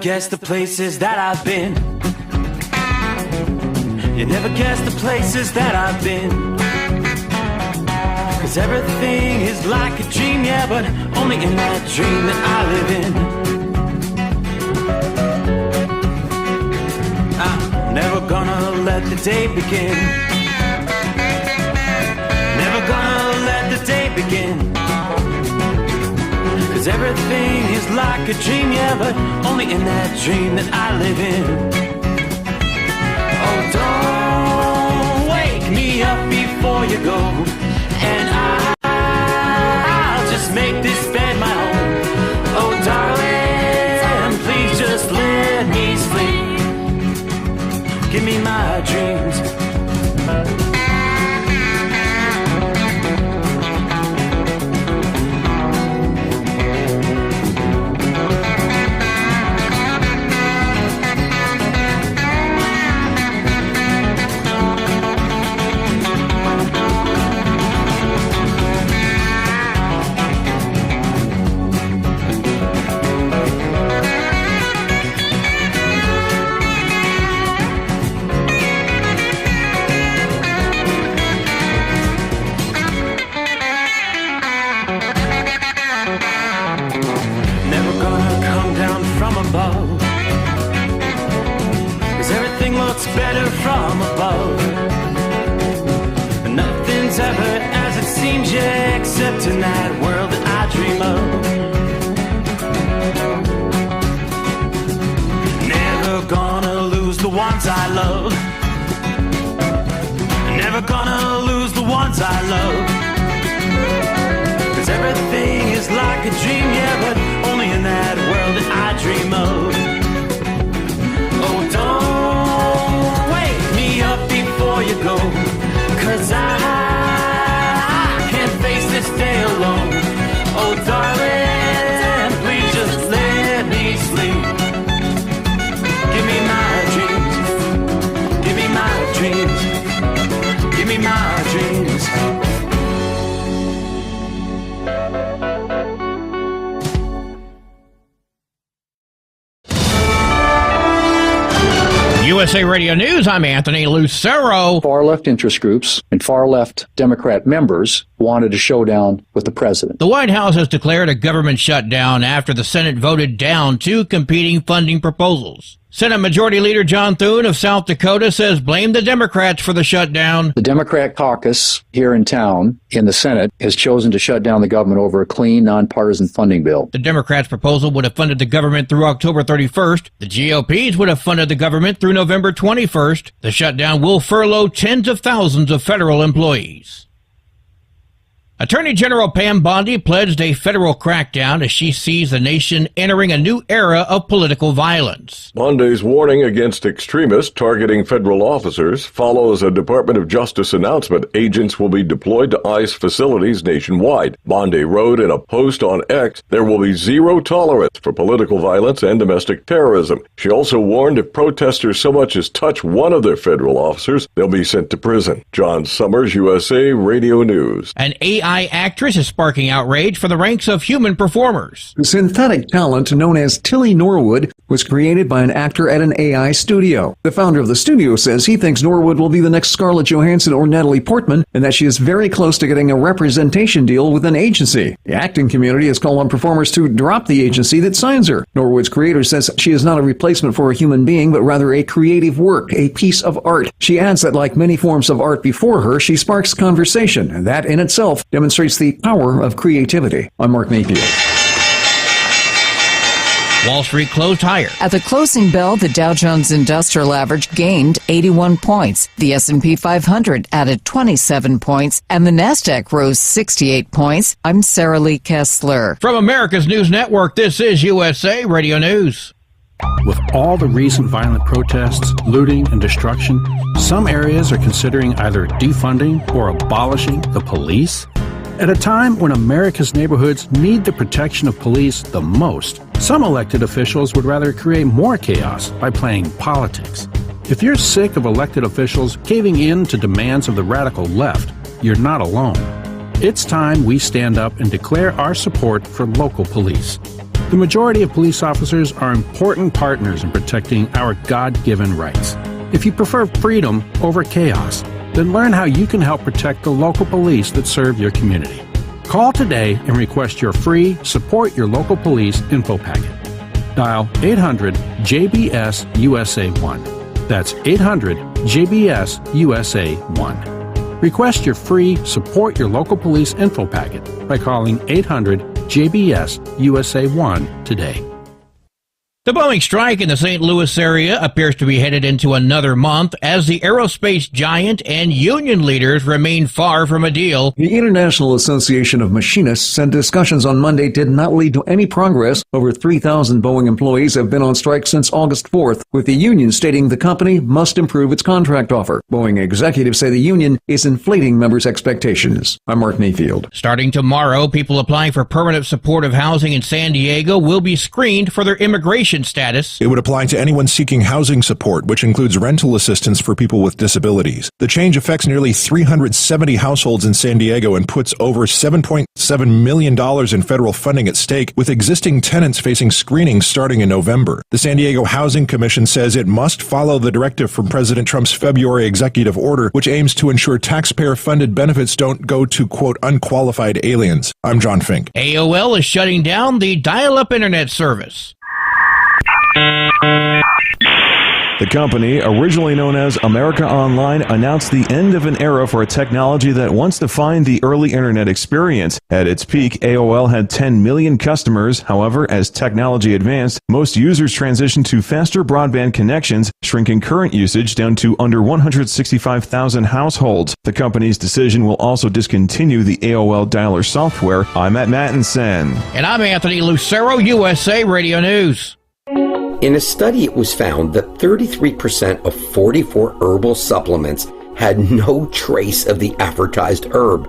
guess the places that I've been. You never guess the places that I've been. 'Cause everything is like a dream, yeah, but only in that dream that I live in. I'm never gonna let the day begin. Never gonna let the day begin. 'Cause everything is like a dream, yeah, but only in that dream that I live in. Oh, don't wake me up before you go, and I'll just make this bed my home. Oh, darling, please just let me sleep. Give me my dreams. Better from above. Nothing's ever as it seems, yeah, except in that world that I dream of. Never gonna lose the ones I love. Never gonna lose the ones I love. 'Cause everything is like a dream, yeah, but only in that world that I dream of. Oh, don't up before you go, 'cause I can't face this day alone. Oh, darling, please just let me sleep. Give me my dreams. Give me my dreams. Give me my dreams. USA Radio News, I'm Anthony Lucero. Far-left interest groups and far-left Democrat members wanted a showdown with the president. The White House has declared a government shutdown after the Senate voted down two competing funding proposals. Senate Majority Leader John Thune of South Dakota says blame the Democrats for the shutdown. The Democrat caucus here in town in the Senate has chosen to shut down the government over a clean, nonpartisan funding bill. The Democrats' proposal would have funded the government through October 31st. The GOP's would have funded the government through November 21st. The shutdown will furlough tens of thousands of federal employees. Attorney General Pam Bondi pledged a federal crackdown as she sees the nation entering a new era of political violence. Bondi's warning against extremists targeting federal officers follows a Department of Justice announcement. Agents will be deployed to ICE facilities nationwide. Bondi wrote in a post on X, there will be zero tolerance for political violence and domestic terrorism. She also warned if protesters so much as touch one of their federal officers, they'll be sent to prison. John Sommers, USA Radio News. An AI actress is sparking outrage for the ranks of human performers. Synthetic talent known as Tilly Norwood was created by an actor at an AI studio. The founder of the studio says he thinks Norwood will be the next Scarlett Johansson or Natalie Portman, and that she is very close to getting a representation deal with an agency. The acting community has called on performers to drop the agency that signs her. Norwood's creator says she is not a replacement for a human being, but rather a creative work, a piece of art. She adds that like many forms of art before her, she sparks conversation, and that in itself demonstrates the power of creativity. I'm Mark Mayfield. Wall Street closed higher. At the closing bell, the Dow Jones Industrial Average gained 81 points. The S&P 500 added 27 points, and the Nasdaq rose 68 points. I'm Sarah Lee Kessler. From America's News Network, this is USA Radio News. With all the recent violent protests, looting, and destruction, some areas are considering either defunding or abolishing the police. At a time when America's neighborhoods need the protection of police the most, some elected officials would rather create more chaos by playing politics. If you're sick of elected officials caving in to demands of the radical left, you're not alone. It's time we stand up and declare our support for local police. The majority of police officers are important partners in protecting our God-given rights. If you prefer freedom over chaos, then learn how you can help protect the local police that serve your community. Call today and request your free Support Your Local Police info packet. Dial 800-JBS-USA-1. That's 800-JBS-USA-1. Request your free Support Your Local Police info packet by calling 800-JBS-USA-1 today. The Boeing strike in the St. Louis area appears to be headed into another month as the aerospace giant and union leaders remain far from a deal. The International Association of Machinists said discussions on Monday did not lead to any progress. Over 3,000 Boeing employees have been on strike since August 4th, with the union stating the company must improve its contract offer. Boeing executives say the union is inflating members' expectations. I'm Mark Mayfield. Starting tomorrow, people applying for permanent supportive housing in San Diego will be screened for their immigration status. It would apply to anyone seeking housing support, which includes rental assistance for people with disabilities. The change affects nearly 370 households in San Diego and puts over $7.7 million in federal funding at stake, with existing tenants facing screening starting in November. The San Diego Housing Commission says it must follow the directive from President Trump's February executive order, which aims to ensure taxpayer-funded benefits don't go to, quote, unqualified aliens. I'm John Fink. AOL is shutting down the dial-up internet service. The company, originally known as America Online, announced the end of an era for a technology that once defined the early internet experience. At its peak, AOL had 10 million customers. However, as technology advanced, most users transitioned to faster broadband connections, shrinking current usage down to under 165,000 households. The company's decision will also discontinue the AOL dialer software. I'm Matt Mattinson. And I'm Anthony Lucero, USA Radio News. In a study, it was found that 33% of 44 herbal supplements had no trace of the advertised herb.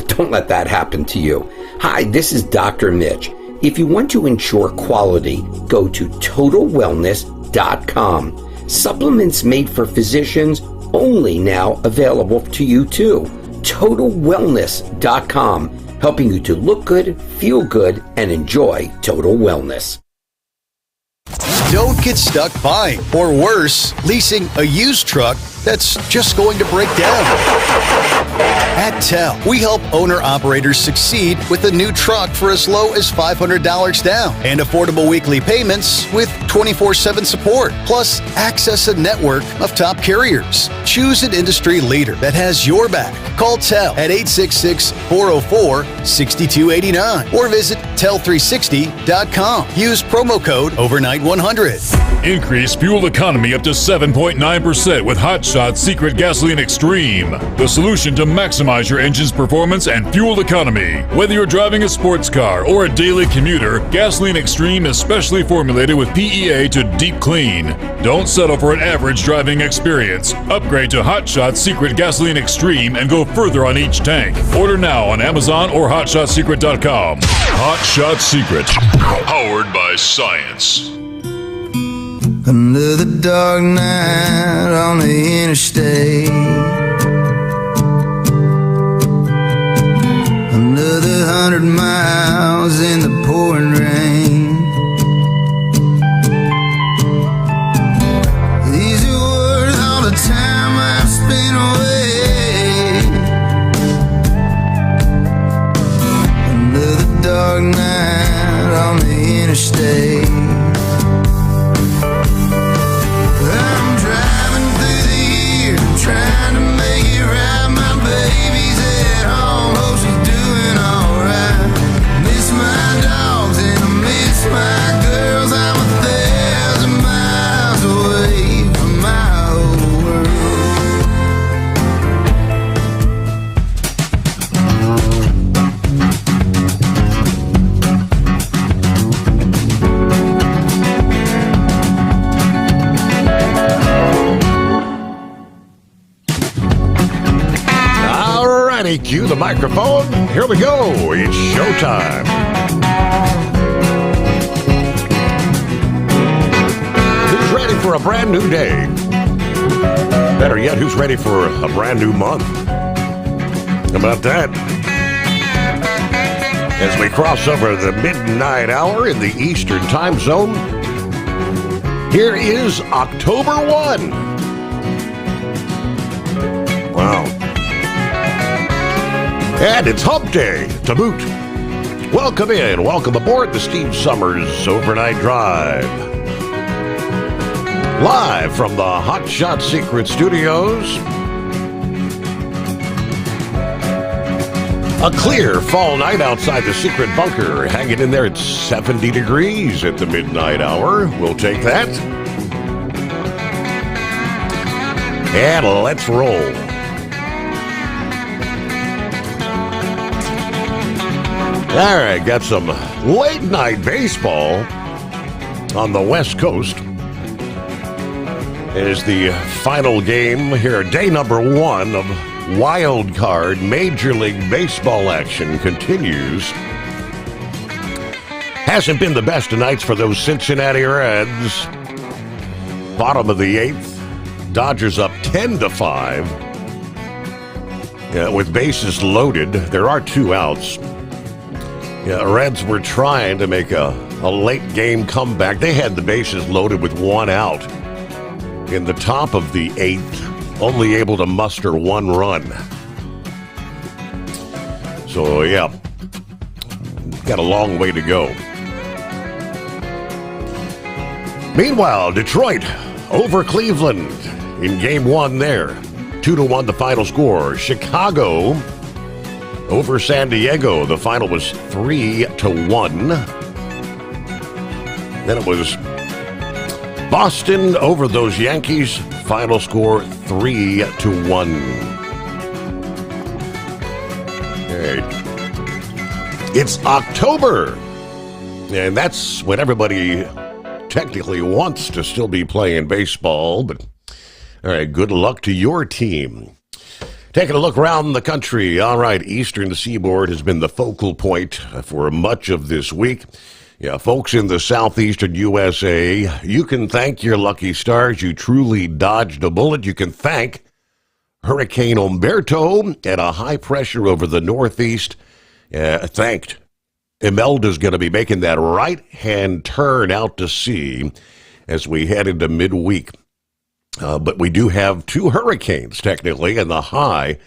Don't let that happen to you. Hi, this is Dr. Mitch. If you want to ensure quality, go to TotalWellness.com. Supplements made for physicians, only now available to you too. TotalWellness.com, helping you to look good, feel good, and enjoy total wellness. Don't get stuck buying, or worse, leasing a used truck that's just going to break down. At TEL, we help owner-operators succeed with a new truck for as low as $500 down and affordable weekly payments with 24/7 support, plus access a network of top carriers. Choose an industry leader that has your back. Call TEL at 866-404-6289 or visit tel360.com. Use promo code OVERNIGHT100. Increase fuel economy up to 7.9% with Hot Shot Secret Gasoline Extreme, the solution to maximize your engine's performance and fuel economy. Whether you're driving a sports car or a daily commuter, Gasoline Extreme is specially formulated with PEA to deep clean. Don't settle for an average driving experience. Upgrade to Hot Shot Secret Gasoline Extreme and go further on each tank. Order now on Amazon or HotShotSecret.com. Hot Shot Secret, powered by science. Another dark night on the interstate. Another 100 miles in the pouring rain. These are worth all the time I've spent away. Another dark night on the interstate. Trying to make it right, my baby's at home, hope she's doing alright. Miss my dogs and I miss my girls. I'm 1,000 miles away from my old Cue the microphone. Here we go. It's showtime. Who's ready for a brand new day? Better yet, who's ready for a brand new month? How about that? As we cross over the midnight hour in the Eastern time zone, here is October 1. Wow. And it's Hump Day to boot. Welcome in. Welcome aboard the Steve Sommers Overnight Drive. Live from the Hot Shot Secret Studios. A clear fall night outside the secret bunker. Hanging in there at 70 degrees at the midnight hour. We'll take that. And let's roll. All right, got some late night baseball on the West Coast. As the final game here, day number 1 of Wild Card Major League Baseball action continues. Hasn't been the best of nights for those Cincinnati Reds. Bottom of the 8th, Dodgers up 10-5. With bases loaded, there are 2 outs. Reds were trying to make a late game comeback. They had the bases loaded with 1 out. In the top of the 8th, only able to muster 1 run. So, yeah, got a long way to go. Meanwhile, Detroit over Cleveland in game 1 there. 2-1 the final score. Chicago over San Diego. The final was 3-1. Then it was Boston over those Yankees. Final score 3-1. All right. It's October. And that's when everybody technically wants to still be playing baseball. But all right, good luck to your team. Taking a look around the country. All right, Eastern Seaboard has been the focal point for much of this week. Yeah, folks in the southeastern USA, you can thank your lucky stars. You truly dodged a bullet. You can thank Hurricane Umberto and a high pressure over the northeast. Thanked. Imelda's going to be making that right-hand turn out to sea as we head into midweek. But we do have 2 hurricanes, technically, and the high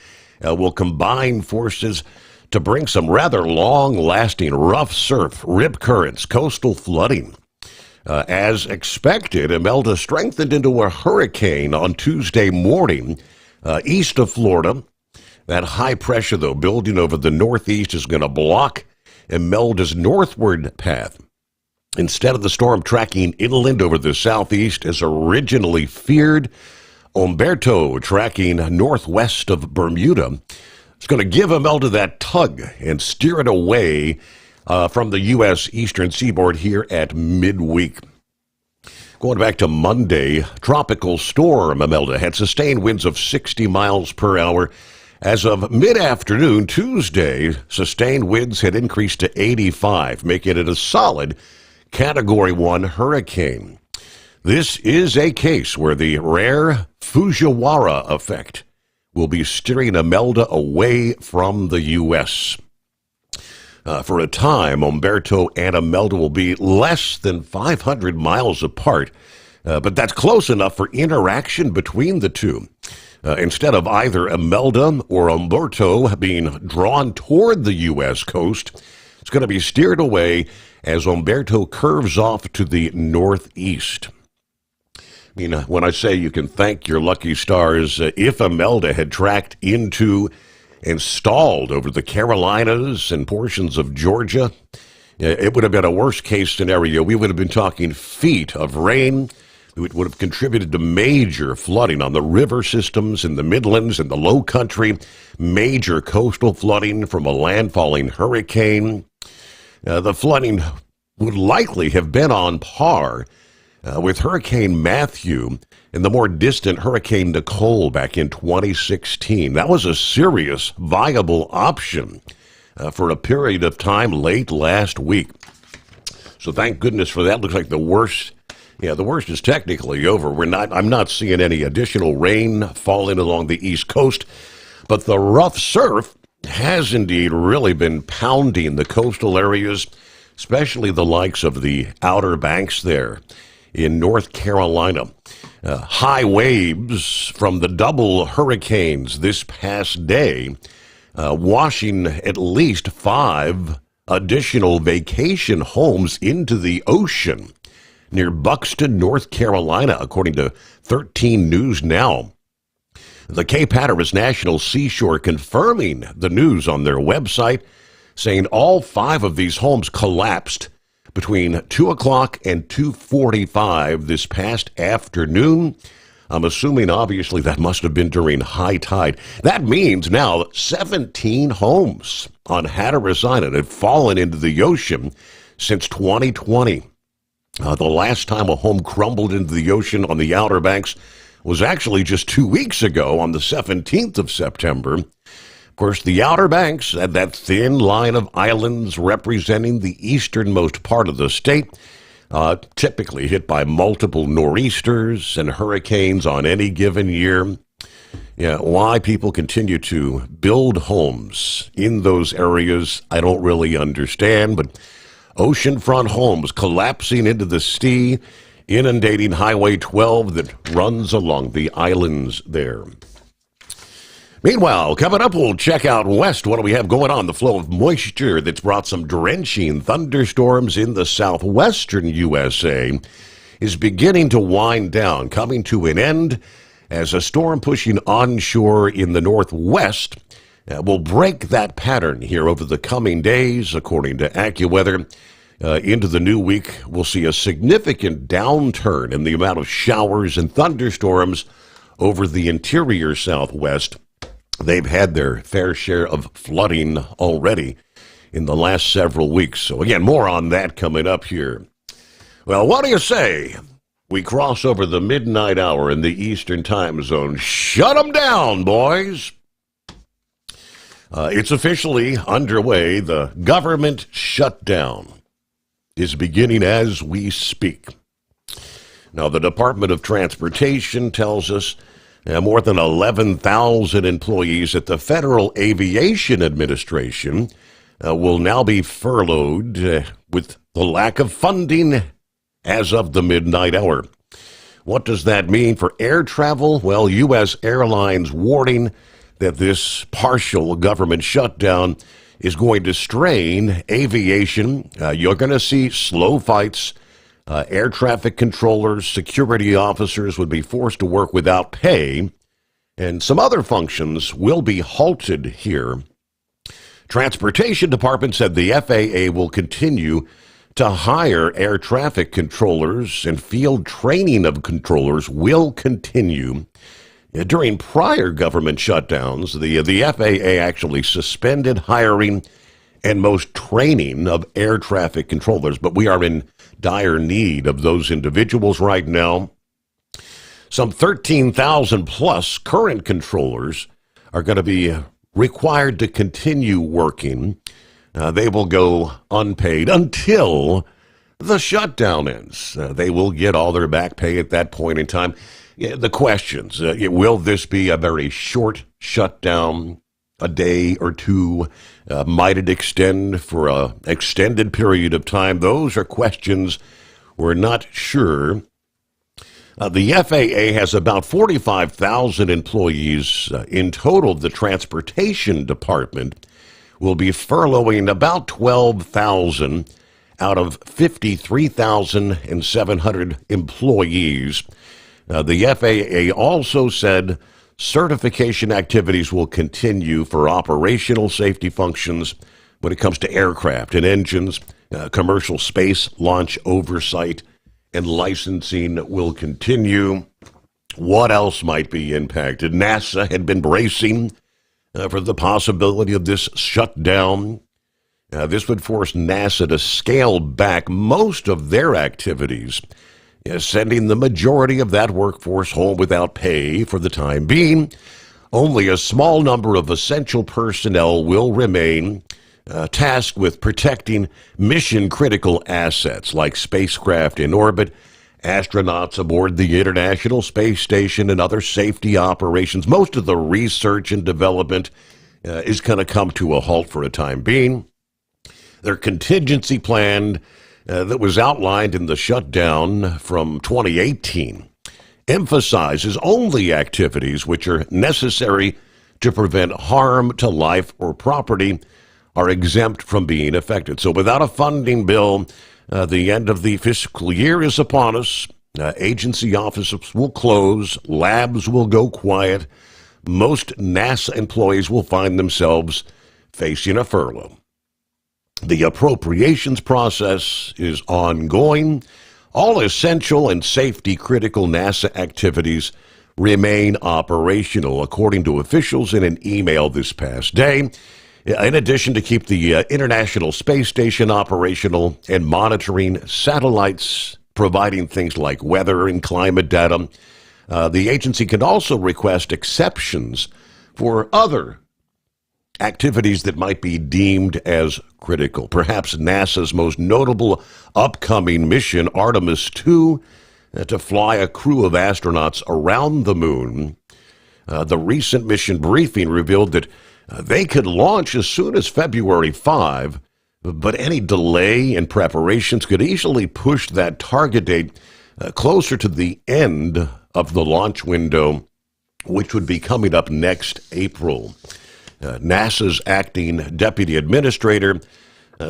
will combine forces to bring some rather long-lasting rough surf, rip currents, coastal flooding. As expected, Imelda strengthened into a hurricane on Tuesday morning east of Florida. That high pressure, though, building over the northeast is going to block Imelda's northward path. Instead of the storm tracking inland over the southeast as originally feared, Umberto tracking northwest of Bermuda. It's going to give Imelda that tug and steer it away from the U.S. eastern seaboard here at midweek. Going back to Monday, tropical storm Imelda had sustained winds of 60 miles per hour. As of mid-afternoon Tuesday, sustained winds had increased to 85, making it a solid Category 1 hurricane. This is a case where the rare Fujiwara effect will be steering Imelda away from the U.S. For a time, Umberto and Imelda will be less than 500 miles apart, but that's close enough for interaction between the two. Instead of either Imelda or Umberto being drawn toward the U.S. coast, it's going to be steered away as Umberto curves off to the northeast. I mean, when I say you can thank your lucky stars, if Imelda had tracked into and stalled over the Carolinas and portions of Georgia, it would have been a worst-case scenario. We would have been talking feet of rain. It would have contributed to major flooding on the river systems in the Midlands and the Low Country, major coastal flooding from a landfalling hurricane. The flooding would likely have been on par with Hurricane Matthew and the more distant Hurricane Nicole back in 2016. That was a serious, viable option for a period of time late last week. So thank goodness for that. Looks like the worst is technically over. I'm not seeing any additional rain falling along the East Coast, but the rough surf has indeed really been pounding the coastal areas, especially the likes of the Outer Banks there in North Carolina. High waves from the double hurricanes this past day, washing at least 5 additional vacation homes into the ocean near Buxton, North Carolina, according to 13 News Now. The Cape Hatteras National Seashore confirming the news on their website, saying all 5 of these homes collapsed between 2 o'clock and 2:45 this past afternoon. I'm assuming, obviously, that must have been during high tide. That means now 17 homes on Hatteras Island have fallen into the ocean since 2020. The last time a home crumbled into the ocean on the Outer Banks was actually just 2 weeks ago on the 17th of September. Of course, the Outer Banks had that thin line of islands representing the easternmost part of the state, typically hit by multiple nor'easters and hurricanes on any given year. Yeah, why people continue to build homes in those areas, I don't really understand, but oceanfront homes collapsing into the sea, inundating Highway 12 that runs along the islands there. Meanwhile, coming up, we'll check out west. What do we have going on? The flow of moisture that's brought some drenching thunderstorms in the southwestern USA is beginning to wind down, coming to an end as a storm pushing onshore in the northwest will break that pattern here over the coming days, according to AccuWeather. Into the new week, we'll see a significant downturn in the amount of showers and thunderstorms over the interior southwest. They've had their fair share of flooding already in the last several weeks. So again, more on that coming up here. Well, what do you say? We cross over the midnight hour in the Eastern time zone. Shut them down, boys. It's officially underway. The government shutdown is beginning as we speak. Now, the Department of Transportation tells us more than 11,000 employees at the Federal Aviation Administration will now be furloughed with the lack of funding as of the midnight hour. What does that mean for air travel? Well, U.S. airlines warning that this partial government shutdown is going to strain aviation. You're going to see slow fights. Air traffic controllers, security officers would be forced to work without pay, and some other functions will be halted here. Transportation Department said the FAA will continue to hire air traffic controllers, and field training of controllers will continue. During prior government shutdowns, the FAA actually suspended hiring and most training of air traffic controllers, but we are in dire need of those individuals right now. Some 13,000 plus current controllers are going to be required to continue working. They will go unpaid until the shutdown ends. They will get all their back pay at that point in time. The questions, will this be a very short shutdown, a day or two? Might it extend for an extended period of time? Those are questions we're not sure. The FAA has about 45,000 employees in total. The Transportation Department will be furloughing about 12,000 out of 53,700 employees. The FAA also said certification activities will continue for operational safety functions when it comes to aircraft and engines. Commercial space launch oversight and licensing will continue. What else might be impacted? NASA had been bracing for the possibility of this shutdown. This would force NASA to scale back most of their activities, sending the majority of that workforce home without pay for the time being. Only a small number of essential personnel will remain tasked with protecting mission-critical assets like spacecraft in orbit, astronauts aboard the International Space Station, and other safety operations. Most of the research and development is going to come to a halt for a time being. Their contingency plan that was outlined in the shutdown from 2018 emphasizes only activities which are necessary to prevent harm to life or property are exempt from being affected. So without a funding bill, the end of the fiscal year is upon us. Agency offices will close. Labs will go quiet. Most NASA employees will find themselves facing a furlough. The appropriations process is ongoing. All essential and safety-critical NASA activities remain operational, according to officials in an email this past day. In addition to keep the International Space Station operational and monitoring satellites, providing things like weather and climate data, the agency can also request exceptions for other activities that might be deemed as critical. Perhaps NASA's most notable upcoming mission, Artemis II, to fly a crew of astronauts around the moon. The recent mission briefing revealed that they could launch as soon as February 5, but any delay in preparations could easily push that target date closer to the end of the launch window, which would be coming up next April. NASA's acting deputy administrator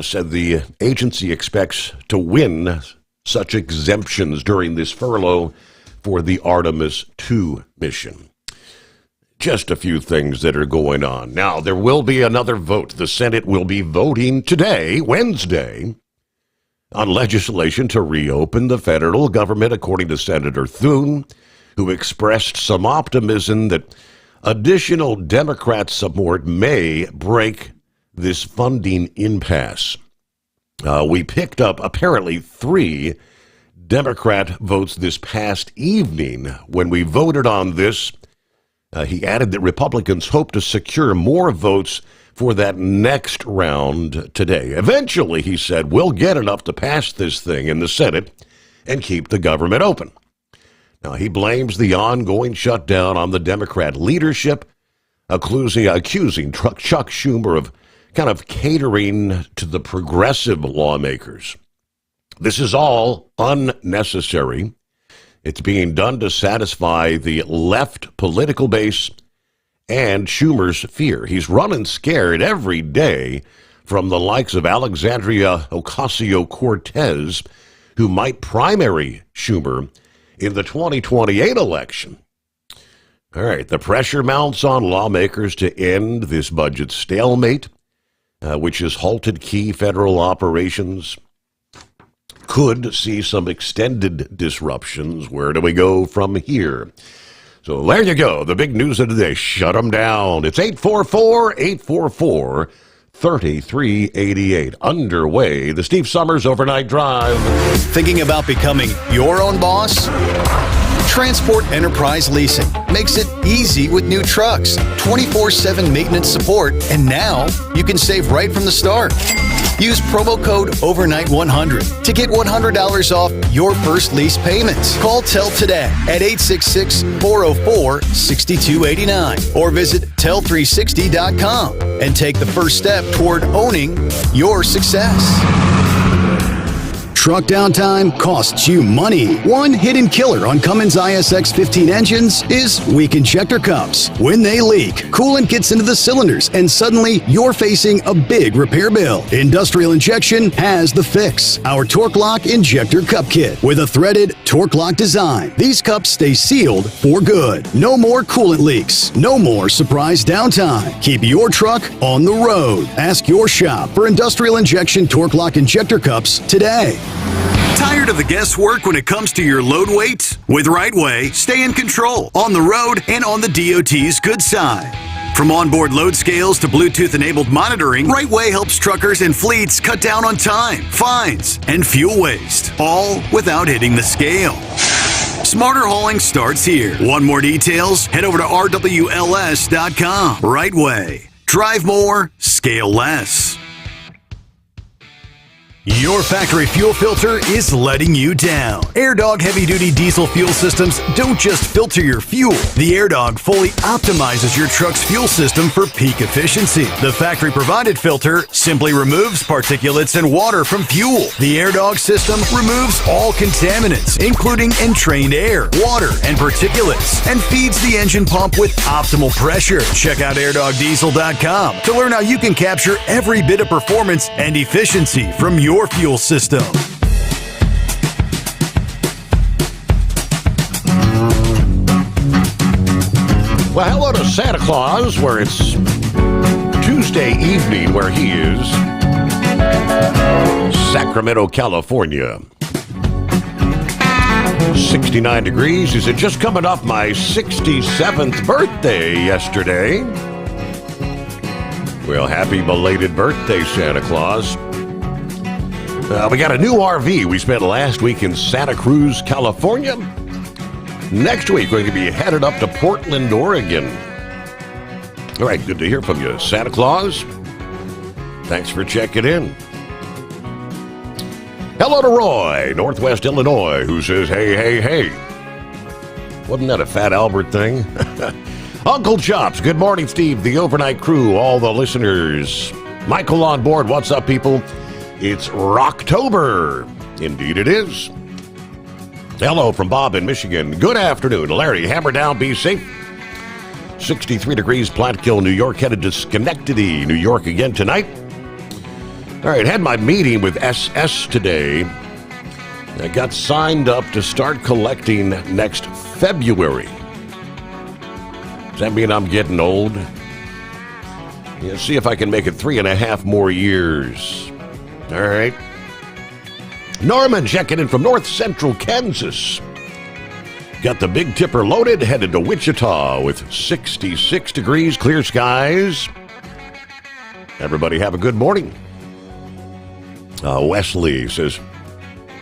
said the agency expects to win such exemptions during this furlough for the Artemis II mission. Just a few things that are going on. Now, there will be another vote. The Senate will be voting today, Wednesday, on legislation to reopen the federal government, according to Senator Thune, who expressed some optimism that additional Democrat support may break this funding impasse. We picked up apparently 3 Democrat votes this past evening when we voted on this. He added that Republicans hope to secure more votes for that next round today. Eventually, he said, we'll get enough to pass this thing in the Senate and keep the government open. Now, he blames the ongoing shutdown on the Democrat leadership, accusing Chuck Schumer of kind of catering to the progressive lawmakers. This is all unnecessary. It's being done to satisfy the left political base and Schumer's fear. He's running scared every day from the likes of Alexandria Ocasio-Cortez, who might primary Schumer in the 2028 election. All right, the pressure mounts on lawmakers to end this budget stalemate, which has halted key federal operations. Could see some extended disruptions. Where do we go from here? So there you go. The big news of the day. Shut them down. It's 844-844-3388. Underway. The Steve Sommers Overnight Drive. Thinking about becoming your own boss? Transport Enterprise Leasing makes it easy with new trucks, 24/7 maintenance support, and now you can save right from the start. Use promo code OVERNIGHT100 to get $100 off your first lease payments. Call TEL today at 866-404-6289 or visit tel360.com and take the first step toward owning your success. Truck downtime costs you money. One hidden killer on Cummins ISX 15 engines is weak injector cups. When they leak, coolant gets into the cylinders and suddenly you're facing a big repair bill. Industrial Injection has the fix. Our Torque Lock Injector Cup Kit with a threaded Torque Lock design. These cups stay sealed for good. No more coolant leaks. No more surprise downtime. Keep your truck on the road. Ask your shop for Industrial Injection Torque Lock Injector Cups today. Tired of the guesswork when it comes to your load weight? With Rightway, stay in control on the road and on the DOT's good side. From onboard load scales to Bluetooth-enabled monitoring, Rightway helps truckers and fleets cut down on time, fines, and fuel waste, all without hitting the scale. Smarter hauling starts here. Want more details? Head over to rwls.com. Rightway. Drive more, scale less. Your factory fuel filter is letting you down. AirDog heavy-duty diesel fuel systems don't just filter your fuel. The AirDog fully optimizes your truck's fuel system for peak efficiency. The factory-provided filter simply removes particulates and water from fuel. The AirDog system removes all contaminants, including entrained air, water, and particulates, and feeds the engine pump with optimal pressure. Check out airdogdiesel.com to learn how you can capture every bit of performance and efficiency from your fuel system. Well, hello to Santa Claus, where it's Tuesday evening, where he is. Sacramento, California. 69 degrees. He said, just coming off my 67th birthday yesterday. Well, happy belated birthday, Santa Claus. We got a new RV. We spent last week in Santa Cruz, California. Next week, we're going to be headed up to Portland, Oregon. All right, good to hear from you, Santa Claus. Thanks for checking in. Hello to Roy, Northwest Illinois, who says, hey, hey, hey. Wasn't that a Fat Albert thing? Uncle Chops, good morning, Steve, the overnight crew, all the listeners. Michael on board, what's up, people? It's Rocktober. Indeed it is. Hello from Bob in Michigan. Good afternoon. Larry, hammer down, be safe. 63 degrees, Platkill, New York, headed to Schenectady, New York again tonight. All right, had my meeting with SS today. I got signed up to start collecting next February. Does that mean I'm getting old? Yeah, see if I can make it 3.5 more years. All right. Norman checking in from north central Kansas. Got the Big Tipper loaded, headed to Wichita with 66 degrees, clear skies. Everybody have a good morning. Wesley says,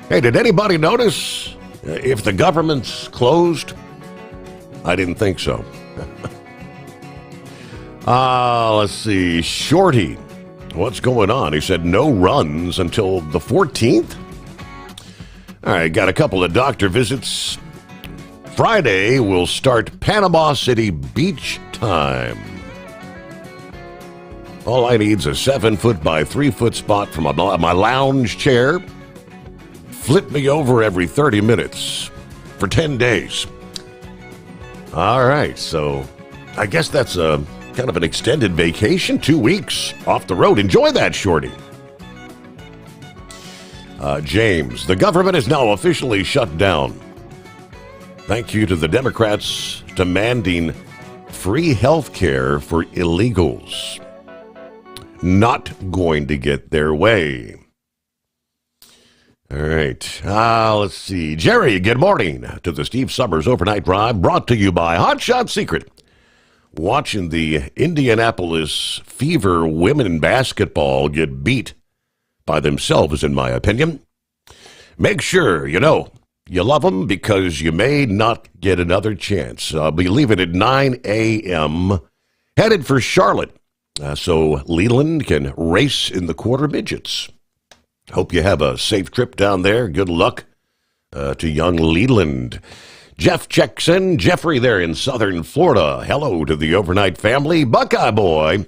hey, did anybody notice if the government's closed? I didn't think so. Let's see. Shorty. What's going on? He said no runs until the 14th. All right, got a couple of doctor visits. Friday, we'll start Panama City beach time. All I need is a 7-foot by 3-foot spot from my lounge chair. Flip me over every 30 minutes for 10 days. All right, so I guess that's a kind of an extended vacation, 2 weeks off the road. Enjoy that, Shorty. James, the government is now officially shut down. Thank you to the Democrats demanding free health care for illegals. Not going to get their way. All right. Let's see. Jerry, good morning to the Steve Sommers Overnight Drive, brought to you by Hot Shot Secret. Watching the Indianapolis Fever women in basketball get beat by themselves, in my opinion. Make sure you love them because you may not get another chance. I'll be leaving at 9 a.m. headed for Charlotte so Leland can race in the quarter midgets. Hope you have a safe trip down there. Good luck to young Leland. Jeff checks in. Jeffrey there in southern Florida. Hello to the overnight family. Buckeye boy,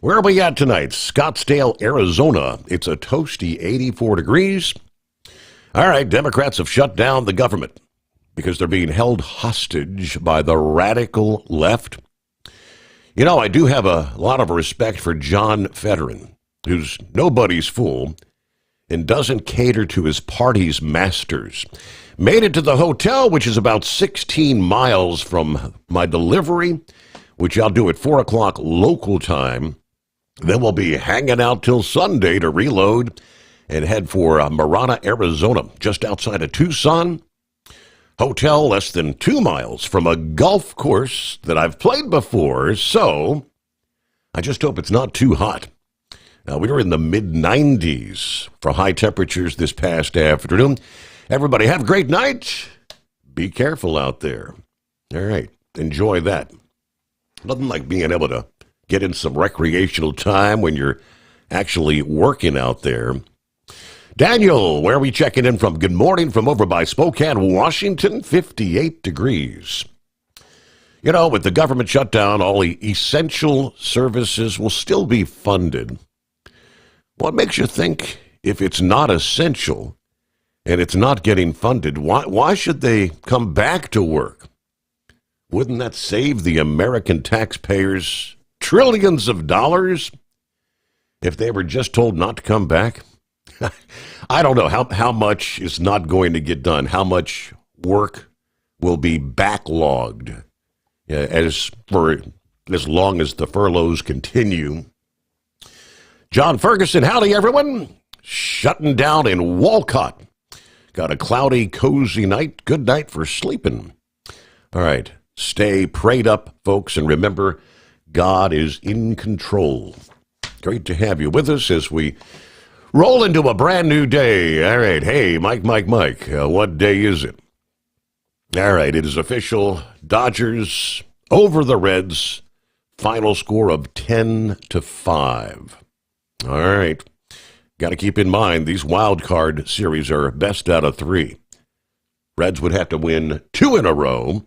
where are we at tonight? Scottsdale, Arizona. It's a toasty 84 degrees. All right, Democrats have shut down the government because they're being held hostage by the radical left. You know, I do have a lot of respect for John Fetterman, who's nobody's fool and doesn't cater to his party's masters. Made it to the hotel, which is about 16 miles from my delivery, which I'll do at 4 o'clock local time. Then we'll be hanging out till Sunday to reload and head for Marana, Arizona, just outside of Tucson. Hotel less than 2 miles from a golf course that I've played before, so I just hope it's not too hot. We were in the mid-90s for high temperatures this past afternoon. Everybody have a great night. Be careful out there. All right, enjoy that. Nothing like being able to get in some recreational time when you're actually working out there. Daniel, where are we checking in from? Good morning from over by Spokane, Washington, 58 degrees. You know, with the government shutdown, all the essential services will still be funded. What makes you think if it's not essential and it's not getting funded, why should they come back to work? Wouldn't that save the American taxpayers trillions of dollars if they were just told not to come back? I don't know how much is not going to get done, how much work will be backlogged as long as the furloughs continue. John Ferguson, howdy everyone. Shutting down in Walcott. Got a cloudy, cozy night. Good night for sleeping. All right, stay prayed up, folks, and remember, God is in control. Great to have you with us as we roll into a brand new day. All right. Hey, Mike. What day is it? All right. It is official. Dodgers over the Reds. Final score of 10-5. All right. Got to keep in mind, these wild card series are best out of 3. Reds would have to win 2 in a row.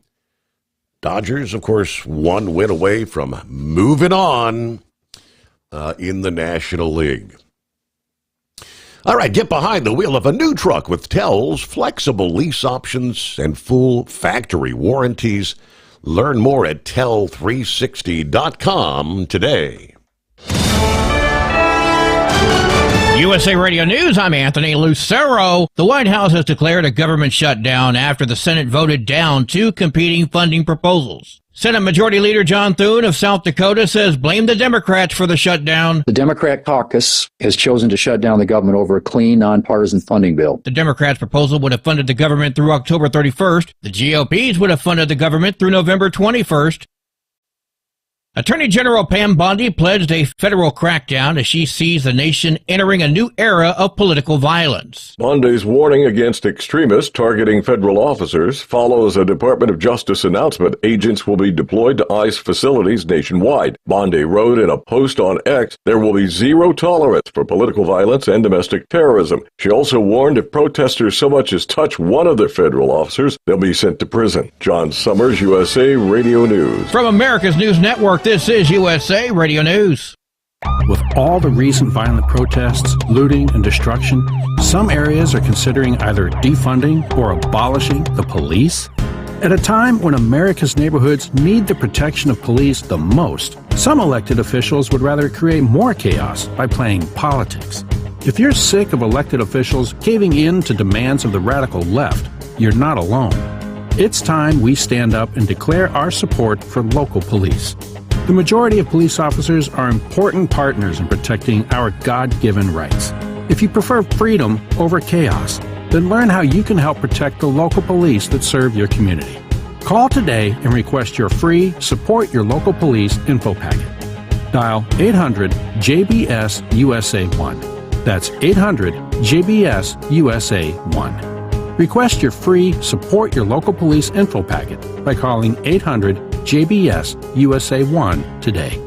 Dodgers, of course, 1 win away from moving on in the National League. All right, get behind the wheel of a new truck with Tel's flexible lease options and full factory warranties. Learn more at tel360.com today. USA Radio News, I'm Anthony Lucero. The White House has declared a government shutdown after the Senate voted down 2 competing funding proposals. Senate Majority Leader John Thune of South Dakota says blame the Democrats for the shutdown. The Democrat caucus has chosen to shut down the government over a clean, nonpartisan funding bill. The Democrats' proposal would have funded the government through October 31st. The GOP's would have funded the government through November 21st. Attorney General Pam Bondi pledged a federal crackdown as she sees the nation entering a new era of political violence. Bondi's warning against extremists targeting federal officers follows a Department of Justice announcement. Agents will be deployed to ICE facilities nationwide. Bondi wrote in a post on X, there will be zero tolerance for political violence and domestic terrorism. She also warned if protesters so much as touch one of their federal officers, they'll be sent to prison. John Sommers, USA Radio News. From America's News Network, this is USA Radio News. With all the recent violent protests, looting, and destruction, some areas are considering either defunding or abolishing the police. At a time when America's neighborhoods need the protection of police the most, some elected officials would rather create more chaos by playing politics. If you're sick of elected officials caving in to demands of the radical left, you're not alone. It's time we stand up and declare our support for local police. The majority of police officers are important partners in protecting our God-given rights. If you prefer freedom over chaos, then learn how you can help protect the local police that serve your community. Call today and request your free Support Your Local Police info packet. Dial 800-JBS-USA-1. That's 800-JBS-USA-1. Request your free Support Your Local Police info packet by calling 800-JBS-USA-1 today.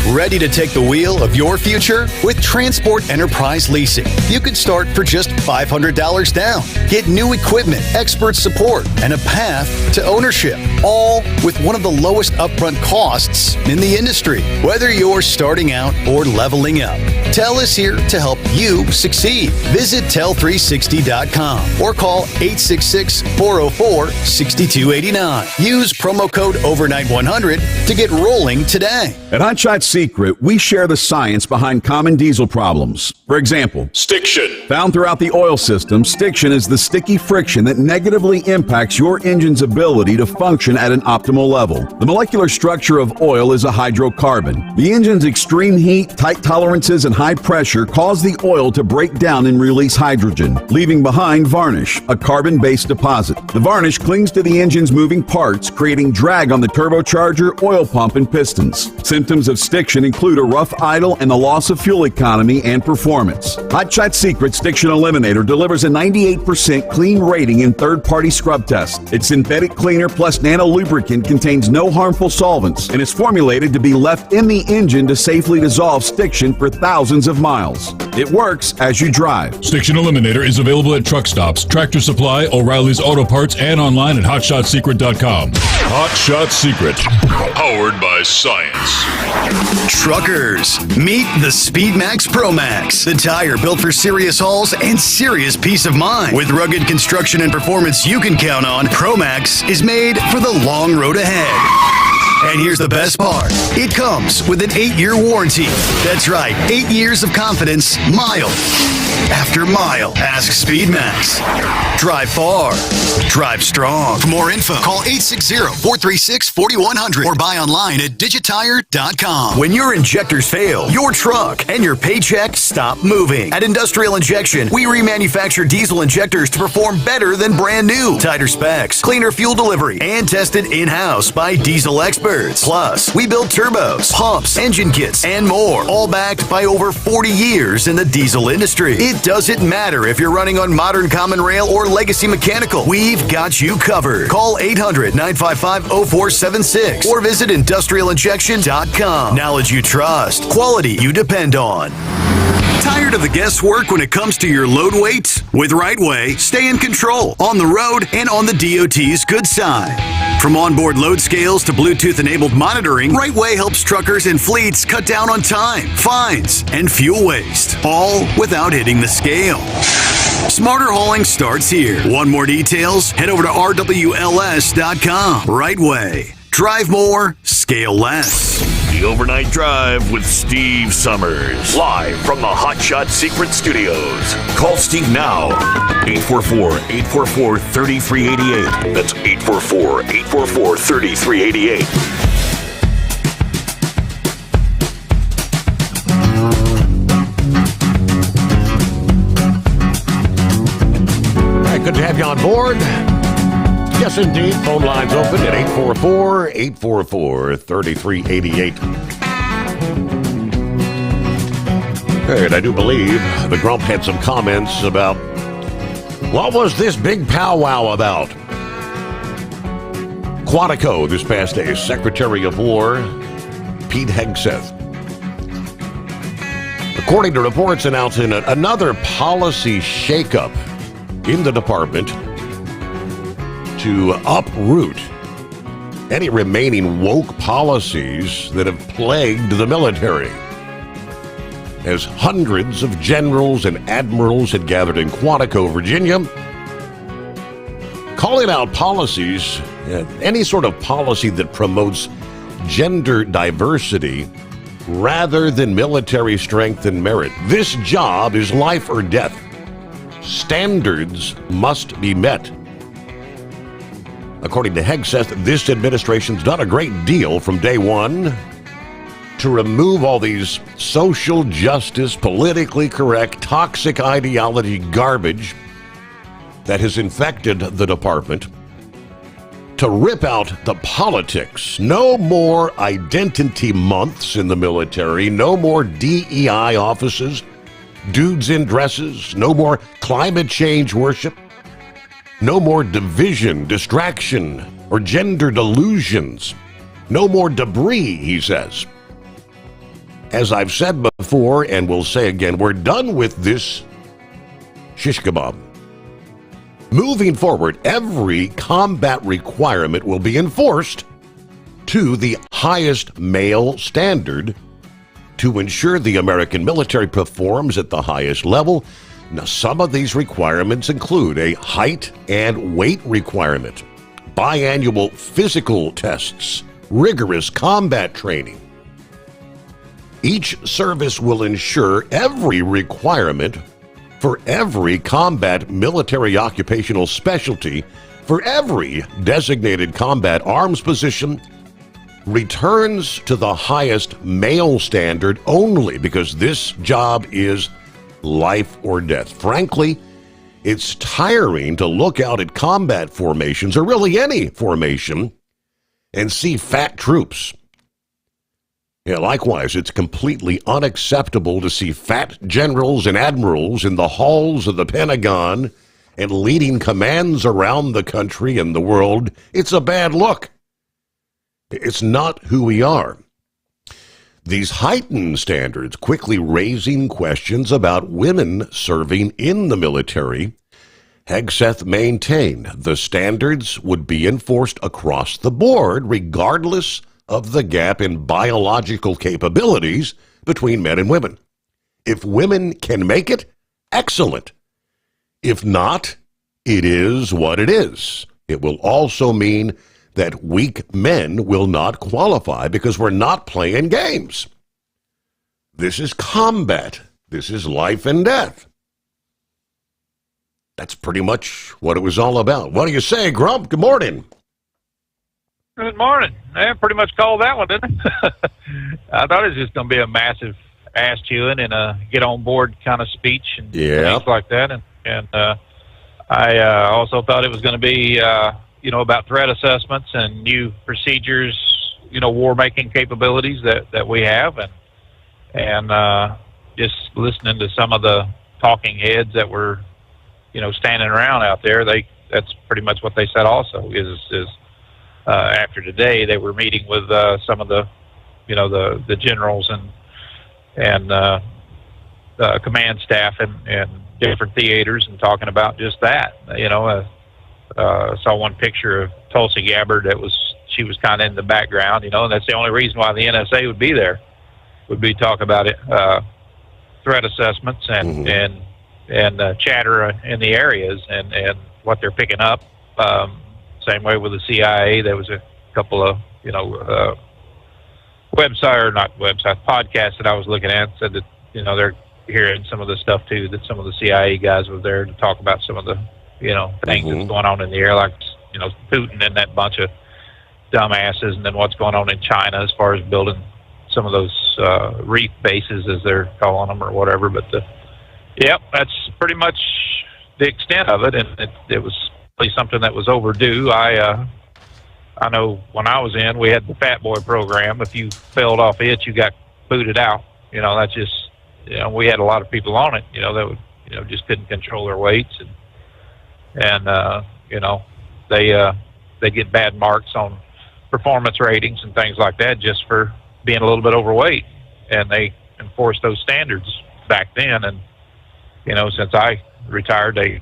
Ready to take the wheel of your future? With Transport Enterprise Leasing, you could start for just $500 down. Get new equipment, expert support, and a path to ownership, all with one of the lowest upfront costs in the industry. Whether you're starting out or leveling up, Tel is here to help you succeed. Visit tel360.com or call 866-404-6289. Use promo code OVERNIGHT100 to get rolling today. At Hotshot Secret, we share the science behind common diesel problems. For example, stiction. Found throughout the oil system, stiction is the sticky friction that negatively impacts your engine's ability to function at an optimal level. The molecular structure of oil is a hydrocarbon. The engine's extreme heat, tight tolerances, and high pressure cause the oil to break down and release hydrogen, leaving behind varnish, a carbon-based deposit. The varnish clings to the engine's moving parts, creating drag on the turbocharger, oil pump, and pistons. Symptoms of stiction include a rough idle and the loss of fuel economy and performance. Hotshot Secret Stiction Eliminator delivers a 98% clean rating in third-party scrub tests. Its synthetic cleaner plus nano lubricant contains no harmful solvents and is formulated to be left in the engine to safely dissolve stiction for thousands of miles. It works as you drive. Stiction Eliminator is available at truck stops, Tractor Supply, O'Reilly's Auto Parts, and online at HotShotSecret.com. Hot Shot Secret, powered by science. Truckers, meet the Speedmax Pro Max, the tire built for serious hauls and serious peace of mind. With rugged construction and performance you can count on, Pro Max is made for the long road ahead. And here's the best part. It comes with an 8-year warranty. That's right, 8 years of confidence, mile after mile. Ask Speedmax. Drive far. Drive strong. For more info, call 860-436-4100 or buy online at digitire.com. When your injectors fail, your truck and your paycheck stop moving. At Industrial Injection, we remanufacture diesel injectors to perform better than brand new. Tighter specs, cleaner fuel delivery, and tested in-house by diesel experts. Plus, we build turbos, pumps, engine kits, and more, all backed by over 40 years in the diesel industry. It doesn't matter if you're running on modern common rail or legacy mechanical. We've got you covered. Call 800-955-0476 or visit industrialinjection.com. Knowledge you trust. Quality you depend on. Tired of the guesswork when it comes to your load weight? With Rightway, stay in control on the road and on the DOT's good side. From onboard load scales to Bluetooth-enabled monitoring, Rightway helps truckers and fleets cut down on time, fines, and fuel waste, all without hitting the scale. Smarter hauling starts here. Want more details? Head over to rwls.com. Rightway. Drive more, scale less. The Overnight Drive with Steve Sommers. Live from the Hot Shot Secret Studios. Call Steve now. 844-844-3388. That's 844-844-3388. Good to have you on board. Yes, indeed. Phone lines open at 844-844-3388. And I do believe the Grump had some comments about what was this big powwow about? Quantico this past day, Secretary of War Pete Hegseth, according to reports announcing another policy shakeup in the department to uproot any remaining woke policies that have plagued the military. As hundreds of generals and admirals had gathered in Quantico, Virginia, calling out policies, any sort of policy that promotes gender diversity rather than military strength and merit. This job is life or death. Standards must be met. According to Hegseth, this administration's done a great deal from day one to remove all these social justice, politically correct, toxic ideology garbage that has infected the department, to rip out the politics. No more identity months in the military, no more DEI offices, dudes in dresses, no more climate change worship, no more division, distraction, or gender delusions, no more debris, he says. As I've said before and will say again, we're done with this shish kebab. Moving forward, every combat requirement will be enforced to the highest male standard to ensure the American military performs at the highest level. Now, some of these requirements include a height and weight requirement, biannual physical tests, rigorous combat training. Each service will ensure every requirement for every combat military occupational specialty, for every designated combat arms position, returns to the highest male standard only because this job is life or death. Frankly, it's tiring to look out at combat formations, or really any formation, and see fat troops. Yeah, likewise, it's completely unacceptable to see fat generals and admirals in the halls of the Pentagon and leading commands around the country and the world. It's a bad look. It's not who we are. These heightened standards quickly raising questions about women serving in the military. Hegseth maintained the standards would be enforced across the board regardless of the gap in biological capabilities between men and women. If women can make it, excellent. If not, it is what it is. It will also mean that weak men will not qualify because we're not playing games. This is combat. This is life and death. That's pretty much what it was all about. What do you say, Grump? Good morning. Good morning. I pretty much called that one, didn't I? I thought it was just going to be a massive ass chewing and a get on board kind of speech and things like that. And I also thought it was going to be, about threat assessments and new procedures, war making capabilities that we have. And just listening to some of the talking heads that were, standing around out there, that's pretty much what they said also is after today, they were meeting with some of the, the generals and command staff and different theaters and talking about just that. Saw one picture of Tulsi Gabbard she was kind of in the background, and that's the only reason why the NSA would be there, would be talk about it, threat assessments and chatter in the areas and what they're picking up. Same way with the CIA. There was a couple of, podcasts that I was looking at said that, they're hearing some of the stuff too, that some of the CIA guys were there to talk about some of the, things that's going on in the air, like, Putin and that bunch of dumbasses, and then what's going on in China as far as building some of those reef bases, as they're calling them, or whatever. But that's pretty much the extent of it, and it was really something that was overdue. I know when I was in, we had the Fat Boy program. If you failed off it, you got booted out. That's just, we had a lot of people on it, that would, just couldn't control their weights, and they get bad marks on performance ratings and things like that just for being a little bit overweight, and they enforced those standards back then. And since I retired, they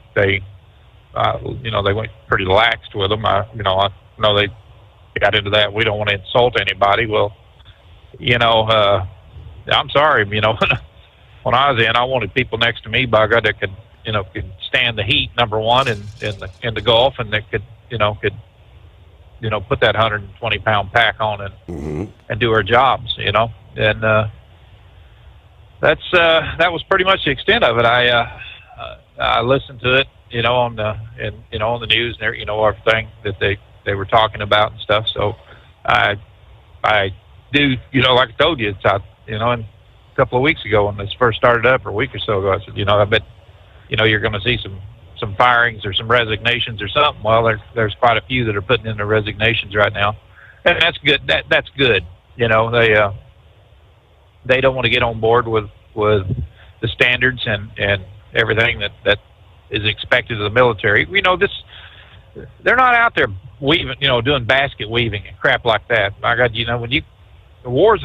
went pretty laxed with them. I know they got into that. We don't want to insult anybody. Well, I'm sorry. When I was in, I wanted people next to me, by God, that could stand the heat, number one, in the Gulf, and that could put that 120-pound pack on and do our jobs, and that was pretty much the extent of it. I listened to it, on the news and everything that they were talking about and stuff. So I do, like I told you, it's out, and a couple of weeks ago when this first started up, or a week or so ago, I said, I bet, you're going to see some firings or some resignations or something. Well, there's quite a few that are putting in their resignations right now, and that's good. That's good. They don't want to get on board with the standards and everything that is expected of the military. They're not out there weaving, doing basket weaving and crap like that. My God, when war's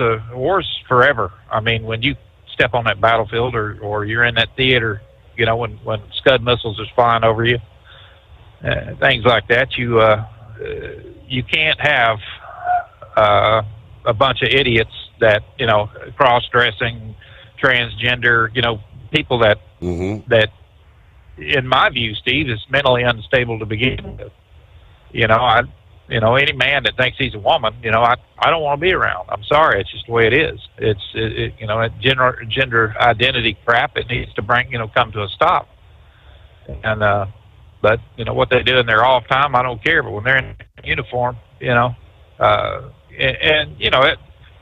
forever. I mean, when you step on that battlefield or you're in that theater, when Scud missiles are flying over you, things like that, you can't have a bunch of idiots that, cross-dressing, transgender, people that, that, in my view, Steve, is mentally unstable to begin with. Any man that thinks he's a woman, I don't want to be around. I'm sorry. It's just the way it is. That gender identity crap, it needs to come to a stop. And, but, what they do in their off time, I don't care. But when they're in uniform,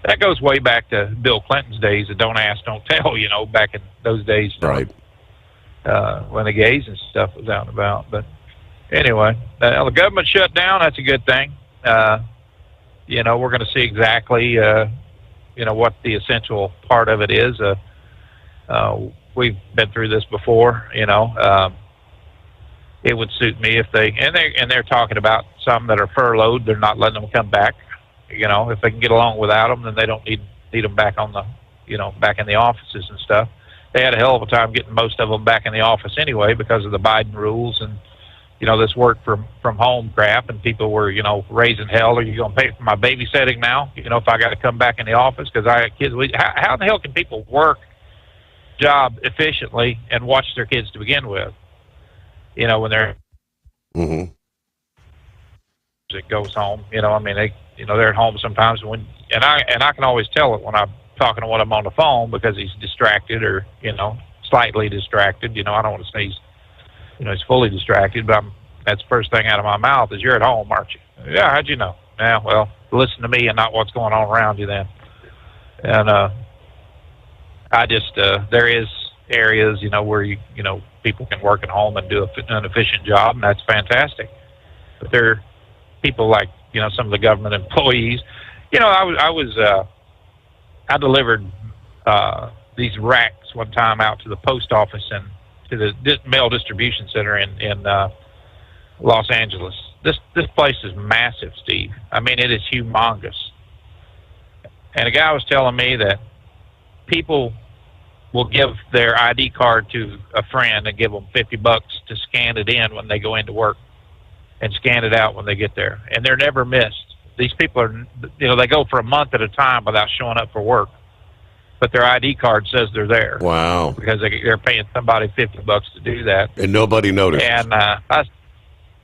that goes way back to Bill Clinton's days of don't ask, don't tell, back in those days. Right. When the gays and stuff was out and about. But anyway, the government shut down. That's a good thing. We're going to see exactly, what the essential part of it is. We've been through this before. It would suit me if they're talking about some that are furloughed. They're not letting them come back. If they can get along without them, then they don't need need them back on the, back in the offices and stuff. They had a hell of a time getting most of them back in the office anyway because of the Biden rules and, this work from home crap, and people were, raising hell. Are you going to pay for my babysitting now? If I got to come back in the office because I got kids. How in the hell can people work job efficiently and watch their kids to begin with? When they're it goes home. They're at home sometimes and I can always tell it when I'm talking to one of them on the phone because he's distracted or slightly distracted. I don't want to say he's fully distracted, but that's the first thing out of my mouth is, you're at home, aren't you? Yeah, how'd you know? Yeah, well, listen to me and not what's going on around you then. And I just, there is areas, where people can work at home and do an efficient job, and that's fantastic. But there are people like, some of the government employees. I delivered these racks one time out to the post office and to the mail distribution center in Los Angeles. This place is massive, Steve. I mean, it is humongous. And a guy was telling me that people will give their ID card to a friend and give them $50 to scan it in when they go into work and scan it out when they get there. And they're never missed. These people are, they go for a month at a time without showing up for work, but their ID card says they're there. Wow. Because they're paying somebody $50 to do that. And nobody noticed. And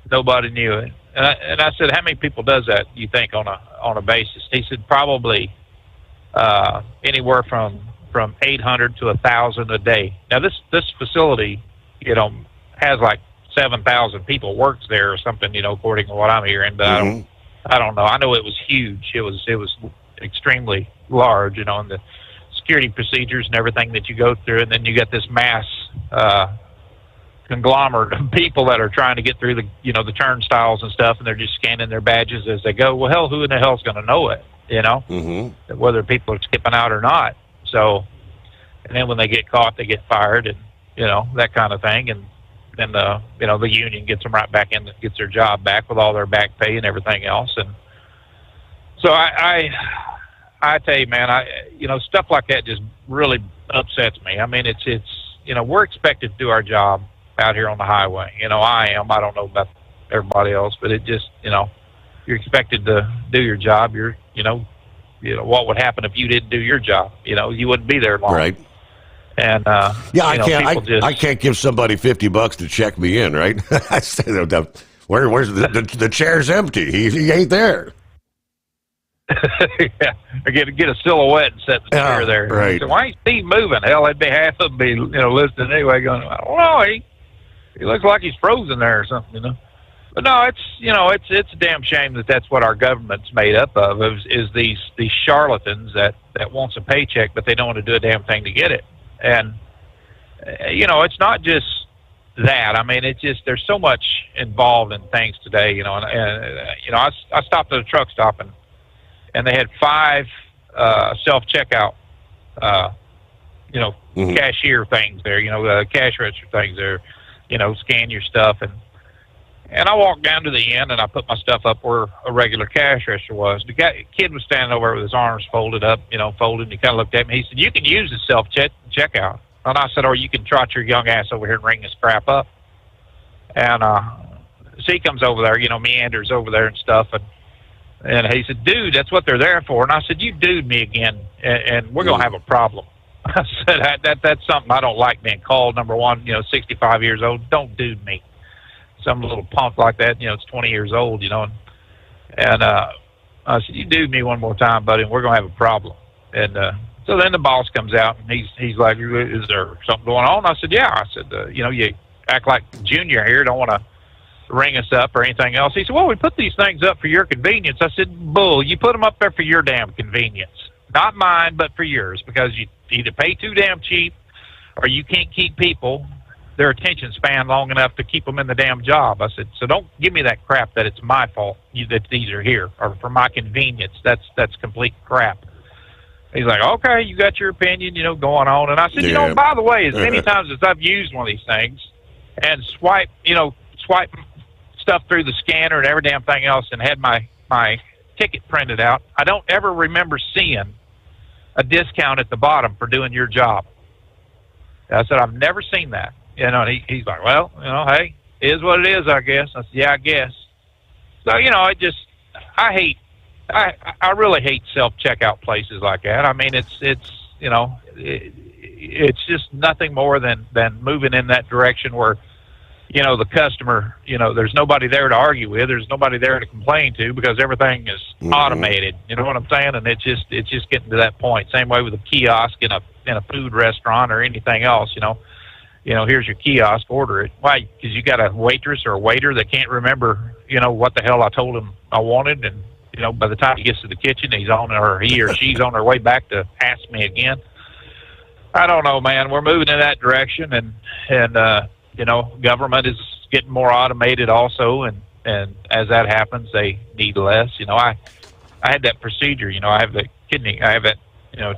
nobody knew it. And I said, how many people does that, you think, on a basis? He said, probably anywhere from 800 to 1,000 a day. Now, this facility, has like 7,000 people works there or something, according to what I'm hearing. But I don't know. I know it was huge. It was extremely large, and the security procedures and everything that you go through, and then you get this mass conglomerate of people that are trying to get through the the turnstiles and stuff, and they're just scanning their badges as they go. Well, hell, who in the hell's going to know it? Whether people are skipping out or not. So, and then when they get caught, they get fired, and that kind of thing, and then the union gets them right back in, gets their job back with all their back pay and everything else. And so I tell you, man, stuff like that just really upsets me. I mean, it's we're expected to do our job out here on the highway. I am. I don't know about everybody else, but it just, you're expected to do your job. What would happen if you didn't do your job? You wouldn't be there long. Right. And I can't give somebody $50 to check me in, right? I say, where's the chair's empty? He ain't there. Yeah, or get a silhouette and set the chair there. Right. So why ain't Steve moving? Hell, it'd be half of them be listening anyway. Going, I don't know. He looks like he's frozen there or something. But no, it's a damn shame that that's what our government's made up of. Is these charlatans that wants a paycheck, but they don't want to do a damn thing to get it. And it's not just that. I mean, it's just there's so much involved in things today. I stopped at a truck stop and they had 5 self-checkout, cashier things there, cash register things there, scan your stuff. And I walked down to the end and I put my stuff up where a regular cash register was. The kid was standing over with his arms folded up, folded, and he kind of looked at me. He said, "You can use the self-checkout." And I said, "Or you can trot your young ass over here and ring this crap up." And so he comes over there, meanders over there and stuff, and he said, "Dude, that's what they're there for." And I said, "You dude me again, and we're gonna have a problem." I said, "That's something I don't like being called. Number one, 65 years old. Don't dude me. Some little punk like that, it's 20 years old, and I said, "You dude me one more time, buddy, and we're gonna have a problem." And so then the boss comes out and he's like, "Is there something going on?" I said, "Yeah." I said, "You act like Junior here. Don't want to ring us up or anything else." He said, "Well, we put these things up for your convenience." I said, "Bull, you put them up there for your damn convenience. Not mine, but for yours, because you either pay too damn cheap or you can't keep people their attention span long enough to keep them in the damn job." I said, "So don't give me that crap that it's my fault that these are here or for my convenience. That's complete crap." He's like, "Okay, you got your opinion, going on." And I said, by the way, as many times as I've used one of these things and swipe stuff through the scanner and every damn thing else and had my ticket printed out, I don't ever remember seeing a discount at the bottom for doing your job. I said, I've never seen that. And he's like, well, hey, it is what it is, I guess. I said, yeah, I guess. So, I really hate self-checkout places like that. I mean, it's just nothing more than moving in that direction where, the customer, there's nobody there to argue with. There's nobody there to complain to because everything is automated. You know what I'm saying? And it's just getting to that point. Same way with a kiosk in a food restaurant or anything else, here's your kiosk, order it. Why? Because you got a waitress or a waiter that can't remember, what the hell I told him I wanted. And, by the time he gets to the kitchen, he or she's on their way back to ask me again. I don't know, man. We're moving in that direction, and government is getting more automated also, and as that happens, they need less. I had that procedure. I have that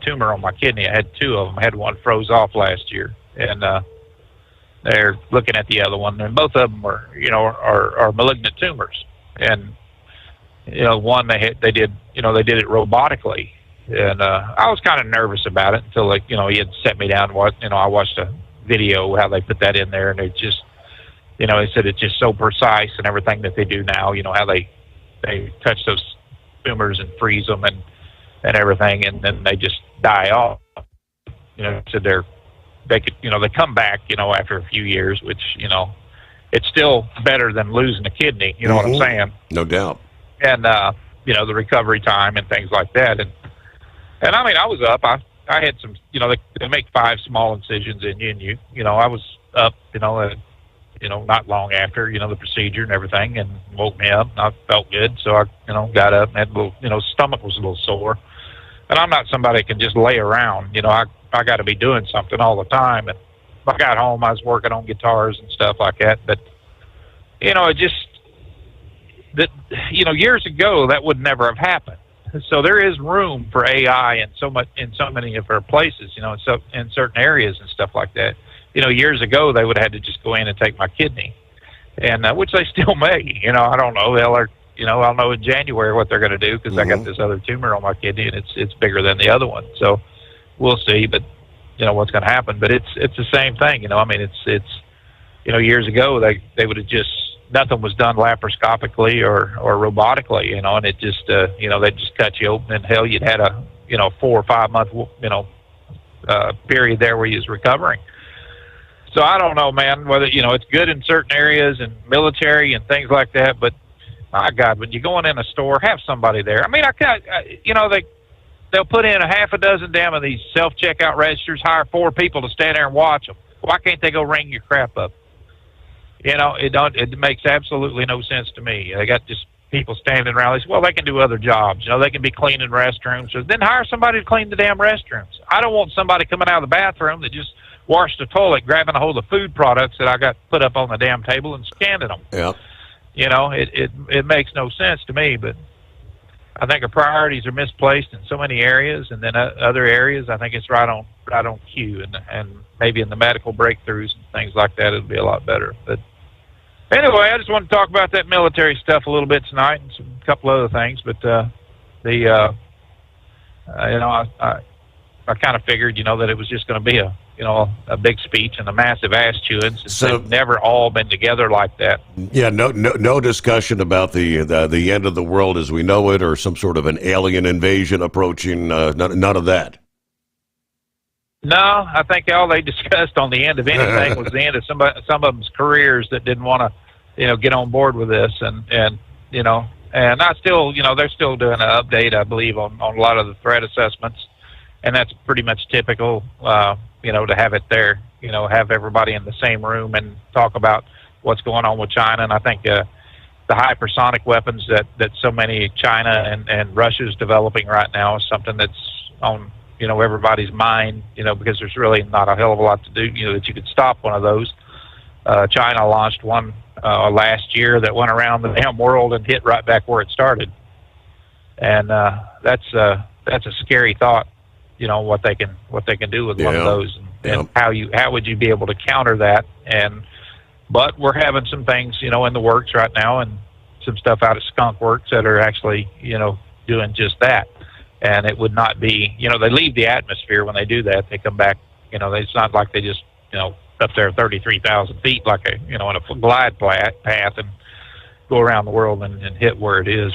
tumor on my kidney. I had two of them. I had one froze off last year, and they're looking at the other one, and both of them are malignant tumors. And one they did it robotically, and I was kind of nervous about it until he had set me down. I watched a video how they put that in there, and it just he said it's just so precise and everything that they do now. How they touch those tumors and freeze them and everything, and then they just die off. So they come back after a few years, which it's still better than losing a kidney. You know what I'm saying? No doubt. And the recovery time and things like that, and I mean, I was up. I had some, they make 5 small incisions in you, and I was up, not long after, the procedure and everything, and woke me up, and I felt good. So I, got up and had a little, stomach was a little sore, and I'm not somebody that can just lay around. I got to be doing something all the time. And I got home, I was working on guitars and stuff like that. But years ago that would never have happened. So there is room for AI in so many of our places, in certain areas and stuff like that. Years ago they would have had to just go in and take my kidney, and which they still may. I don't know. I'll know in January what they're going to do because I got this other tumor on my kidney, and it's bigger than the other one. So we'll see. But what's going to happen? But it's the same thing. I mean, it's years ago they would have just. Nothing was done laparoscopically or robotically, and it just, they'd just cut you open, and hell, you'd had a, 4 or 5 month, period there where you was recovering. So I don't know, man, whether, it's good in certain areas and military and things like that, but my God, when you're going in a store, have somebody there. I mean, they'll put in a half a dozen damn of these self-checkout registers, hire 4 people to stand there and watch them. Why can't they go ring your crap up? It makes absolutely no sense to me. They got just people standing around. They say, well, they can do other jobs. They can be cleaning restrooms. So then hire somebody to clean the damn restrooms. I don't want somebody coming out of the bathroom that just washed the toilet, grabbing a hold of food products that I got put up on the damn table and scanning them. Yeah. It makes no sense to me, but I think our priorities are misplaced in so many areas, and then other areas I think it's right on cue, and maybe in the medical breakthroughs and things like that it'll be a lot better. But anyway, I just want to talk about that military stuff a little bit tonight and a couple other things. But I kind of figured, that it was just going to be a big speech and a massive ass chewing since they've never all been together like that. Yeah, no discussion about the end of the world as we know it, or some sort of an alien invasion approaching. None of that. No, I think all they discussed on the end of anything was the end of some of them's careers that didn't want to, get on board with this, and I still, they're still doing an update, I believe, on a lot of the threat assessments, and that's pretty much typical, to have it there, have everybody in the same room and talk about what's going on with China. And I think the hypersonic weapons that so many China and Russia is developing right now is something that's on everybody's mind, because there's really not a hell of a lot to do, that you could stop one of those. China launched one last year that went around the damn world and hit right back where it started. And that's a scary thought, what they can do with one of those, and how would you be able to counter that? But we're having some things, in the works right now, and some stuff out of Skunk Works that are actually, doing just that. and it would not be, they leave the atmosphere when they do that. They come back, it's not like they just, up there 33,000 feet like in a glide path and go around the world and hit where it is,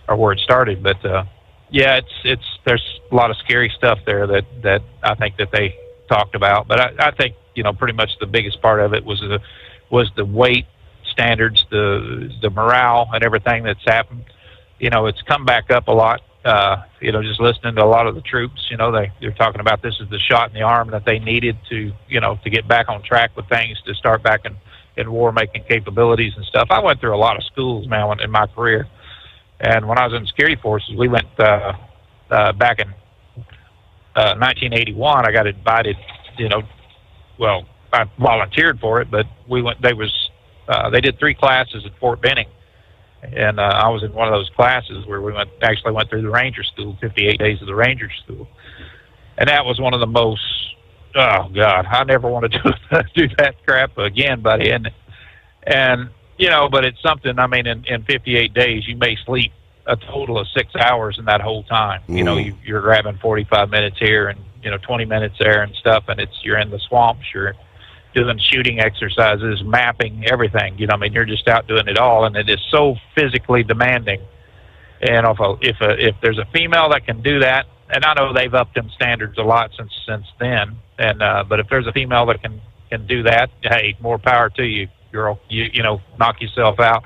or where it started. But yeah, there's a lot of scary stuff there that I think that they talked about. But I think pretty much the biggest part of it was the weight standards, the morale, and everything that's happened. It's come back up a lot. Just listening to a lot of the troops, they're talking about this is the shot in the arm that they needed to get back on track with things, to start back in war making capabilities and stuff. I went through a lot of schools, man, in my career. And when I was in the security forces, we went back in 1981. I got invited, I volunteered for it, but we went. They did 3 classes at Fort Benning. And I was in one of those classes where we actually went through the Ranger School, 58 days of the Ranger School. And that was one of the most, oh, God, I never want to do that crap again, buddy. And but it's something, in 58 days, you may sleep a total of 6 hours in that whole time. You're grabbing 45 minutes here and, 20 minutes there and stuff, and you're in the swamps, you're doing shooting exercises, mapping, everything. You're just out doing it all, and it is so physically demanding. And if there's a female that can do that, and I know they've upped them standards a lot since then, and but if there's a female that can do that, hey, more power to you, girl. You knock yourself out.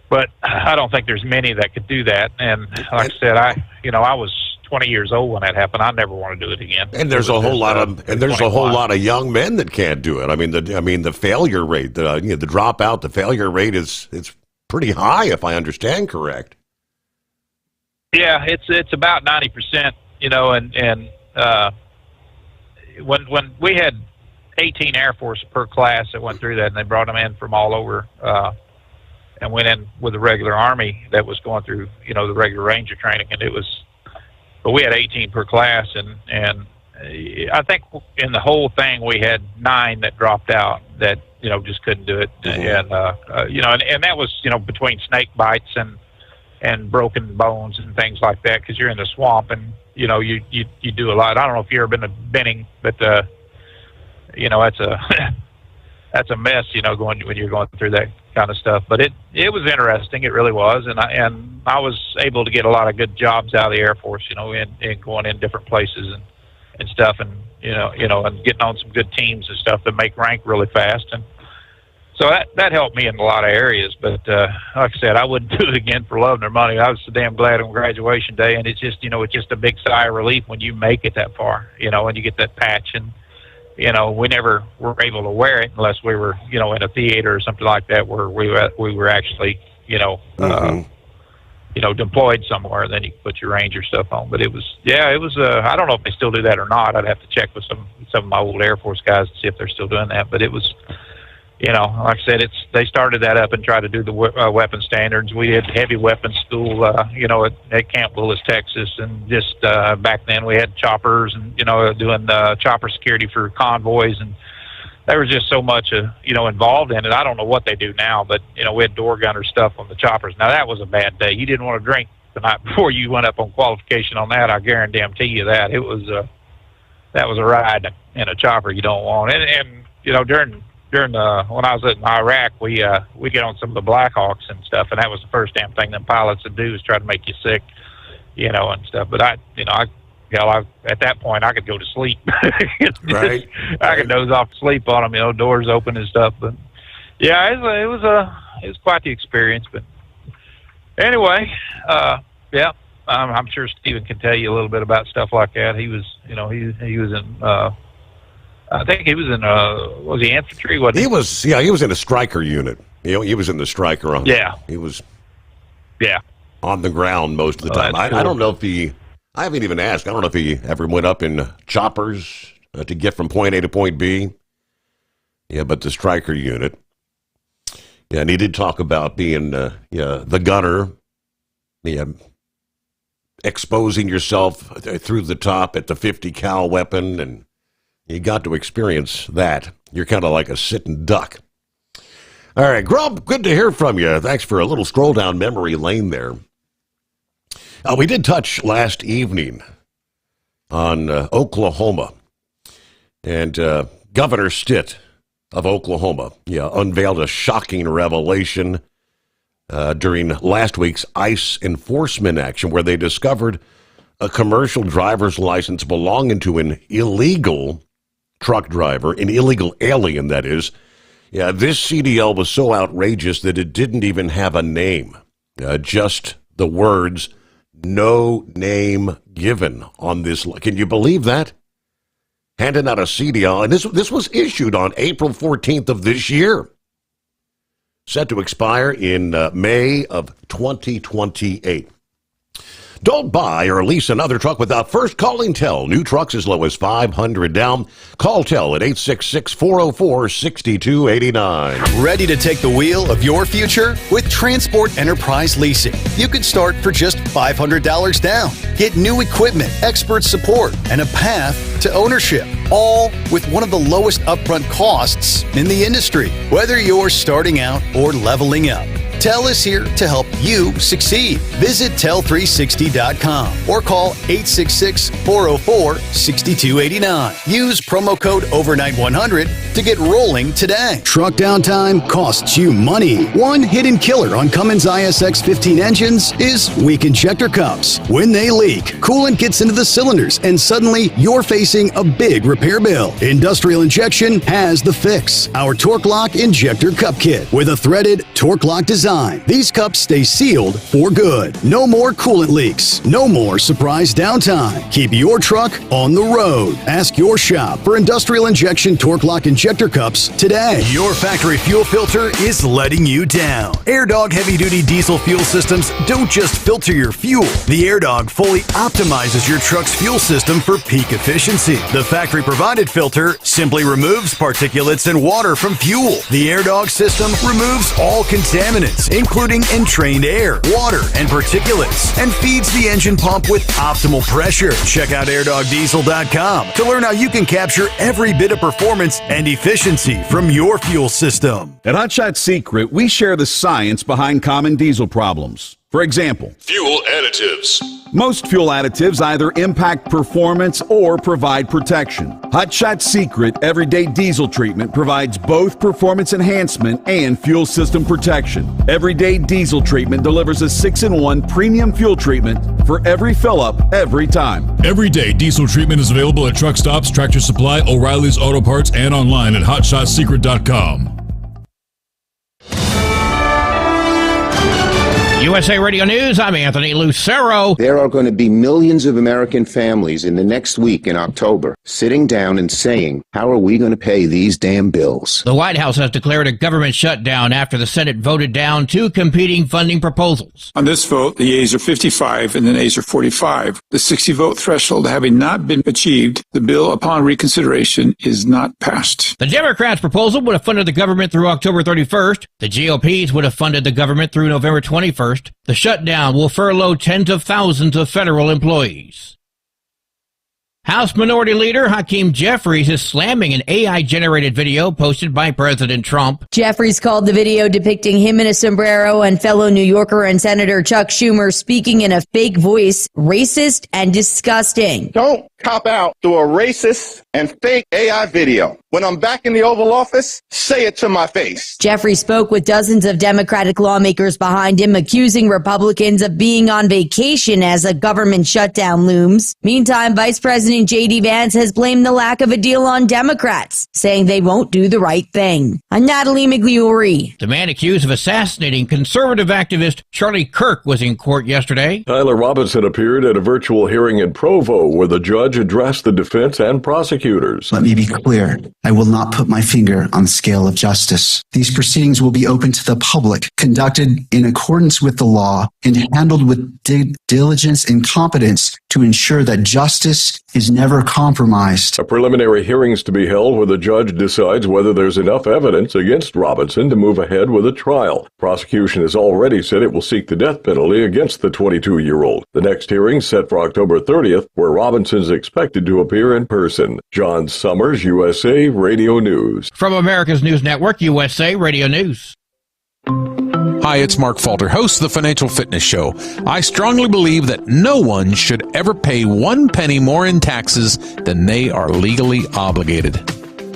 But I don't think there's many that could do that. And like I said, I was 20 years old when that happened. I never want to do it again. And there's a whole lot of young men that can't do it. The failure rate, the dropout, the failure rate is pretty high, if I understand correct. Yeah, it's about 90%. And when we had 18 Air Force per class that went through that, and they brought them in from all over, and went in with the regular Army that was going through the regular Ranger training, and but we had 18 per class, and I think in the whole thing we had 9 that dropped out that just couldn't do it. Mm-hmm. And that was between snake bites and broken bones and things like that, because you're in the swamp and you do a lot. I don't know if you've ever been to Benning, but that's a mess, when you're going through that kind of stuff. But it was interesting. It really was. And I was able to get a lot of good jobs out of the Air Force, and going in different places and stuff, and, and getting on some good teams and stuff that make rank really fast. And so that helped me in a lot of areas. But, like I said, I wouldn't do it again for love nor money. I was so damn glad on graduation day. And it's just, it's just a big sigh of relief when you make it that far, and you get that patch. And, we never were able to wear it unless we were, in a theater or something like that where we were actually, deployed somewhere. Then you put your Ranger stuff on. But it was, I don't know if they still do that or not. I'd have to check with some of my old Air Force guys to see if they're still doing that. But it was, like I said, they started that up and tried to do the weapon standards. We had heavy weapons school, at Camp Willis, Texas, and just back then we had choppers and doing chopper security for convoys, and there was just so much involved in it. I don't know what they do now, but we had door gunner stuff on the choppers. Now that was a bad day. You didn't want to drink the night before you went up on qualification on that. I guarantee you that it was that was a ride in a chopper you don't want. And during when I was in Iraq, we get on some of the Blackhawks and stuff, and that was the first damn thing them pilots would do is try to make you sick, and stuff. But I at that point I could go to sleep. Right. I could doze off to sleep on them, doors open and stuff. But yeah, it was quite the experience. But anyway, yeah, I'm sure Stephen can tell you a little bit about stuff like that. He was, he was in. I think he was in was he infantry? He was in a striker unit. He was in the striker on. Yeah. He was. Yeah. On the ground most of the time. I don't know if I haven't even asked. I don't know if he ever went up in choppers to get from point A to point B. Yeah, but the striker unit. Yeah, and he did talk about being the gunner. Yeah, exposing yourself through the top at the 50 cal weapon, and you got to experience that. You're kind of like a sitting duck. All right, Grub, good to hear from you. Thanks for a little stroll down memory lane there. We did touch last evening on Oklahoma, and Governor Stitt of Oklahoma unveiled a shocking revelation during last week's ICE enforcement action where they discovered a commercial driver's license belonging to an illegal truck driver, an illegal alien, that is. Yeah, this CDL was so outrageous that it didn't even have a name, just the words, "no name given" on this. Can you believe that? Handing out a CDL, and this was issued on April 14th of this year. Set to expire in May of 2028. Don't buy or lease another truck without first calling Tell. New trucks as low as $500 down. Call Tell at 866-404-6289. Ready to take the wheel of your future? With Transport Enterprise Leasing, you can start for just $500 down. Get new equipment, expert support, and a path to ownership, all with one of the lowest upfront costs in the industry, whether you're starting out or leveling up. Tell is here to help you succeed. Visit Tell360.com or call 866-404-6289. Use promo code OVERNIGHT100 to get rolling today. Truck downtime costs you money. One hidden killer on Cummins ISX 15 engines is weak injector cups. When they leak, coolant gets into the cylinders and suddenly you're facing a big repair bill. Industrial Injection has the fix. Our Torque Lock Injector Cup Kit with a threaded Torque Lock design. These cups stay sealed for good. No more coolant leaks. No more surprise downtime. Keep your truck on the road. Ask your shop for Industrial Injection Torque Lock Injector Cups today. Your factory fuel filter is letting you down. AirDog heavy-duty diesel fuel systems don't just filter your fuel. The AirDog fully optimizes your truck's fuel system for peak efficiency. The factory-provided filter simply removes particulates and water from fuel. The AirDog system removes all contaminants, including entrained air, water, and particulates, and feeds the engine pump with optimal pressure. Check out airdogdiesel.com to learn how you can capture every bit of performance and efficiency from your fuel system. At Hot Shot Secret, we share the science behind common diesel problems. For example, Fuel additives. most fuel additives either impact performance or provide protection. Hot Shot Secret Everyday Diesel Treatment provides both performance enhancement and fuel system protection. Everyday Diesel Treatment delivers a 6-in-1 premium fuel treatment for every fill-up, every time. Everyday diesel treatment is available at truck stops, Tractor Supply, O'Reilly's Auto Parts, and online at hotshotsecret.com. USA Radio News, I'm Anthony Lucero. There are going to be millions of American families in the next week in October sitting down and saying, how are we going to pay these damn bills? The White House has declared a government shutdown after the Senate voted down two competing funding proposals. On this vote, the yeas are 55 and the nays are 45. The 60-vote threshold having not been achieved, the bill upon reconsideration is not passed. The Democrats' proposal would have funded the government through October 31st. The GOP's would have funded the government through November 21st. The shutdown will furlough tens of thousands of federal employees. House Minority Leader Hakeem Jeffries is slamming an AI-generated video posted by President Trump. Jeffries called the video depicting him in a sombrero and fellow New Yorker and Senator Chuck Schumer speaking in a fake voice racist and disgusting. Don't cop out to a racist and fake AI video. When I'm back in the Oval Office, say it to my face. Jeffries spoke with dozens of Democratic lawmakers behind him, accusing Republicans of being on vacation as a government shutdown looms. Meantime, Vice President J.D. Vance has blamed the lack of a deal on Democrats, saying they won't do the right thing. I'm Natalie Migliori. The man accused of assassinating conservative activist Charlie Kirk was in court yesterday. Tyler Robinson appeared at a virtual hearing in Provo where the judge addressed the defense and prosecutors. Let me be clear. I will not put my finger on the scale of justice. These proceedings will be open to the public, conducted in accordance with the law, and handled with diligence and competence to ensure that justice is never compromised. A preliminary hearing is to be held where the judge decides whether there's enough evidence against Robinson to move ahead with a trial. Prosecution has already said it will seek the death penalty against the 22-year-old. The next hearing set for October 30th, where Robinson's expected to appear in person. John Sommers, USA Radio News. From America's News Network, USA Radio News. Hi, it's Mark Falter, host of the Financial Fitness Show. I strongly believe that no one should ever pay 1 penny more in taxes than they are legally obligated.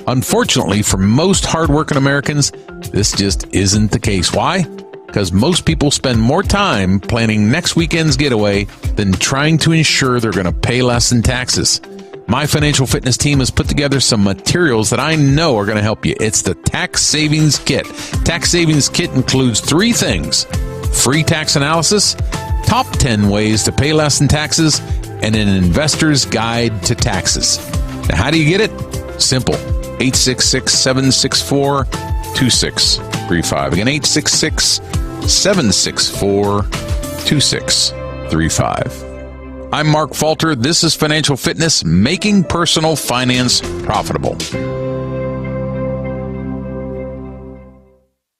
Unfortunately, for most hardworking Americans, this just isn't the case. Why? Because most people spend more time planning next weekend's getaway than trying to ensure they're going to pay less in taxes. My financial fitness team has put together some materials that I know are going to help you. It's the Tax Savings Kit. Tax Savings Kit includes 3 things: free tax analysis, top 10 ways to pay less in taxes, and an investor's guide to taxes. Now, how do you get it? Simple. 866-764-2635. Again, 866-764-2635. I'm Mark Falter. This is Financial Fitness, making personal finance profitable.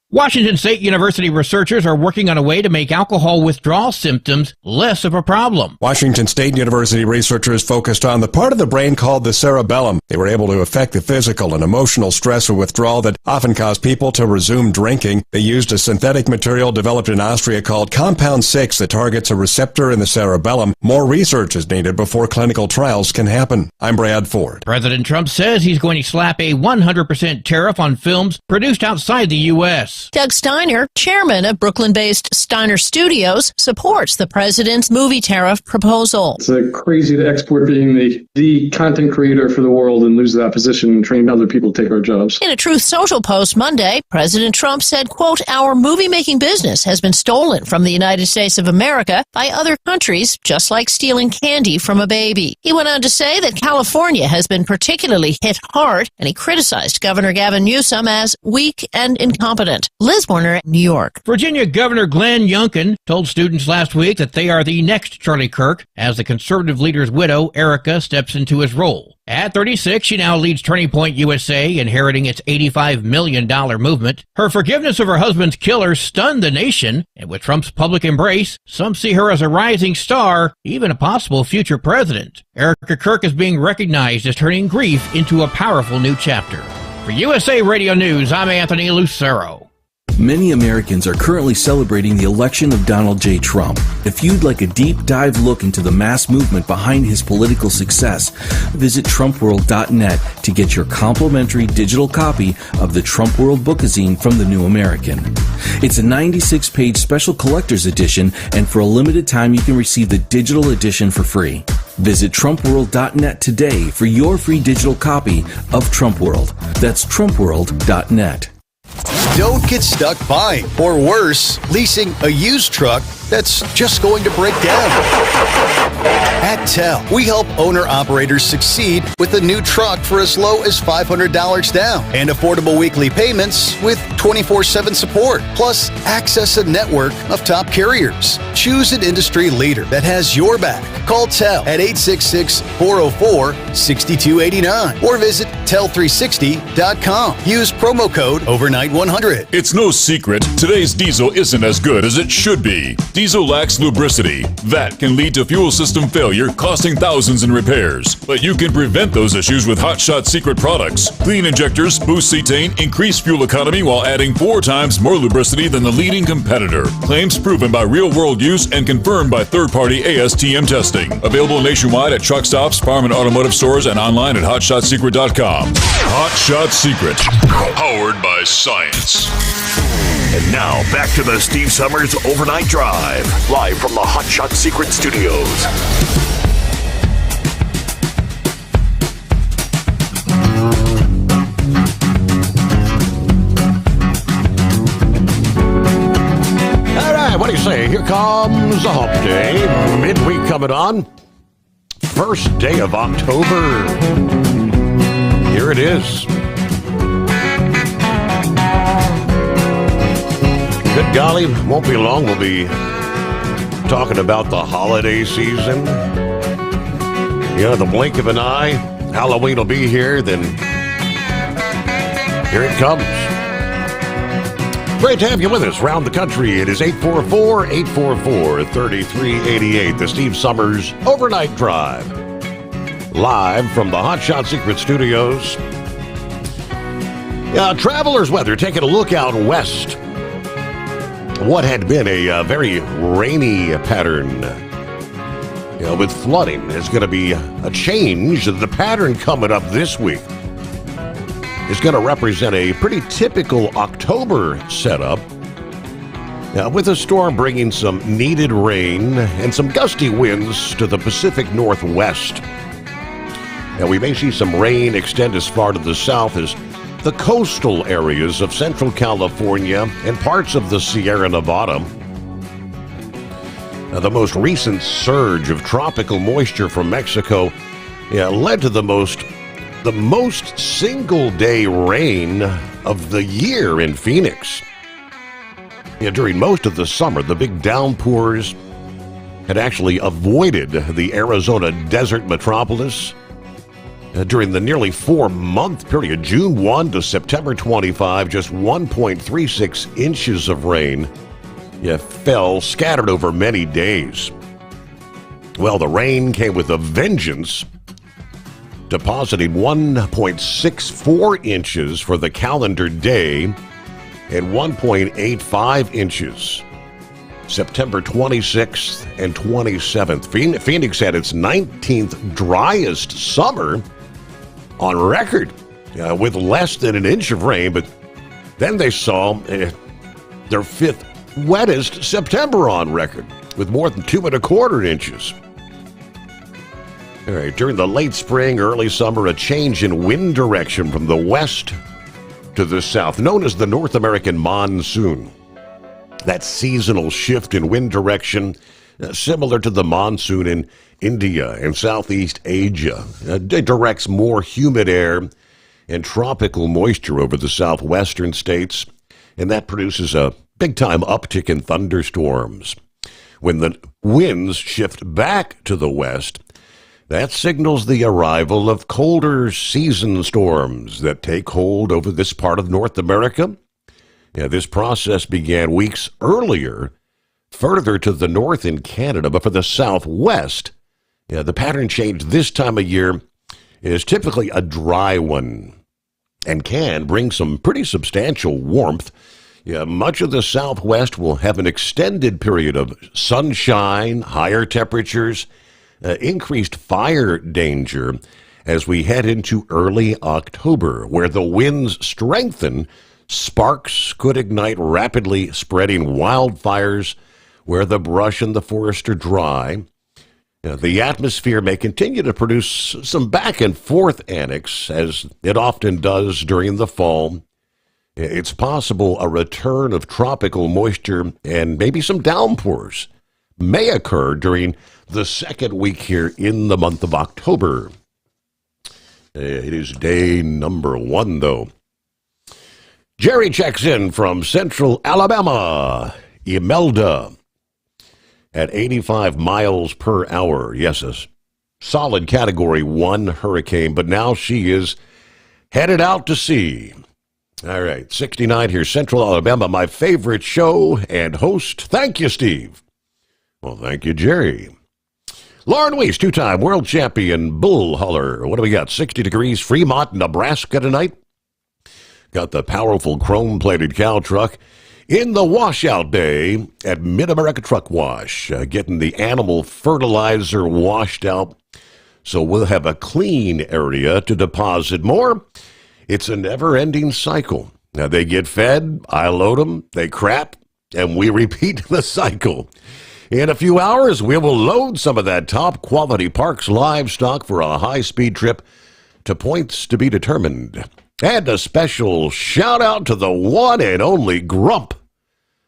Washington State University researchers are working on a way to make alcohol withdrawal symptoms less of a problem. Washington State University researchers focused on the part of the brain called the cerebellum. They were able to affect the physical and emotional stress or withdrawal that often cause people to resume drinking. They used a synthetic material developed in Austria called Compound 6 that targets a receptor in the cerebellum. More research is needed before clinical trials can happen. I'm Brad Ford. President Trump says he's going to slap a 100% tariff on films produced outside the U.S. Doug Steiner, chairman of Brooklyn-based Steiner Studios, supports the president's movie tariff proposal. It's crazy to export being the content creator for the world and lose that position and train other people to take our jobs. In a Truth Social post Monday, President Trump said, quote, "Our movie-making business has been stolen from the United States of America by other countries, just like stealing candy from a baby." He went on to say that California has been particularly hit hard, and he criticized Governor Gavin Newsom as weak and incompetent. Liz Warner, New York. Virginia Governor Glenn Youngkin told students last week that they are the next Charlie Kirk as the conservative leader's widow, Erica, steps into his role. At 36, she now leads Turning Point USA, inheriting its $85 million movement. Her forgiveness of her husband's killer stunned the nation, and with Trump's public embrace, some see her as a rising star, even a possible future president. Erica Kirk is being recognized as turning grief into a powerful new chapter. For USA Radio News, I'm Anthony Lucero. Many Americans are currently celebrating the election of Donald J. Trump. If you'd like a deep dive look into the mass movement behind his political success, visit TrumpWorld.net to get your complimentary digital copy of the Trump World Bookazine from the New American. It's a 96-page special collector's edition, and for a limited time you can receive the digital edition for free. Visit TrumpWorld.net today for your free digital copy of Trump World. That's TrumpWorld.net. Don't get stuck buying, or worse, leasing a used truck that's just going to break down. At TEL, we help owner-operators succeed with a new truck for as low as $500 down and affordable weekly payments with 24/7 support, plus access a network of top carriers. Choose an industry leader that has your back. Call TEL at 866-404-6289 or visit tel360.com. Use promo code OVERNIGHT100. It's no secret, today's diesel isn't as good as it should be. Diesel lacks lubricity. That can lead to fuel system failure, costing thousands in repairs. But you can prevent those issues with Hot Shot Secret products. Clean injectors, boost cetane, increase fuel economy while adding 4 times more lubricity than the leading competitor. Claims proven by real-world use and confirmed by third-party ASTM testing. Available nationwide at truck stops, farm and automotive stores, and online at hotshotsecret.com. Hot Shot Secret, powered by science. And now, back to the Steve Sommers Overnight Drive, live from the Hot Shot Secret Studios. All right, what do you say? Here comes a hump day. Midweek coming on. First day of October. Here it is. Good golly, won't be long. We'll be talking about the holiday season. You know, the blink of an eye, Halloween will be here, then here it comes. Great to have you with us around the country. It is 844-844-3388, the Steve Sommers Overnight Drive. Live from the Hot Shot Secret Studios. Traveler's weather, taking a look out west. what had been a very rainy pattern, with flooding, is going to be a change. The pattern coming up this week is going to represent a pretty typical October setup, with a storm bringing some needed rain and some gusty winds to the Pacific Northwest. Now, we may see some rain extend as far to the south as the coastal areas of Central California and parts of the Sierra Nevada. Now, the most recent surge of tropical moisture from Mexico led to the most single-day rain of the year in Phoenix. During most of the summer, the big downpours had actually avoided the Arizona desert metropolis. During the nearly 4-month period, June 1 to September 25, just 1.36 inches of rain fell scattered over many days. Well, the rain came with a vengeance, depositing 1.64 inches for the calendar day and 1.85 inches September 26th and 27th. Phoenix had its 19th driest summer on record, with less than an inch of rain, but then they saw their 5th wettest September on record, with more than 2.25 inches. All right, during the late spring, early summer, a change in wind direction from the west to the south, known as the North American monsoon. That seasonal shift in wind direction, similar to the monsoon in India and Southeast Asia, directs more humid air and tropical moisture over the southwestern states, and that produces a big-time uptick in thunderstorms. When the winds shift back to the west, that signals the arrival of colder season storms that take hold over this part of North America. This process began weeks earlier, further to the north in Canada, but for the southwest, the pattern change this time of year is typically a dry one and can bring some pretty substantial warmth. Much of the southwest will have an extended period of sunshine, higher temperatures, increased fire danger as we head into early October, where the winds strengthen. Sparks could ignite rapidly spreading wildfires where the brush and the forest are dry. The atmosphere may continue to produce some back and forth annex, as it often does during the fall. It's possible a return of tropical moisture and maybe some downpours may occur during the second week here in the month of October. It is day number 1, though. Jerry checks in from Central Alabama. Imelda at 85 miles per hour. Yes, a solid Category 1 hurricane, but now she is headed out to sea. All right, 69 here, Central Alabama, my favorite show and host. Thank you, Steve. Well, thank you, Jerry. Lauren Weiss, 2-time world champion bull hauler. What do we got? 60 degrees, Fremont, Nebraska tonight. Got the powerful chrome-plated cow truck in the washout bay at Mid-America Truck Wash, getting the animal fertilizer washed out so we'll have a clean area to deposit more. It's a never-ending cycle. Now, they get fed, I load them, they crap, and we repeat the cycle. In a few hours, we will load some of that top-quality Parks livestock for a high-speed trip to points to be determined. And a special shout-out to the one and only Grump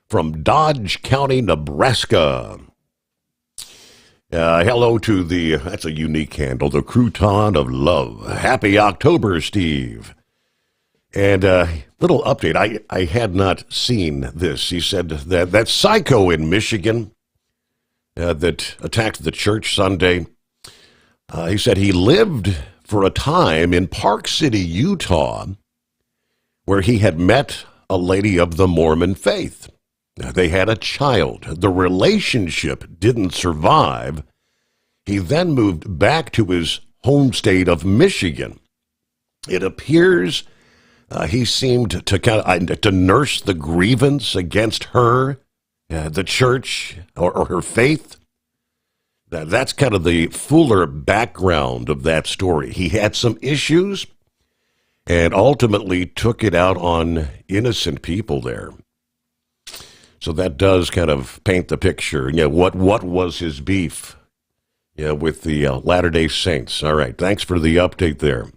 from Dodge County, Nebraska. Hello to that's a unique handle, the Crouton of Love. Happy October, Steve. And little update, I had not seen this. He said that psycho in Michigan that attacked the church Sunday, he said he lived for a time in Park City, Utah, where he had met a lady of the Mormon faith. They had a child. The relationship didn't survive. He then moved back to his home state of Michigan. It appears he seemed to nurse the grievance against her the church or her faith. That's kind of the fuller background of that story. He had some issues and ultimately took it out on innocent people there. So that does kind of paint the picture. What was his beef with the Latter-day Saints? All right, thanks for the update there.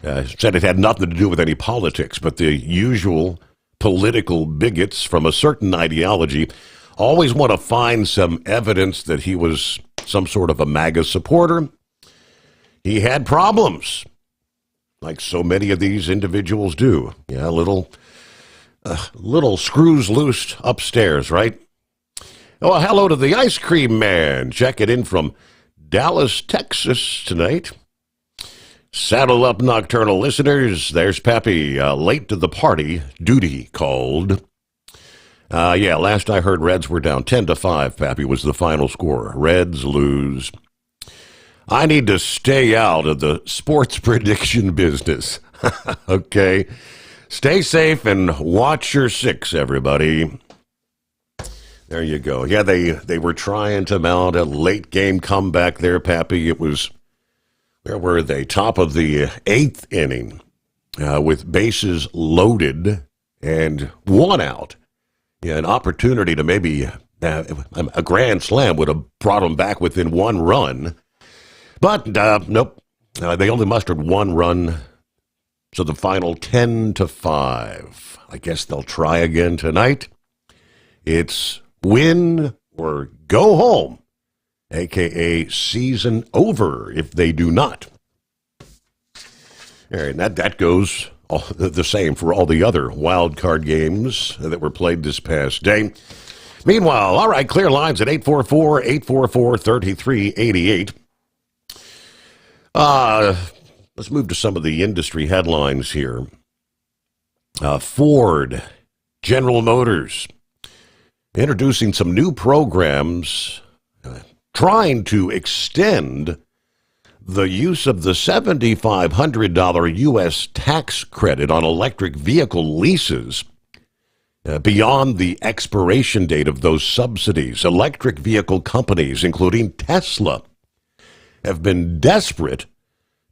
Said it had nothing to do with any politics, but the usual political bigots from a certain ideology always want to find some evidence that he was some sort of a MAGA supporter. He had problems, like so many of these individuals do. Little screws loose upstairs, right? Oh, hello to the ice cream man. Checking in from Dallas, Texas tonight. Saddle up, nocturnal listeners. There's Pappy, late to the party. Duty called. Last I heard, Reds were down 10-5. Pappy was the final score. Reds lose. I need to stay out of the sports prediction business. Okay. Stay safe and watch your six, everybody. There you go. Yeah, they were trying to mount a late game comeback there, Pappy. It was, where were they? Top of the 8th inning with bases loaded and one out. An opportunity to maybe a grand slam would have brought them back within one run. But nope, they only mustered one run. So the final 10-5. I guess they'll try again tonight. It's win or go home, a.k.a. season over if they do not. All right, that goes the same for all the other wild card games that were played this past day. Meanwhile, all right, clear lines at 844-844-3388. Let's move to some of the industry headlines here. Ford, General Motors, introducing some new programs trying to extend the use of the $7,500 U.S. tax credit on electric vehicle leases beyond the expiration date of those subsidies. Electric vehicle companies, including Tesla, have been desperate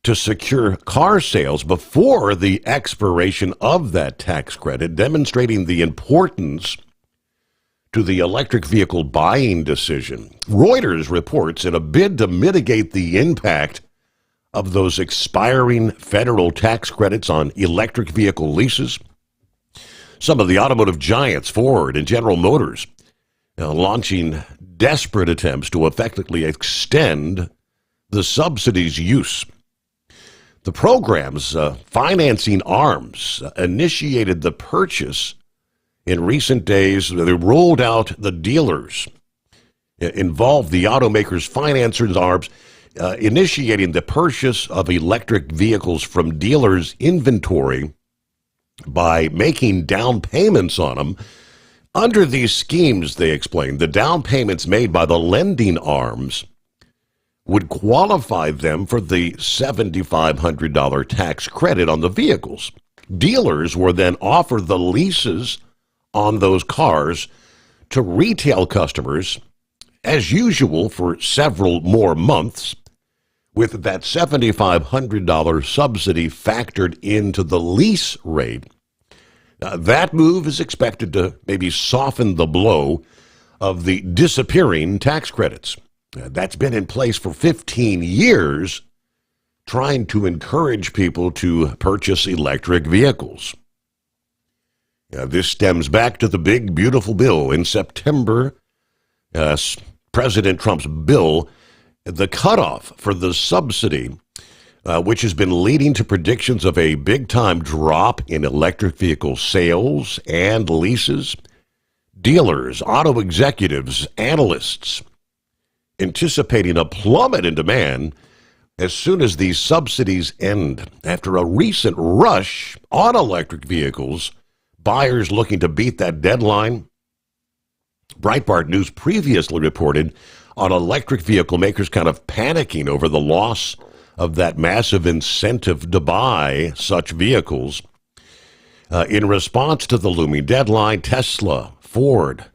to secure car sales before the expiration of that tax credit, demonstrating the importance to the electric vehicle buying decision. Reuters reports in a bid to mitigate the impact of those expiring federal tax credits on electric vehicle leases, some of the automotive giants, Ford and General Motors, launching desperate attempts to effectively extend the subsidies use. The program's financing arms initiated the purchase in recent days. They rolled out the dealers, involved the automakers' financers' arms, initiating the purchase of electric vehicles from dealers' inventory by making down payments on them. Under these schemes, they explained, the down payments made by the lending arms would qualify them for the $7,500 tax credit on the vehicles. Dealers were then offered the leases on those cars to retail customers, as usual, for several more months, with that $7,500 subsidy factored into the lease rate. That move is expected to maybe soften the blow of the disappearing tax credits. That's been in place for 15 years, trying to encourage people to purchase electric vehicles. This stems back to the big, beautiful bill in September. President Trump's bill, the cutoff for the subsidy, which has been leading to predictions of a big-time drop in electric vehicle sales and leases. Dealers, auto executives, analysts anticipating a plummet in demand as soon as these subsidies end. After a recent rush on electric vehicles, buyers looking to beat that deadline. Breitbart News previously reported on electric vehicle makers kind of panicking over the loss of that massive incentive to buy such vehicles. In response to the looming deadline, Tesla, Ford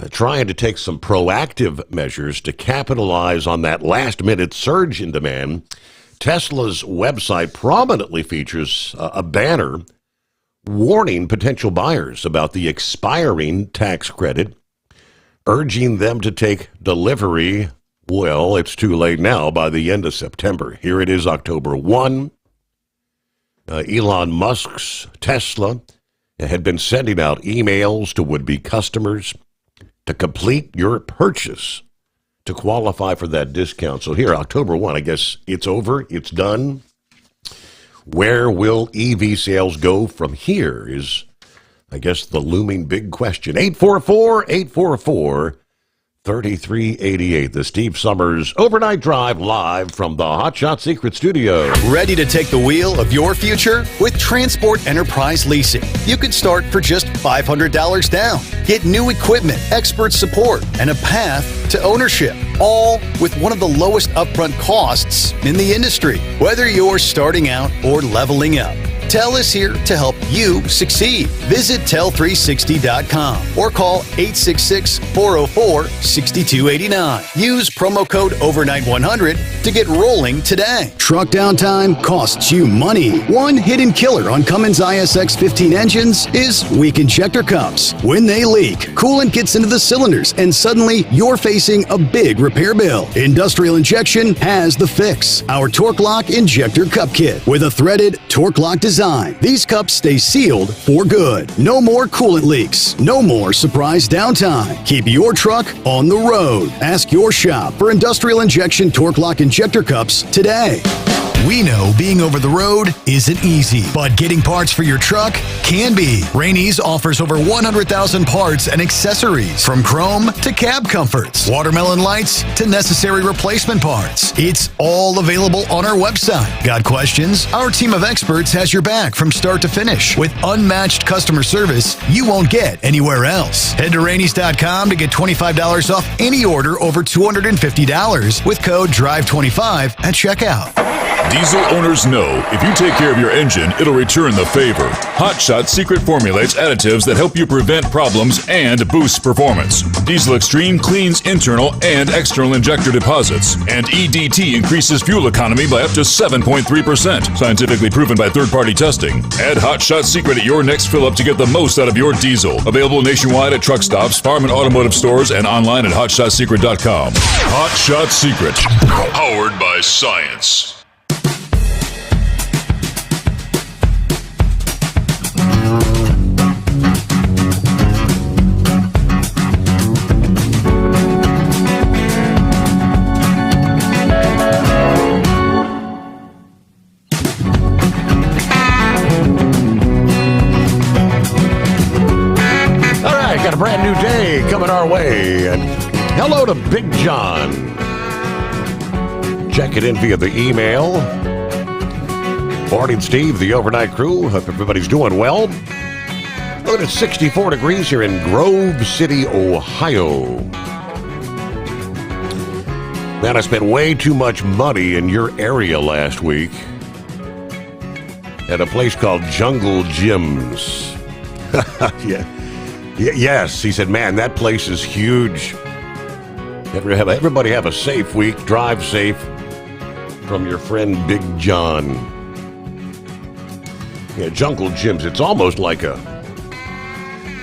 trying to take some proactive measures to capitalize on that last-minute surge in demand. Tesla's website prominently features a banner warning potential buyers about the expiring tax credit, urging them to take delivery. Well, it's too late now, by the end of September. Here it is, October 1. Elon Musk's Tesla had been sending out emails to would-be customers to complete your purchase to qualify for that discount. So here, October 1, I guess it's over, it's done. Where will EV sales go from here is, I guess, the looming big question. 844-844-3388. The Steve Sommers Overnight Drive live from the Hot Shot Secret Studio. Ready to take the wheel of your future? With Transport Enterprise Leasing, you can start for just $500 down. Get new equipment, expert support, and a path to ownership, all with one of the lowest upfront costs in the industry. Whether you're starting out or leveling up, TEL is here to help you succeed. Visit tel360.com or call 866-404-6289. Use promo code OVERNIGHT100 to get rolling today. Truck downtime costs you money. One hidden killer on Cummins ISX 15 engines is weak injector cups. When they leak, coolant gets into the cylinders and suddenly you're facing a big repair bill. Industrial Injection has the fix. Our Torque Lock Injector Cup Kit with a threaded Torque Lock design. These cups stay sealed for good. No more coolant leaks. No more surprise downtime. Keep your truck on the road. Ask your shop for Industrial Injection Torque Lock Injector Cups today. We know being over the road isn't easy, but getting parts for your truck can be. Rainey's offers over 100,000 parts and accessories, from chrome to cab comforts, watermelon lights to necessary replacement parts. It's all available on our website. Got questions? Our team of experts has your back from start to finish with unmatched customer service you won't get anywhere else. Head to Rainey's.com to get $25 off any order over $250 with code DRIVE25 at checkout. Diesel owners know if you take care of your engine, it'll return the favor. Hot Shot Secret formulates additives that help you prevent problems and boost performance. Diesel Extreme cleans internal and external injector deposits, and EDT increases fuel economy by up to 7.3%. Scientifically proven by third-party testing. Add Hot Shot Secret at your next fill-up to get the most out of your diesel. Available nationwide at truck stops, farm and automotive stores, and online at hotshotsecret.com. Hot Shot Secret, powered by science. Brand new day coming our way. And hello to Big John. Check it in via the email. Morning, Steve, the overnight crew. Hope everybody's doing well. Look at 64 degrees here in Grove City, Ohio. Man, I spent way too much money in your area last week at a place called Jungle Gyms. Yeah. Yes, he said, man, that place is huge. Everybody have a safe week. Drive safe. From your friend Big John. Yeah, Jungle Gyms. It's almost like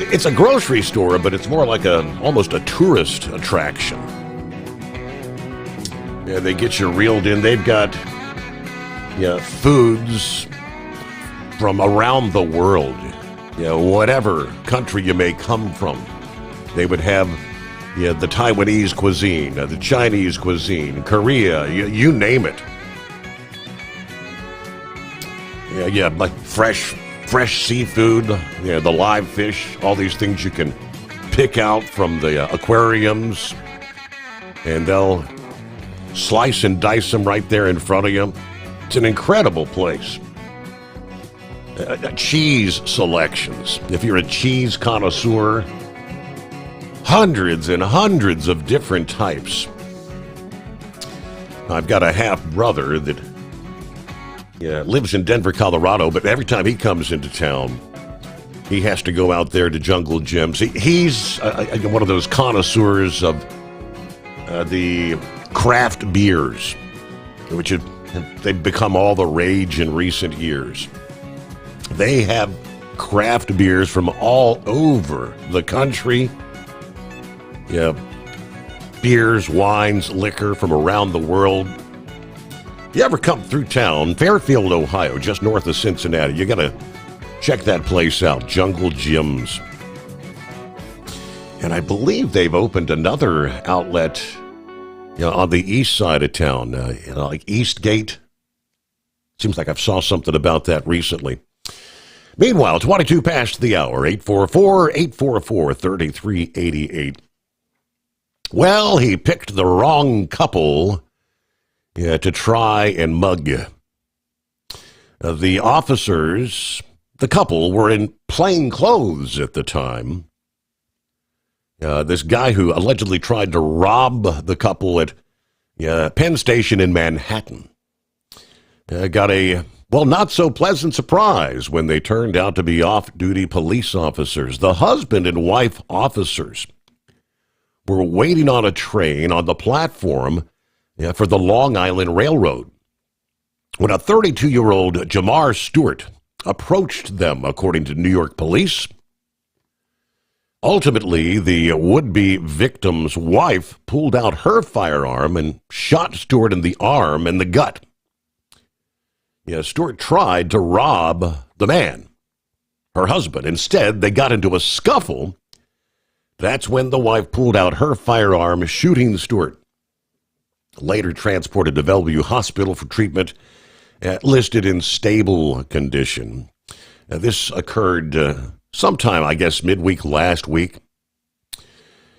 it's a grocery store, but it's more like almost a tourist attraction. Yeah, they get you reeled in. They've got foods from around the world. Whatever country you may come from, they would have the Taiwanese cuisine, the Chinese cuisine, Korea, you name it. Yeah, like fresh seafood, the live fish, all these things you can pick out from the aquariums, and they'll slice and dice them right there in front of you. It's an incredible place. Cheese selections. If you're a cheese connoisseur, hundreds and hundreds of different types. I've got a half-brother that lives in Denver, Colorado, but every time he comes into town, he has to go out there to Jungle Gyms. He's one of those connoisseurs of the craft beers, which they've become all the rage in recent years. They have craft beers from all over the country. Yeah, beers, wines, liquor from around the world. You ever come through town, Fairfield, Ohio, just north of Cincinnati, you got to check that place out, Jungle Gyms. And I believe they've opened another outlet on the east side of town, like Eastgate. Seems like I've saw something about that recently. Meanwhile, 22 past the hour, 844-844-3388. Well, he picked the wrong couple to try and mug. The officers, the couple, were in plain clothes at the time. This guy who allegedly tried to rob the couple at Penn Station in Manhattan got a, not so pleasant surprise when they turned out to be off-duty police officers. The husband and wife officers were waiting on a train on the platform for the Long Island Railroad when a 32-year-old Jamar Stewart approached them, according to New York police. Ultimately, the would-be victim's wife pulled out her firearm and shot Stewart in the arm and the gut. Stewart tried to rob the man, her husband. Instead, they got into a scuffle. That's when the wife pulled out her firearm, shooting Stewart. Later transported to Bellevue Hospital for treatment, listed in stable condition. This occurred sometime, I guess, midweek last week.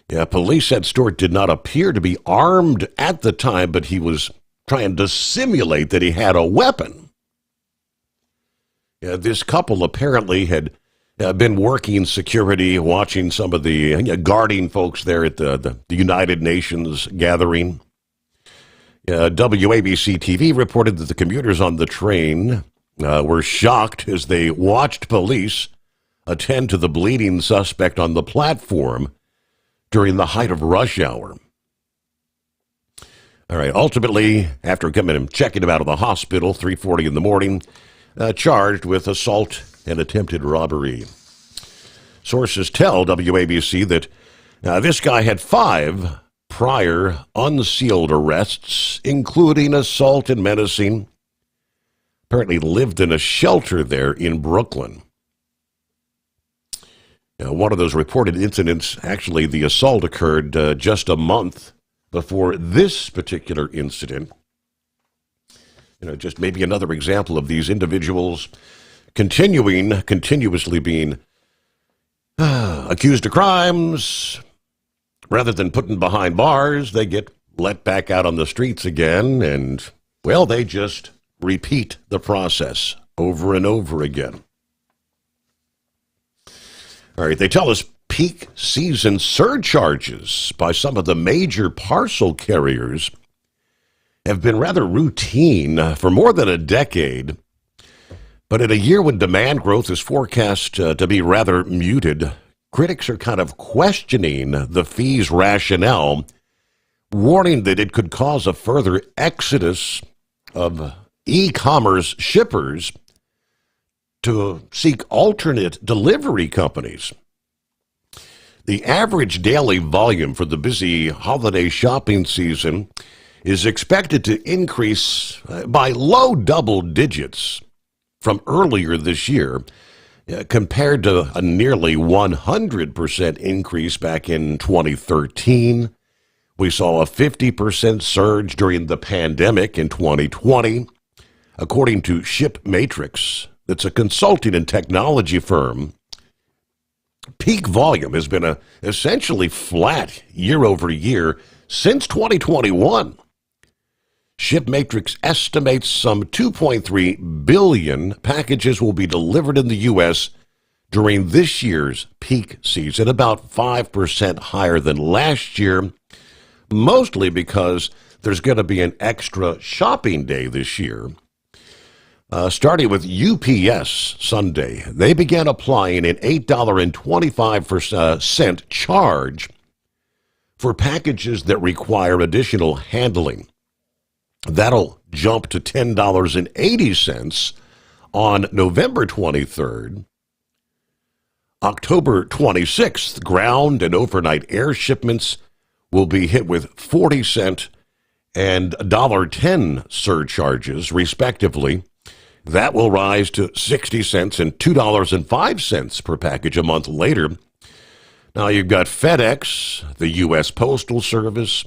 Police said Stewart did not appear to be armed at the time, but he was trying to simulate that he had a weapon. This couple apparently had been working security, watching some of the guarding folks there at the United Nations gathering. WABC TV reported that the commuters on the train were shocked as they watched police attend to the bleeding suspect on the platform during the height of rush hour. All right, ultimately, after coming and checking him out of the hospital, 3:40 in the morning, charged with assault and attempted robbery. Sources tell WABC that this guy had 5 prior unsealed arrests, including assault and menacing. Apparently lived in a shelter there in Brooklyn. One of those reported incidents, actually the assault occurred just a month before this particular incident. Just maybe another example of these individuals continuously being accused of crimes. Rather than putting behind bars, they get let back out on the streets again, and, well, they just repeat the process over and over again. All right, they tell us peak season surcharges by some of the major parcel carriers have been rather routine for more than a decade. But in a year when demand growth is forecast to be rather muted, critics are kind of questioning the fee's rationale, warning that it could cause a further exodus of e-commerce shippers to seek alternate delivery companies. The average daily volume for the busy holiday shopping season is expected to increase by low double digits from earlier this year, compared to a nearly 100% increase back in 2013. We saw a 50% surge during the pandemic in 2020. According to ShipMatrix, that's a consulting and technology firm, peak volume has been essentially flat year over year since 2021. ShipMatrix estimates some 2.3 billion packages will be delivered in the U.S. during this year's peak season, about 5% higher than last year, mostly because there's going to be an extra shopping day this year. Starting with UPS Sunday, they began applying an $8.25 charge for packages that require additional handling. That'll jump to $10.80 on November 23rd. October 26th, ground and overnight air shipments will be hit with 40-cent and $1.10 surcharges, respectively. That will rise to 60 cents and $2.05 per package a month later. Now you've got FedEx, the U.S. Postal Service,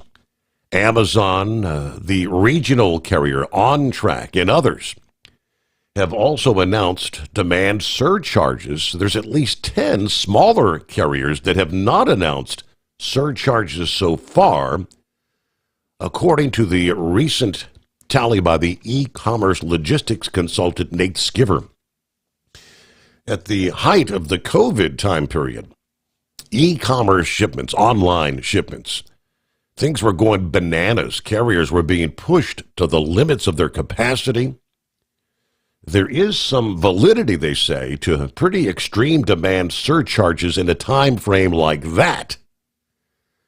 Amazon, the regional carrier On Track, and others have also announced demand surcharges. There's at least 10 smaller carriers that have not announced surcharges so far, according to the recent tally by the e-commerce logistics consultant Nate Skiver. At the height of the COVID time period, e-commerce shipments, online shipments, things were going bananas. Carriers were being pushed to the limits of their capacity. There is some validity, they say, to pretty extreme demand surcharges in a time frame like that.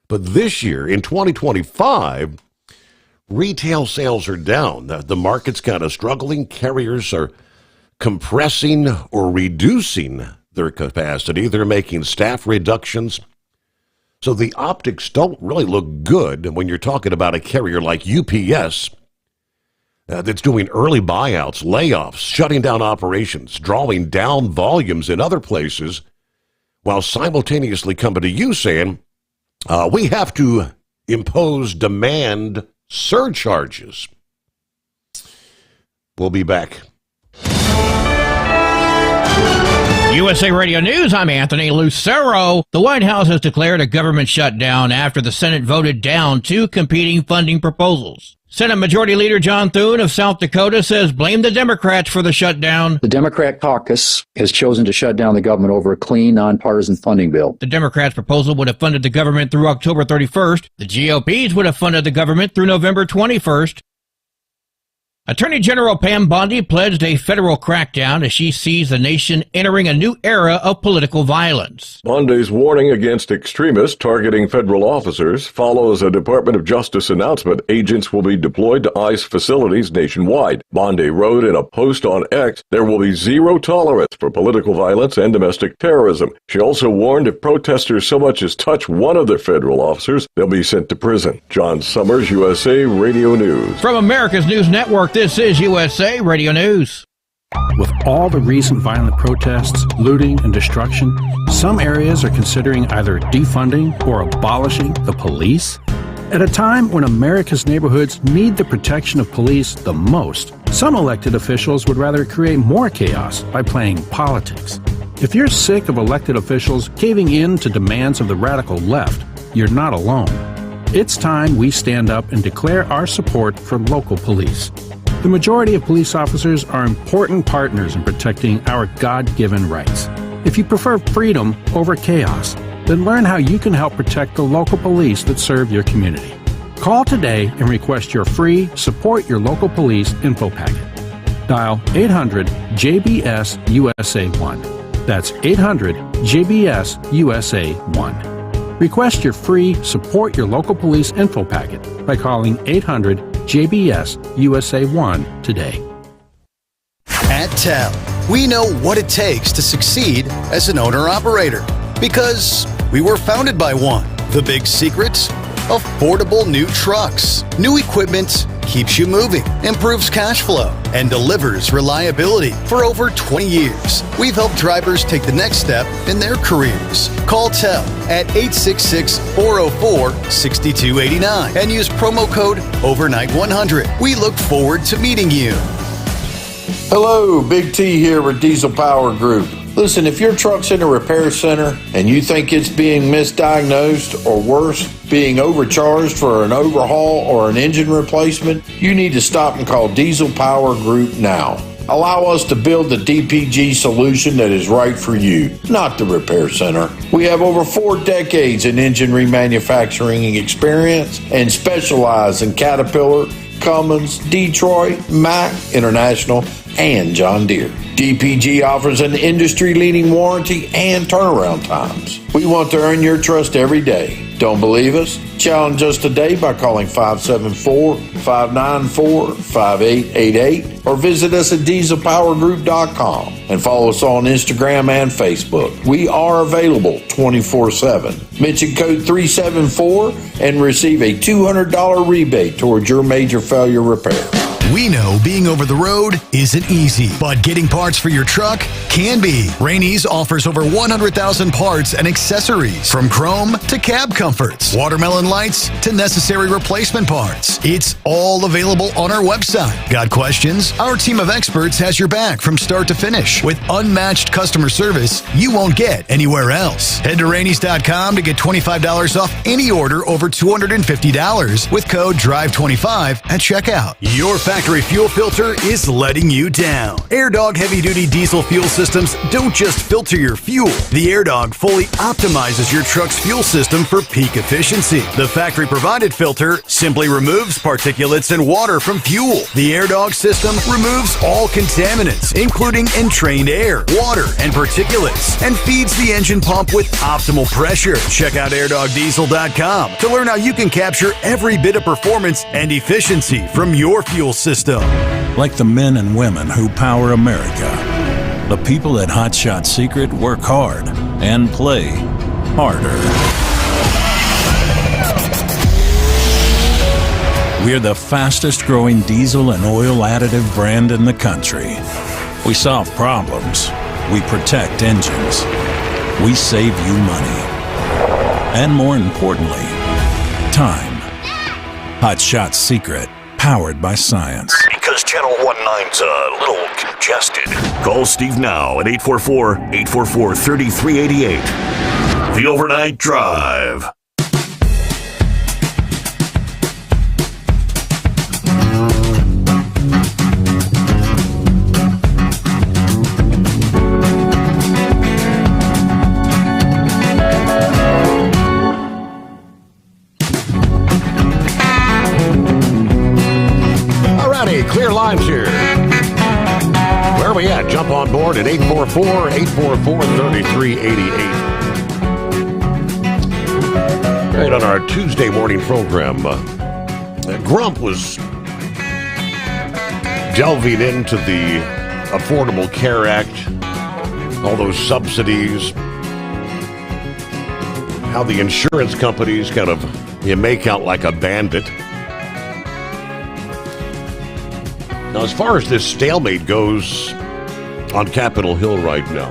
But this year, in 2025, retail sales are down. The market's kind of struggling. Carriers are compressing or reducing their capacity. They're making staff reductions. So the optics don't really look good when you're talking about a carrier like UPS that's doing early buyouts, layoffs, shutting down operations, drawing down volumes in other places, while simultaneously coming to you saying, we have to impose demand surcharges. We'll be back. USA Radio News, I'm Anthony Lucero. The White House has declared a government shutdown after the Senate voted down two competing funding proposals. Senate Majority Leader John Thune of South Dakota says blame the Democrats for the shutdown. The Democrat caucus has chosen to shut down the government over a clean, nonpartisan funding bill. The Democrats' proposal would have funded the government through October 31st. The GOP's would have funded the government through November 21st. Attorney General Pam Bondi pledged a federal crackdown as she sees the nation entering a new era of political violence. Bondi's warning against extremists targeting federal officers follows a Department of Justice announcement. Agents will be deployed to ICE facilities nationwide. Bondi wrote in a post on X, there will be zero tolerance for political violence and domestic terrorism. She also warned if protesters so much as touch one of their federal officers, they'll be sent to prison. John Sommers, USA Radio News. From America's News Network, this is USA Radio News. With all the recent violent protests, looting, and destruction, some areas are considering either defunding or abolishing the police. At a time when America's neighborhoods need the protection of police the most, some elected officials would rather create more chaos by playing politics. If you're sick of elected officials caving in to demands of the radical left, you're not alone. It's time we stand up and declare our support for local police. The majority of police officers are important partners in protecting our God-given rights. If you prefer freedom over chaos, then learn how you can help protect the local police that serve your community. Call today and request your free Support Your Local Police info packet. Dial 800-JBS-USA-1. That's 800-JBS-USA-1. Request your free Support Your Local Police info packet by calling 800-JBS-USA-1 today. At TEL, we know what it takes to succeed as an owner-operator because we were founded by one. The big secrets? Affordable new trucks. New equipment keeps you moving, improves cash flow, and delivers reliability. For over 20 years, we've helped drivers take the next step in their careers. Call TEL at 866-404-6289 and use promo code OVERNIGHT100. We look forward to meeting you. Hello, Big T here with Diesel Power Group. Listen, if your truck's in a repair center and you think it's being misdiagnosed or worse, being overcharged for an overhaul or an engine replacement, you need to stop and call Diesel Power Group now. Allow us to build the DPG solution that is right for you, not the repair center. We have over 4 decades in engine remanufacturing experience and specialize in Caterpillar, Cummins, Detroit, Mack, International, and John Deere. DPG offers an industry-leading warranty and turnaround times. We want to earn your trust every day. Don't believe us? Challenge us today by calling 574-594-5888 or visit us at dieselpowergroup.com and follow us on Instagram and Facebook. We are available 24/7. Mention code 374 and receive a $200 rebate towards your major failure repair. We know being over the road isn't easy, but getting parts for your truck can be. Rainey's offers over 100,000 parts and accessories, from chrome to cab comforts, watermelon lights to necessary replacement parts. It's all available on our website. Got questions? Our team of experts has your back from start to finish with unmatched customer service you won't get anywhere else. Head to Rainey's.com to get $25 off any order over $250 with code DRIVE25 at checkout. Your factory fuel filter is letting you down. AirDog heavy-duty diesel fuel systems don't just filter your fuel. The AirDog fully optimizes your truck's fuel system for peak efficiency. The factory-provided filter simply removes particulates and water from fuel. The AirDog system removes all contaminants, including entrained air, water, and particulates, and feeds the engine pump with optimal pressure. Check out airdogdiesel.com to learn how you can capture every bit of performance and efficiency from your fuel system. Like the men and women who power America, the people at Hot Shot Secret work hard and play harder. We're the fastest growing diesel and oil additive brand in the country. We solve problems. We protect engines. We save you money. And more importantly, time. Hot Shot Secret. Powered by science. Because Channel 19's a little congested. Call Steve now at 844-844-3388. The Overnight Drive. Clear lines here. Where are we at? Jump on board at 844-844-3388. Right on our Tuesday morning program, Grump was delving into the Affordable Care Act, all those subsidies, how the insurance companies kind of make out like a bandit. Now, as far as this stalemate goes on Capitol Hill right now,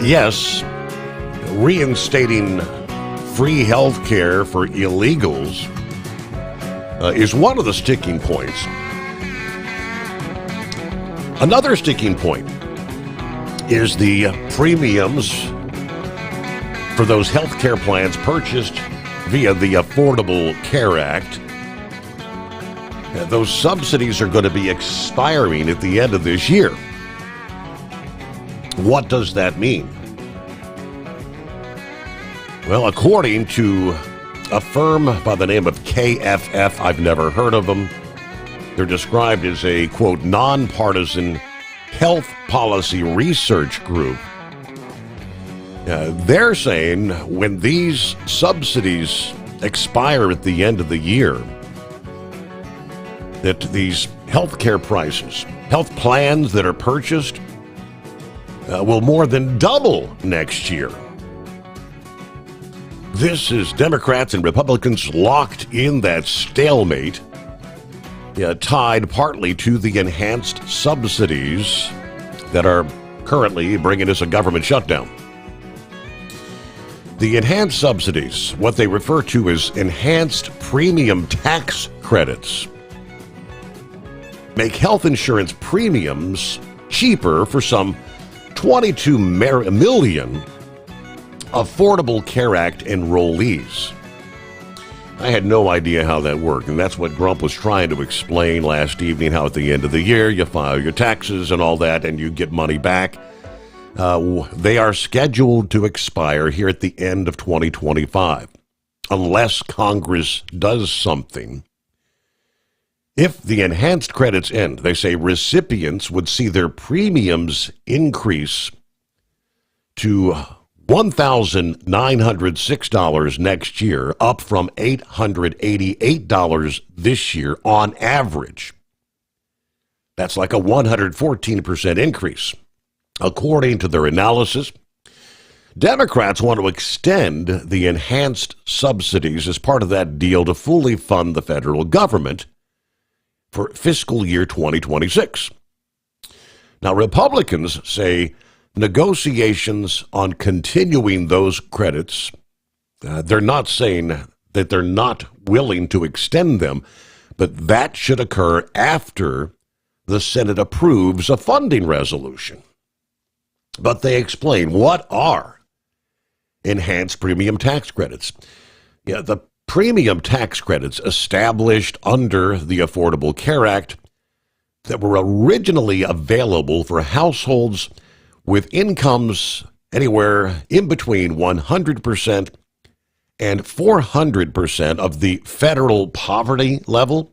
yes, reinstating free health care for illegals is one of the sticking points. Another sticking point is the premiums for those health care plans purchased via the Affordable Care Act. Those subsidies are going to be expiring at the end of this year. What does that mean? Well, according to a firm by the name of KFF, I've never heard of them. They're described as a, quote, nonpartisan health policy research group. They're saying when these subsidies expire at the end of the year, that these health care prices, health plans that are purchased, will more than double next year. This is Democrats and Republicans locked in that stalemate, tied partly to the enhanced subsidies that are currently bringing us a government shutdown. The enhanced subsidies, what they refer to as enhanced premium tax credits, make health insurance premiums cheaper for some 22 million Affordable Care Act enrollees. I had no idea how that worked, and that's what Grump was trying to explain last evening, how at the end of the year you file your taxes and all that and you get money back. They are scheduled to expire here at the end of 2025, unless Congress does something. If the enhanced credits end, they say recipients would see their premiums increase to $1,906 next year, up from $888 this year on average. That's like a 114% increase. According to their analysis, Democrats want to extend the enhanced subsidies as part of that deal to fully fund the federal government for fiscal year 2026. Now, Republicans say negotiations on continuing those credits, they're not saying that they're not willing to extend them, but that should occur after the Senate approves a funding resolution. But they explain what are enhanced premium tax credits. Yeah, the premium tax credits established under the Affordable Care Act that were originally available for households with incomes anywhere in between 100% and 400% of the federal poverty level.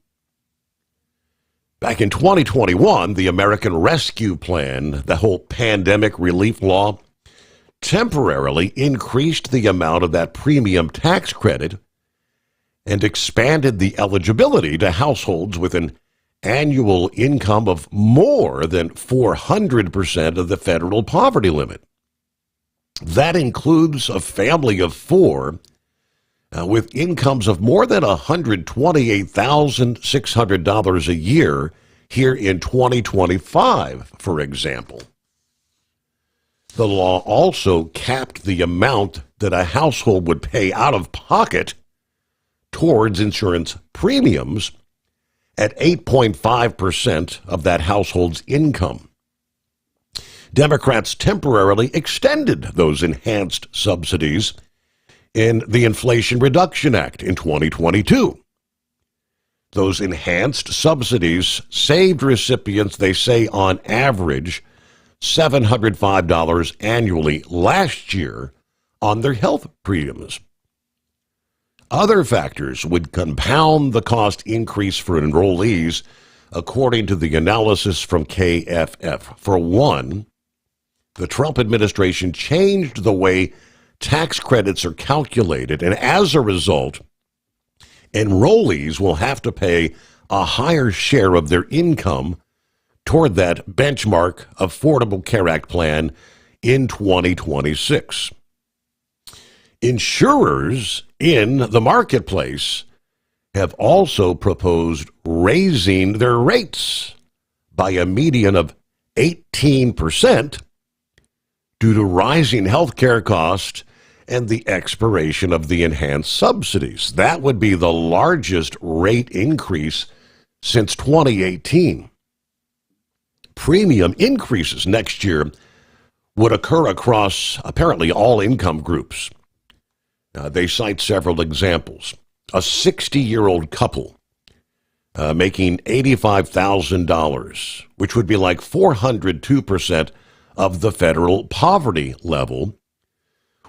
Back in 2021, the American Rescue Plan, the whole pandemic relief law, temporarily increased the amount of that premium tax credit and expanded the eligibility to households with an annual income of more than 400% of the federal poverty limit. That includes a family of four with incomes of more than $128,600 a year here in 2025, for example. The law also capped the amount that a household would pay out of pocket towards insurance premiums at 8.5% of that household's income. Democrats temporarily extended those enhanced subsidies in the Inflation Reduction Act in 2022. Those enhanced subsidies saved recipients, they say, on average, $705 annually last year on their health premiums. Other factors would compound the cost increase for enrollees, according to the analysis from KFF. For one, the Trump administration changed the way tax credits are calculated, and as a result, enrollees will have to pay a higher share of their income toward that benchmark Affordable Care Act plan in 2026. Insurers in the marketplace have also proposed raising their rates by a median of 18% due to rising health care costs and the expiration of the enhanced subsidies. That would be the largest rate increase since 2018. Premium increases next year would occur across apparently all income groups. They cite several examples. A 60-year-old couple making $85,000, which would be like 402% of the federal poverty level,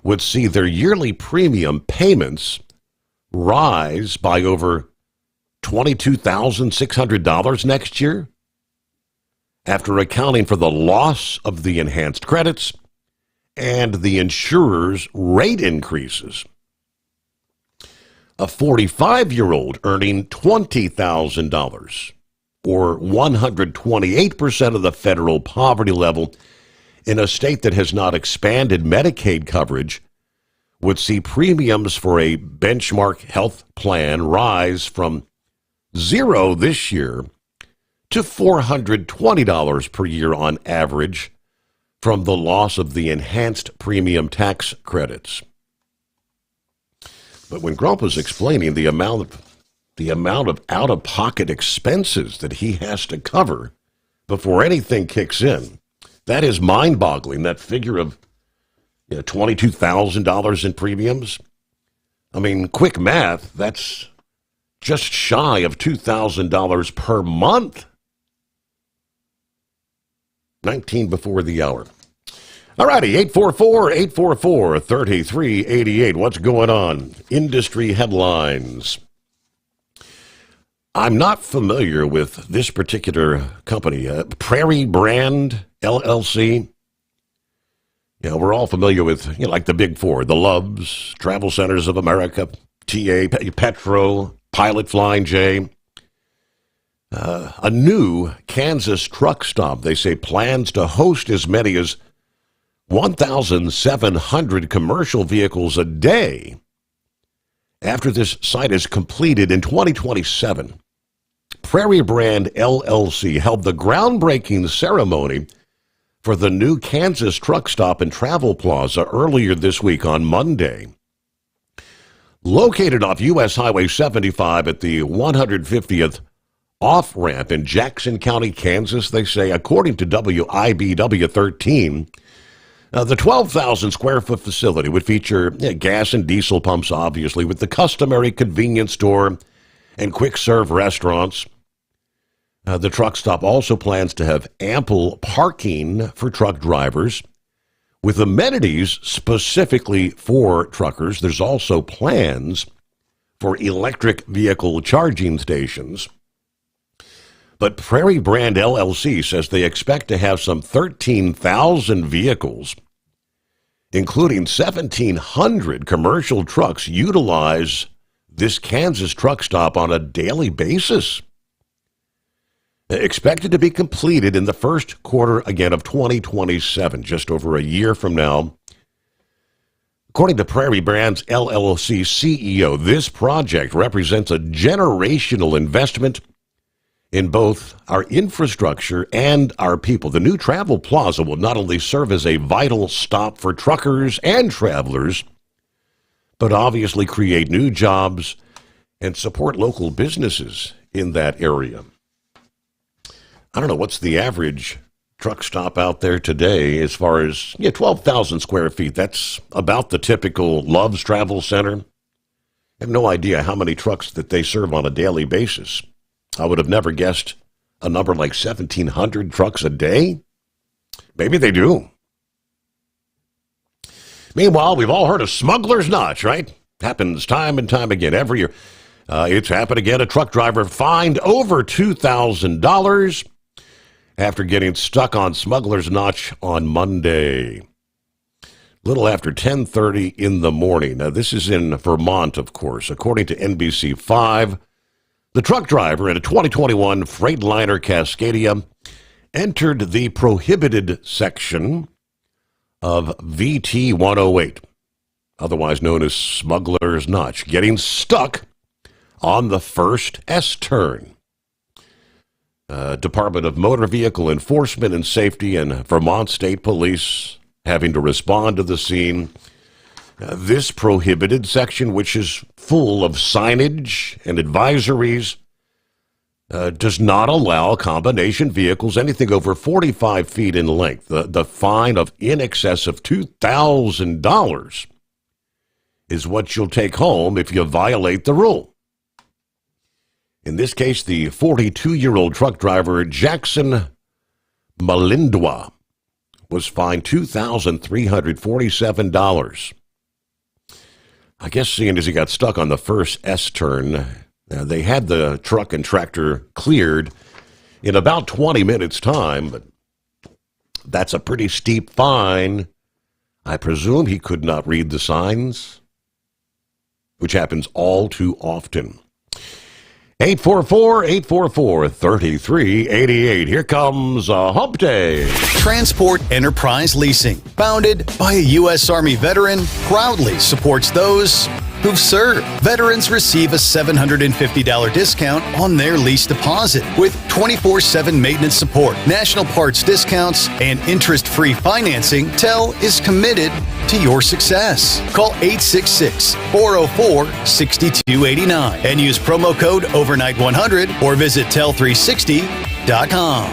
would see their yearly premium payments rise by over $22,600 next year, after accounting for the loss of the enhanced credits and the insurer's rate increases. A 45-year-old earning $20,000, or 128% of the federal poverty level in a state that has not expanded Medicaid coverage, would see premiums for a benchmark health plan rise from $0 this year to $420 per year on average from the loss of the enhanced premium tax credits. But when Grump was explaining the amount of out-of-pocket expenses that he has to cover before anything kicks in, that is mind-boggling, that figure of $22,000 in premiums. I mean, quick math, that's just shy of $2,000 per month. 19 before the hour. All righty, 844-844-3388. What's going on? Industry headlines. I'm not familiar with this particular company, Prairie Brand LLC. You know, we're all familiar with, like the big four, the Loves, Travel Centers of America, TA, Petro, Pilot Flying J. A new Kansas truck stop, they say, plans to host as many as 1,700 commercial vehicles a day after this site is completed in 2027. Prairie Brand LLC held the groundbreaking ceremony for the new Kansas truck stop and travel plaza earlier this week on Monday. Located off U.S. Highway 75 at the 150th off-ramp in Jackson County, Kansas, they say, according to WIBW 13, the 12,000 square foot facility would feature gas and diesel pumps, obviously, with the customary convenience store and quick-serve restaurants. The truck stop also plans to have ample parking for truck drivers with amenities specifically for truckers. There's also plans for electric vehicle charging stations. But Prairie Brand LLC says they expect to have some 13,000 vehicles, including 1,700 commercial trucks, utilize this Kansas truck stop on a daily basis. Expected to be completed in the first quarter, again, of 2027, just over a year from now. According to Prairie Brands LLC CEO, this project represents a generational investment in both our infrastructure and our people. The new travel plaza will not only serve as a vital stop for truckers and travelers, but obviously create new jobs and support local businesses in that area. I don't know, what's the average truck stop out there today as far as 12,000 square feet? That's about the typical Love's Travel Center. I have no idea how many trucks that they serve on a daily basis. I would have never guessed a number like 1,700 trucks a day. Maybe they do. Meanwhile, we've all heard of Smuggler's Notch, right? Happens time and time again every year. It's happened again. A truck driver fined over $2,000 after getting stuck on Smuggler's Notch on Monday. Little after 10:30 in the morning. Now, this is in Vermont, of course. According to NBC5, the truck driver in a 2021 Freightliner Cascadia entered the prohibited section of VT 108, otherwise known as Smuggler's Notch, getting stuck on the first S-turn. Department of Motor Vehicle Enforcement and Safety and Vermont State Police having to respond to the scene. This prohibited section, which is full of signage and advisories, does not allow combination vehicles anything over 45 feet in length. The fine of in excess of $2,000 is what you'll take home if you violate the rule. In this case, the 42-year-old truck driver, Jackson Malindwa, was fined $2,347. I guess seeing as he got stuck on the first S-turn, they had the truck and tractor cleared in about 20 minutes' time, but that's a pretty steep fine. I presume he could not read the signs, which happens all too often. 844-844-3388. Here comes a hump day. Transport Enterprise Leasing, founded by a U.S. Army veteran, proudly supports those who've served. Veterans receive a $750 discount on their lease deposit with 24/7 maintenance support, national parts discounts, and interest-free financing. TEL is committed to your success. Call 866-404-6289 and use promo code OVERNIGHT100 or visit tel360.com.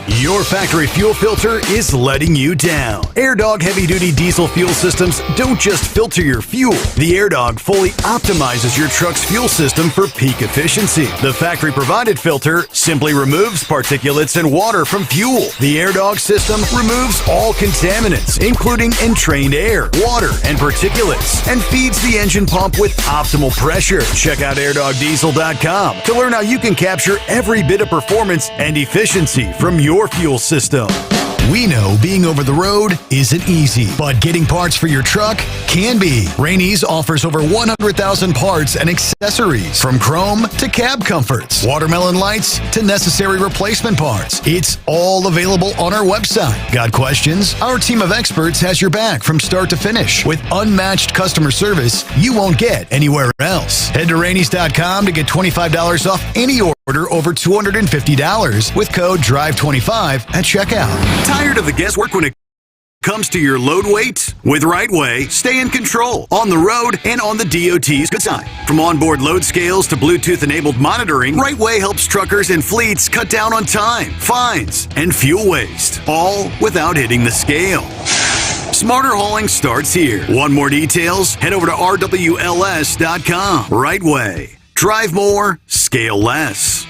Your factory fuel filter is letting you down. AirDog heavy-duty diesel fuel systems don't just filter your fuel. The AirDog fully optimizes your truck's fuel system for peak efficiency. The factory-provided filter simply removes particulates and water from fuel. The AirDog system removes all contaminants, including entrained air, water, and particulates, and feeds the engine pump with optimal pressure. Check out airdogdiesel.com to learn how you can capture every bit of performance and efficiency from your fuel system. We know being over the road isn't easy, but getting parts for your truck can be. Rainey's offers over 100,000 parts and accessories, from chrome to cab comforts, watermelon lights to necessary replacement parts. It's all available on our website. Got questions? Our team of experts has your back from start to finish with unmatched customer service you won't get anywhere else. Head to Rainey's.com to get $25 off any order over $250 with code DRIVE25 at checkout. Tired of the guesswork when it comes to your load weight? With RightWay, stay in control on the road and on the DOT's good side. From onboard load scales to Bluetooth-enabled monitoring, RightWay helps truckers and fleets cut down on time, fines, and fuel waste, all without hitting the scale. Smarter hauling starts here. Want more details? Head over to rwls.com. RightWay. Drive more, scale less.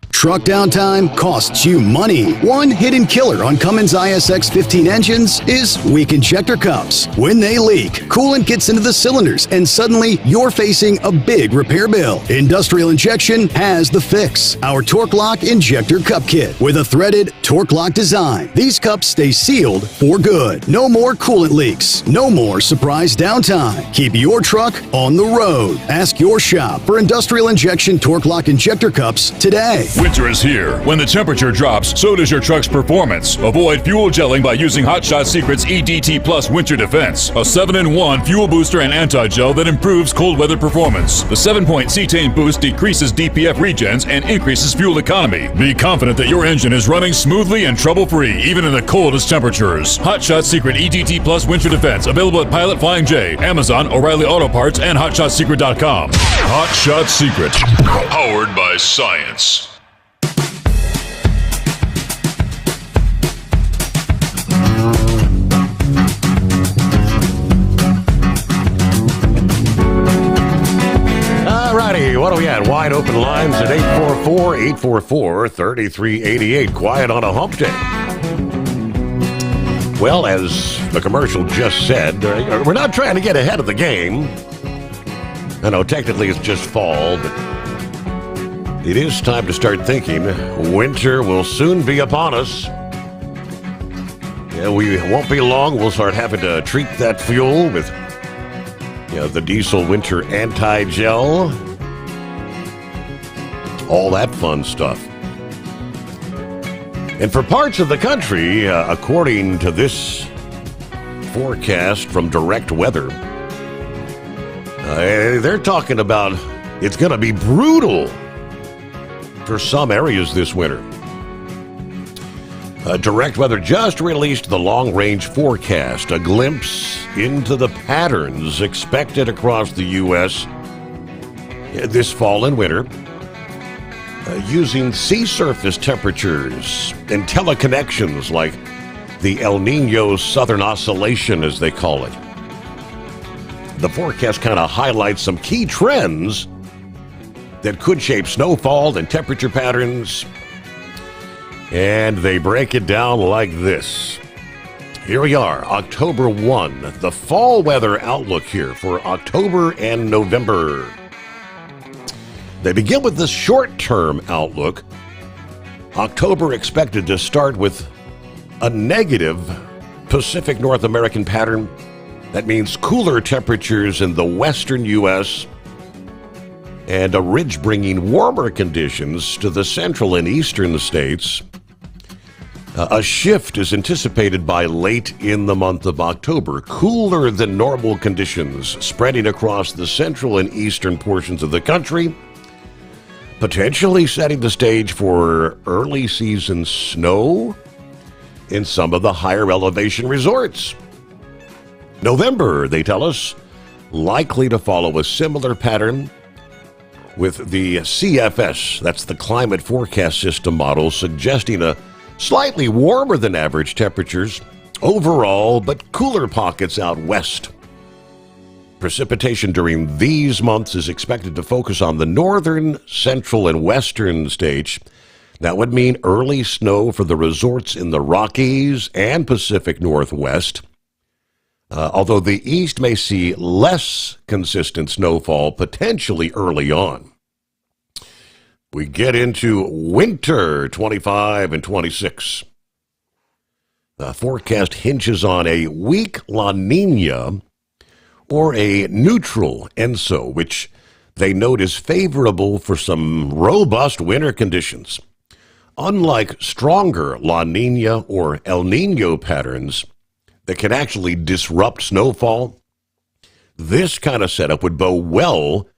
Truck downtime costs you money. One hidden killer on Cummins ISX 15 engines is weak injector cups. When they leak, coolant gets into the cylinders and suddenly you're facing a big repair bill. Industrial Injection has the fix. Our Torque Lock Injector Cup Kit with a threaded Torque Lock design. These cups stay sealed for good. No more coolant leaks. No more surprise downtime. Keep your truck on the road. Ask your shop for Industrial Injection Torque Lock Injector Cups today. Winter is here. When the temperature drops, so does your truck's performance. Avoid fuel gelling by using Hot Shot Secret's EDT Plus Winter Defense, a 7-in-1 fuel booster and anti-gel that improves cold weather performance. The 7-point cetane boost decreases DPF regens and increases fuel economy. Be confident that your engine is running smoothly and trouble-free, even in the coldest temperatures. Hot Shot Secret EDT Plus Winter Defense, available at Pilot Flying J, Amazon, O'Reilly Auto Parts, and HotShotSecret.com. Hot Shot Secret, powered by science. Alrighty, what do we at? Wide open lines at 844-844-3388. Quiet on a hump day. Well, as the commercial just said, we're not trying to get ahead of the game. I know technically it's just fall, but it is time to start thinking. Winter will soon be upon us. Yeah, we won't be long. We'll start having to treat that fuel with the diesel winter anti-gel. All that fun stuff. And for parts of the country, according to this forecast from Direct Weather, they're talking about it's going to be brutal for some areas this winter. Direct Weather just released the long-range forecast, a glimpse into the patterns expected across the U.S. this fall and winter, using sea surface temperatures and teleconnections like the El Nino Southern Oscillation, as they call it. The forecast kind of highlights some key trends that could shape snowfall and temperature patterns, and they break it down like this. Here we are, October 1, the fall weather outlook here for October and November. They begin with this short-term outlook. October expected to start with a negative Pacific North American pattern. That means cooler temperatures in the western U.S. and a ridge bringing warmer conditions to the central and eastern states. A shift is anticipated by late in the month of October. Cooler than normal conditions spreading across the central and eastern portions of the country, potentially setting the stage for early season snow in some of the higher elevation resorts. November, they tell us, likely to follow a similar pattern, with the CFS, that's the Climate Forecast System model, suggesting a Slightly warmer than average temperatures overall, but cooler pockets out west. Precipitation during these months is expected to focus on the northern, central, and western states. That would mean early snow for the resorts in the Rockies and Pacific Northwest. Although the east may see less consistent snowfall potentially early on. We get into winter 25 and 26. The forecast hinges on a weak La Nina or a neutral ENSO, which they note is favorable for some robust winter conditions. Unlike stronger La Nina or El Nino patterns that can actually disrupt snowfall, this kind of setup would bode well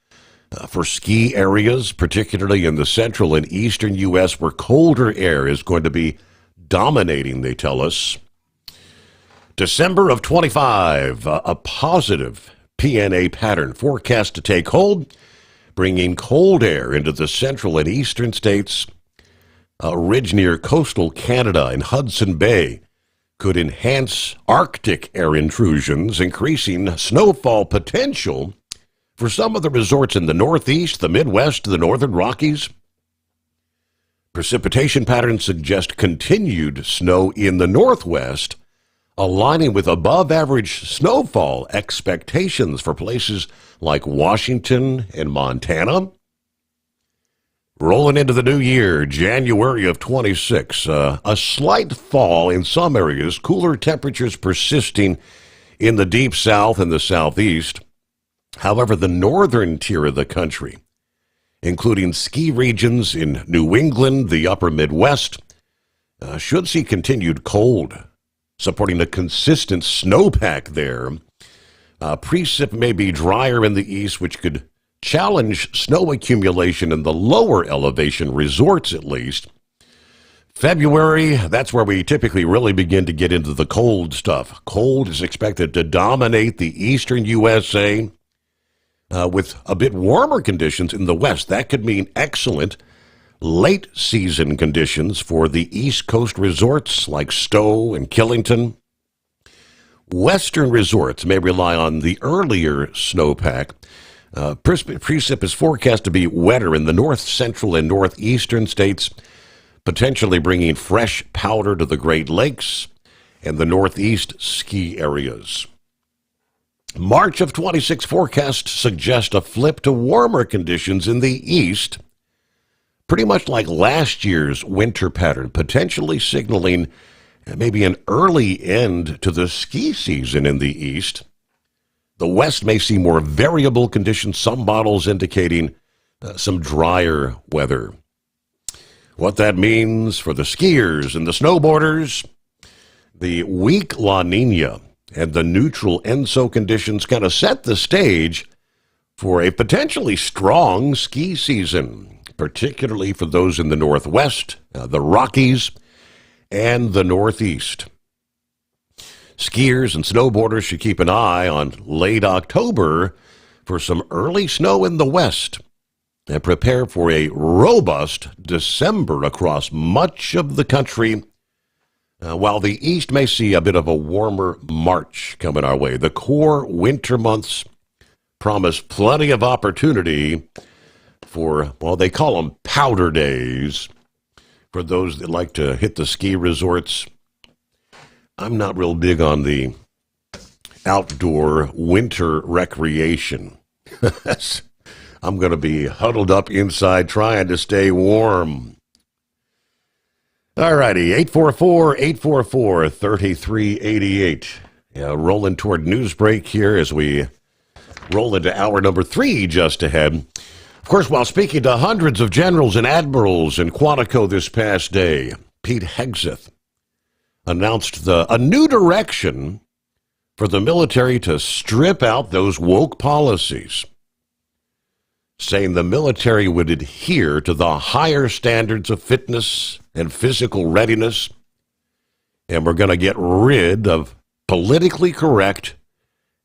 for ski areas, particularly in the central and eastern U.S., where colder air is going to be dominating, they tell us. December of 25, a positive PNA pattern forecast to take hold, bringing cold air into the central and eastern states. A ridge near coastal Canada and Hudson Bay could enhance Arctic air intrusions, increasing snowfall potential for some of the resorts in the Northeast, the Midwest, the Northern Rockies. Precipitation patterns suggest continued snow in the Northwest, aligning with above-average snowfall expectations for places like Washington and Montana. Rolling into the new year, January of 26, a slight fall in some areas, cooler temperatures persisting in the deep south and the southeast. However, the northern tier of the country, including ski regions in New England, the upper Midwest, should see continued cold, supporting a consistent snowpack there. Precip may be drier in the east, which could challenge snow accumulation in the lower elevation resorts, at least. February, that's where we typically really begin to get into the cold stuff. Cold is expected to dominate the eastern USA, with a bit warmer conditions in the west. That could mean excellent late season conditions for the East Coast resorts like Stowe and Killington. Western resorts may rely on the earlier snowpack. Precip is forecast to be wetter in the north central and northeastern states, potentially bringing fresh powder to the Great Lakes and the northeast ski areas. March of 26 forecasts suggest a flip to warmer conditions in the east, pretty much like last year's winter pattern, potentially signaling maybe an early end to the ski season in the east. The west may see more variable conditions, some models indicating some drier weather. What that means for the skiers and the snowboarders, the weak La Nina and the neutral ENSO conditions kind of set the stage for a potentially strong ski season, particularly for those in the Northwest, the Rockies, and the Northeast. Skiers and snowboarders should keep an eye on late October for some early snow in the west and prepare for a robust December across much of the country, while the east may see a bit of a warmer March coming our way. The core winter months promise plenty of opportunity for, well, they call them powder days, for those that like to hit the ski resorts. I'm not real big on the outdoor winter recreation. I'm going to be huddled up inside trying to stay warm. All righty, 844-844-3388. Rolling toward news break here as we roll into hour number 3 just ahead. Of course, while speaking to hundreds of generals and admirals in Quantico this past day, Pete Hegseth announced a new direction for the military to strip out those woke policies, saying the military would adhere to the higher standards of fitness and physical readiness, and we're going to get rid of politically correct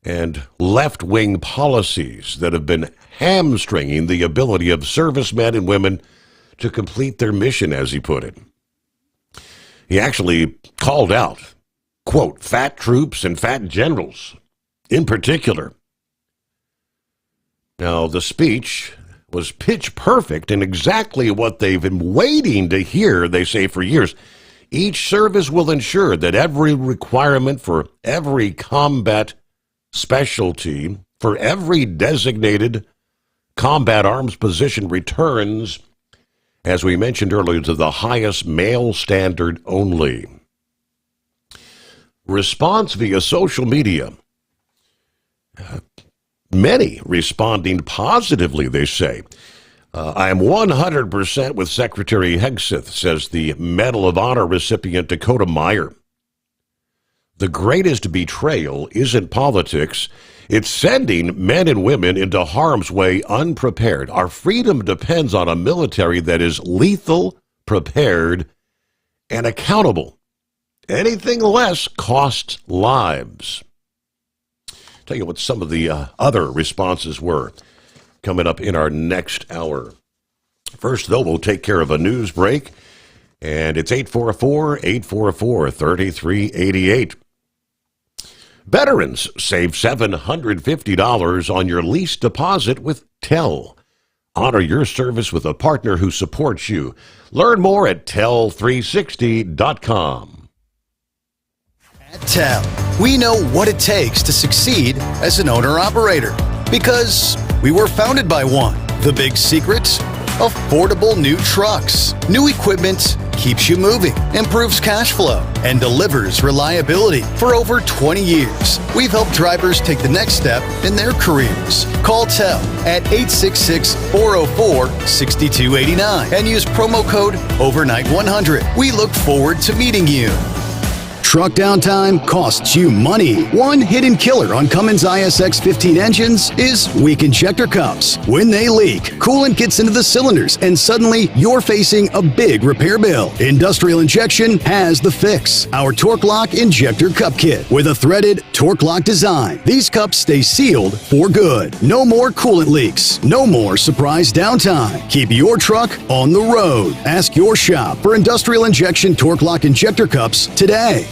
and left-wing policies that have been hamstringing the ability of servicemen and women to complete their mission, as he put it. He actually called out, quote, fat troops and fat generals in particular. Now, the speech was pitch perfect and exactly what they've been waiting to hear, they say, for years. Each service will ensure that every requirement for every combat specialty, for every designated combat arms position returns, as we mentioned earlier, to the highest male standard only. Response via social media. Many responding positively, they say. I am 100% with Secretary Hegseth, says the Medal of Honor recipient Dakota Meyer. The greatest betrayal isn't politics. It's sending men and women into harm's way unprepared. Our freedom depends on a military that is lethal, prepared, and accountable. Anything less costs lives. Tell you what some of the other responses were coming up in our next hour. First, though, we'll take care of a news break, and it's 844-844-3388. Veterans save $750 on your lease deposit with TEL. Honor your service with a partner who supports you. Learn more at tel360.com. At TEL, we know what it takes to succeed as an owner-operator because we were founded by one. The big secret? Affordable new trucks. New equipment keeps you moving, improves cash flow, and delivers reliability. For over 20 years, we've helped drivers take the next step in their careers. Call TEL at 866-404-6289 and use promo code OVERNIGHT100. We look forward to meeting you. Truck downtime costs you money. One hidden killer on Cummins ISX-15 engines is weak injector cups. When they leak, coolant gets into the cylinders, and suddenly you're facing a big repair bill. Industrial Injection has the fix. Our Torque Lock Injector Cup Kit with a threaded Torque Lock design. These cups stay sealed for good. No more coolant leaks. No more surprise downtime. Keep your truck on the road. Ask your shop for Industrial Injection Torque Lock Injector Cups today.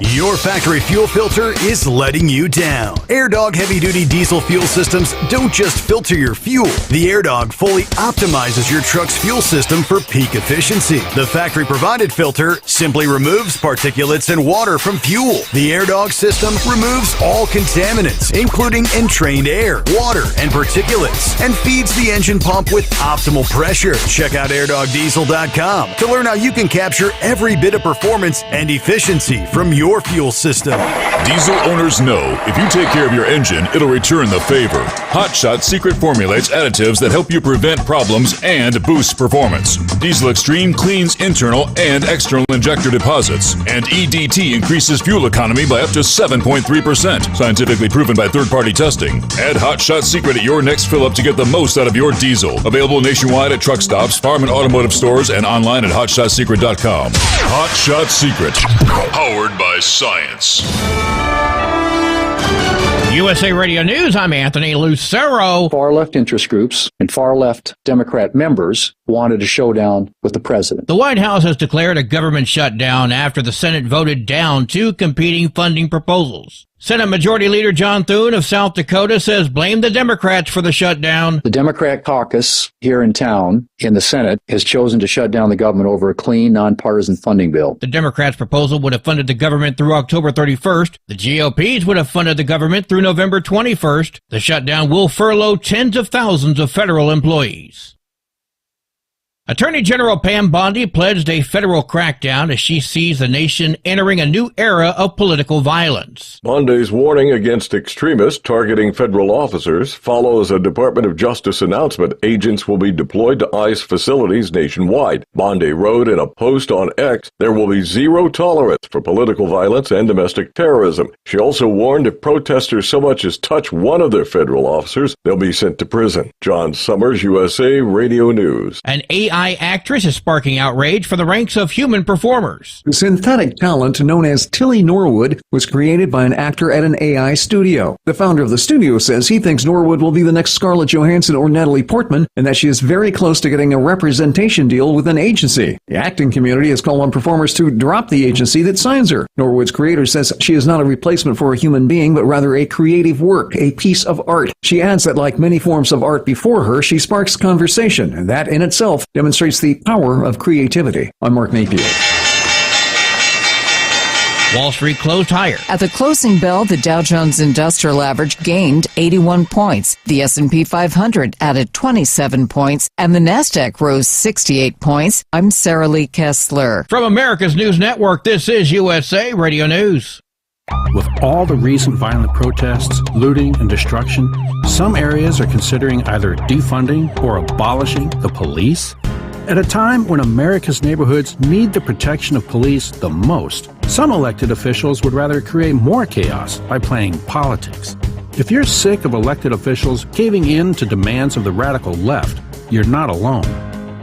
Your factory fuel filter is letting you down. AirDog heavy-duty diesel fuel systems don't just filter your fuel. The AirDog fully optimizes your truck's fuel system for peak efficiency. The factory-provided filter simply removes particulates and water from fuel. The AirDog system removes all contaminants, including entrained air, water, and particulates, and feeds the engine pump with optimal pressure. Check out airdogdiesel.com to learn how you can capture every bit of performance and efficiency from your fuel system. Diesel owners know if you take care of your engine, it'll return the favor. Hot Shot secret formulates additives that help you prevent problems and boost performance. Diesel Extreme cleans internal and external injector deposits, and EDT increases fuel economy by up to 7.3%. Scientifically proven by third-party testing. Add Hot Shot secret at your next fill-up to get the most out of your diesel. Available nationwide at truck stops, farm and automotive stores, and online at hotshotsecret.com. Hot Shot Secret, powered by science. USA Radio News, I'm Anthony Lucero. Far left interest groups and far left Democrat members wanted a showdown with the president. The White House has declared a government shutdown after the Senate voted down two competing funding proposals. Senate Majority Leader John Thune of South Dakota says blame the Democrats for the shutdown. The Democrat caucus here in town in the Senate has chosen to shut down the government over a clean, nonpartisan funding bill. The Democrats' proposal would have funded the government through October 31st. The GOP's would have funded the government through November 21st. The shutdown will furlough tens of thousands of federal employees. Attorney General Pam Bondi pledged a federal crackdown as she sees the nation entering a new era of political violence. Bondi's warning against extremists targeting federal officers follows a Department of Justice announcement agents will be deployed to ICE facilities nationwide. Bondi wrote in a post on X, there will be zero tolerance for political violence and domestic terrorism. She also warned if protesters so much as touch one of their federal officers, they'll be sent to prison. John Sommers, USA Radio News. An AI AI actress is sparking outrage for the ranks of human performers. The synthetic talent known as Tilly Norwood was created by an actor at an AI studio. The founder of the studio says he thinks Norwood will be the next Scarlett Johansson or Natalie Portman, and that she is very close to getting a representation deal with an agency. The acting community has called on performers to drop the agency that signs her. Norwood's creator says she is not a replacement for a human being, but rather a creative work, a piece of art. She adds that like many forms of art before her, she sparks conversation, and that in itself demonstrates the power of creativity. I'm Mark Mayfield. Wall Street closed higher. At the closing bell, the Dow Jones Industrial Average gained 81 points. The S&P 500 added 27 points, and the Nasdaq rose 68 points. I'm Sarah Lee Kessler. From America's News Network, this is USA Radio News. With all the recent violent protests, looting, and destruction, some areas are considering either defunding or abolishing the police. At a time when America's neighborhoods need the protection of police the most, some elected officials would rather create more chaos by playing politics. If you're sick of elected officials caving in to demands of the radical left, you're not alone.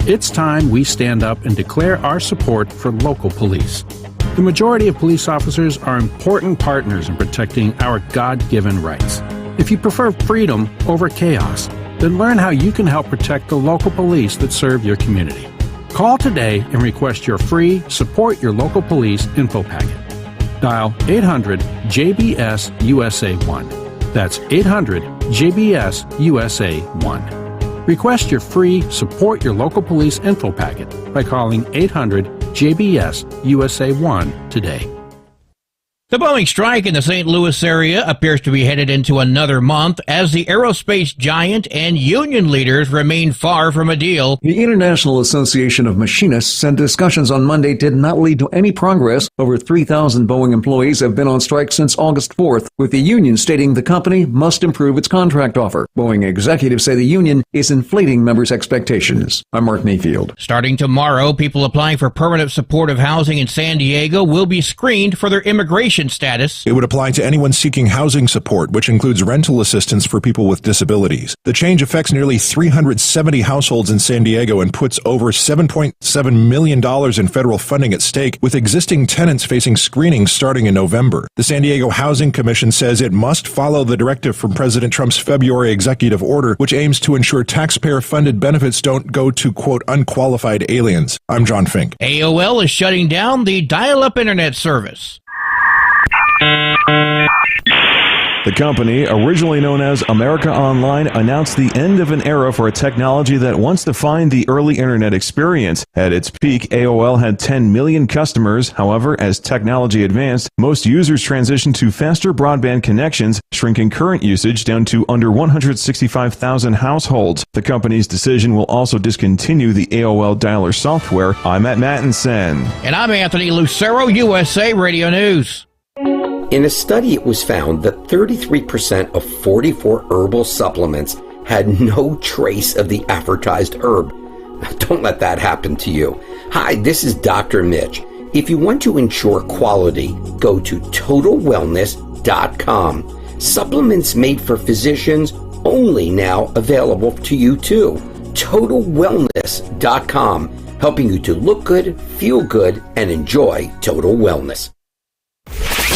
It's time we stand up and declare our support for local police. The majority of police officers are important partners in protecting our God-given rights. If you prefer freedom over chaos, then learn how you can help protect the local police that serve your community. Call today and request your free Support Your Local Police info packet. Dial 800-JBS-USA-1. That's 800-JBS-USA-1. Request your free Support Your Local Police info packet by calling 800-JBS-USA-1 today. The Boeing strike in the St. Louis area appears to be headed into another month as the aerospace giant and union leaders remain far from a deal. The International Association of Machinists said discussions on Monday did not lead to any progress. Over 3,000 Boeing employees have been on strike since August 4th, with the union stating the company must improve its contract offer. Boeing executives say the union is inflating members' expectations. I'm Mark Mayfield. Starting tomorrow, people applying for permanent supportive housing in San Diego will be screened for their immigration status. It would apply to anyone seeking housing support, which includes rental assistance for people with disabilities. The change affects nearly 370 households in San Diego and puts over $7.7 million in federal funding at stake, with existing tenants facing screenings starting in November. The San Diego Housing Commission says it must follow the directive from President Trump's February executive order, which aims to ensure taxpayer-funded benefits don't go to, quote, unqualified aliens. I'm John Fink. AOL is shutting down the dial-up internet service. The company, originally known as America Online, announced the end of an era for a technology that once defined the early internet experience. At its peak, AOL had 10 million customers. However, as technology advanced, most users transitioned to faster broadband connections, shrinking current usage down to under 165,000 households. The company's decision will also discontinue the AOL dialer software. I'm Matt Mattinson. And I'm Anthony Lucero, USA Radio News. In a study, it was found that 33% of 44 herbal supplements had no trace of the advertised herb. Now, don't let that happen to you. Hi, this is Dr. Mitch. If you want to ensure quality, go to TotalWellness.com. Supplements made for physicians, only now available to you too. TotalWellness.com, helping you to look good, feel good, and enjoy total wellness.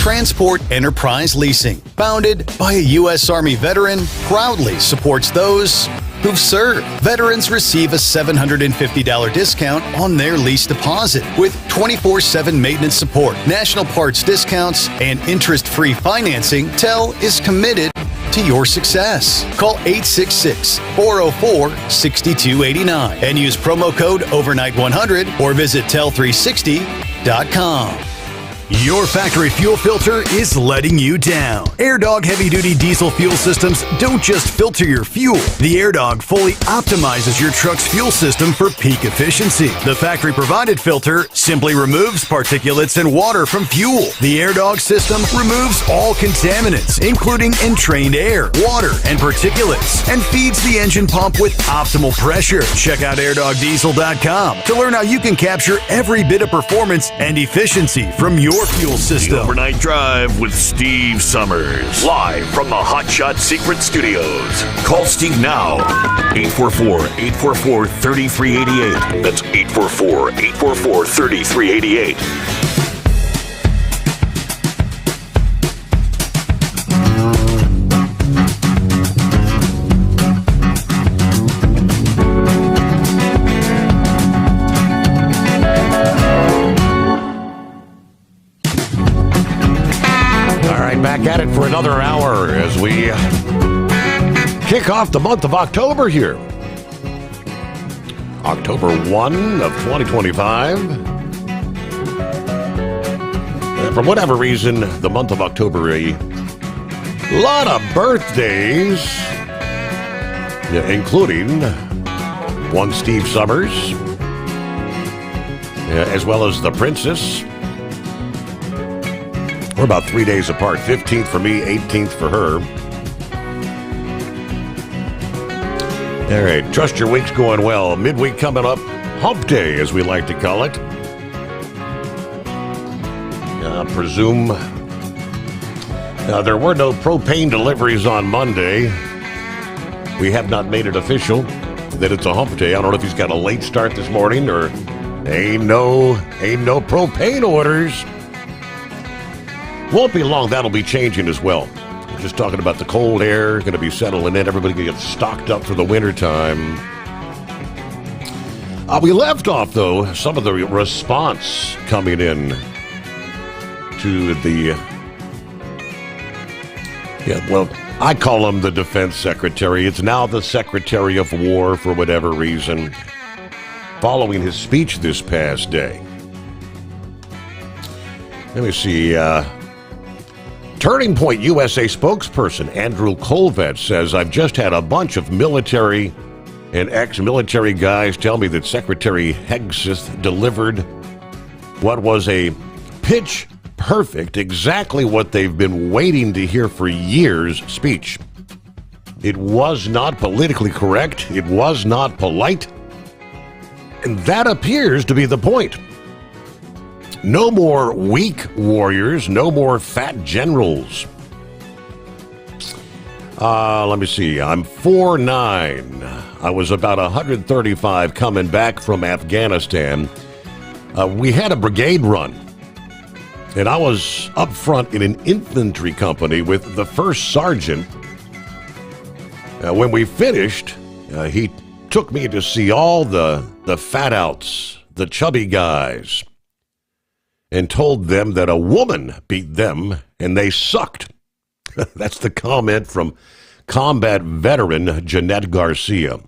Transport Enterprise Leasing, founded by a U.S. Army veteran, proudly supports those who've served. Veterans receive a $750 discount on their lease deposit with 24/7 maintenance support, national parts discounts, and interest-free financing. TEL is committed to your success. Call 866-404-6289 and use promo code OVERNIGHT100 or visit tel360.com. Your factory fuel filter is letting you down. AirDog heavy-duty diesel fuel systems don't just filter your fuel. The AirDog fully optimizes your truck's fuel system for peak efficiency. The factory-provided filter simply removes particulates and water from fuel. The AirDog system removes all contaminants, including entrained air, water, and particulates, and feeds the engine pump with optimal pressure. Check out airdogdiesel.com to learn how you can capture every bit of performance and efficiency from your your fuel system. The Overnight Drive with Steve Summers. Live from the Hot Shot Secret Studios. Call Steve now. 844-844-3388. That's 844-844-3388. Back at it for another hour as we kick off the month of October here. October 1 of 2025. For whatever reason, the month of October, a lot of birthdays, including one Steve Summers, as well as the Princess. We're about 3 days apart. 15th for me, 18th for her. All right, trust your week's going well. Midweek coming up. Hump Day, as we like to call it. I presume there were no propane deliveries on Monday. We have not made it official that it's a hump day. I don't know if he's got a late start this morning or ain't no propane orders. Won't be long. That'll be changing as well. We're just talking about the cold air going to be settling in. Everybody going to get stocked up for the wintertime. We left off, though, some of the response coming in to the... I call him the Defense Secretary. It's now the Secretary of War for whatever reason, following his speech this past day. Let me see... Turning Point USA spokesperson Andrew Colvett says, I've just had a bunch of military and ex-military guys tell me that Secretary Hegseth delivered what was a pitch perfect, exactly what they've been waiting to hear for years speech. It was not politically correct. It was not polite. And that appears to be the point. No more weak warriors, no more fat generals. Let me see. I'm 4'9". I was about 135 coming back from Afghanistan. We had a brigade run, and I was up front in an infantry company with the first sergeant. When we finished, he took me to see all the fat outs, the chubby guys, and told them that a woman beat them and they sucked. That's the comment from combat veteran Jeanette Garcia.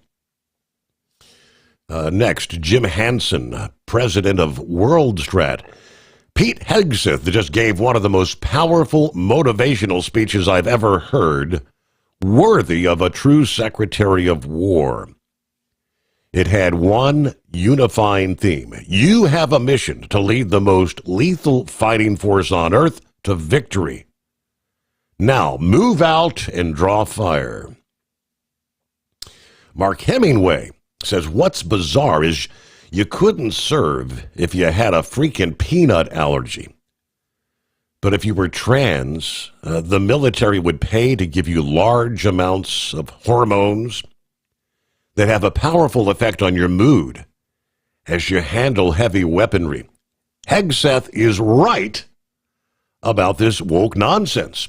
Next, Jim Hansen, president of WorldStrat. Pete Hegseth just gave one of the most powerful motivational speeches I've ever heard, worthy of a true Secretary of War. It had one unifying theme. You have a mission to lead the most lethal fighting force on Earth to victory. Now, move out and draw fire. Mark Hemingway says, what's bizarre is you couldn't serve if you had a freaking peanut allergy. But if you were trans, the military would pay to give you large amounts of hormones that have a powerful effect on your mood as you handle heavy weaponry. Hegseth is right about this woke nonsense.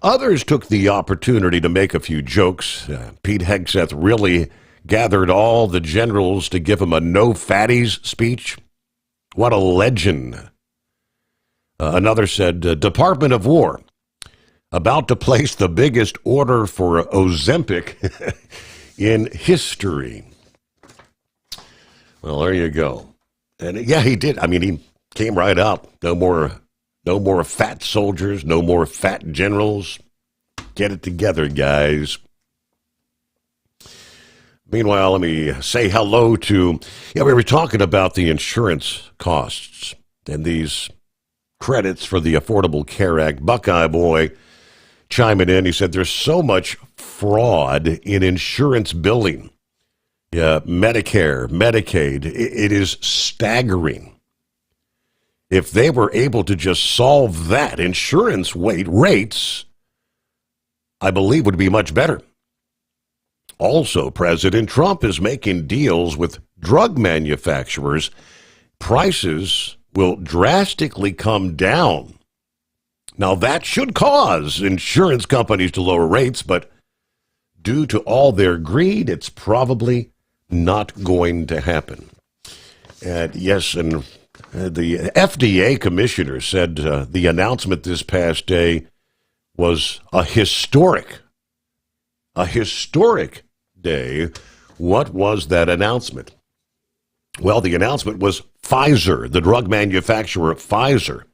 Others took the opportunity to make a few jokes. Pete Hegseth really gathered all the generals to give him a no fatties speech. What a legend. Another said, Department of War, about to place the biggest order for Ozempic in history. Well, there you go. And yeah, he did. I mean, he came right out. No more fat soldiers, no more fat generals. Get it together, guys. Meanwhile, let me say hello to, we were talking about the insurance costs and these credits for the Affordable Care Act. Buckeye Boy chiming in. He said there's so much fraud in insurance billing. Yeah, Medicare, Medicaid, it is staggering. If they were able to just solve that, insurance rates, I believe, would be much better. Also, President Trump is making deals with drug manufacturers. Prices will drastically come down. Now, that should cause insurance companies to lower rates, but due to all their greed, it's probably not going to happen. And yes, and the FDA commissioner said the announcement this past day was a historic day. What was that announcement? Well, the announcement was Pfizer, the drug manufacturer Pfizer,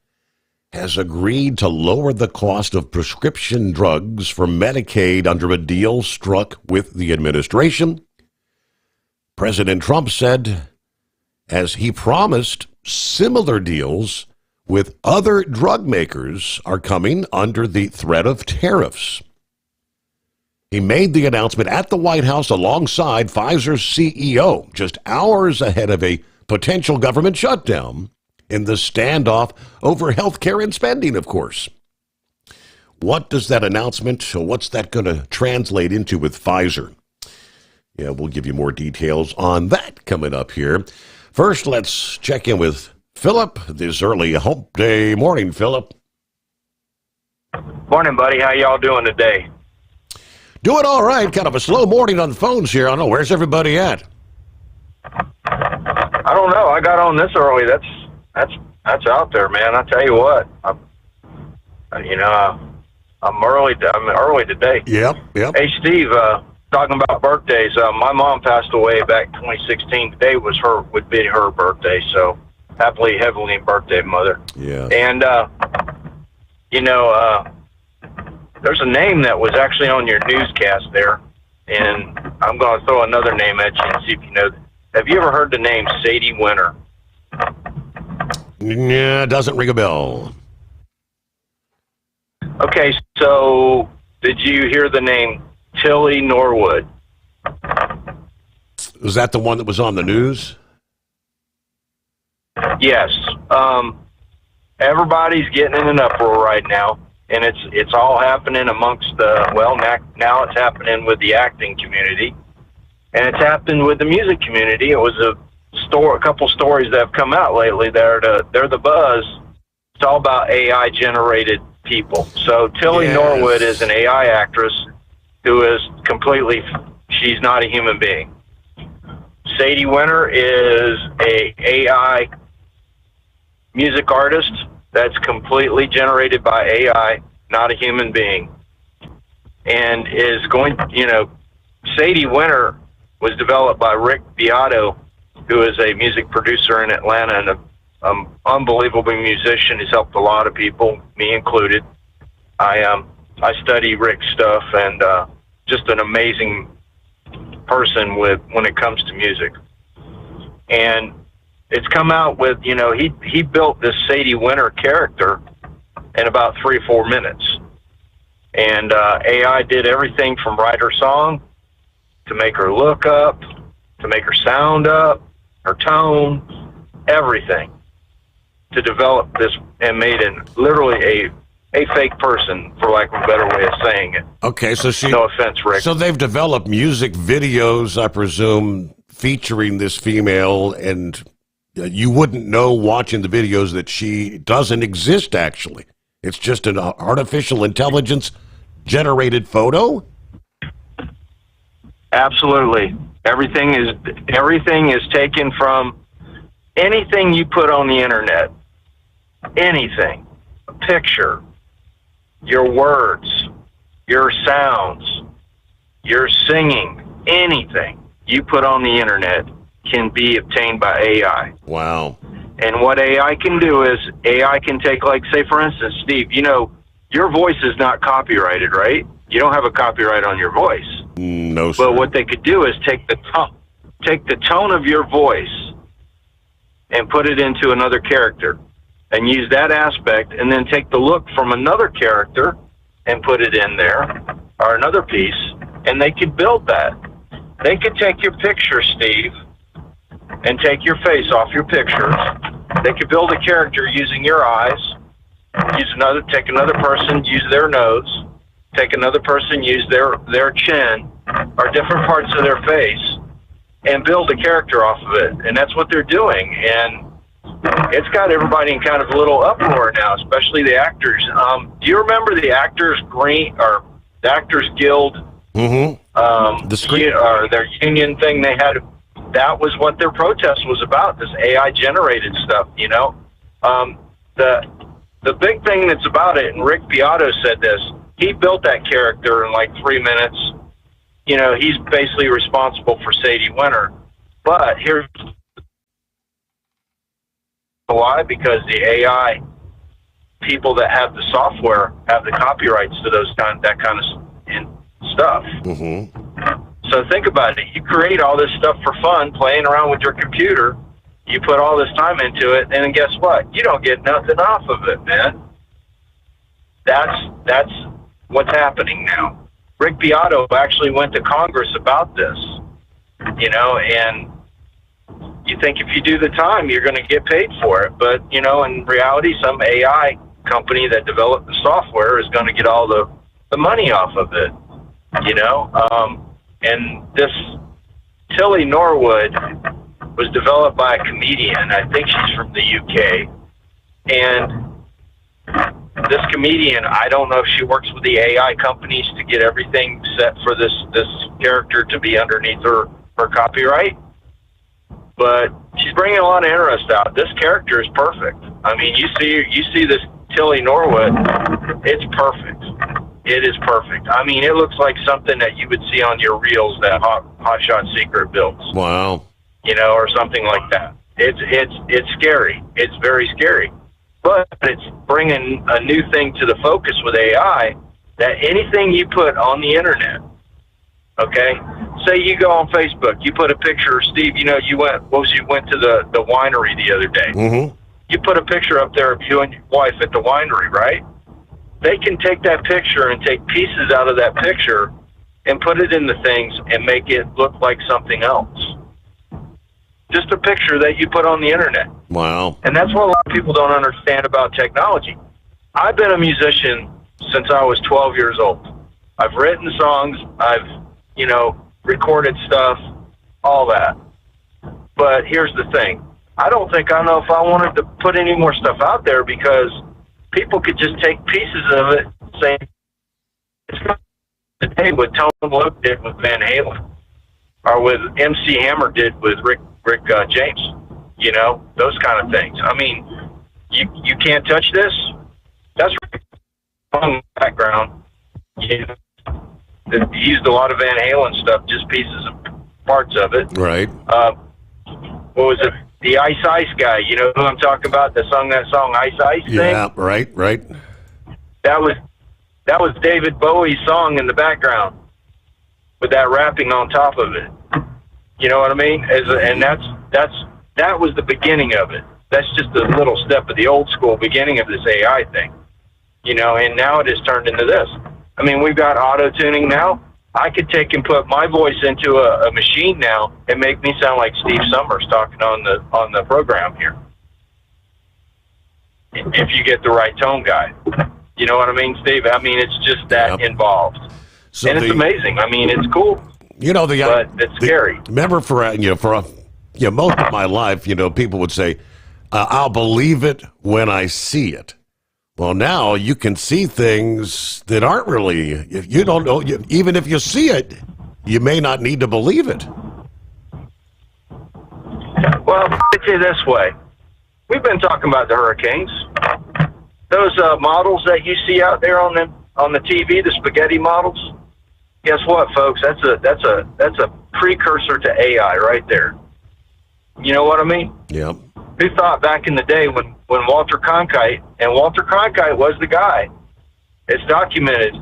has agreed to lower the cost of prescription drugs for Medicaid under a deal struck with the administration. President Trump said, as he promised, similar deals with other drug makers are coming under the threat of tariffs. He made the announcement at the White House alongside Pfizer's CEO, just hours ahead of a potential government shutdown in the standoff over health care and spending, of course. What does that announcement, what's that going to translate into with Pfizer? Yeah, we'll give you more details on that coming up here. First, let's check in with Philip this early hump day morning. Philip. Morning, buddy. How y'all doing today? Doing all right. Kind of a slow morning on the phones here. I don't know. Where's everybody at? I don't know. I got on this early. That's out there, man. I tell you what. I'm early. I'm early today. Yep. Hey, Steve. Talking about birthdays. My mom passed away back in 2016. Today would be her birthday. So happily heavenly birthday, mother. Yeah. And there's a name that was actually on your newscast there, and I'm going to throw another name at you and see if you know. Have you ever heard the name Sadie Winter? Yeah, doesn't ring a bell. Okay, so did you hear the name Tilly Norwood? Was that the one that was on the news? Yes. Everybody's getting in an uproar right now, and it's all happening amongst now it's happening with the acting community, and it's happened with the music community. It was a couple stories that have come out lately. They're the buzz. It's all about AI generated people. So Tilly Norwood is an AI actress who is she's not a human being. Sadie Winter is a AI music artist that's completely generated by AI, not a human being. And Sadie Winter was developed by Rick Beato, who is a music producer in Atlanta and an unbelievable musician. He's helped a lot of people, me included. I study Rick's stuff, and just an amazing person when it comes to music. And it's come out with, he built this Sadie Winter character in about 3 or 4 minutes. And AI did everything from write her song, to make her look up, to make her sound up, her tone, everything, to develop this, and made literally a fake person, for lack of a better way of saying it. Okay, so no offense, Rick. So they've developed music videos, I presume, featuring this female, and you wouldn't know watching the videos that she doesn't exist, actually. It's just an artificial intelligence generated photo? Absolutely. Everything is taken from anything you put on the internet. Anything. A picture, your words, your sounds, your singing, anything you put on the internet can be obtained by AI. Wow. And what AI can do is AI can take, like, say, for instance, Steve, your voice is not copyrighted, right? You don't have a copyright on your voice. No, sir. But what they could do is take the tone of your voice and put it into another character and use that aspect, and then take the look from another character and put it in there, or another piece, and they could build that. They could take your picture, Steve, and take your face off your pictures They could build a character using your eyes, take another person, use their nose, take another person, use their chin, or different parts of their face, and build a character off of it. And that's what they're doing. And it's got everybody in kind of a little uproar now, especially the actors. Do you remember the Actors Guild? Mm-hmm. Or their union thing they had. That was what their protest was about. This AI generated stuff. The big thing that's about it, and Rick Beato said this. He built that character in like 3 minutes. He's basically responsible for Sadie Winter. But here's why: because the AI people that have the software have the copyrights to that kind of stuff. Mm-hmm. So think about it. You create all this stuff for fun, playing around with your computer. You put all this time into it, and then guess what? You don't get nothing off of it, man. That's what's happening now. Rick Beato actually went to Congress about this, and you think if you do the time, you're going to get paid for it. But, in reality, some AI company that developed the software is going to get all the money off of it, and this Tilly Norwood was developed by a comedian. I think she's from the UK. And this comedian, I don't know if she works with the AI companies to get everything set for this character to be underneath her copyright. But she's bringing a lot of interest out. This character is perfect. I mean, you see this Tilly Norwood, it's perfect. It is perfect. I mean, it looks like something that you would see on your reels that Hot Shot Secret builds. Wow. Or something like that. It's scary. It's very scary. But it's bringing a new thing to the focus with AI, that anything you put on the internet, okay? Say you go on Facebook, you put a picture, Steve, you went to the winery the other day. Mm-hmm. You put a picture up there of you and your wife at the winery, right? They can take that picture and take pieces out of that picture and put it in the things and make it look like something else. Just a picture that you put on the internet. Wow. And that's what a lot of people don't understand about technology. I've been a musician since I was 12 years old. I've written songs, I've, recorded stuff, all that. But here's the thing. I don't know if I wanted to put any more stuff out there, because people could just take pieces of it and say, it's not today what Tone Loc did with Van Halen, or with MC Hammer did with Rick James, those kind of things. I mean, you can't touch this. That's on the background. He used a lot of Van Halen stuff, just pieces of parts of it. Right. What was it? The Ice Ice guy. You know who I'm talking about? That sung that song Ice Ice thing? Yeah, right. That was David Bowie's song in the background with that rapping on top of it. You know what I mean? And that was the beginning of it. That's just a little step of the old school beginning of this AI thing. And now it has turned into this. I mean, we've got auto-tuning now. I could take and put my voice into a machine now and make me sound like Steve Sommers talking on the program here. If you get the right tone guy. You know what I mean, Steve? I mean, it's just that involved. So and it's amazing. I mean, it's cool. But it's scary. Remember, for most of my life, people would say, "I'll believe it when I see it." Well, now you can see things that aren't really. You don't know. Even if you see it, you may not need to believe it. Well, I'd say this way: we've been talking about the hurricanes. Those models that you see out there on the TV, the spaghetti models. Guess what, folks? That's a precursor to AI right there. You know what I mean? Yeah. Who thought back in the day when Walter Cronkite, and Walter Cronkite was the guy, it's documented,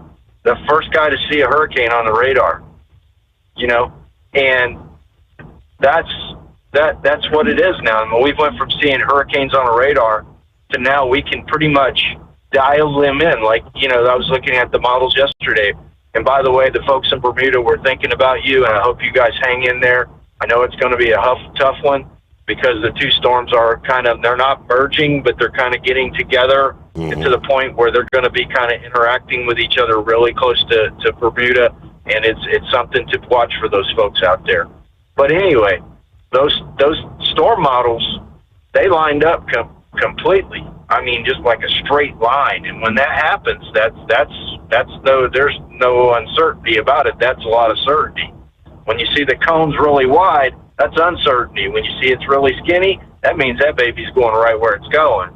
the first guy to see a hurricane on the radar. And that's what it is now. I mean, we went from seeing hurricanes on a radar to now we can pretty much dial them in. Like, I was looking at the models yesterday. And by the way, the folks in Bermuda were thinking about you, and I hope you guys hang in there. I know it's going to be a tough one, because the two storms are they're not merging, but they're kind of getting together to the point where they're going to be kind of interacting with each other really close to Bermuda, and it's something to watch for those folks out there. But anyway, those storm models, they lined up completely. I mean, just like a straight line. And when that happens, there's no uncertainty about it. That's a lot of certainty. When you see the cones really wide, that's uncertainty. When you see it's really skinny, that means that baby's going right where it's going.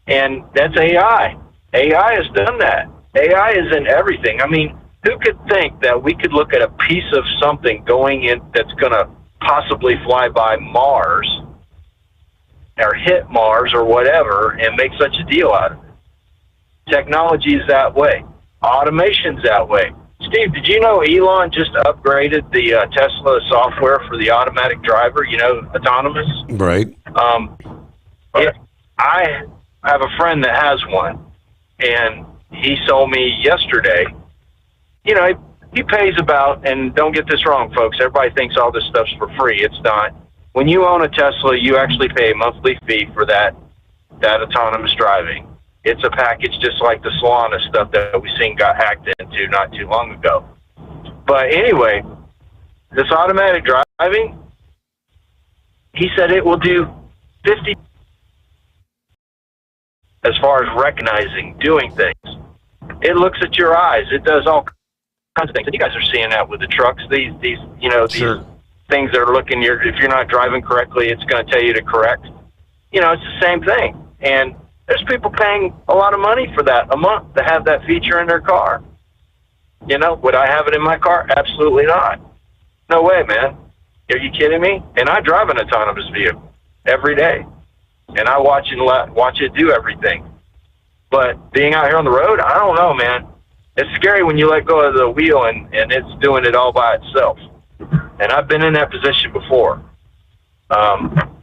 And that's AI. AI has done that. AI is in everything. I mean, who could think that we could look at a piece of something going in that's going to possibly fly by Mars or hit Mars or whatever and make such a deal out of it? Technology is that way. Automation's that way. Steve, did you know Elon just upgraded the Tesla software for the automatic driver, autonomous? Right. I have a friend that has one, and he told me yesterday, he pays about, and don't get this wrong, folks, everybody thinks all this stuff's for free. It's not. When you own a Tesla, you actually pay a monthly fee for that autonomous driving. It's a package just like the Solana stuff that we seen got hacked into not too long ago. But anyway, this automatic driving, he said it will do 50 as far as recognizing, doing things. It looks at your eyes. It does all kinds of things. And you guys are seeing that with the trucks. These Sure. things that are looking, if you're not driving correctly, it's going to tell you to correct. It's the same thing. And there's people paying a lot of money for that a month to have that feature in their car. Would I have it in my car? Absolutely not. No way, man. Are you kidding me? And I drive an autonomous vehicle every day, and I watch it do everything. But being out here on the road, I don't know, man. It's scary when you let go of the wheel and it's doing it all by itself. And I've been in that position before.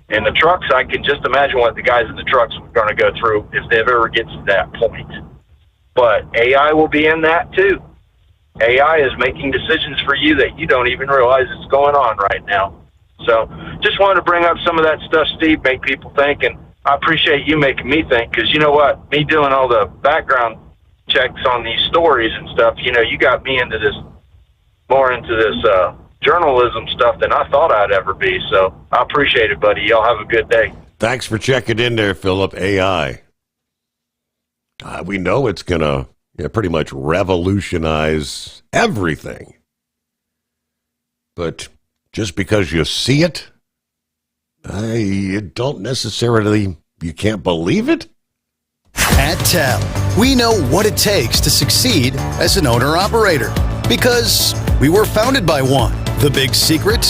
In the trucks, I can just imagine what the guys in the trucks are going to go through if they ever get to that point. But AI will be in that too. AI is making decisions for you that you don't even realize it's going on right now. So just wanted to bring up some of that stuff, Steve, make people think. And I appreciate you making me think, because you know what? Me doing all the background checks on these stories and stuff, you got me into this, more into this journalism stuff than I thought I'd ever be. So I appreciate it, buddy. Y'all have a good day. Thanks for checking in there, Philip. AI. We know it's going to pretty much revolutionize everything. But just because you see it, you don't necessarily, you can't believe it. At TEL, we know what it takes to succeed as an owner-operator because we were founded by one. The big secret?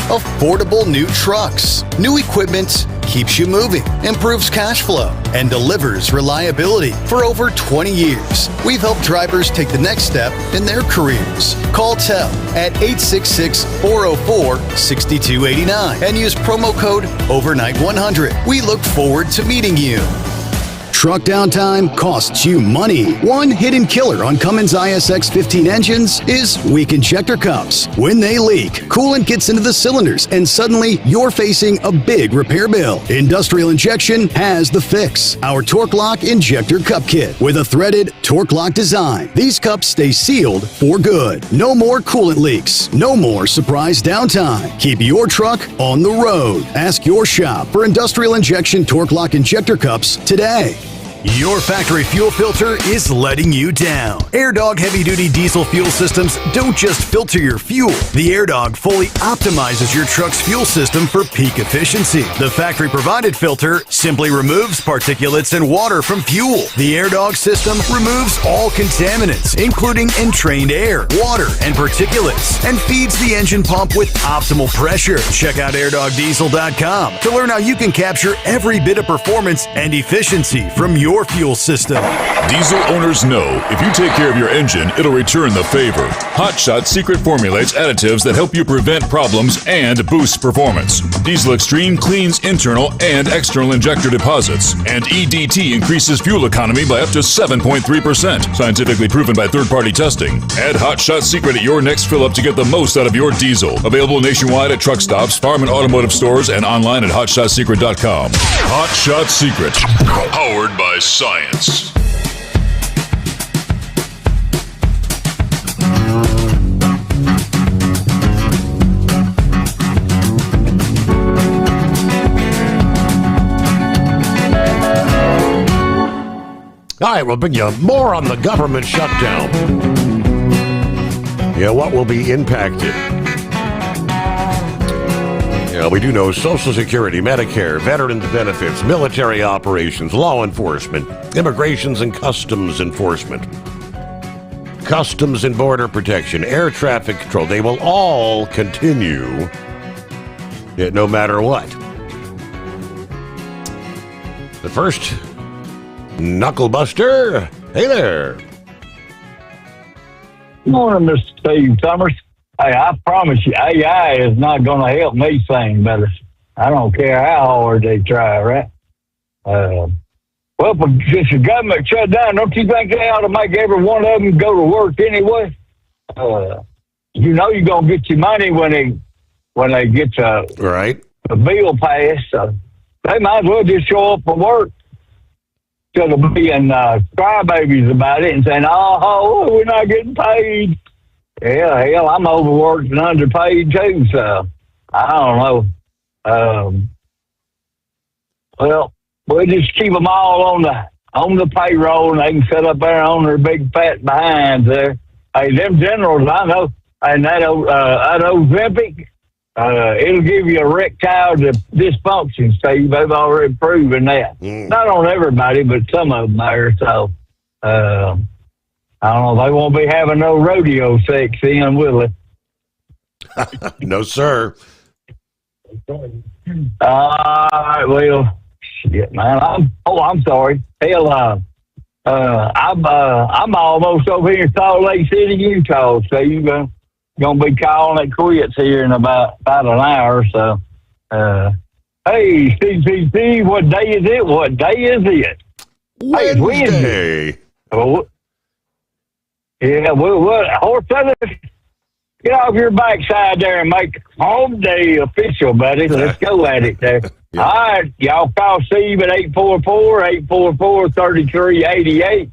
Affordable new trucks. New equipment keeps you moving, improves cash flow, and delivers reliability. For over 20 years, we've helped drivers take the next step in their careers. Call TEL at 866-404-6289 and use promo code OVERNIGHT100. We look forward to meeting you. Truck downtime costs you money. One hidden killer on Cummins ISX 15 engines is weak injector cups. When they leak, coolant gets into the cylinders and suddenly you're facing a big repair bill. Industrial Injection has the fix. Our Torque Lock Injector Cup Kit with a threaded Torque Lock design. These cups stay sealed for good. No more coolant leaks. No more surprise downtime. Keep your truck on the road. Ask your shop for Industrial Injection Torque Lock Injector Cups today. Your factory fuel filter is letting you down. AirDog heavy-duty diesel fuel systems don't just filter your fuel. The AirDog fully optimizes your truck's fuel system for peak efficiency. The factory-provided filter simply removes particulates and water from fuel. The AirDog system removes all contaminants, including entrained air, water, and particulates, and feeds the engine pump with optimal pressure. Check out airdogdiesel.com to learn how you can capture every bit of performance and efficiency from your your fuel system. Diesel owners know if you take care of your engine, it'll return the favor. Hot Shot secret formulates additives that help you prevent problems and boost performance. Diesel Extreme cleans internal and external injector deposits, and EDT increases fuel economy by up to 7.3%, scientifically proven by third-party testing. Add Hot Shot Secret at your next fill-up to get the most out of your diesel. Available nationwide at truck stops, farm and automotive stores, and online at hotshotsecret.com. Hot Shot Secret, powered by science. All right, we'll bring you more on the government shutdown. Yeah, what will be impacted? Yeah, we do know Social Security, Medicare, veterans benefits, military operations, law enforcement, immigrations and customs enforcement, customs and border protection, air traffic control. They will all continue, no matter what. The first Knucklebuster. Hey there. Good morning, Mr. Steve Sommers. Hey, I promise you, AI is not going to help me sing better. I don't care how hard they try, right? Well, since the government shut down, don't you think they ought to make every one of them go to work anyway? You know you're going to get your money when they get right. the bill passed. So they might as well just show up for work. Instead of being crybabies about it and saying, oh, we're not getting paid. Yeah, hell, I'm overworked and underpaid too, so I don't know. Well, we'll just keep them all on the payroll, and they can sit up there on their big fat behinds there. Hey, them generals, I know, and that Ozempic, it'll give you erectile dysfunction, Steve. They've already proven that. Not on everybody, but some of them there. So, I don't know. They won't be having no rodeo sex in, will they? No, sir. All right, well, shit, man. I'm sorry. Hell, I'm almost over here in Salt Lake City, Utah. So you're gonna be calling it quits here in about an hour. So, hey, Steve, what day is it? What day is it? Wednesday. Hey, Wednesday. Well, yeah, what? Horse feathers, get off your backside there and make home day official, buddy. Let's go at it there. Yeah. All right, y'all call Steve at 844-844-3388,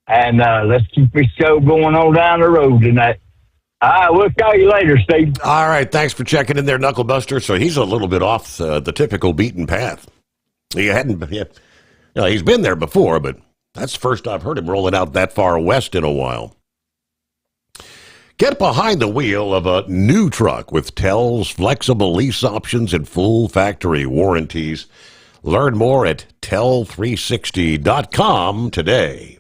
and let's keep this show going on down the road tonight. All right, we'll call you later, Steve. All right, thanks for checking in there, Knucklebuster. So he's a little bit off the typical beaten path. He hadn't, he's been there before, but that's the first I've heard him rolling out that far west in a while. Get behind the wheel of a new truck with Tel's flexible lease options and full factory warranties. Learn more at tel360.com today.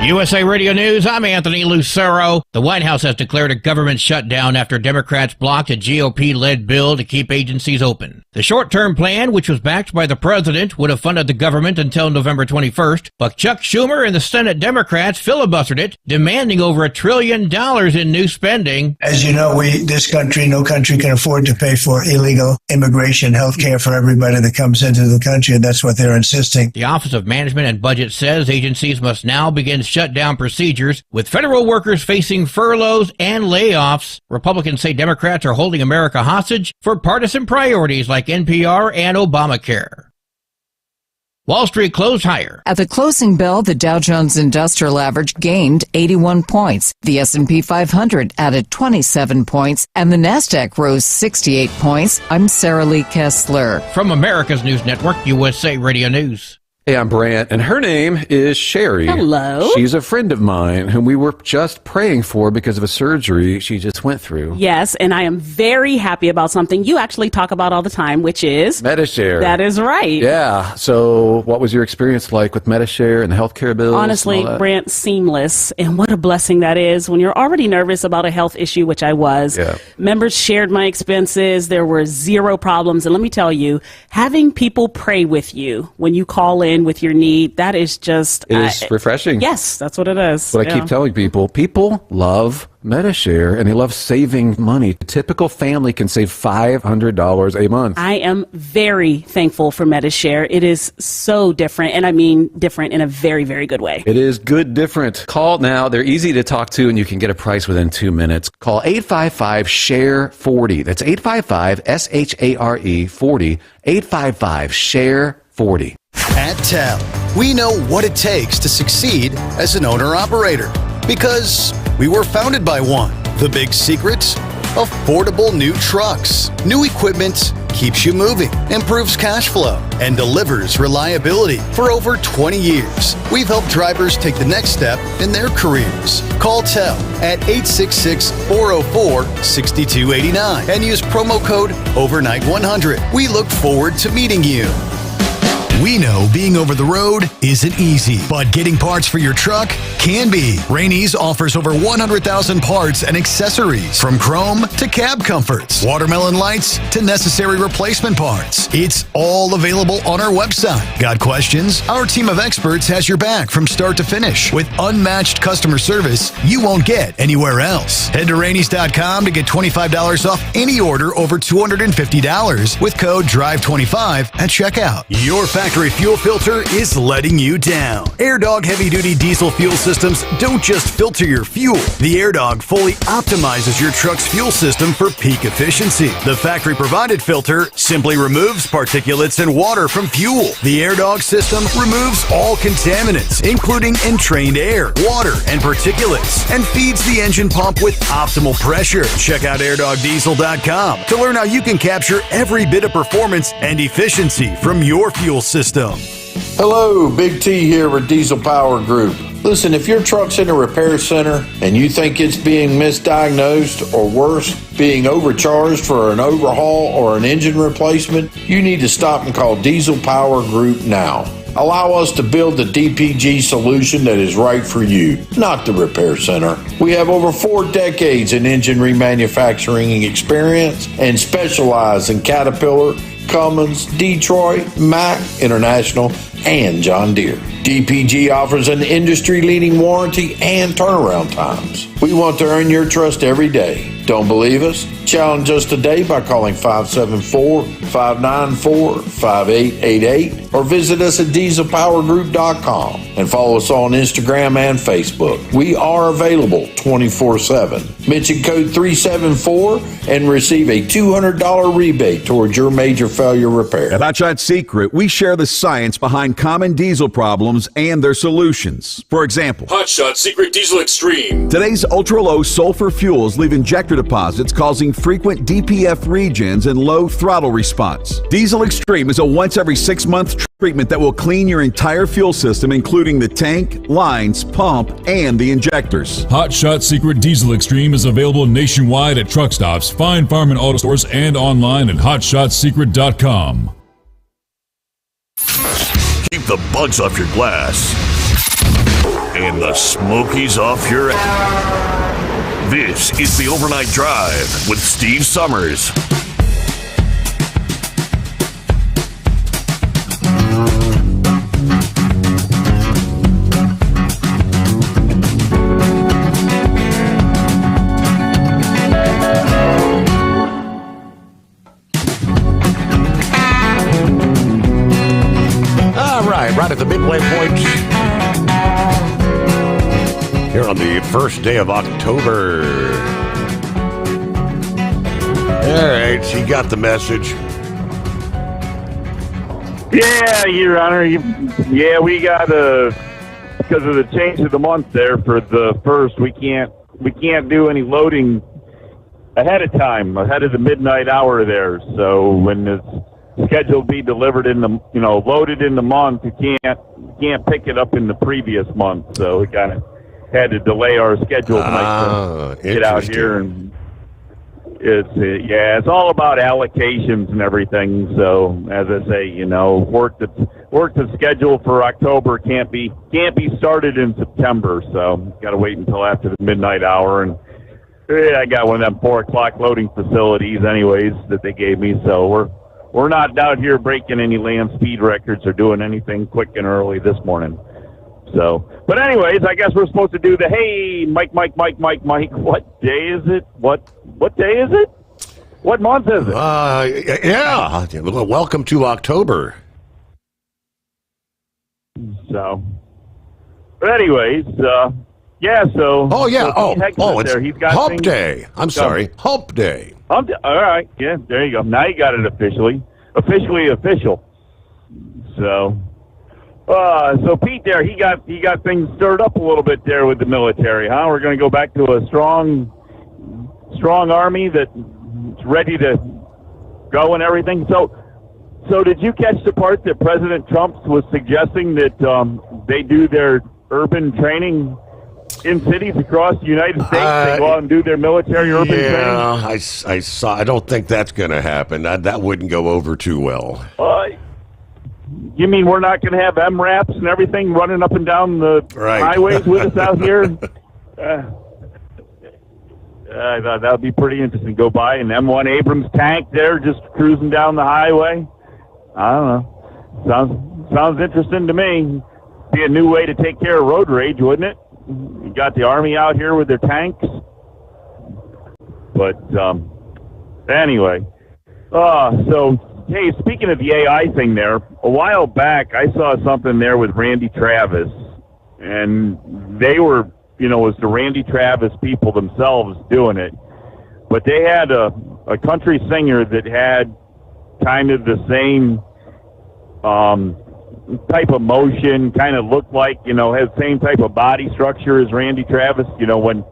USA Radio News, I'm Anthony Lucero. The White House has declared a government shutdown after Democrats blocked a GOP-led bill to keep agencies open. The short-term plan, which was backed by the president, would have funded the government until November 21st, but Chuck Schumer and the Senate Democrats filibustered it, demanding over $1 trillion in new spending. As you know, no country can afford to pay for illegal immigration, health care for everybody that comes into the country, and that's what they're insisting. The Office of Management and Budget says agencies must now begin shutdown procedures, with federal workers facing furloughs and layoffs. Republicans say Democrats are holding America hostage for partisan priorities like NPR and Obamacare. Wall Street closed higher. At the closing bell, the Dow Jones Industrial Average gained 81 points. The S&P 500 added 27 points, and the Nasdaq rose 68 points. I'm Sarah Lee Kessler. From America's News Network, USA Radio News. Hey, I'm Brant, and her name is Sherry. Hello. She's a friend of mine whom we were just praying for because of a surgery she just went through. Yes, and I am very happy about something you actually talk about all the time, which is Medishare. That is right. Yeah. So what was your experience like with Medishare and the healthcare bills? Honestly, and all that? Brant, seamless. And what a blessing that is when you're already nervous about a health issue, which I was. Yeah. Members shared my expenses. There were zero problems. And let me tell you, having people pray with you when you call in with your need, that is just... It is refreshing. Yes, that's what it is. What I keep telling people, people love Medishare and they love saving money. A typical family can save $500 a month. I am very thankful for Medishare. It is so different, and I mean different in a very, very good way. It is good different. Call now. They're easy to talk to, and you can get a price within 2 minutes. Call 855-SHARE-40. That's 855-SHARE-40. 855-SHARE-40. At TEL, we know what it takes to succeed as an owner-operator because we were founded by one. The big secret? Affordable new trucks. New equipment keeps you moving, improves cash flow, and delivers reliability. For over 20 years, we've helped drivers take the next step in their careers. Call TEL at 866-404-6289 and use promo code OVERNIGHT100. We look forward to meeting you. We know being over the road isn't easy, but getting parts for your truck can be. Rainey's offers over 100,000 parts and accessories, from chrome to cab comforts, watermelon lights to necessary replacement parts. It's all available on our website. Got questions? Our team of experts has your back from start to finish with unmatched customer service you won't get anywhere else. Head to Rainey's.com to get $25 off any order over $250 with code DRIVE25 at checkout. Your factory fuel filter is letting you down. AirDog heavy-duty diesel fuel systems don't just filter your fuel. The AirDog fully optimizes your truck's fuel system for peak efficiency. The factory-provided filter simply removes particulates and water from fuel. The AirDog system removes all contaminants, including entrained air, water, and particulates, and feeds the engine pump with optimal pressure. Check out airdogdiesel.com to learn how you can capture every bit of performance and efficiency from your fuel system. Hello, Big T here with Diesel Power Group. Listen, if your truck's in a repair center and you think it's being misdiagnosed or worse, being overcharged for an overhaul or an engine replacement, you need to stop and call Diesel Power Group now. Allow us to build the DPG solution that is right for you, not the repair center. We have over 4 decades in engine remanufacturing experience and specialize in Caterpillar, Cummins, Detroit, Mack, International, and John Deere. DPG offers an industry-leading warranty and turnaround times. We want to earn your trust every day. Don't believe us? Challenge us today by calling 574-594-5888 or visit us at dieselpowergroup.com and follow us on Instagram and Facebook. We are available 24/7. Mention code 374 and receive a $200 rebate towards your major failure repair. At Hotshot Secret, we share the science behind common diesel problems and their solutions. For example, Hotshot Secret Diesel Extreme. Today's ultra-low sulfur fuels leave injector deposits causing frequent DPF regens and low throttle response. Diesel Extreme is a once every 6-month treatment that will clean your entire fuel system, including the tank, lines, pump, and the injectors. Hotshot Secret Diesel Extreme is available nationwide at truck stops, fine farm and auto stores, and online at hotshotsecret.com. Keep the bugs off your glass and the smokies off your ass. This is the Overnight Drive with Steve Sommers. Right at the midway point here on the first day of October. All right, you got the message. Yeah, Your Honor. Yeah, we got because of the change of the month there for the first, we can't do any loading ahead of time, ahead of the midnight hour there. So when it's scheduled to be delivered in the, loaded in the month. You can't pick it up in the previous month. So we kind of had to delay our schedule tonight to get out here. And it's all about allocations and everything. So as I say, work that's scheduled for October can't be started in September. So got to wait until after the midnight hour. And I got one of them 4:00 loading facilities anyways that they gave me. So we're not out here breaking any land speed records or doing anything quick and early this morning. So, but anyways, I guess we're supposed to do the, hey, Mike, what day is it? What day is it? What month is it? Yeah. Welcome to October. So, but anyways, yeah, so. Oh, yeah. So it's He's got Hump things Day. I'm sorry. Hump Day. All right. Yeah, there you go. Now you got it officially official. So. So Pete there, he got things stirred up a little bit there with the military, huh? We're going to go back to a strong army that's ready to go and everything. So did you catch the part that President Trump was suggesting that they do their urban training in cities across the United States? They go out and do their military urban training? Yeah, I saw. I don't think that's going to happen. That wouldn't go over too well. You mean we're not going to have MRAPs and everything running up and down the highways with us out here? I thought that would be pretty interesting. Go by an M1 Abrams tank there just cruising down the highway. I don't know. Sounds interesting to me. Be a new way to take care of road rage, wouldn't it? You got the Army out here with their tanks. But anyway, so... Hey, speaking of the AI thing there, a while back I saw something there with Randy Travis, and they were, it was the Randy Travis people themselves doing it, but they had a country singer that had kind of the same type of motion, kind of looked like, has the same type of body structure as Randy Travis, when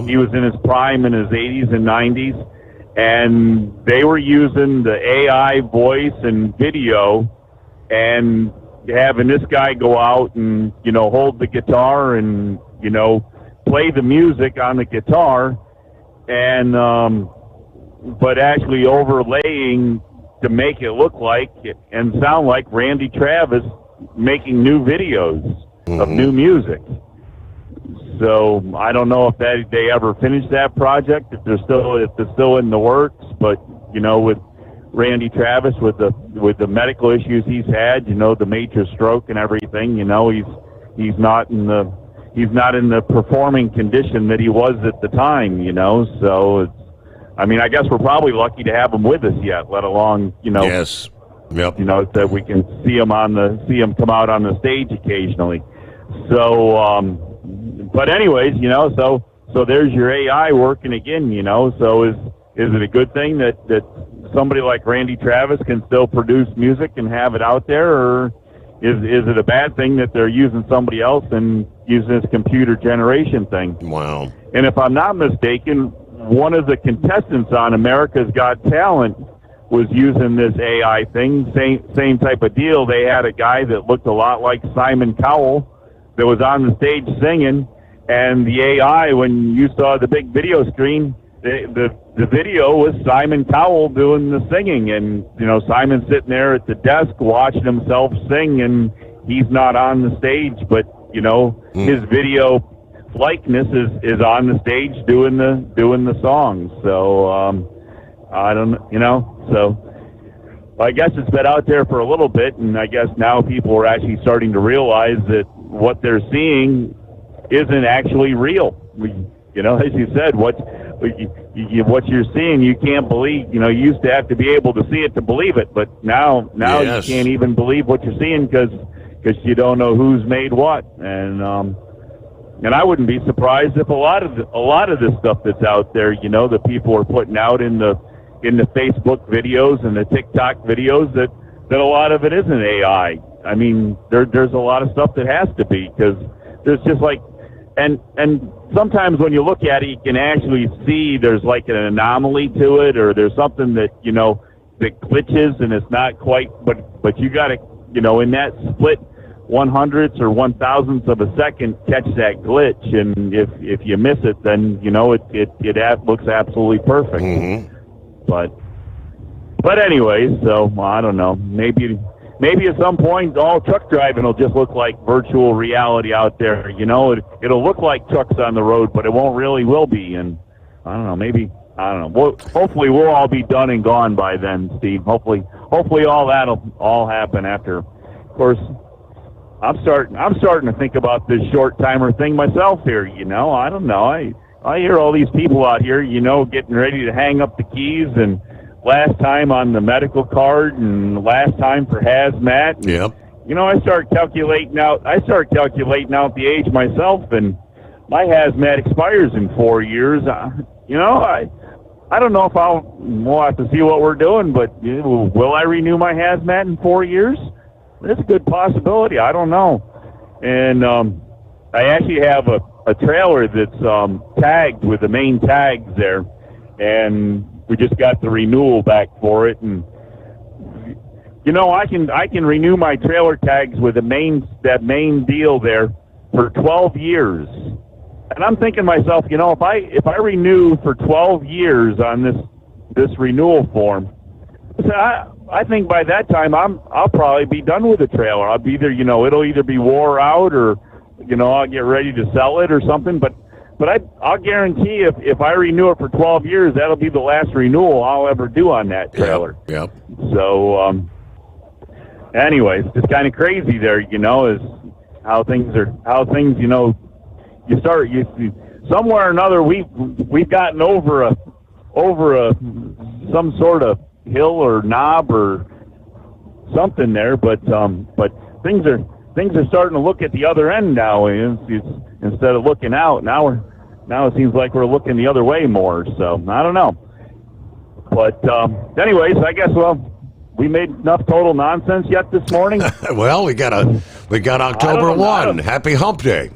he was in his prime in his 80s and 90s. And they were using the AI voice and video and having this guy go out and, hold the guitar and, play the music on the guitar and, but actually overlaying to make it look like and sound like Randy Travis making new videos of new music. So I don't know if they ever finished that project, if it's still in the works. But with Randy Travis, with the medical issues he's had, the major stroke and everything, he's not in the performing condition that he was at the time. So I guess we're probably lucky to have him with us yet, let alone Yes. Yep. That we can see him come out on the stage occasionally. So. But anyways, so there's your AI working again, so is it a good thing that somebody like Randy Travis can still produce music and have it out there, or is it a bad thing that they're using somebody else and using this computer generation thing? Wow. And if I'm not mistaken, one of the contestants on America's Got Talent was using this AI thing, same type of deal. They had a guy that looked a lot like Simon Cowell that was on the stage singing, and the AI, when you saw the big video screen, the video was Simon Cowell doing the singing, and Simon's sitting there at the desk watching himself sing, and he's not on the stage, but his video likeness is on the stage doing the songs. So I don't so I guess it's been out there for a little bit, and I guess now people are actually starting to realize that what they're seeing isn't actually real. As you said, what you're seeing, you can't believe. You used to have to be able to see it to believe it, but now Yes. You can't even believe what you're seeing because you don't know who's made what. And I wouldn't be surprised if a lot of this stuff that's out there, that people are putting out in the Facebook videos and the TikTok videos, that a lot of it isn't AI. I mean, there's a lot of stuff that has to be, because there's just like, and sometimes when you look at it, you can actually see there's like an anomaly to it, or there's something that that glitches and it's not quite, but you got to, in that split 100ths or 1,000ths of a second, catch that glitch, and if you miss it, then it looks absolutely perfect. Mm-hmm. But anyway, so I don't know. Maybe at some point all truck driving will just look like virtual reality out there. It'll look like trucks on the road, but it will be. And I don't know. Hopefully we'll all be done and gone by then, Steve. Hopefully all that'll all happen after. Of course, I'm starting to think about this short timer thing myself here. I don't know. I hear all these people out here, getting ready to hang up the keys, and last time on the medical card and last time for hazmat. Yep. I start calculating out the age myself, and my hazmat expires in 4 years. I don't know if we'll have to see what we're doing, but will I renew my hazmat in 4 years? It's a good possibility. I don't know. And I actually have a trailer that's tagged with the main tags there, and we just got the renewal back for it. And I can renew my trailer tags with that main deal there for 12 years. And I'm thinking to myself, if I renew for 12 years on this renewal form, I think by that time I'll probably be done with the trailer. I'll be either it'll either be wore out, or I'll get ready to sell it or something. But I'll guarantee if I renew it for 12 years, that'll be the last renewal I'll ever do on that trailer. Yep. So anyways, just kind of crazy there, is how things you somewhere or another we've gotten over some sort of hill or knob or something there, but things are starting to look at the other end now. Instead of looking out, now it seems like we're looking the other way more. So I don't know, but anyways, I guess we made enough total nonsense yet this morning. Well, we got October 1. Happy Hump Day.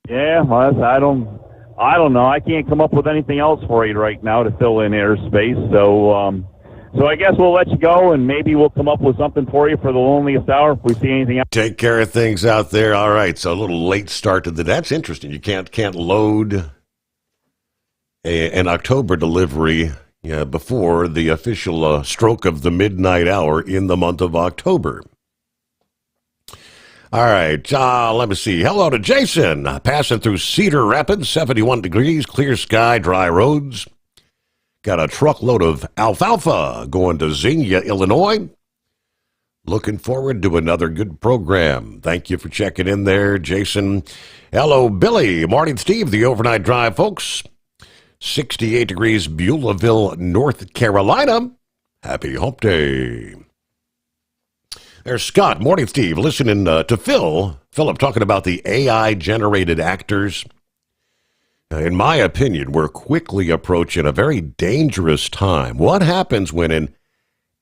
Yeah, well, I don't know. I can't come up with anything else for you right now to fill in airspace. So I guess we'll let you go, and maybe we'll come up with something for you for the loneliest hour if we see anything else. Take care of things out there. All right, so a little late start to that's interesting. You can't load an October delivery before the official stroke of the midnight hour in the month of October. All right, let me see. Hello to Jason. Passing through Cedar Rapids, 71 degrees, clear sky, dry roads. Got a truckload of alfalfa going to Xenia, Illinois. Looking forward to another good program. Thank you for checking in there, Jason. Hello, Billy. Morning, Steve. The overnight drive, folks. 68 degrees, Beulahville, North Carolina. Happy Hump Day. There's Scott. Morning, Steve. Listening to Philip talking about the AI-generated actors. In my opinion, we're quickly approaching a very dangerous time. What happens when an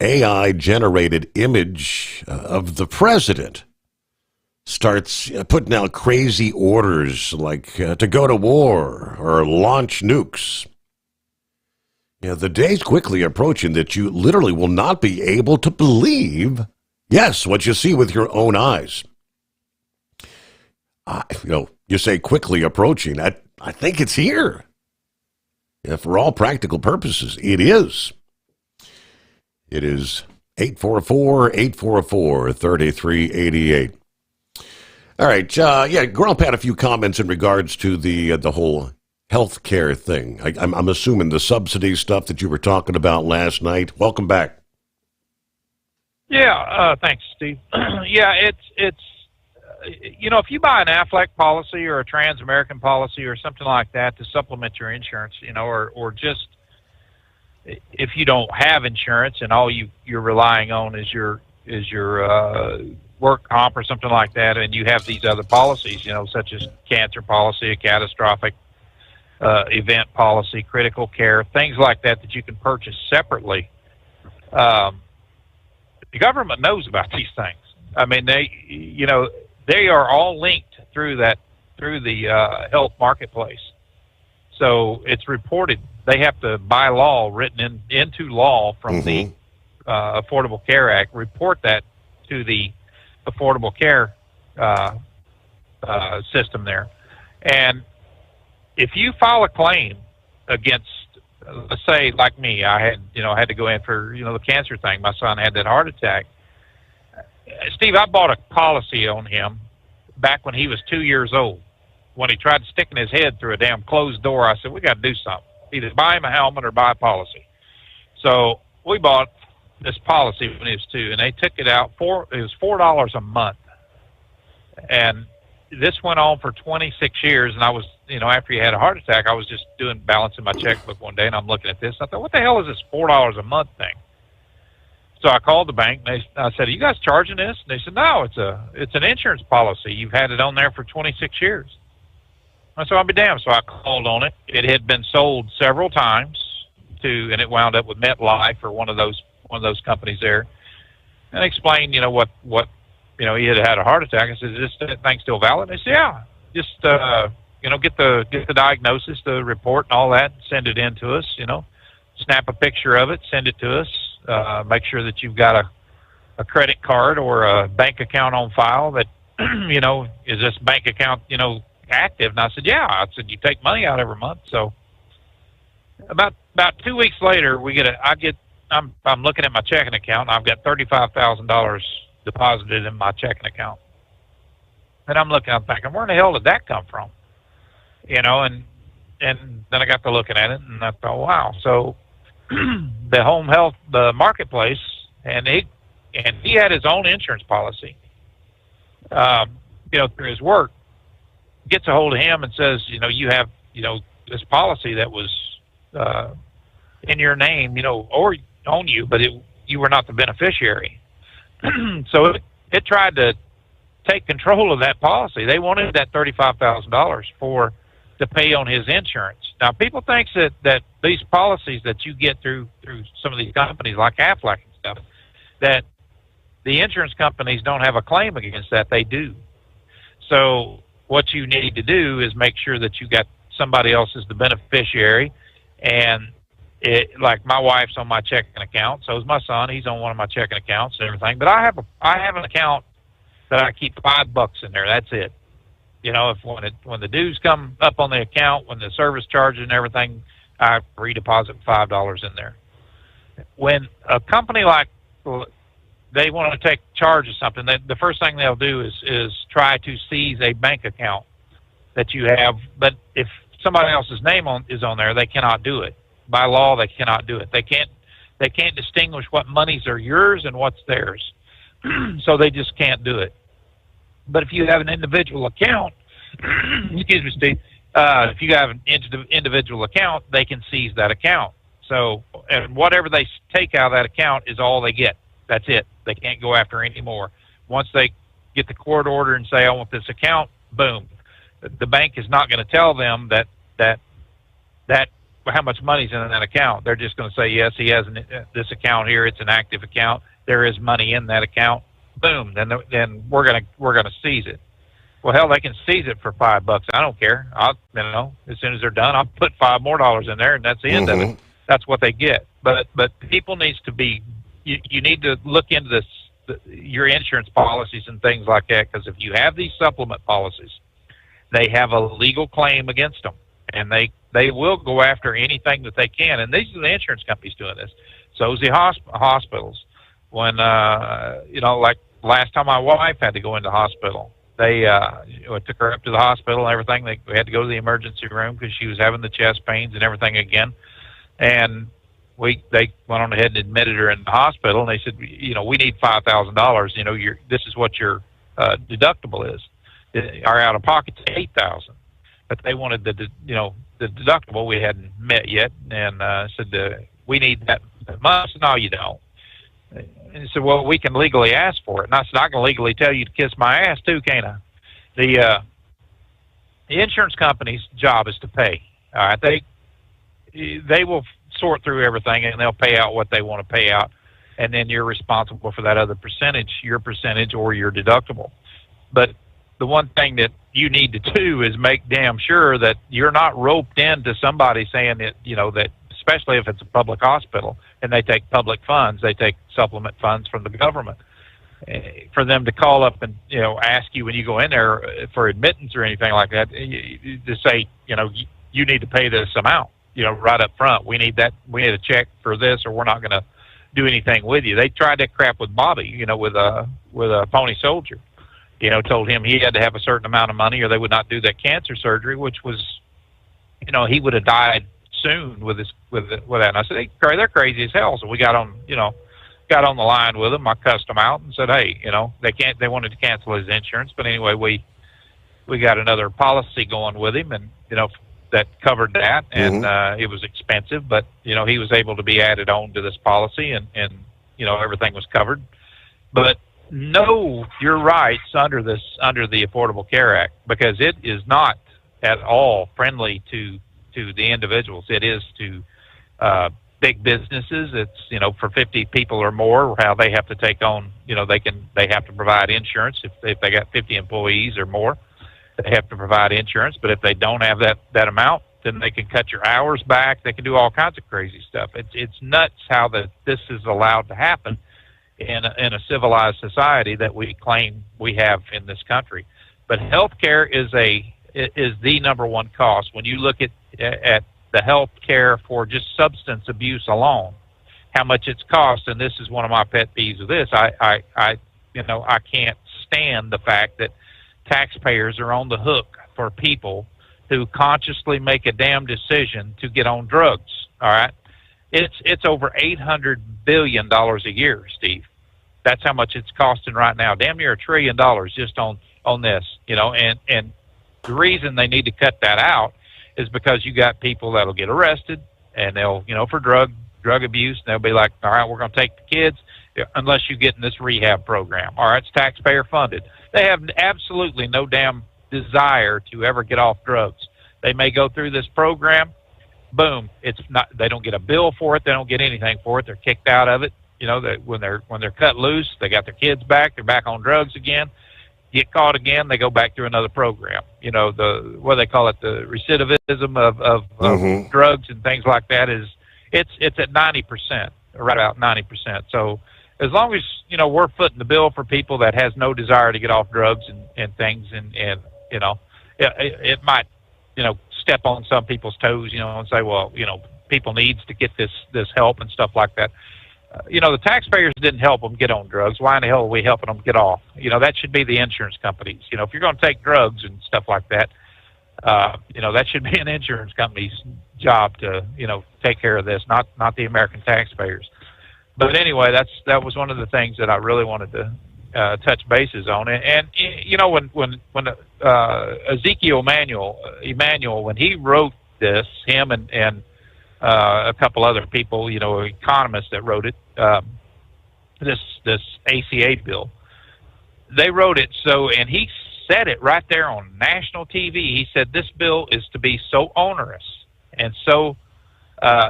AI-generated image of the president starts putting out crazy orders like to go to war or launch nukes? The day's quickly approaching that you literally will not be able to believe what you see with your own eyes. You say quickly approaching. I think it's here. For all practical purposes, it is. It is 844-844-3388. All right. Grump had a few comments in regards to the whole health care thing. I'm assuming the subsidy stuff that you were talking about last night. Welcome back. Yeah, thanks, Steve. It's if you buy an Aflac policy or a Trans-American policy or something like that to supplement your insurance, or just if you don't have insurance and all you're relying on is your work comp or something like that, and you have these other policies, such as cancer policy, a catastrophic event policy, critical care, things like that you can purchase separately. The government knows about these things. I mean, they are all linked through the health marketplace. So it's reported they have to, by law, written into law from the Affordable Care Act, report that to the Affordable Care system there. And if you file a claim against, let's say, like me, I had to go in for, the cancer thing. My son had that heart attack. Steve, I bought a policy on him back when he was 2 years old. When he tried sticking his head through a damn closed door, I said, we got to do something. Either buy him a helmet or buy a policy. So we bought this policy when he was 2, and they took it out it was $4 a month. And this went on for 26 years, and I was, after he had a heart attack, I was just balancing my checkbook one day, and I'm looking at this. I thought, what the hell is this $4 a month thing? So I called the bank, and I said, are you guys charging this? And they said, no, it's an insurance policy. You've had it on there for 26 years. I said, I'll be damned. So I called on it. It had been sold several times and it wound up with MetLife or one of those companies there. And I explained, what he had a heart attack. I said, is this thing still valid? And they said, yeah, just, get the diagnosis, the report and all that, send it in to us, snap a picture of it, send it to us, make sure that you've got a credit card or a bank account on file that, is this bank account, active? And I said, yeah. I said, you take money out every month. So about 2 weeks later, I'm looking at my checking account, and I've got $35,000 deposited in my checking account. And I'm thinking, where in the hell did that come from? And then I got to looking at it, and I thought, wow. So the home health, the marketplace, and he had his own insurance policy, through his work, gets a hold of him and says, you have, this policy that was in your name, or on you, but you were not the beneficiary. So it tried to take control of that policy. They wanted that $35,000 to pay on his insurance. Now, people think that these policies that you get through some of these companies like Aflac and stuff, that the insurance companies don't have a claim against that. They do. So what you need to do is make sure that you got somebody else as the beneficiary. And like my wife's on my checking account, so is my son. He's on one of my checking accounts and everything. But I have an account that I keep $5 in there. That's it. When the dues come up on the account, when the service charges and everything, I redeposit $5 in there. When a company like they want to take charge of something, the first thing they'll do is try to seize a bank account that you have. But if somebody else's name is on there, they cannot do it. By law, they cannot do it. They can't distinguish what monies are yours and what's theirs. So they just can't do it. But if you have an individual account, excuse me, Steve, if you have an individual account, they can seize that account. So, and whatever they take out of that account is all they get. That's it. They can't go after any more. Once they get the court order and say, I want this account, boom. The bank is not going to tell them that how much money's in that account. They're just going to say, yes, he has this account here. It's an active account. There is money in that account. Boom. Then we're gonna seize it. Well, hell, they can seize it for $5. I don't care. As soon as they're done, I'll put $5 more in there, and that's the end of it. That's what they get. But people needs to be. You need to look into this, your insurance policies and things like that, because if you have these supplement policies, they have a legal claim against them, and they will go after anything that they can. And these are the insurance companies doing this. So is the hospitals. When like last time my wife had to go into hospital, they took her up to the hospital and everything. We had to go to the emergency room because she was having the chest pains and everything again. And they went on ahead and admitted her in the hospital, and they said, we need $5,000. This is what your deductible is. Our out of pocket's $8,000, but they wanted the deductible we hadn't met yet, and said we need that much. No, you don't. And he said, well, we can legally ask for it. And I said, I can legally tell you to kiss my ass too, can't I? The insurance company's job is to pay. All right, they will sort through everything, and they'll pay out what they want to pay out, and then you're responsible for that other percentage, your percentage or your deductible. But the one thing that you need to do is make damn sure that you're not roped into somebody saying that especially if it's a public hospital and they take public funds, they take supplement funds from the government. For them to call up and ask you when you go in there for admittance or anything like that, to say you need to pay this amount right up front. We need that. We need a check for this, or we're not going to do anything with you. They tried that crap with Bobby, with a Pony Soldier. Told him he had to have a certain amount of money or they would not do that cancer surgery, which was, he would have died soon with that. And I said, hey, they're crazy as hell. So we got on the line with them. I cussed them out and said, hey, they wanted to cancel his insurance. But anyway, we got another policy going with him, and, that covered that. And it was expensive, but, he was able to be added on to this policy, and everything was covered. But know your rights under the Affordable Care Act, because it is not at all friendly to the individuals. It is to big businesses. It's for 50 people or more, how they have to take on, they have to provide insurance if they got 50 employees or more. They have to provide insurance, but if they don't have that amount, then they can cut your hours back. They can do all kinds of crazy stuff. It's nuts how this is allowed to happen in a civilized society that we claim we have in this country. But healthcare is the number one cost. When you look at the health care for just substance abuse alone, how much it's cost, and this is one of my pet peeves of this. I can't stand the fact that taxpayers are on the hook for people who consciously make a damn decision to get on drugs. All right, it's over $800 billion a year, Steve. That's how much it's costing right now. Damn near $1 trillion just on this. And the reason they need to cut that out is because you got people that'll get arrested, and they'll for drug abuse, and they'll be like, all right, we're going to take the kids unless you get in this rehab program. All right, it's taxpayer funded. They have absolutely no damn desire to ever get off drugs. They may go through this program, boom, it's not. They don't get a bill for it. They don't get anything for it. They're kicked out of it. That when they're cut loose, they got their kids back. They're back on drugs again. Get caught again, they go back through another program. What they call it, the recidivism of drugs and things like that it's at 90%, right about 90%. So as long as we're footing the bill for people that has no desire to get off drugs and things, and it might step on some people's toes, and say, well, people needs to get this help and stuff like that. The taxpayers didn't help them get on drugs. Why in the hell are we helping them get off? That should be the insurance companies. If you're going to take drugs and stuff like that, that should be an insurance company's job to, take care of this, not the American taxpayers. But anyway, that was one of the things that I really wanted to touch bases on. And when Ezekiel Emanuel, when he wrote this, him and a couple other people, economists that wrote it, this ACA bill, they wrote it and he said it right there on national TV. He said this bill is to be so onerous and so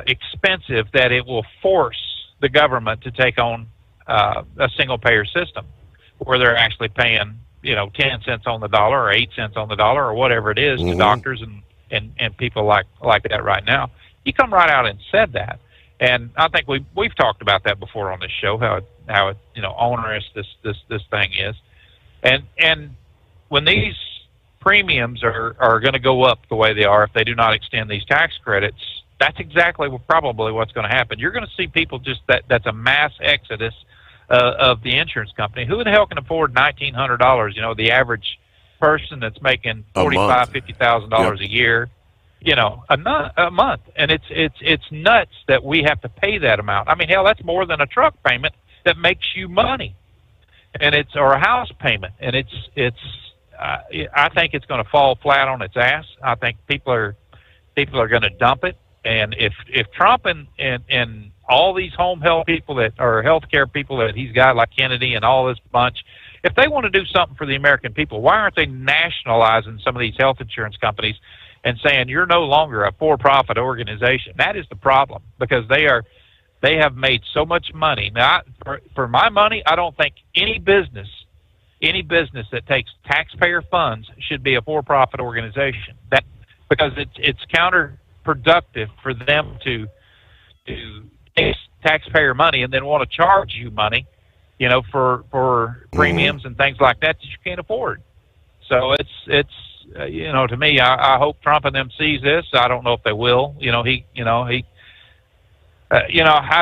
expensive that it will force the government to take on a single-payer system where they're actually paying 10 cents on the dollar or 8 cents on the dollar or whatever it is to doctors and people like that right now. He come right out and said that, and I think we've talked about that before on this show, how onerous this thing is, and when these premiums are going to go up the way they are if they do not extend these tax credits, that's exactly probably what's going to happen. You're going to see people that's a mass exodus of the insurance company. Who the hell can afford $1,900? The average person that's making $50,000 a year. A month, and it's nuts that we have to pay that amount. I mean, hell, that's more than a truck payment that makes you money, and or a house payment, and I think it's going to fall flat on its ass. I think people are going to dump it, and if Trump and all these home health people that are healthcare people that he's got, like Kennedy and all this bunch, if they want to do something for the American people, why aren't they nationalizing some of these health insurance companies and saying you're no longer a for-profit organization? That is the problem, because they have made so much money. Now, for my money, I don't think any business that takes taxpayer funds should be a for-profit organization. Because it's counterproductive for them to to take taxpayer money and then want to charge you money, for premiums and things like that you can't afford. So it's to me, I hope Trump and them sees this. I don't know if they will. I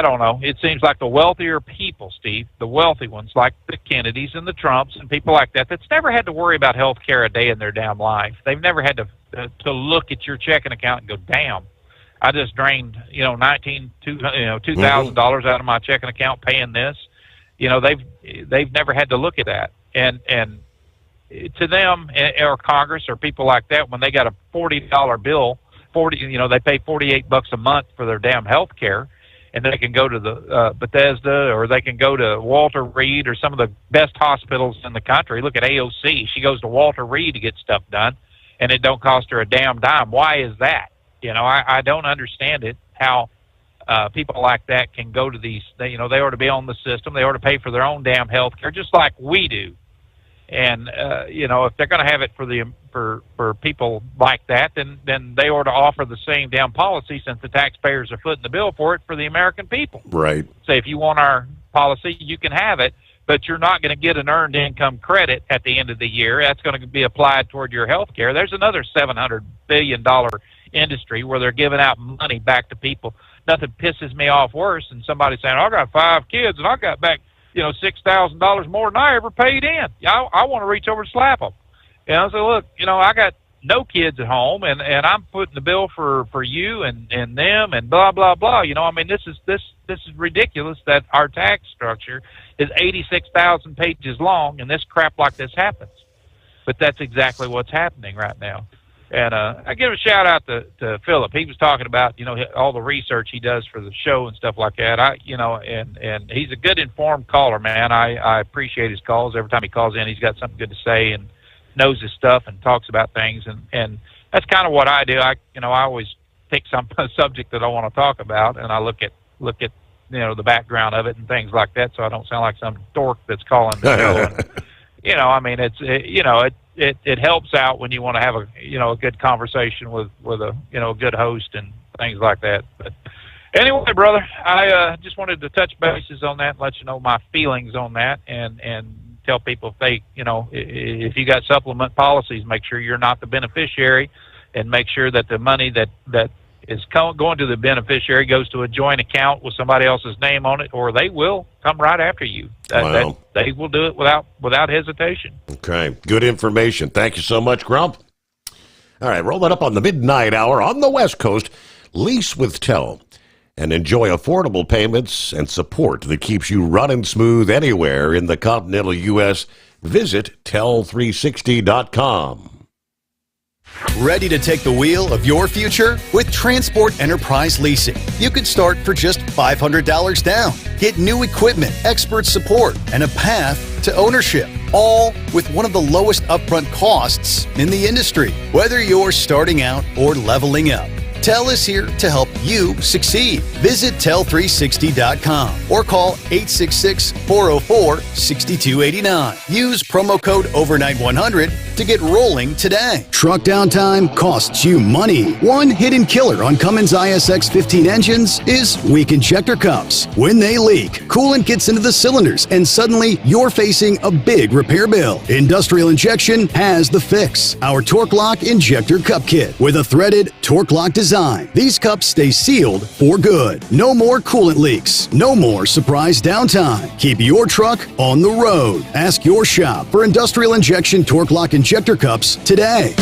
don't know. It seems like the wealthier people, Steve, the wealthy ones, like the Kennedys and the Trumps and people like that, that's never had to worry about health care a day in their damn life. They've never had to look at your checking account and go, damn, I just drained, $2,000 out of my checking account paying this. They've never had to look at that. And to them, or Congress or people like that, when they got a $40 bill, they pay $48 a month for their damn health care, and they can go to the Bethesda, or they can go to Walter Reed, or some of the best hospitals in the country. Look at AOC. She goes to Walter Reed to get stuff done, and it don't cost her a damn dime. Why is that? I don't understand it, how people like that can go to these, they ought to be on the system. They ought to pay for their own damn health care, just like we do. And, if they're going to have it for people like that, then they ought to offer the same damn policy, since the taxpayers are footing the bill for it, for the American people. Right. Say, if you want our policy, you can have it, but you're not going to get an earned income credit at the end of the year. That's going to be applied toward your health care. There's another $700 billion industry where they're giving out money back to people. Nothing pisses me off worse than somebody saying, I got 5 kids and I got back $6,000 more than I ever paid in. I want to reach over and slap them. So look, I got no kids at home, and I'm putting the bill for you and them and blah blah blah. This is ridiculous that our tax structure is 86,000 pages long, and this crap like this happens. But that's exactly what's happening right now. And I give a shout out to Philip. He was talking about all the research he does for the show and stuff like that. And he's a good informed caller, man. I appreciate his calls. Every time he calls in, he's got something good to say and knows his stuff and talks about things. And that's kind of what I do. I always pick some subject that I want to talk about, and I look at the background of it and things like that, so I don't sound like some dork that's calling the show. And, It helps out when you want to have a good conversation with a good host and things like that. But anyway, brother, I just wanted to touch bases on that and let you know my feelings on that, and tell people if you got supplement policies, make sure you're not the beneficiary, and make sure that the money that is going to the beneficiary goes to a joint account with somebody else's name on it, or they will come right after you. They will do it without hesitation. Okay, good information. Thank you so much, Grump. All right, roll that up on the midnight hour on the West Coast. Lease with Tell and enjoy affordable payments and support that keeps you running smooth anywhere in the continental U.S. Visit tell360.com. Ready to take the wheel of your future? With Transport Enterprise Leasing, you could start for just $500 down. Get new equipment, expert support, and a path to ownership, all with one of the lowest upfront costs in the industry. Whether you're starting out or leveling up, Tell is here to help you succeed. Visit tell360.com or call 866-404-6289. Use promo code overnight100 to get rolling today. Truck downtime costs you money. One hidden killer on Cummins ISX 15 engines is weak injector cups. When they leak, coolant gets into the cylinders and suddenly you're facing a big repair bill. Industrial Injection has the fix. Our Torque Lock Injector Cup Kit with a threaded Torque Lock design. These cups stay sealed for good. No more coolant leaks. No more surprise downtime. Keep your truck on the road. Ask your shop for Industrial Injection Torque Lock Injector Cups today.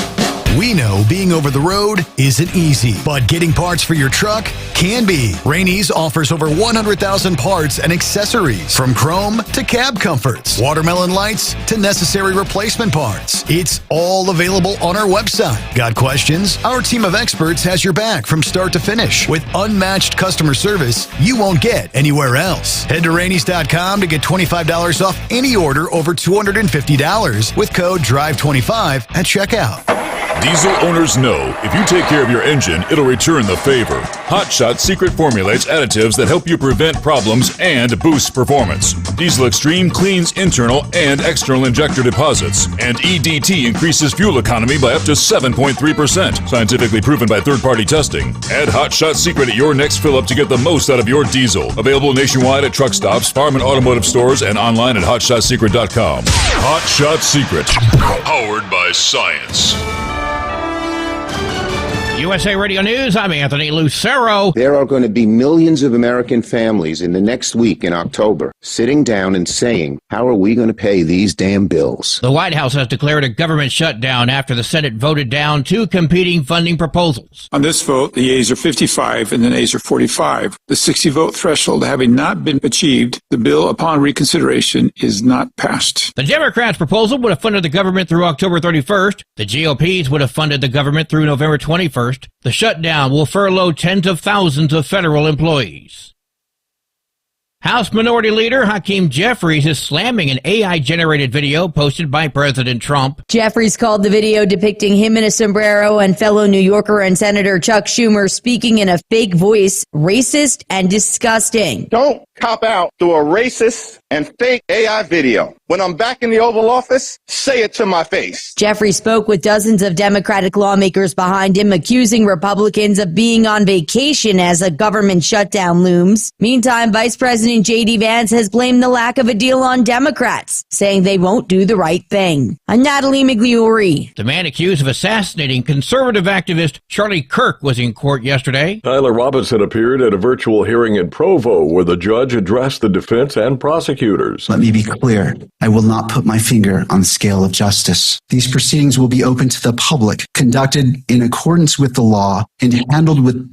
We know being over the road isn't easy, but getting parts for your truck can be. Rainey's offers over 100,000 parts and accessories, from chrome to cab comforts, watermelon lights to necessary replacement parts. It's all available on our website. Got questions? Our team of experts has your back from start to finish with unmatched customer service you won't get anywhere else. Head to Rainey's.com to get $25 off any order over $250 with code DRIVE25 at checkout. Diesel owners know if you take care of your engine, it'll return the favor. Hot Shot Secret formulates additives that help you prevent problems and boost performance. Diesel Extreme cleans internal and external injector deposits, and EDT increases fuel economy by up to 7.3%, scientifically proven by third-party testing. Add Hot Shot Secret at your next fill-up to get the most out of your diesel. Available nationwide at truck stops, farm and automotive stores, and online at hotshotsecret.com. Hot Shot Secret, powered by science. USA Radio News, I'm Anthony Lucero. There are going to be millions of American families in the next week in October sitting down and saying, how are we going to pay these damn bills? The White House has declared a government shutdown after the Senate voted down two competing funding proposals. On this vote, the yeas are 55 and the nays are 45. The 60-vote threshold having not been achieved, the bill upon reconsideration is not passed. The Democrats' proposal would have funded the government through October 31st. The GOP's would have funded the government through November 21st. The shutdown will furlough tens of thousands of federal employees. House Minority Leader Hakeem Jeffries is slamming an AI-generated video posted by President Trump. Jeffries called the video depicting him in a sombrero and fellow New Yorker and Senator Chuck Schumer speaking in a fake voice racist and disgusting. Don't cop out through a racist and fake AI video. When I'm back in the Oval Office, say it to my face. Jeffries spoke with dozens of Democratic lawmakers behind him, accusing Republicans of being on vacation as a government shutdown looms. Meantime, Vice President J.D. Vance has blamed the lack of a deal on Democrats, saying they won't do the right thing. I'm Natalie Migliori. The man accused of assassinating conservative activist Charlie Kirk was in court yesterday. Tyler Robinson appeared at a virtual hearing in Provo where the judge addressed the defense and prosecutors. Let me be clear. I will not put my finger on the scale of justice. These proceedings will be open to the public, conducted in accordance with the law, and handled with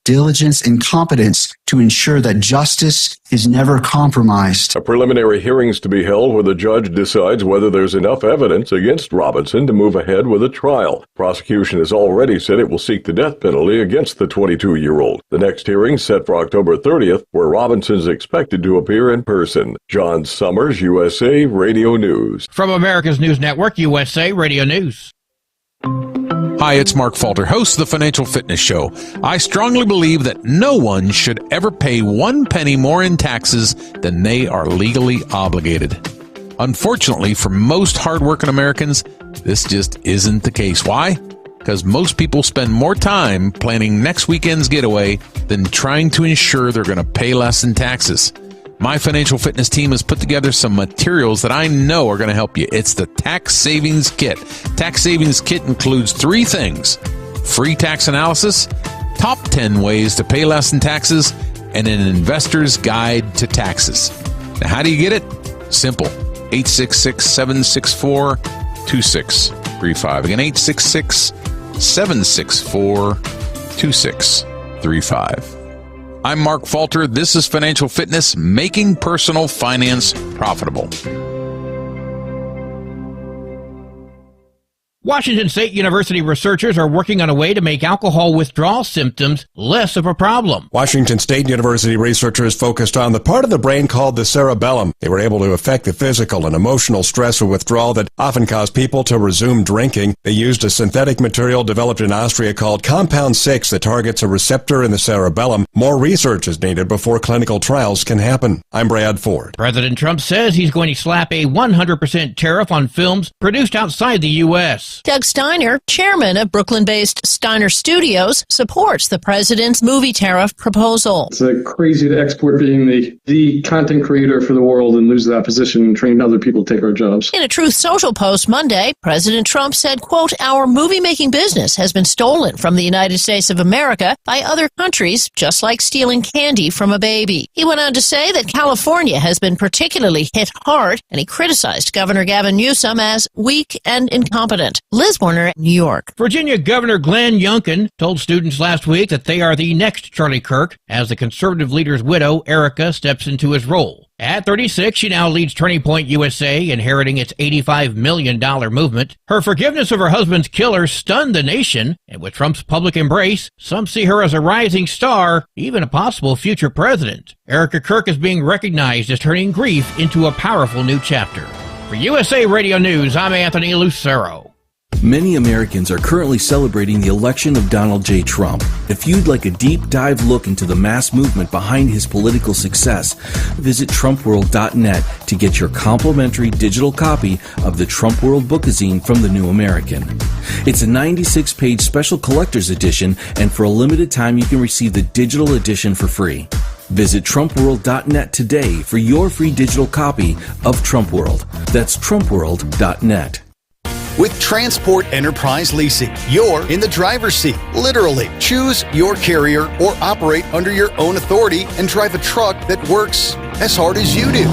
diligence and competence to ensure that justice is never compromised. A preliminary hearing's to be held where the judge decides whether there's enough evidence against Robinson to move ahead with a trial. Prosecution has already said it will seek the death penalty against the 22-year-old. The next hearing set for October 30th, where Robinson's expected to appear in person. John Sommers, USA Radio News. From America's News Network, USA Radio News. Hi, it's Mark Falter, host of the Financial Fitness Show. I strongly believe that no one should ever pay 1 penny more in taxes than they are legally obligated. Unfortunately, for most hardworking Americans, this just isn't the case. Why? Because most people spend more time planning next weekend's getaway than trying to ensure they're going to pay less in taxes. My financial fitness team has put together some materials that I know are going to help you. It's the Tax Savings Kit. Tax Savings Kit includes 3 things: free tax analysis, top 10 ways to pay less in taxes, and an investor's guide to taxes. Now, how do you get it? Simple. 866-764-2635. Again, 866-764-2635. I'm Mark Falter. This is Financial Fitness, making personal finance profitable. Washington State University researchers are working on a way to make alcohol withdrawal symptoms less of a problem. Washington State University researchers focused on the part of the brain called the cerebellum. They were able to affect the physical and emotional stress of withdrawal that often cause people to resume drinking. They used a synthetic material developed in Austria called Compound 6 that targets a receptor in the cerebellum. More research is needed before clinical trials can happen. I'm Brad Ford. President Trump says he's going to slap a 100% tariff on films produced outside the U.S. Doug Steiner, chairman of Brooklyn-based Steiner Studios, supports the president's movie tariff proposal. It's crazy to export being the content creator for the world and lose that position and train other people to take our jobs. In a Truth Social post Monday, President Trump said, quote, "Our movie-making business has been stolen from the United States of America by other countries, just like stealing candy from a baby." He went on to say that California has been particularly hit hard, and he criticized Governor Gavin Newsom as weak and incompetent. Liz Warner, New York. Virginia Governor Glenn Youngkin told students last week that they are the next Charlie Kirk as the conservative leader's widow, Erica, steps into his role. At 36, she now leads Turning Point USA, inheriting its $85 million movement. Her forgiveness of her husband's killer stunned the nation, and with Trump's public embrace, some see her as a rising star, even a possible future president. Erica Kirk is being recognized as turning grief into a powerful new chapter. For USA Radio News, I'm Anthony Lucero. Many Americans are currently celebrating the election of Donald J. Trump. If you'd like a deep dive look into the mass movement behind his political success, visit TrumpWorld.net to get your complimentary digital copy of the Trump World Bookazine from the New American. It's a 96-page special collector's edition, and for a limited time you can receive the digital edition for free. Visit TrumpWorld.net today for your free digital copy of Trump World. That's TrumpWorld.net. With Transport Enterprise Leasing, you're in the driver's seat, literally. Choose your carrier or operate under your own authority and drive a truck that works as hard as you do.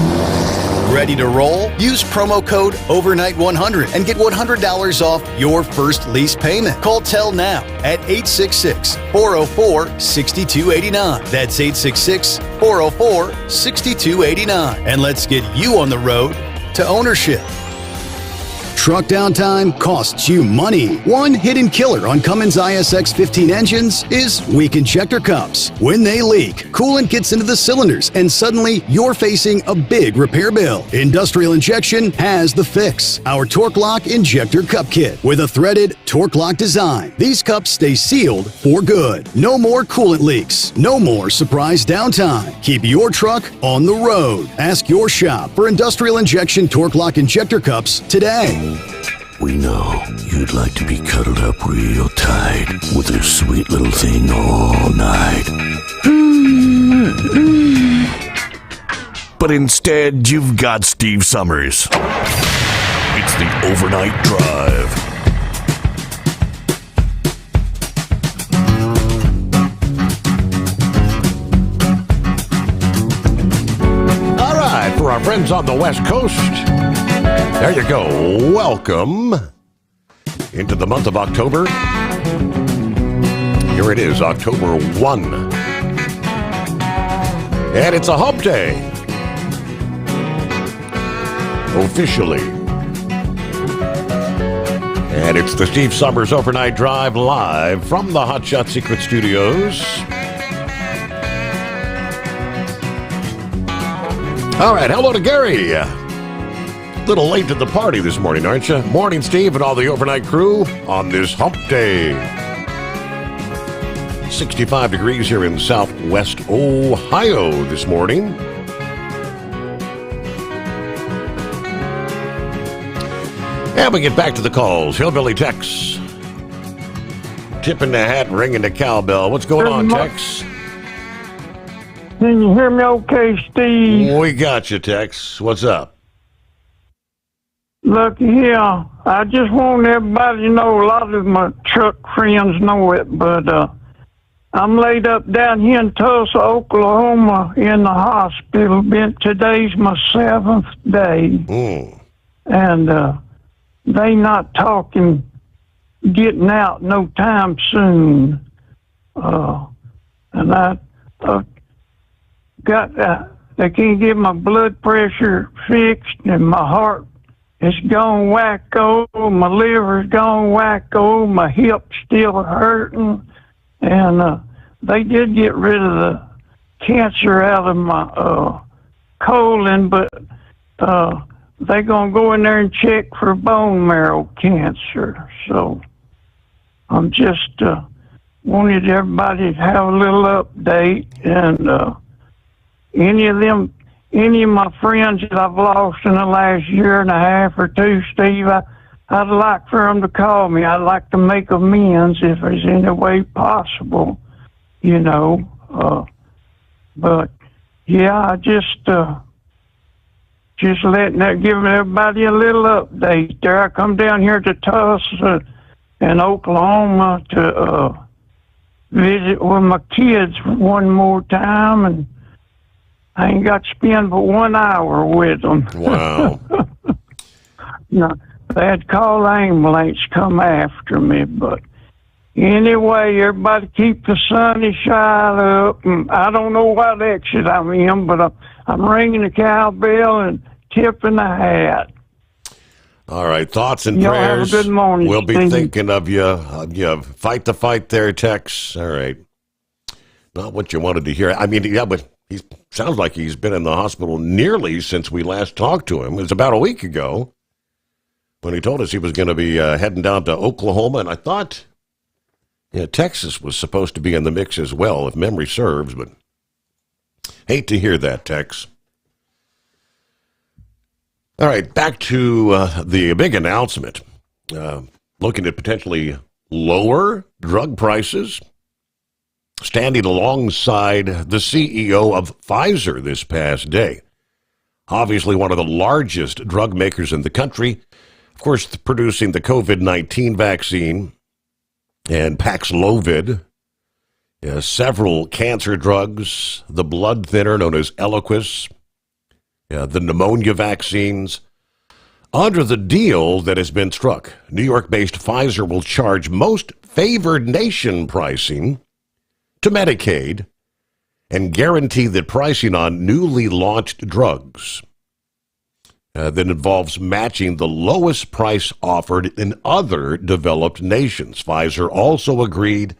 Ready to roll? Use promo code OVERNIGHT100 and get $100 off your first lease payment. Call TEL now at 866-404-6289. That's 866-404-6289. And let's get you on the road to ownership. Truck downtime costs you money. One hidden killer on Cummins ISX 15 engines is weak injector cups. When they leak, coolant gets into the cylinders and suddenly you're facing a big repair bill. Industrial Injection has the fix. Our Torque Lock Injector Cup Kit with a threaded Torque Lock design. These cups stay sealed for good. No more coolant leaks. No more surprise downtime. Keep your truck on the road. Ask your shop for Industrial Injection Torque Lock Injector Cups today. We know you'd like to be cuddled up real tight with a sweet little thing all night. But instead, you've got Steve Summers. It's the Overnight Drive. All right, for our friends on the West Coast, there you go. Welcome into the month of October. Here it is, October 1. And it's a hump day. Officially. And it's the Steve Summers Overnight Drive live from the Hot Shot Secret Studios. All right, hello to Gary. Little late to the party this morning, aren't you? Morning, Steve, and all the overnight crew on this hump day. 65 degrees here in southwest Ohio this morning. And we get back to the calls. Hillbilly Tex. Tipping the hat, ringing the cowbell. What's going on, Tex? Can you hear me okay, Steve? We got you, Tex. What's up? Look here, I just want everybody to know, a lot of my truck friends know it, but I'm laid up down here in Tulsa, Oklahoma in the hospital. Today's my 7th day. And they not talking getting out no time soon. And I they can't get my blood pressure fixed and my heart it's gone wacko, my liver's gone wacko, my hip's still hurting, and they did get rid of the cancer out of my colon, but they're going to go in there and check for bone marrow cancer. So I'm just wanted everybody to have a little update, and any of my friends that I've lost in the last year and a half or two, Steve, I'd like for them to call me. I'd like to make amends if there's any way possible, you know. But yeah, I just giving everybody a little update there. I come down here to Tulsa and Oklahoma to visit with my kids one more time, and I ain't got to spend but 1 hour with them. Wow. No, they had to call the ambulance come after me, but anyway, everybody keep the sunny side up. And I don't know what exit I'm in, but I'm ringing the cowbell and tipping the hat. All right, thoughts and Y'all prayers. have a good morning, We'll be Steve. thinking of you. Fight the fight there, Tex. All right. Not what you wanted to hear. I mean, yeah, but he sounds like he's been in the hospital nearly since we last talked to him. It was about a week ago. when he told us he was going to be heading down to Oklahoma, and I thought Texas was supposed to be in the mix as well, if memory serves, but hate to hear that, Tex. All right, back to the big announcement. Looking at potentially lower drug prices. Standing alongside the CEO of Pfizer this past day. Obviously one of the largest drug makers in the country. Of course, producing the COVID-19 vaccine and Paxlovid. Several cancer drugs. The blood thinner known as Eliquis. The pneumonia vaccines. Under the deal that has been struck, New York-based Pfizer will charge most favored nation pricing to Medicaid and guarantee that pricing on newly launched drugs that involves matching the lowest price offered in other developed nations. Pfizer also agreed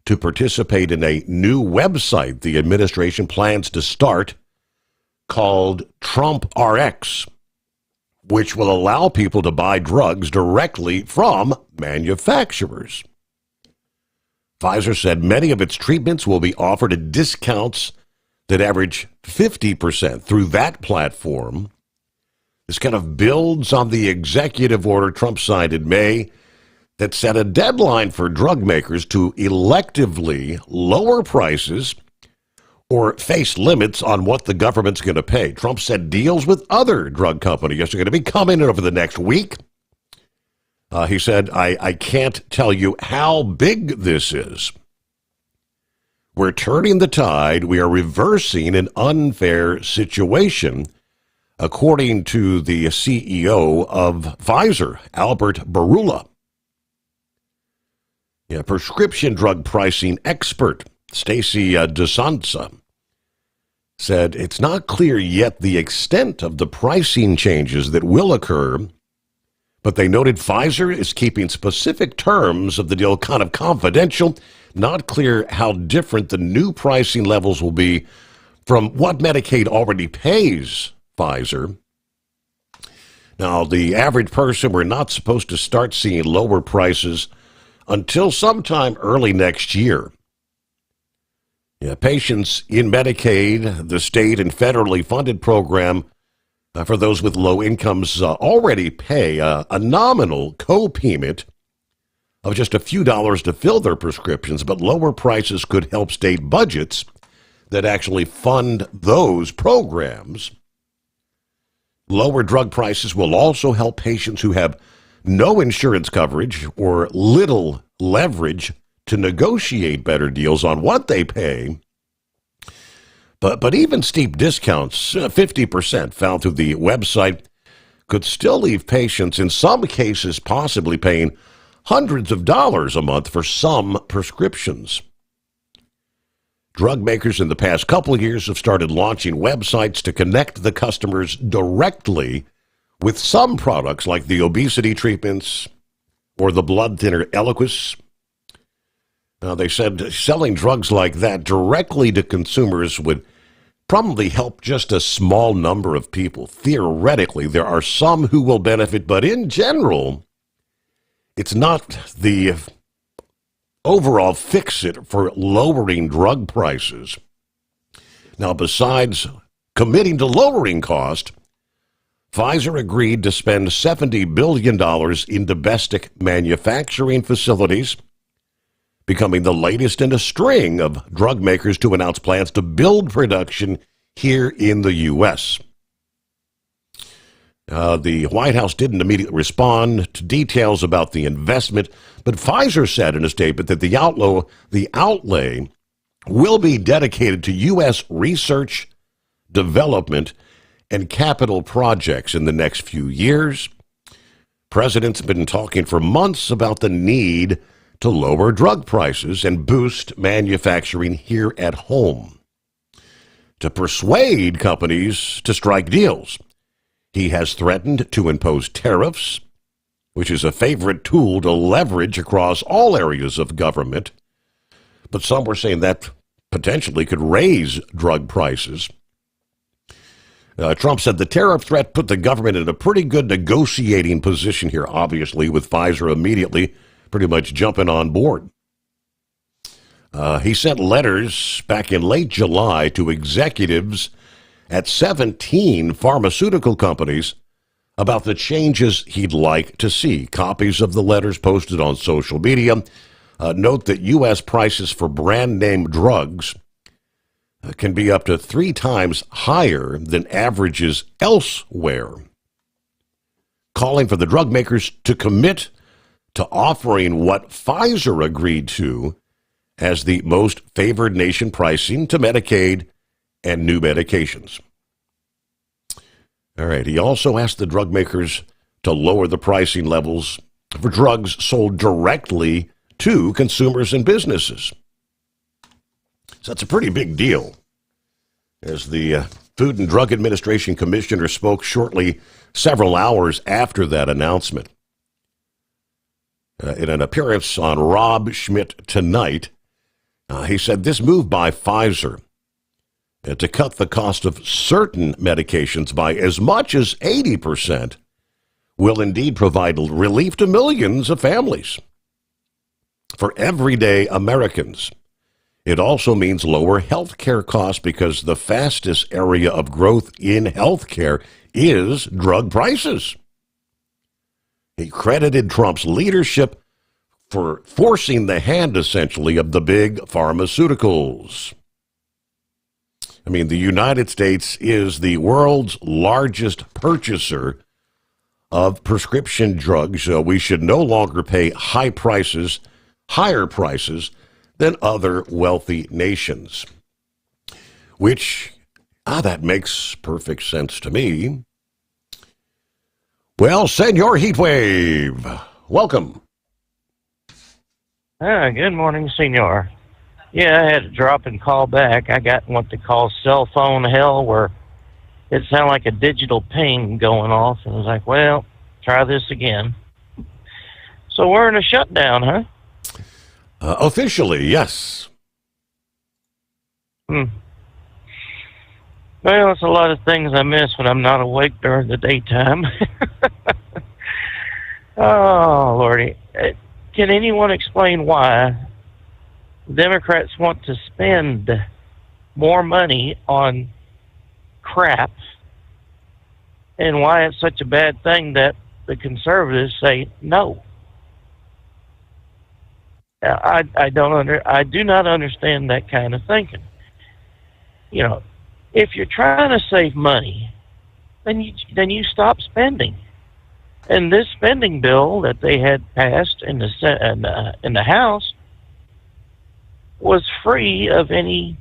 to participate in a new website the administration plans to start called Trump RX, which will allow people to buy drugs directly from manufacturers. Pfizer said many of its treatments will be offered at discounts that average 50% through that platform. This kind of builds on the executive order Trump signed in May that set a deadline for drug makers to electively lower prices or face limits on what the government's going to pay. Trump said deals with other drug companies are going to be coming in over the next week. He said, I can't tell you how big this is. We're turning the tide. We are reversing an unfair situation, according to the CEO of Pfizer, Albert Bourla. Prescription drug pricing expert Stacy DeSanza said it's not clear yet the extent of the pricing changes that will occur, but they noted Pfizer is keeping specific terms of the deal kind of confidential. Not clear how different the new pricing levels will be from what Medicaid already pays Pfizer. Now, the average person, we're not supposed to start seeing lower prices until sometime early next year. Patients in Medicaid, the state and federally funded program for those with low incomes, already pay a nominal co-payment of just a few dollars to fill their prescriptions, but lower prices could help state budgets that actually fund those programs. Lower drug prices will also help patients who have no insurance coverage or little leverage to negotiate better deals on what they pay. But even steep discounts, 50% found through the website, could still leave patients, in some cases, possibly paying hundreds of dollars a month for some prescriptions. Drug makers in the past couple of years have started launching websites to connect the customers directly with some products like the obesity treatments or the blood thinner Eliquis. Now, they said selling drugs like that directly to consumers would probably help just a small number of people. Theoretically, there are some who will benefit, but in general, it's not the overall fix-it for lowering drug prices. Now, besides committing to lowering cost, Pfizer agreed to spend $70 billion in domestic manufacturing facilities, becoming the latest in a string of drug makers to announce plans to build production here in the U.S. The White House didn't immediately respond to details about the investment, but Pfizer said in a statement that the outlay will be dedicated to U.S. research, development, and capital projects in the next few years. President's been talking for months about the need to lower drug prices and boost manufacturing here at home, to persuade companies to strike deals. He has threatened to impose tariffs, which is a favorite tool to leverage across all areas of government. But some were saying that potentially could raise drug prices. Trump said the tariff threat put the government in a pretty good negotiating position here, obviously, with Pfizer immediately pretty much jumping on board. He sent letters back in late July to executives at 17 pharmaceutical companies about the changes he'd like to see. Copies of the letters posted on social media note that U.S. prices for brand name drugs can be up to 3 times higher than averages elsewhere, calling for the drug makers to commit to offering what Pfizer agreed to as the most favored nation pricing to Medicaid and new medications. All right, he also asked the drug makers to lower the pricing levels for drugs sold directly to consumers and businesses. So that's a pretty big deal. As the Food and Drug Administration Commissioner spoke shortly, several hours after that announcement. In an appearance on Rob Schmidt Tonight, he said this move by Pfizer to cut the cost of certain medications by as much as 80% will indeed provide relief to millions of families. For everyday Americans, it also means lower health care costs because the fastest area of growth in health care is drug prices. He credited Trump's leadership for forcing the hand, essentially, of the big pharmaceuticals. I mean, the United States is the world's largest purchaser of prescription drugs, so we should no longer pay higher prices than other wealthy nations. Which, that makes perfect sense to me. Well, Senor Heatwave, welcome. Good morning, Senor. Yeah, I had to drop and call back. I got what they call cell phone hell, where it sounded like a digital ping going off, and I was like, well, try this again. So we're in a shutdown, huh? Officially, yes. Well, it's a lot of things I miss when I'm not awake during the daytime. Oh, Lordy. Can anyone explain why Democrats want to spend more money on crap, and why it's such a bad thing that the conservatives say no? I do not understand that kind of thinking. You know, if you're trying to save money, then you stop spending. And this spending bill that they had passed in the House was free of any.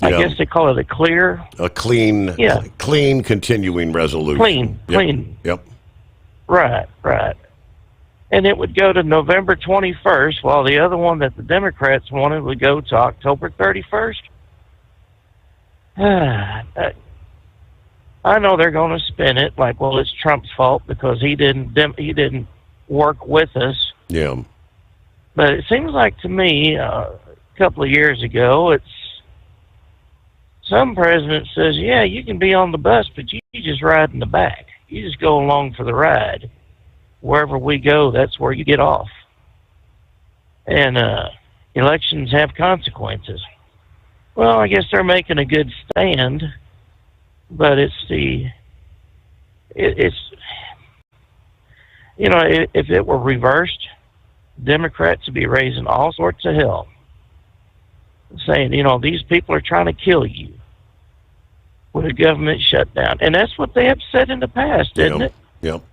I guess they call it a clean continuing resolution. Clean. Yep. Right. And it would go to November 21st, while the other one that the Democrats wanted would go to October 31st. I know they're going to spin it like, well, it's Trump's fault because he didn't work with us. Yeah. But it seems like to me, a couple of years ago, some president says, yeah, you can be on the bus, but you just ride in the back. You just go along for the ride. Wherever we go, that's where you get off. And elections have consequences. Well, I guess they're making a good stand, but if it were reversed, Democrats would be raising all sorts of hell, saying, these people are trying to kill you with a government shutdown. And that's what they have said in the past, isn't it? Yep.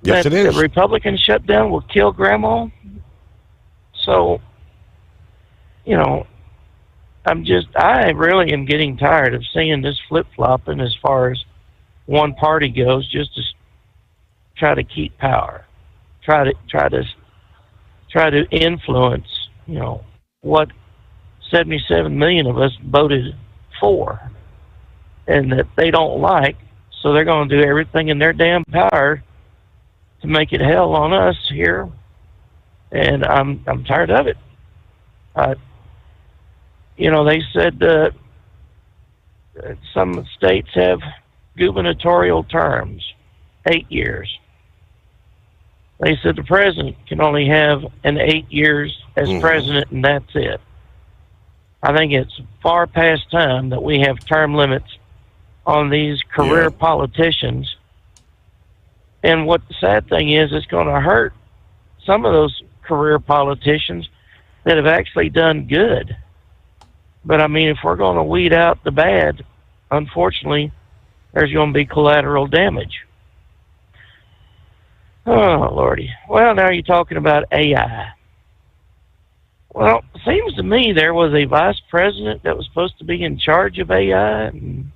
Yes, that it is. The Republican shutdown will kill Grandma. So, I really am getting tired of seeing this flip-flopping as far as one party goes, just to try to keep power, try to influence, what 77 million of us voted for, and that they don't like. So they're going to do everything in their damn power to make it hell on us here, and I'm tired of it. They said some states have gubernatorial terms, 8 years. They said the president can only have an 8 years as president, and that's it. I think it's far past time that we have term limits on these career politicians. And what the sad thing is, it's going to hurt some of those career politicians that have actually done good. But I mean, if we're going to weed out the bad, unfortunately, there's going to be collateral damage. Oh, Lordy. Well, now you're talking about AI. Well, it seems to me there was a vice president that was supposed to be in charge of AI, and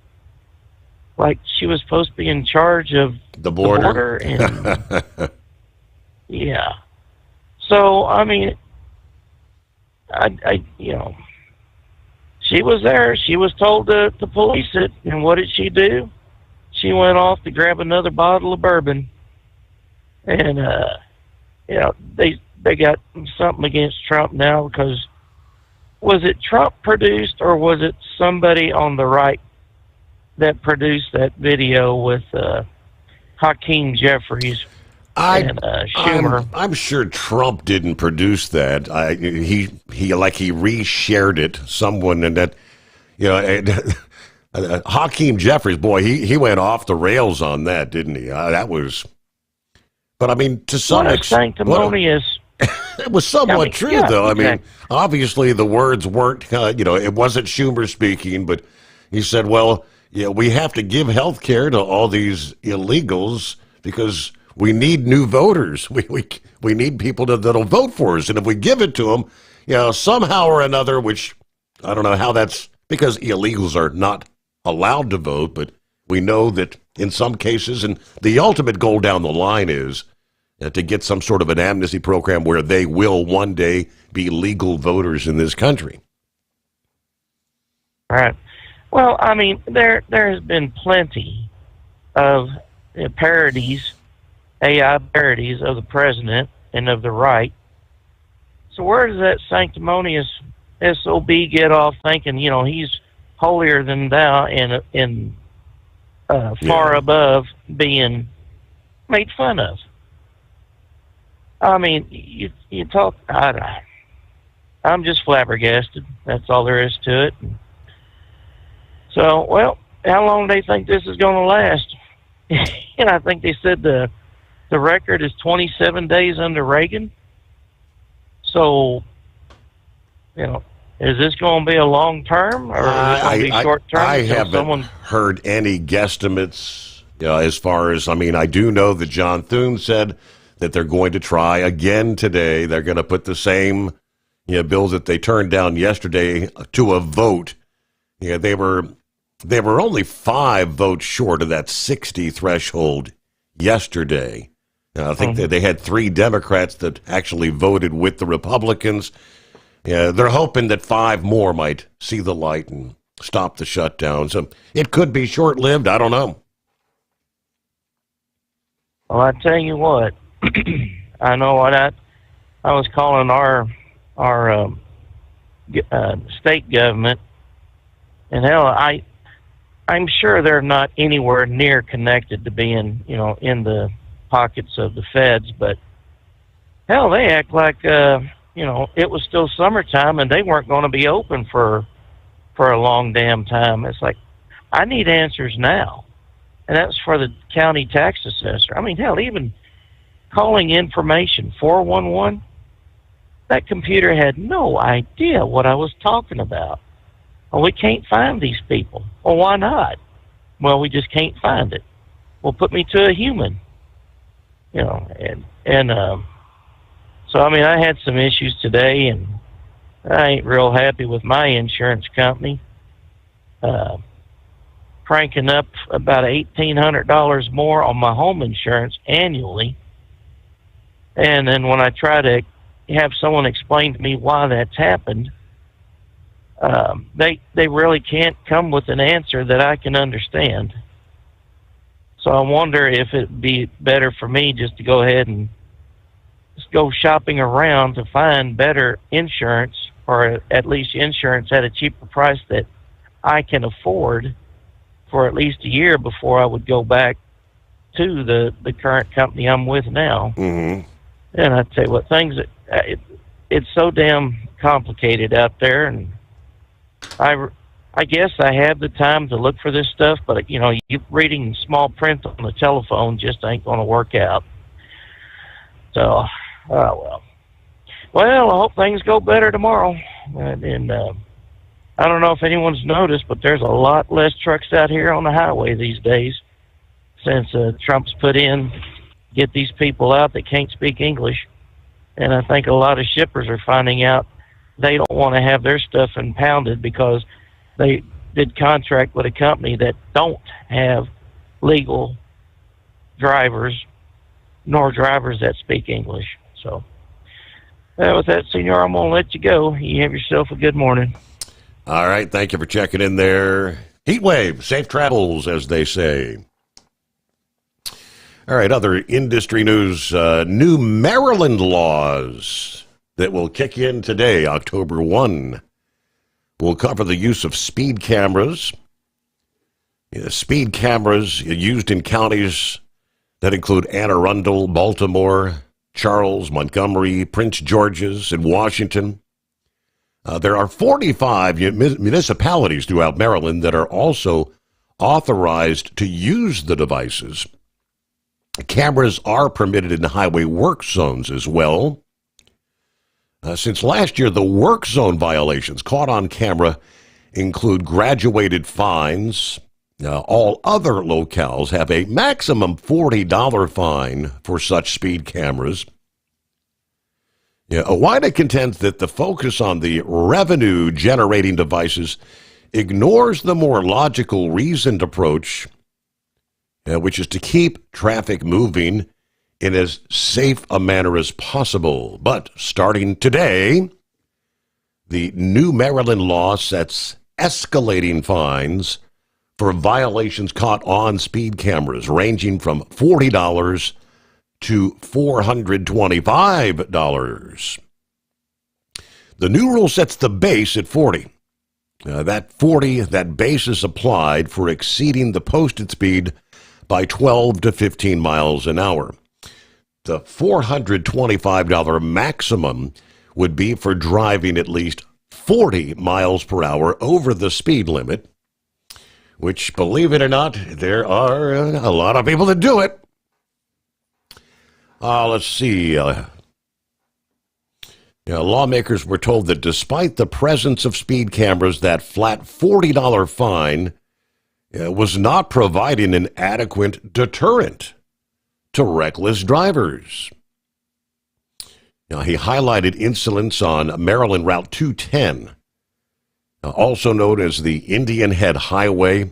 like she was supposed to be in charge of the border. And yeah. So, I mean, I she was there. She was told to police it, and what did she do? She went off to grab another bottle of bourbon, and they got something against Trump now because was it Trump produced or was it somebody on the right that produced that video with Hakeem Jeffries and Schumer? I'm sure Trump didn't produce that. He reshared it. Someone in that, Hakeem Jeffries, boy, he went off the rails on that, didn't he? That was. But I mean, to some extent, it was somewhat true, though. Exactly. I mean, obviously the words weren't, it wasn't Schumer speaking, but he said, well, we have to give health care to all these illegals because we need new voters. We need people that'll vote for us. And if we give it to them, somehow or another, which I don't know how that's because illegals are not allowed to vote, but we know that in some cases, and the ultimate goal down the line is to get some sort of an amnesty program where they will one day be legal voters in this country. Right. Well, I mean, there has been plenty of parodies, AI parodies of the president and of the right. So where does that sanctimonious SOB get off thinking, he's holier than thou and far above being made fun of? I mean, you talk. I'm just flabbergasted. That's all there is to it. So, well, how long do they think this is going to last? I think they said the record is 27 days under Reagan. So, is this going to be a long term or is it going to be short term? I haven't heard any guesstimates as far as, I do know that John Thune said that they're going to try again today. They're going to put the same bills that they turned down yesterday to a vote. They were only 5 votes short of that 60 threshold yesterday. I think that they had 3 Democrats that actually voted with the Republicans. They're hoping that 5 more might see the light and stop the shutdown. So it could be short-lived. I don't know. Well, I tell you what, I know what I was calling our state government, and hell, I'm sure they're not anywhere near connected to being, in the pockets of the feds, but hell, they act like, it was still summertime and they weren't going to be open for a long damn time. It's like, I need answers now. And that's for the county tax assessor. I mean, hell, even calling information, 411, that computer had no idea what I was talking about. Well, we can't find these people. Well, why not? Well, we just can't find it. Well, put me to a human. So, I had some issues today, and I ain't real happy with my insurance company. Cranking up about $1,800 more on my home insurance annually. And then when I try to have someone explain to me why that's happened, they really can't come with an answer that I can understand. So I wonder if it'd be better for me just to go ahead and just go shopping around to find better insurance, or at least insurance at a cheaper price that I can afford, for at least a year before I would go back to the current company I'm with now. Mm-hmm. And I tell you what, it's so damn complicated out there, and I guess I have the time to look for this stuff, but you reading small print on the telephone just ain't going to work out. So, well, I hope things go better tomorrow. And I don't know if anyone's noticed, but there's a lot less trucks out here on the highway these days since Trump's put in, get these people out that can't speak English. And I think a lot of shippers are finding out they don't want to have their stuff impounded because they did contract with a company that don't have legal drivers nor drivers that speak English. So with that, Senor, I'm going to let you go. You have yourself a good morning. All right. Thank you for checking in there. Heat wave, safe travels, as they say. All right. Other industry news, new Maryland laws that will kick in today, October 1. Will cover the use of speed cameras. Speed cameras used in counties that include Anne Arundel, Baltimore, Charles, Montgomery, Prince George's, and Washington. There are 45 municipalities throughout Maryland that are also authorized to use the devices. Cameras are permitted in highway work zones as well. Since last year, the work zone violations caught on camera include graduated fines. All other locales have a maximum $40 fine for such speed cameras. OOIDA contends that the focus on the revenue-generating devices ignores the more logical, reasoned approach, which is to keep traffic moving in as safe a manner as possible. But starting today, the new Maryland law sets escalating fines for violations caught on speed cameras, ranging from $40 to $425. The new rule sets the base at 40. That base is applied for exceeding the posted speed by 12 to 15 miles an hour. The $425 maximum would be for driving at least 40 miles per hour over the speed limit, which, believe it or not, there are a lot of people that do it. Let's see. Lawmakers were told that despite the presence of speed cameras, that flat $40 fine was not providing an adequate deterrent to reckless drivers. He highlighted incidents on Maryland Route 210, also known as the Indian Head Highway,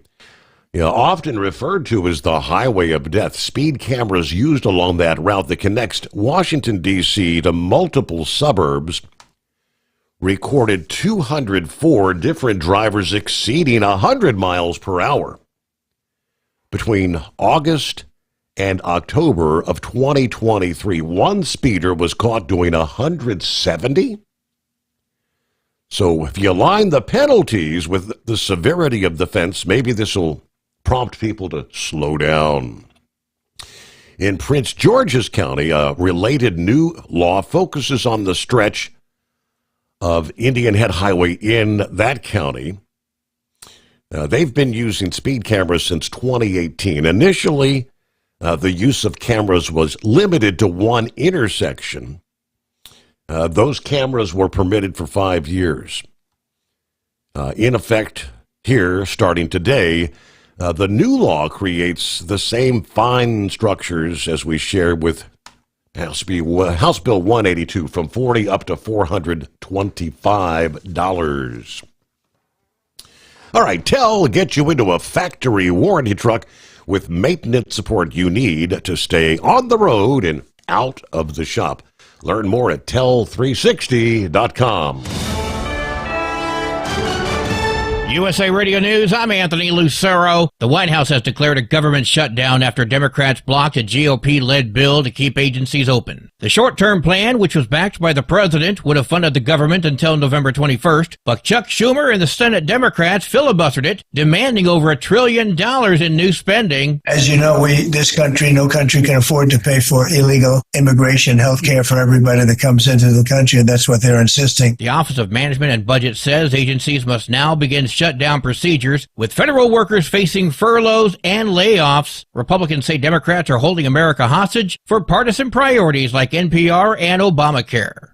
often referred to as the Highway of Death. Speed cameras used along that route that connects Washington, D.C. to multiple suburbs recorded 204 different drivers exceeding 100 miles per hour between August and October of 2023. One speeder was caught doing 170. So if you align the penalties with the severity of the offense, maybe this will prompt people to slow down. In Prince George's County, a related new law focuses on the stretch of Indian Head Highway in that county. They've been using speed cameras since 2018. Initially, the use of cameras was limited to one intersection. Those cameras were permitted for 5 years. In effect, here, starting today, the new law creates the same fine structures as we shared with House Bill 182, from $40 up to $425. All right, TEL gets you into a factory warranty truck with maintenance support you need to stay on the road and out of the shop. Learn more at tel360.com. USA Radio News, I'm Anthony Lucero. The White House has declared a government shutdown after Democrats blocked a GOP-led bill to keep agencies open. The short-term plan, which was backed by the president, would have funded the government until November 21st, but Chuck Schumer and the Senate Democrats filibustered it, demanding over $1 trillion in new spending. As you know, no country can afford to pay for illegal immigration, health care for everybody that comes into the country, and that's what they're insisting. The Office of Management and Budget says agencies must now begin shutdown procedures, with federal workers facing furloughs and layoffs. Republicans say Democrats are holding America hostage for partisan priorities like NPR and Obamacare.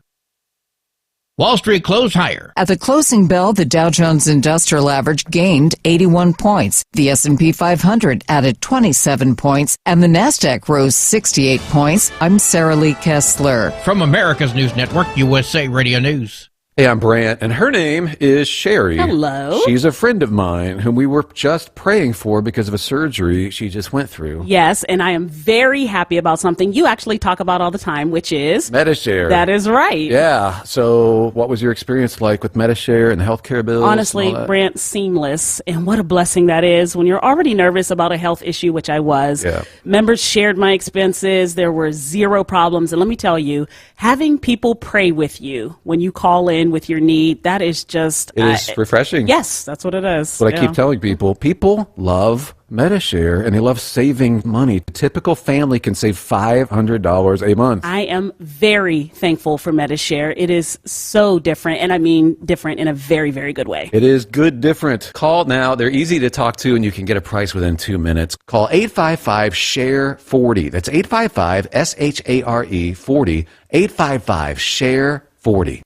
Wall Street closed higher. At the closing bell, the Dow Jones Industrial Average gained 81 points. The S&P 500 added 27 points, and the Nasdaq rose 68 points. I'm Sarah Lee Kessler. From America's News Network, USA Radio News. Hey, I'm Brant, and her name is Sherry. Hello. She's a friend of mine whom we were just praying for because of a surgery she just went through. Yes, and I am very happy about something you actually talk about all the time, which is Medishare. That is right. Yeah. So what was your experience like with Medishare and the healthcare bills? Honestly, Brant, seamless. And what a blessing that is when you're already nervous about a health issue, which I was. Yeah. Members shared my expenses. There were zero problems. And let me tell you, having people pray with you when you call in with your need, that is just... It is refreshing. Yes, that's what it is. What I keep telling people, people love Medishare and they love saving money. A typical family can save $500 a month. I am very thankful for Medishare. It is so different, and I mean different in a very, very good way. It is good different. Call now. They're easy to talk to, and you can get a price within 2 minutes. Call 855-SHARE-40. That's 855-SHARE-40. 855-SHARE-40.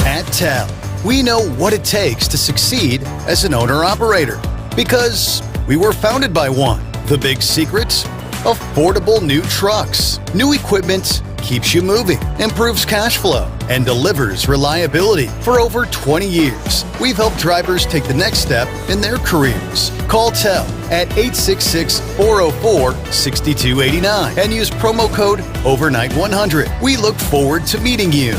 At TEL, we know what it takes to succeed as an owner-operator because we were founded by one. The big secret? Affordable new trucks. New equipment keeps you moving, improves cash flow, and delivers reliability. For over 20 years, we've helped drivers take the next step in their careers. Call TEL at 866-404-6289 and use promo code OVERNIGHT100. We look forward to meeting you.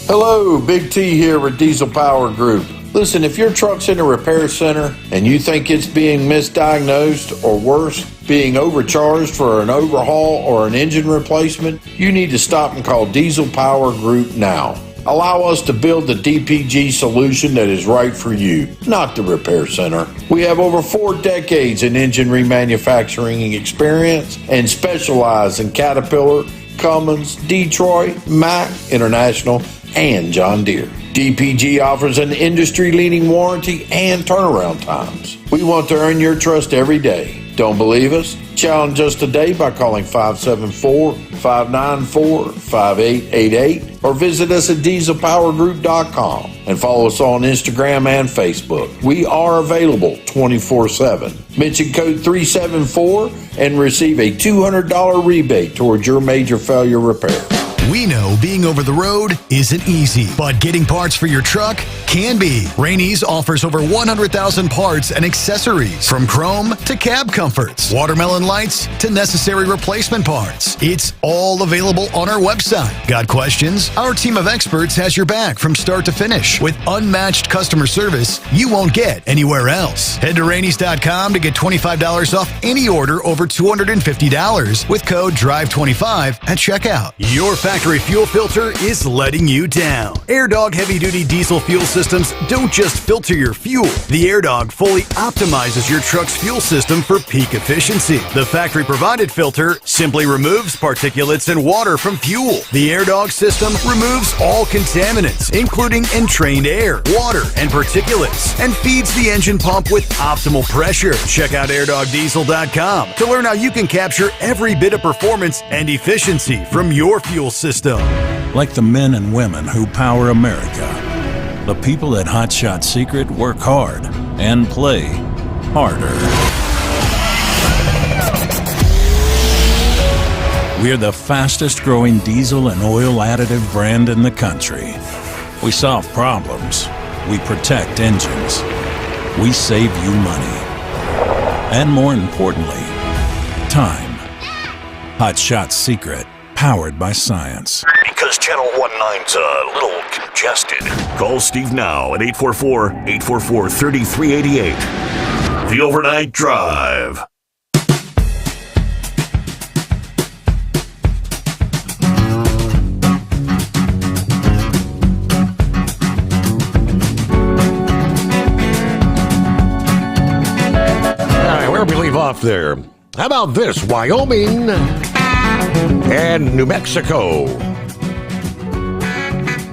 Hello, Big T here with Diesel Power Group. Listen, if your truck's in a repair center and you think it's being misdiagnosed or worse, being overcharged for an overhaul or an engine replacement, you need to stop and call Diesel Power Group now. Allow us to build the DPG solution that is right for you, not the repair center. We have over 4 decades in engine remanufacturing experience and specialize in Caterpillar, Cummins, Detroit, Mack, International, and John Deere. DPG offers an industry-leading warranty and turnaround times. We want to earn your trust every day. Don't believe us? Challenge us today by calling 574-594-5888 or visit us at dieselpowergroup.com and follow us on Instagram and Facebook. We are available 24/7. Mention code 374 and receive a $200 rebate towards your major failure repair. We know being over the road isn't easy, but getting parts for your truck can be. Rainey's offers over 100,000 parts and accessories, from chrome to cab comforts, watermelon lights to necessary replacement parts. It's all available on our website. Got questions? Our team of experts has your back from start to finish with unmatched customer service you won't get anywhere else. Head to Rainey's.com to get $25 off any order over $250 with code DRIVE25 at checkout. Your factory fuel filter is letting you down. AirDog heavy-duty diesel fuel systems don't just filter your fuel. The AirDog fully optimizes your truck's fuel system for peak efficiency. The factory-provided filter simply removes particulates and water from fuel. The AirDog system removes all contaminants, including entrained air, water, and particulates, and feeds the engine pump with optimal pressure. Check out airdogdiesel.com to learn how you can capture every bit of performance and efficiency from your fuel system. Like the men and women who power America, the people at Hot Shot Secret work hard and play harder. We're the fastest growing diesel and oil additive brand in the country. We solve problems. We protect engines. We save you money. And more importantly, time. Hot Shot Secret. Powered by science. Because Channel 190 line's a little congested. Call Steve now at 844-844-3388. The Overnight Drive. Where we leave off there? How about this? Wyoming and New Mexico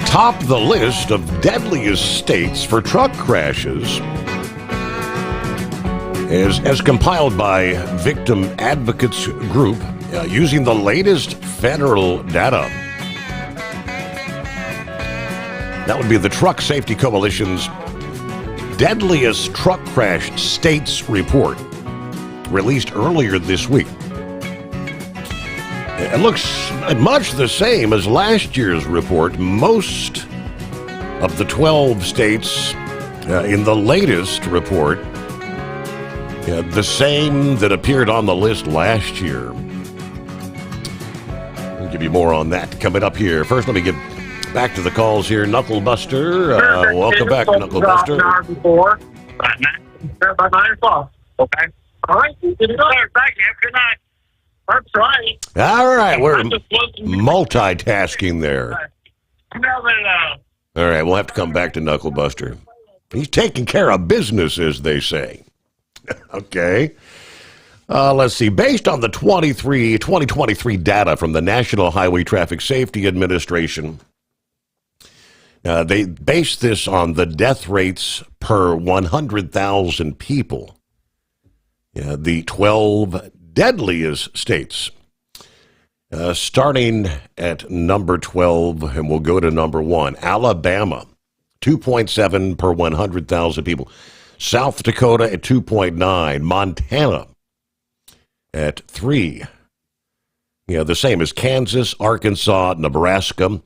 top the list of deadliest states for truck crashes, as compiled by Victim Advocates Group using the latest federal data. That would be the Truck Safety Coalition's Deadliest Truck Crash States Report, released earlier this week. It looks much the same as last year's report. Most of the 12 states in the latest report, the same that appeared on the list last year. I'll give you more on that coming up here. First, let me get back to the calls here. Knucklebuster, welcome back, Knucklebuster. By 9 o'clock. Okay. All right. Thank you. Good night. That's right. All right, we're multitasking there. All right, we'll have to come back to Knucklebuster. He's taking care of business, as they say. Okay. Let's see. Based on the 2023 data from the National Highway Traffic Safety Administration, they base this on the death rates per 100,000 people. The 12 deadliest states. Starting at number 12, and we'll go to number 1, Alabama, 2.7 per 100,000 people. South Dakota at 2.9. Montana at 3. The same as Kansas, Arkansas, Nebraska.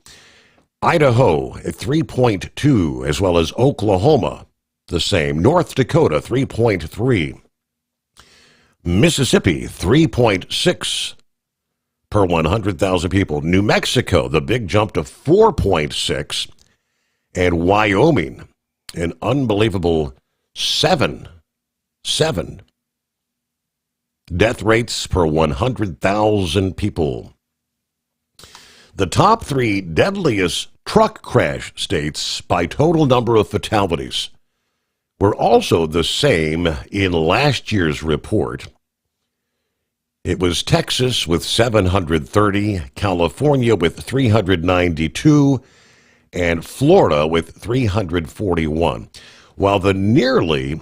Idaho at 3.2, as well as Oklahoma, the same. North Dakota, 3.3. Mississippi, 3.6 per 100,000 people. New Mexico, the big jump to 4.6. And Wyoming, an unbelievable 7 death rates per 100,000 people. The top 3 deadliest truck crash states by total number of fatalities were also the same in last year's report. It was Texas with 730, California with 392, and Florida with 341. While the nearly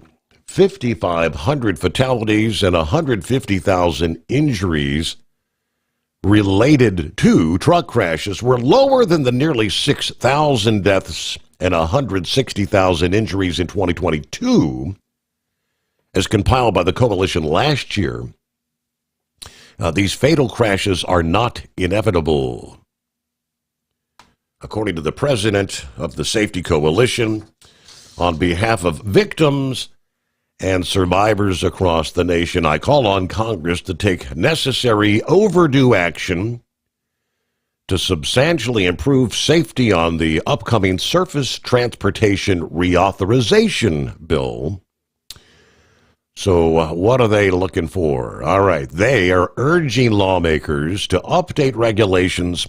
5,500 fatalities and 150,000 injuries related to truck crashes were lower than the nearly 6,000 deaths and 160,000 injuries in 2022, as compiled by the coalition last year. These fatal crashes are not inevitable. According to the president of the Safety Coalition, on behalf of victims and survivors across the nation, I call on Congress to take necessary overdue action to substantially improve safety on the upcoming Surface Transportation Reauthorization Bill. So what are they looking for? All right, they are urging lawmakers to update regulations,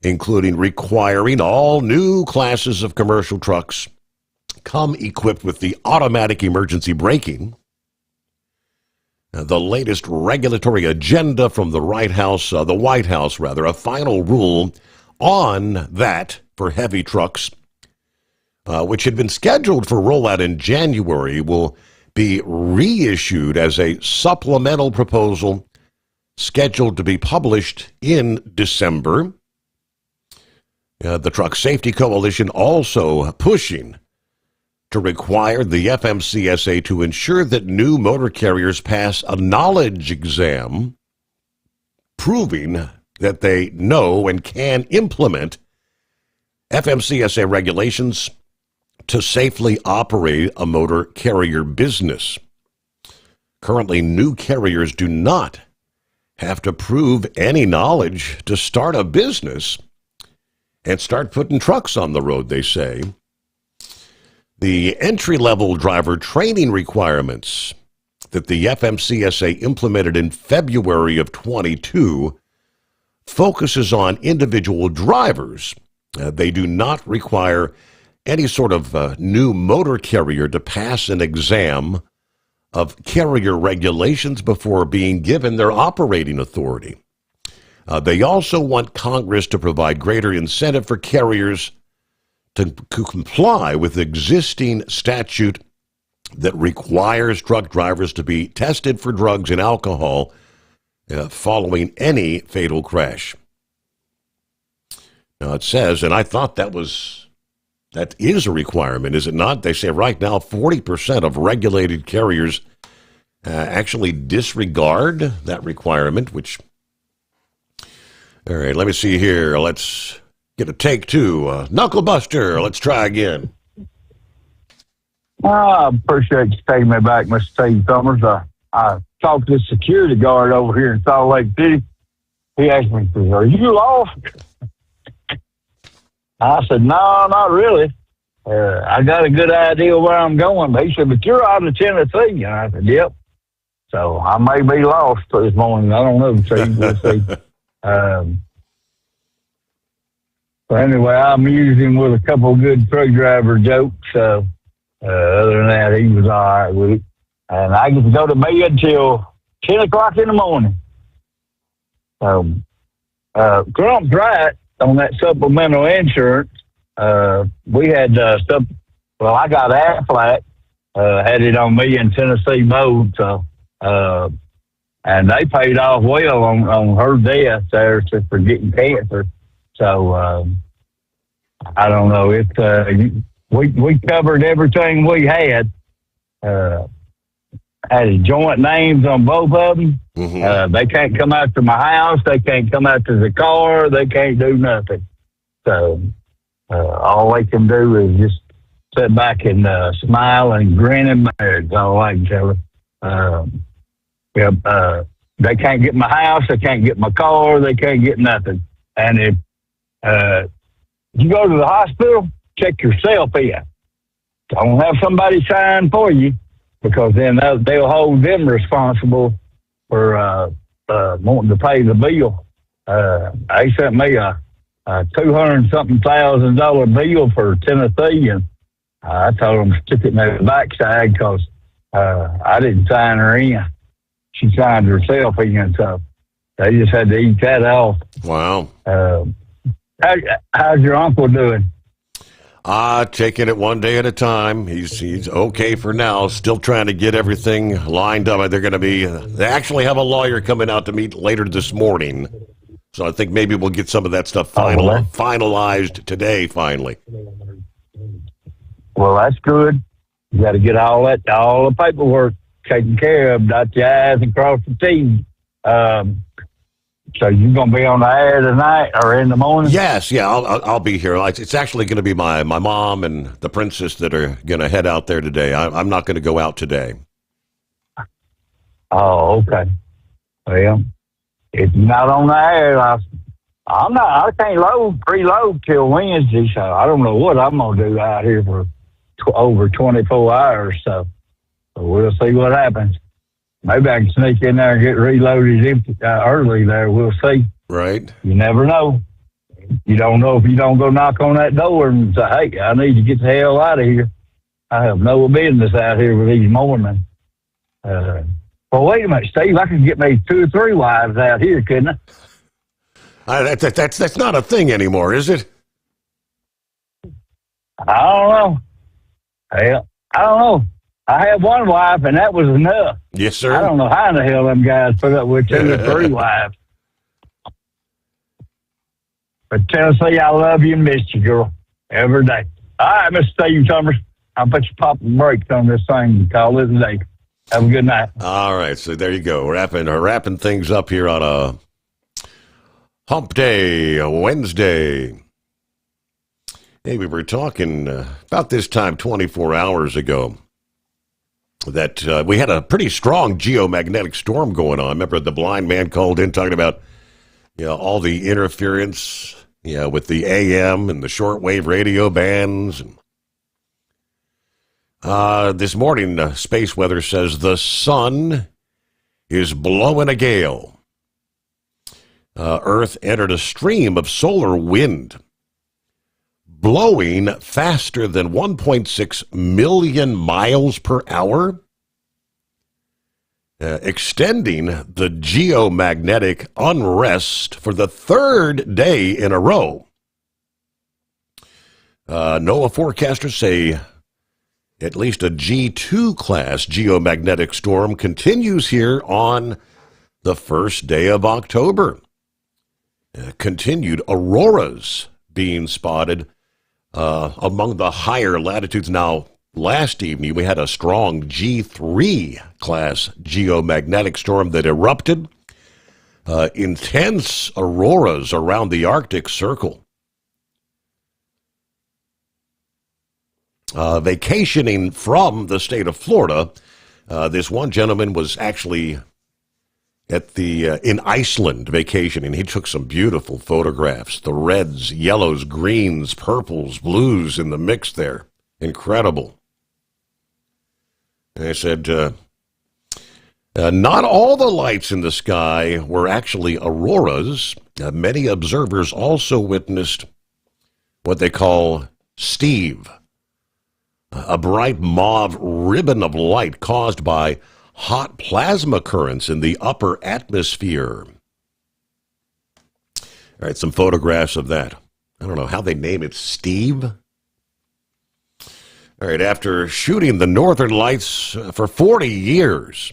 including requiring all new classes of commercial trucks come equipped with the automatic emergency braking. The latest regulatory agenda from the White House, a final rule on that for heavy trucks, which had been scheduled for rollout in January, will be reissued as a supplemental proposal scheduled to be published in December. The Truck Safety Coalition also pushing to require the FMCSA to ensure that new motor carriers pass a knowledge exam proving that they know and can implement FMCSA regulations to safely operate a motor carrier business. Currently, new carriers do not have to prove any knowledge to start a business, and start putting trucks on the road, they say. The entry-level driver training requirements that the FMCSA implemented in February of 22 focuses on individual drivers. They do not require any sort of new motor carrier to pass an exam of carrier regulations before being given their operating authority. They also want Congress to provide greater incentive for carriers to comply with existing statute that requires truck drivers to be tested for drugs and alcohol following any fatal crash. Now it says, and I thought that is a requirement, is it not? They say right now 40% of regulated carriers actually disregard that requirement, which, all right, let me see here. Let's get a take two. Knuckle Buster, let's try again. I appreciate you taking me back, Mr. Steve Sommers. I talked to the security guard over here in Salt Lake City. He asked me, "Are you lost?" I said, "No, not really. I got a good idea where I'm going." But he said, "But you're out of Tennessee." And I said, "Yep." So I may be lost this morning. I don't know, Steve. We'll see. So anyway, I amused him with a couple of good truck driver jokes. Other than that, he was all right with it. And I get to go to bed till 10 o'clock in the morning. Trump's right on that supplemental insurance. We had I got Aflac, had it on me in Tennessee mode, so and they paid off well on her death there for getting cancer. So I don't know. We covered everything we had. Had joint names on both of them. Mm-hmm. They can't come out to my house. They can't come out to the car. They can't do nothing. So all they can do is just sit back and smile and grin and bear. That's all I can tell them. They can't get my house. They can't get my car. They can't get nothing. And if you go to the hospital, check yourself in. Don't have somebody sign for you, because then they'll hold them responsible for wanting to pay the bill. They sent me a $200-something thousand bill for Tennessee, and I told them to stick it in their backside because I didn't sign her in. She signed herself in, so they just had to eat that off. Wow. How's your uncle doing? Taking it one day at a time. He's okay for now. Still trying to get everything lined up. They actually have a lawyer coming out to meet later this morning. So I think maybe we'll get some of that stuff finalized today, finally. Well, that's good. You got to get all the paperwork taken care of, dot your I's and cross the T's. So you're going to be on the air tonight or in the morning? Yes, yeah, I'll be here. It's actually going to be my mom and the princess that are going to head out there today. I'm not going to go out today. Oh, okay. Well, if you're not on the air, I can't preload till Wednesday, so I don't know what I'm going to do out here for over 24 hours, so we'll see what happens. Maybe I can sneak in there and get reloaded early there. We'll see. Right. You never know. You don't know if you don't go knock on that door and say, "Hey, I need to get the hell out of here. I have no business out here with these mormons." Well, wait a minute, Steve. I could get me 2 or 3 wives out here, couldn't I? That's not a thing anymore, is it? I don't know. Hell, I don't know. I had one wife, and that was enough. Yes, sir. I don't know how in the hell them guys put up with 2 or 3 wives. But Tennessee, I love you and miss you, girl, every day. All right, Mr. Steve Sommers, I'll put you pop the brakes on this thing and call it a day. Have a good night. All right, so there you go. Wrapping things up here on a hump day, a Wednesday. Hey, we were talking about this time 24 hours ago that we had a pretty strong geomagnetic storm going on. Remember, the blind man called in talking about all the interference Yeah, with the AM and the shortwave radio bands. This morning, space weather says the sun is blowing a gale. Earth entered a stream of solar wind, blowing faster than 1.6 million miles per hour, extending the geomagnetic unrest for the third day in a row. NOAA forecasters say at least a G2 class geomagnetic storm continues here on the first day of October. Continued auroras being spotted among the higher latitudes. Now, last evening we had a strong G3 class geomagnetic storm that erupted. Intense auroras around the Arctic Circle. Vacationing from the state of Florida, this one gentleman was actually at in Iceland vacationing. He took some beautiful photographs. The reds, yellows, greens, purples, blues in the mix there. Incredible. And I said, not all the lights in the sky were actually auroras. Many observers also witnessed what they call Steve, a bright mauve ribbon of light caused by hot plasma currents in the upper atmosphere. All right, some photographs of that. I don't know how they name it, Steve. All right, after shooting the Northern Lights for 40 years,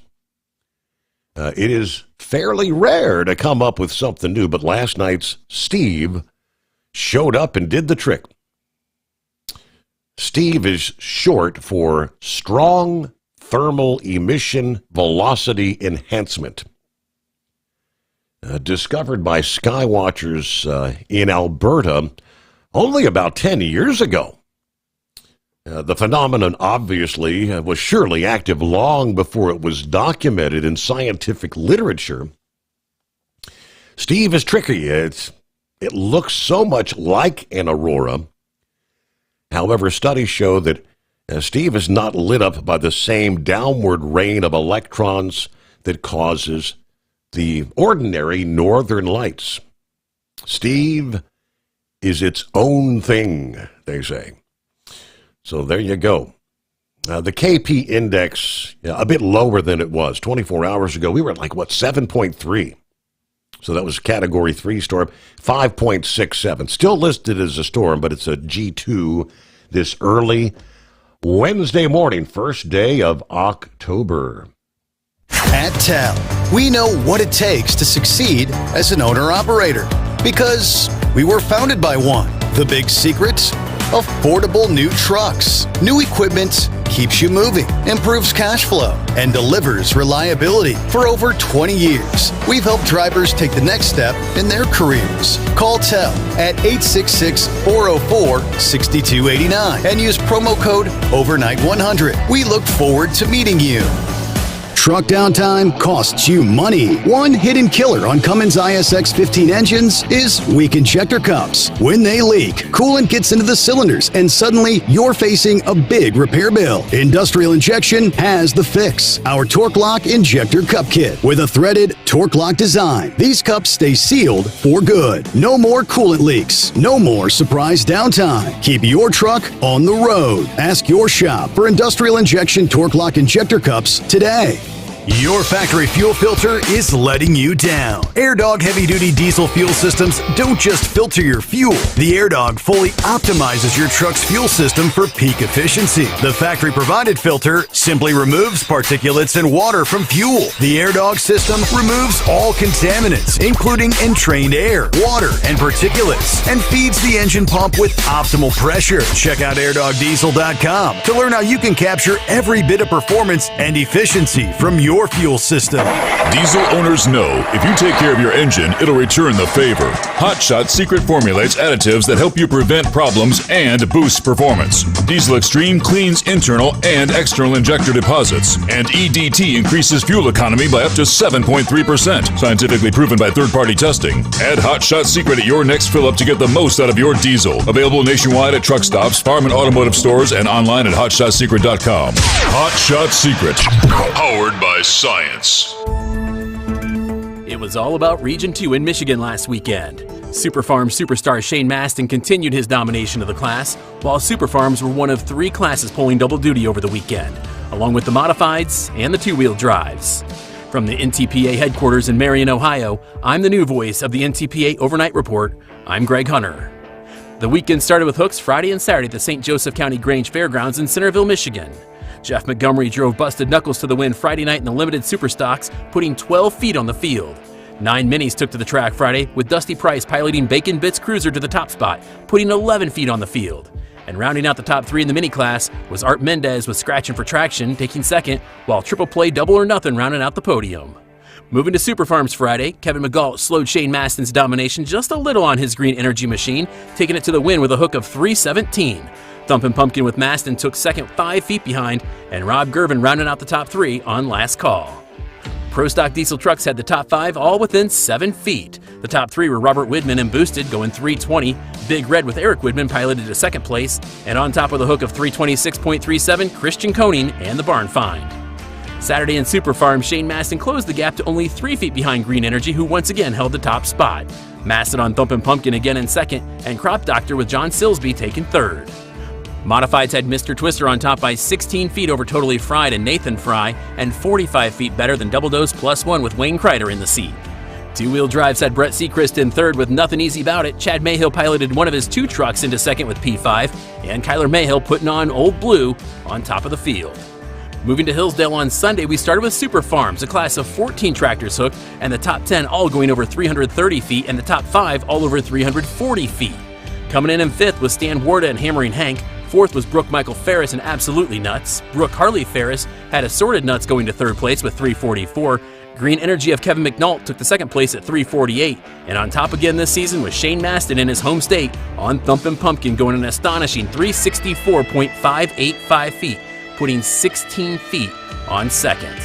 it is fairly rare to come up with something new, but last night's Steve showed up and did the trick. Steve is short for Strong Thermal Emission Velocity Enhancement. Discovered by skywatchers in Alberta only about 10 years ago. The phenomenon obviously was surely active long before it was documented in scientific literature. Steve is tricky. It looks so much like an aurora. However, studies show that Steve is not lit up by the same downward rain of electrons that causes the ordinary northern lights. Steve is its own thing, they say. So there you go. The KP index, a bit lower than it was. 24 hours ago, we were at 7.3. So that was Category 3 storm, 5.67. Still listed as a storm, but it's a G2 this early Wednesday morning, first day of October. At TEL, we know what it takes to succeed as an owner-operator because we were founded by one. The big secret? Affordable new trucks. New equipment keeps you moving, improves cash flow, and delivers reliability. For over 20 years, we've helped drivers take the next step in their careers. Call TEL at 866-404-6289 and use promo code OVERNIGHT100. We look forward to meeting you. Truck downtime costs you money. One hidden killer on Cummins ISX 15 engines is weak injector cups. When they leak, coolant gets into the cylinders and suddenly you're facing a big repair bill. Industrial Injection has the fix. Our Torque Lock Injector Cup Kit with a threaded Torque Lock design. These cups stay sealed for good. No more coolant leaks. No more surprise downtime. Keep your truck on the road. Ask your shop for Industrial Injection Torque Lock Injector Cups today. Your factory fuel filter is letting you down. AirDog heavy-duty diesel fuel systems don't just filter your fuel. The AirDog fully optimizes your truck's fuel system for peak efficiency. The factory-provided filter simply removes particulates and water from fuel. The AirDog system removes all contaminants, including entrained air, water, and particulates, and feeds the engine pump with optimal pressure. Check out airdogdiesel.com to learn how you can capture every bit of performance and efficiency from your your fuel system. Diesel owners know if you take care of your engine, it'll return the favor. Hot Shot Secret formulates additives that help you prevent problems and boost performance. Diesel Extreme cleans internal and external injector deposits, and EDT increases fuel economy by up to 7.3%, scientifically proven by third-party testing. Add Hot Shot Secret at your next fill-up to get the most out of your diesel. Available nationwide at truck stops, farm and automotive stores, and online at hotshotsecret.com. Hot Shot Secret, powered by science. It was all about Region 2 in Michigan last weekend. Superfarm superstar Shane Maston continued his domination of the class, while Superfarms were one of 3 classes pulling double duty over the weekend, along with the modifieds and the two-wheel drives. From the NTPA headquarters in Marion, Ohio, I'm the new voice of the NTPA Overnight Report. I'm Greg Hunter. The weekend started with hooks Friday and Saturday at the St. Joseph County Grange Fairgrounds in Centerville, Michigan. Jeff Montgomery drove Busted Knuckles to the win Friday night in the limited Superstocks, putting 12 feet on the field. 9 minis took to the track Friday, with Dusty Price piloting Bacon Bits Cruiser to the top spot, putting 11 feet on the field. And rounding out the top 3 in the mini class was Art Mendez with Scratchin' for Traction, taking second, while Triple Play Double or Nothing rounding out the podium. Moving to Superfarms Friday, Kevin McGault slowed Shane Maston's domination just a little on his Green Energy machine, taking it to the win with a hook of 317. Thumpin' Pumpkin with Maston took second 5 feet behind, and Rob Gervin rounded out the top 3 on last call. Pro Stock diesel trucks had the top 5 all within 7 feet. The top 3 were Robert Widman and Boosted going 320, Big Red with Eric Widman piloted to second place, and on top with a hook of 326.37, Christian Koning and the Barn Find. Saturday in Superfarm, Shane Maston closed the gap to only 3 feet behind Green Energy, who once again held the top spot. Maston on Thumpin' Pumpkin again in second, and Crop Doctor with John Silsby taking third. Modifieds had Mr. Twister on top by 16 feet over Totally Fried and Nathan Fry, and 45 feet better than Double Dose Plus One with Wayne Kreider in the seat. Two-wheel drives had Brett Seacrest in third with Nothing Easy About It. Chad Mayhill piloted one of his 2 trucks into second with P5, and Kyler Mayhill putting on Old Blue on top of the field. Moving to Hillsdale on Sunday, we started with Super Farms, a class of 14 tractors hooked, and the top 10 all going over 330 feet, and the top 5 all over 340 feet. Coming in 5th was Stan Warda and Hammering Hank. 4th was Brooke Michael Ferris and Absolutely Nuts. Brooke Harley Ferris had Assorted Nuts going to 3rd place with 344. Green Energy of Kevin McNaught took the 2nd place at 348. And on top again this season was Shane Maston in his home state on Thumpin' Pumpkin going an astonishing 364.585 feet, putting 16 feet on 2nd.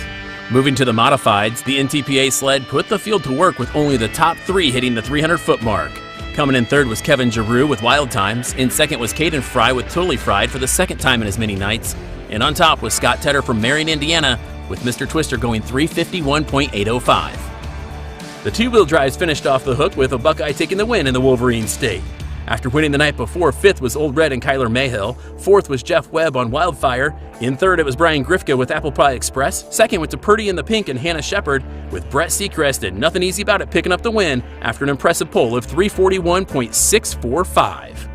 Moving to the modifieds, the NTPA sled put the field to work with only the top 3 hitting the 300-foot mark. Coming in 3rd was Kevin Giroux with Wild Times. In 2nd was Caden Fry with Totally Fried for the 2nd time in his mini nights. And on top was Scott Tedder from Marion, Indiana, with Mr. Twister going 351.805. The two-wheel drives finished off the hook with a Buckeye taking the win in the Wolverine State. After winning the night before, 5th was Old Red and Kyler Mayhill. 4th was Jeff Webb on Wildfire. In 3rd, it was Brian Grifka with Apple Pie Express. 2nd went to Purdy in the Pink and Hannah Shepard, with Brett Seacrest and Nothing Easy About It picking up the win after an impressive pole of 341.645.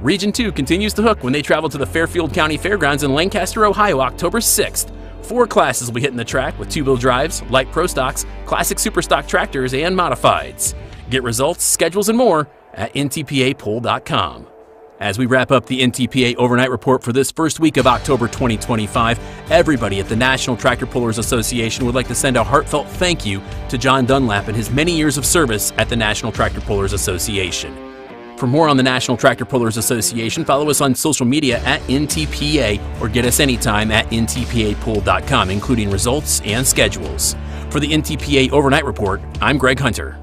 Region 2 continues to hook when they travel to the Fairfield County Fairgrounds in Lancaster, Ohio, October 6th. 4 classes will be hitting the track with two-wheel drives, light pro stocks, classic super stock tractors, and modifieds. Get results, schedules, and more at ntpapoll.com. As we wrap up the NTPA Overnight Report for this first week of October 2025, everybody at the National Tractor Pullers Association would like to send a heartfelt thank you to John Dunlap and his many years of service at the National Tractor Pullers Association. For more on the National Tractor Pullers Association, follow us on social media at NTPA or get us anytime at ntpapoll.com, including results and schedules. For the NTPA Overnight Report, I'm Greg Hunter.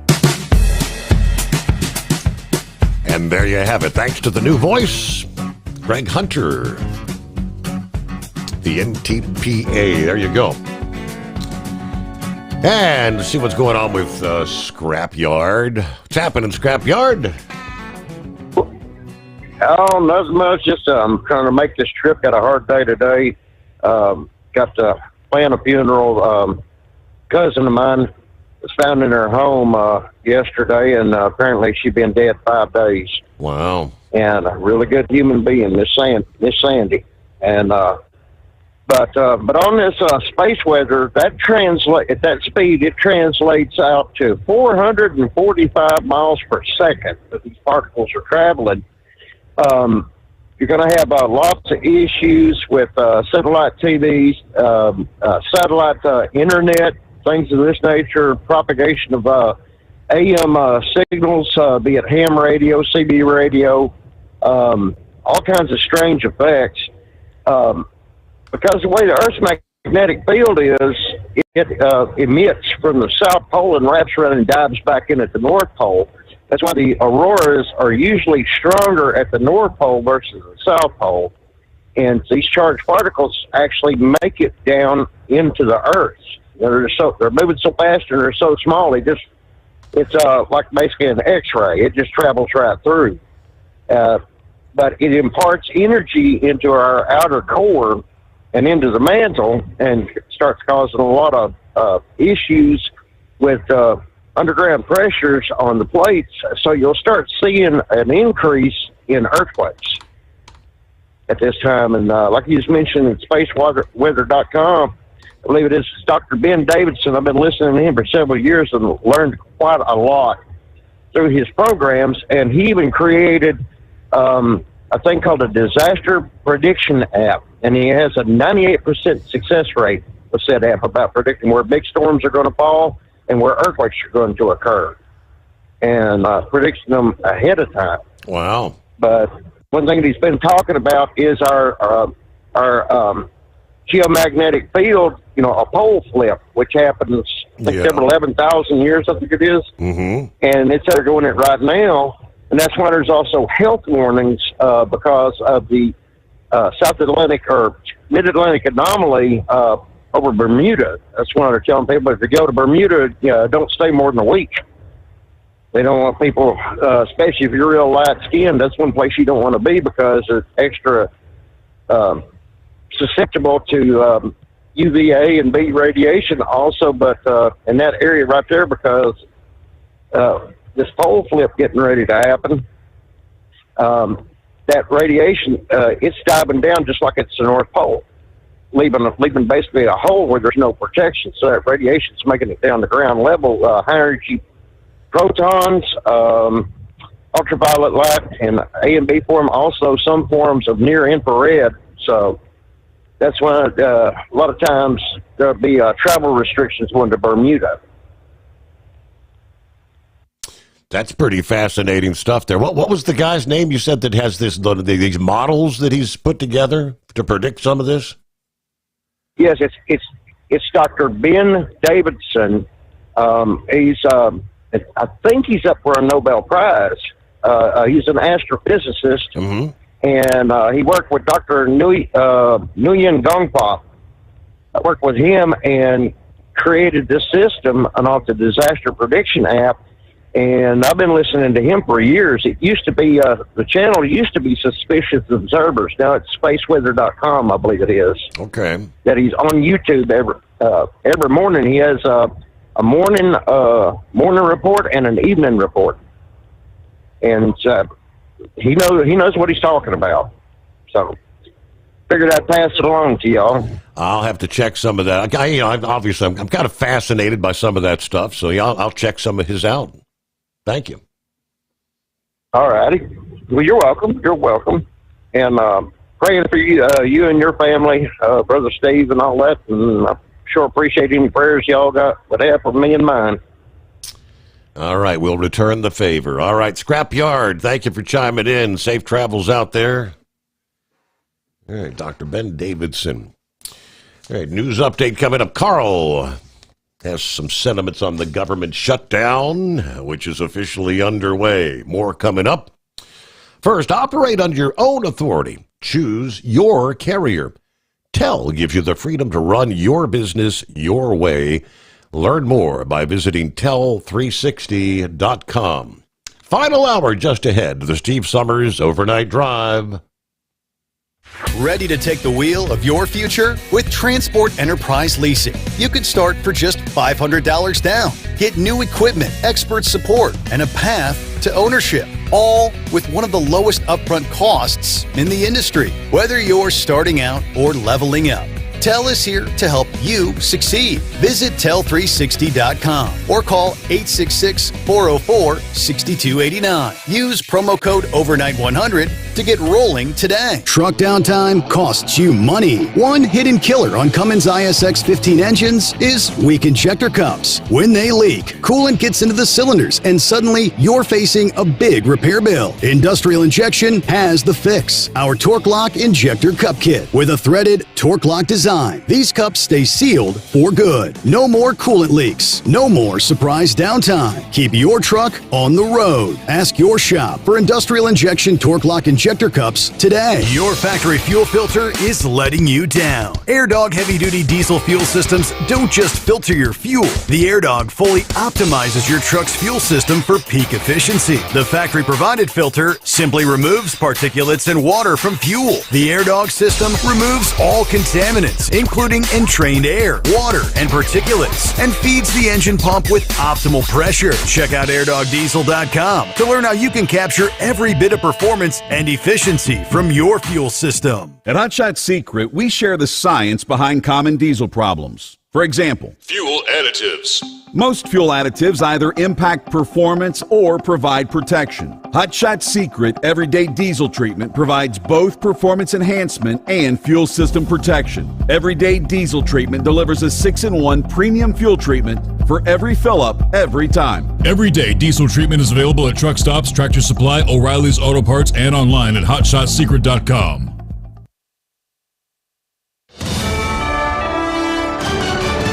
And there you have it. Thanks to the new voice, Greg Hunter. The NTPA. There you go. And see what's going on with Scrapyard. What's happening, Scrapyard? Oh, not much. Just I'm trying to make this trip. Got a hard day today. Got to plan a funeral. Cousin of mine was found in her home yesterday, and apparently she'd been dead 5 days. Wow! And a really good human being, Miss Sandy. And but on this space weather, at that speed, it translates out to 445 miles per second that these particles are traveling. you're going to have lots of issues with satellite TVs, satellite internet, things of this nature, propagation of AM signals, be it ham radio, CB radio, all kinds of strange effects. Because the way the Earth's magnetic field is, it emits from the South Pole and wraps around and dives back in at the North Pole. That's why the auroras are usually stronger at the North Pole versus the South Pole. And these charged particles actually make it down into the Earth. They're moving so fast and they're so small, it's like basically an X-ray. It just travels right through. But it imparts energy into our outer core and into the mantle and starts causing a lot of issues with underground pressures on the plates. So you'll start seeing an increase in earthquakes at this time. And like you just mentioned, at spaceweather.com, I believe it is Dr. Ben Davidson. I've been listening to him for several years and learned quite a lot through his programs. And he even created a thing called a disaster prediction app. And he has a 98% success rate with said app about predicting where big storms are going to fall and where earthquakes are going to occur, and predicting them ahead of time. Wow. But one thing that he's been talking about is our geomagnetic field, a pole flip, which happens every 11,000 years, I think it is. Mm-hmm. And it's undergoing it right now. And that's why there's also health warnings because of the South Atlantic or Mid-Atlantic anomaly over Bermuda. That's why they're telling people if you go to Bermuda, don't stay more than a week. They don't want people, especially if you're real light-skinned, that's one place you don't want to be because it's extra susceptible to UVA and B radiation also, but in that area right there because this pole flip getting ready to happen, that radiation, it's diving down just like it's the North Pole, leaving basically a hole where there's no protection. So that radiation's making it down to ground level. High energy protons, ultraviolet light, and A and B form, also some forms of near infrared. So that's why a lot of times there'll be travel restrictions going to Bermuda. That's pretty fascinating stuff there. What was the guy's name you said that has these models that he's put together to predict some of this? Yes, it's Dr. Ben Davidson. He's I think he's up for a Nobel Prize. He's an astrophysicist, mm-hmm. and he worked with Dr. Nguyen Gongpa. I worked with him and created this system off the disaster prediction app. And I've been listening to him for years. It used to be, the channel used to be Suspicious Observers. Now it's spaceweather.com, I believe it is. Okay. That he's on YouTube every morning. He has a morning report and an evening report. And he knows what he's talking about. So figured I'd pass it along to y'all. I'll have to check some of that. Obviously, I'm kind of fascinated by some of that stuff. So yeah, I'll check some of his out. Thank you. All righty. Well, you're welcome. You're welcome. And praying for you, you and your family, Brother Steve, and all that. And I sure appreciate any prayers y'all got would have for me and mine. All right, we'll return the favor. All right, Scrapyard, thank you for chiming in. Safe travels out there. All right, Dr. Ben Davidson. All right, news update coming up. Carl has some sentiments on the government shutdown, which is officially underway. More coming up. First, operate on your own authority. Choose your carrier. TEL gives you the freedom to run your business your way. Learn more by visiting tel360.com. Final hour just ahead. The Steve Sommers Overnight Drive. Ready to take the wheel of your future? With Transport Enterprise Leasing, you could start for just $500 down. Get new equipment, expert support, and a path to ownership, all with one of the lowest upfront costs in the industry. Whether you're starting out or leveling up, TEL is here to help you succeed. Visit tel360.com or call 866-404-6289. Use promo code overnight100 to get rolling today. Truck downtime costs you money. One hidden killer on Cummins ISX 15 engines is weak injector cups. When they leak, coolant gets into the cylinders and suddenly you're facing a big repair bill. Industrial Injection has the fix. Our Torque Lock Injector Cup Kit with a threaded Torque Lock design. These cups stay sealed for good. No more coolant leaks. No more surprise downtime. Keep your truck on the road. Ask your shop for Industrial Injection Torque Lock Injector Cups today. Your factory fuel filter is letting you down. AirDog heavy-duty diesel fuel systems don't just filter your fuel. The AirDog fully optimizes your truck's fuel system for peak efficiency. The factory-provided filter simply removes particulates and water from fuel. The AirDog system removes all contaminants, including entrained air, water, and particulates, and feeds the engine pump with optimal pressure. Check out airdogdiesel.com to learn how you can capture every bit of performance and efficiency from your fuel system. At Hot Shot Secret, we share the science behind common diesel problems. For example, Fuel additives. most fuel additives either impact performance or provide protection. Hot Shot Secret Everyday Diesel Treatment provides both performance enhancement and fuel system protection. Everyday Diesel Treatment delivers a 6-in-1 premium fuel treatment for every fill-up, every time. Everyday diesel treatment is available at truck stops, Tractor Supply, O'Reilly's Auto Parts, and online at hotshotsecret.com.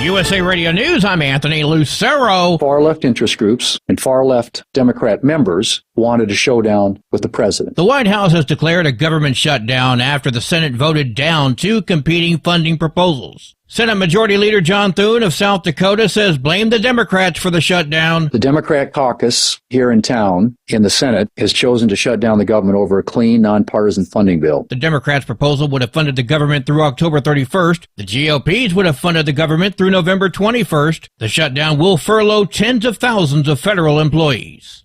USA Radio News, I'm Anthony Lucero. Far-left interest groups and far-left Democrat members wanted a showdown with the president. The White House has declared a government shutdown after the Senate voted down two competing funding proposals. Senate Majority Leader John Thune of South Dakota says blame the Democrats for the shutdown. The Democrat caucus here in town in the Senate has chosen to shut down the government over a clean, nonpartisan funding bill. The Democrats' proposal would have funded the government through October 31st. The GOP's would have funded the government through November 21st. The shutdown will furlough tens of thousands of federal employees.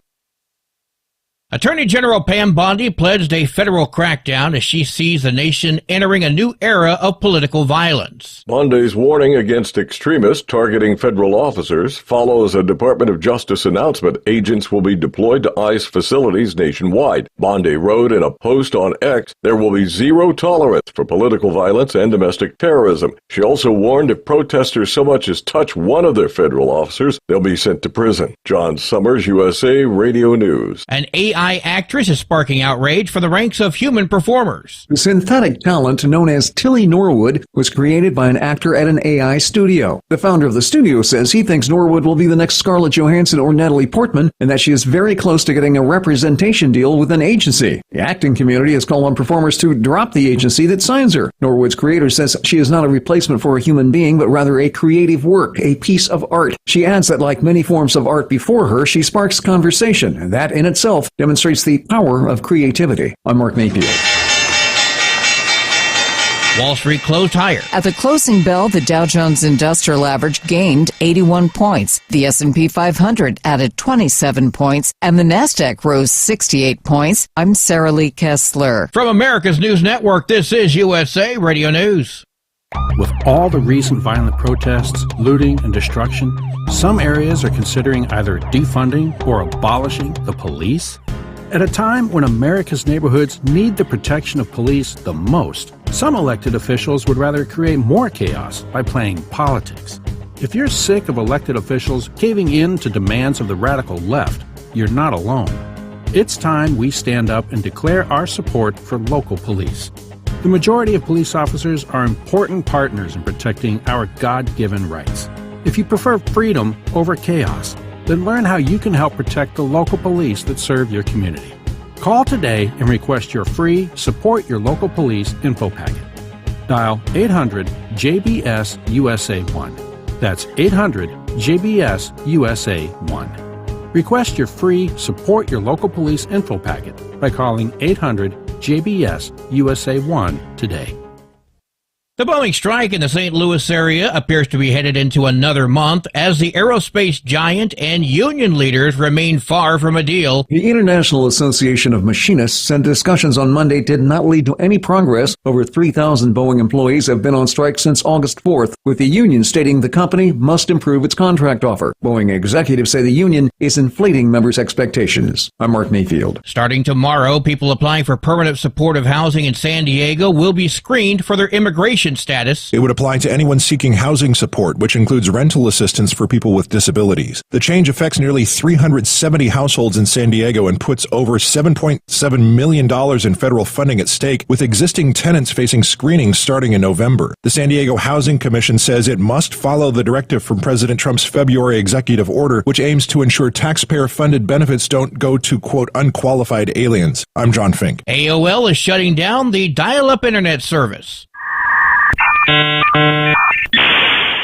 Attorney General Pam Bondi pledged a federal crackdown as she sees the nation entering a new era of political violence. Bondi's warning against extremists targeting federal officers follows a Department of Justice announcement agents will be deployed to ICE facilities nationwide. Bondi wrote in a post on X, there will be zero tolerance for political violence and domestic terrorism. She also warned if protesters so much as touch one of their federal officers, they'll be sent to prison. John Sommers, USA Radio News. An AI actress is sparking outrage for the ranks of human performers. The synthetic talent known as Tilly Norwood was created by an actor at an AI studio. The founder of the studio says he thinks Norwood will be the next Scarlett Johansson or Natalie Portman, and that she is very close to getting a representation deal with an agency. The acting community has called on performers to drop the agency that signs her. Norwood's creator says she is not a replacement for a human being, but rather a creative work, a piece of art. She adds that like many forms of art before her, she sparks conversation, and that in itself demonstrates the power of creativity. I'm Mark Mayfield. Wall Street closed higher. At the closing bell, the Dow Jones Industrial Average gained 81 points. The S&P 500 added 27 points, and the Nasdaq rose 68 points. I'm Sarah Lee Kessler. From America's News Network, this is USA Radio News. With all the recent violent protests, looting, and destruction, some areas are considering either defunding or abolishing the police. At a time when America's neighborhoods need the protection of police the most, some elected officials would rather create more chaos by playing politics. If you're sick of elected officials caving in to demands of the radical left, you're not alone. It's time we stand up and declare our support for local police. The majority of police officers are important partners in protecting our God-given rights. If you prefer freedom over chaos, then learn how you can help protect the local police that serve your community. Call today and request your free Support Your Local Police info packet. Dial 800-JBS-USA-1. That's 800-JBS-USA-1. Request your free Support Your Local Police info packet by calling 800-JBS-USA-1 today. The Boeing strike in the St. Louis area appears to be headed into another month as the aerospace giant and union leaders remain far from a deal. The International Association of Machinists said discussions on Monday did not lead to any progress. Over 3,000 Boeing employees have been on strike since August 4th, with the union stating the company must improve its contract offer. Boeing executives say the union is inflating members' expectations. I'm Mark Mayfield. Starting tomorrow, people applying for permanent supportive housing in San Diego will be screened for their immigration status. It would apply to anyone seeking housing support, which includes rental assistance for people with disabilities. The change affects nearly 370 households in San Diego and puts over $7.7 million in federal funding at stake, with existing tenants facing screenings starting in November. The San Diego Housing Commission says it must follow the directive from President Trump's February executive order, which aims to ensure taxpayer-funded benefits don't go to, quote, unqualified aliens. I'm John Fink. AOL is shutting down the dial-up internet service.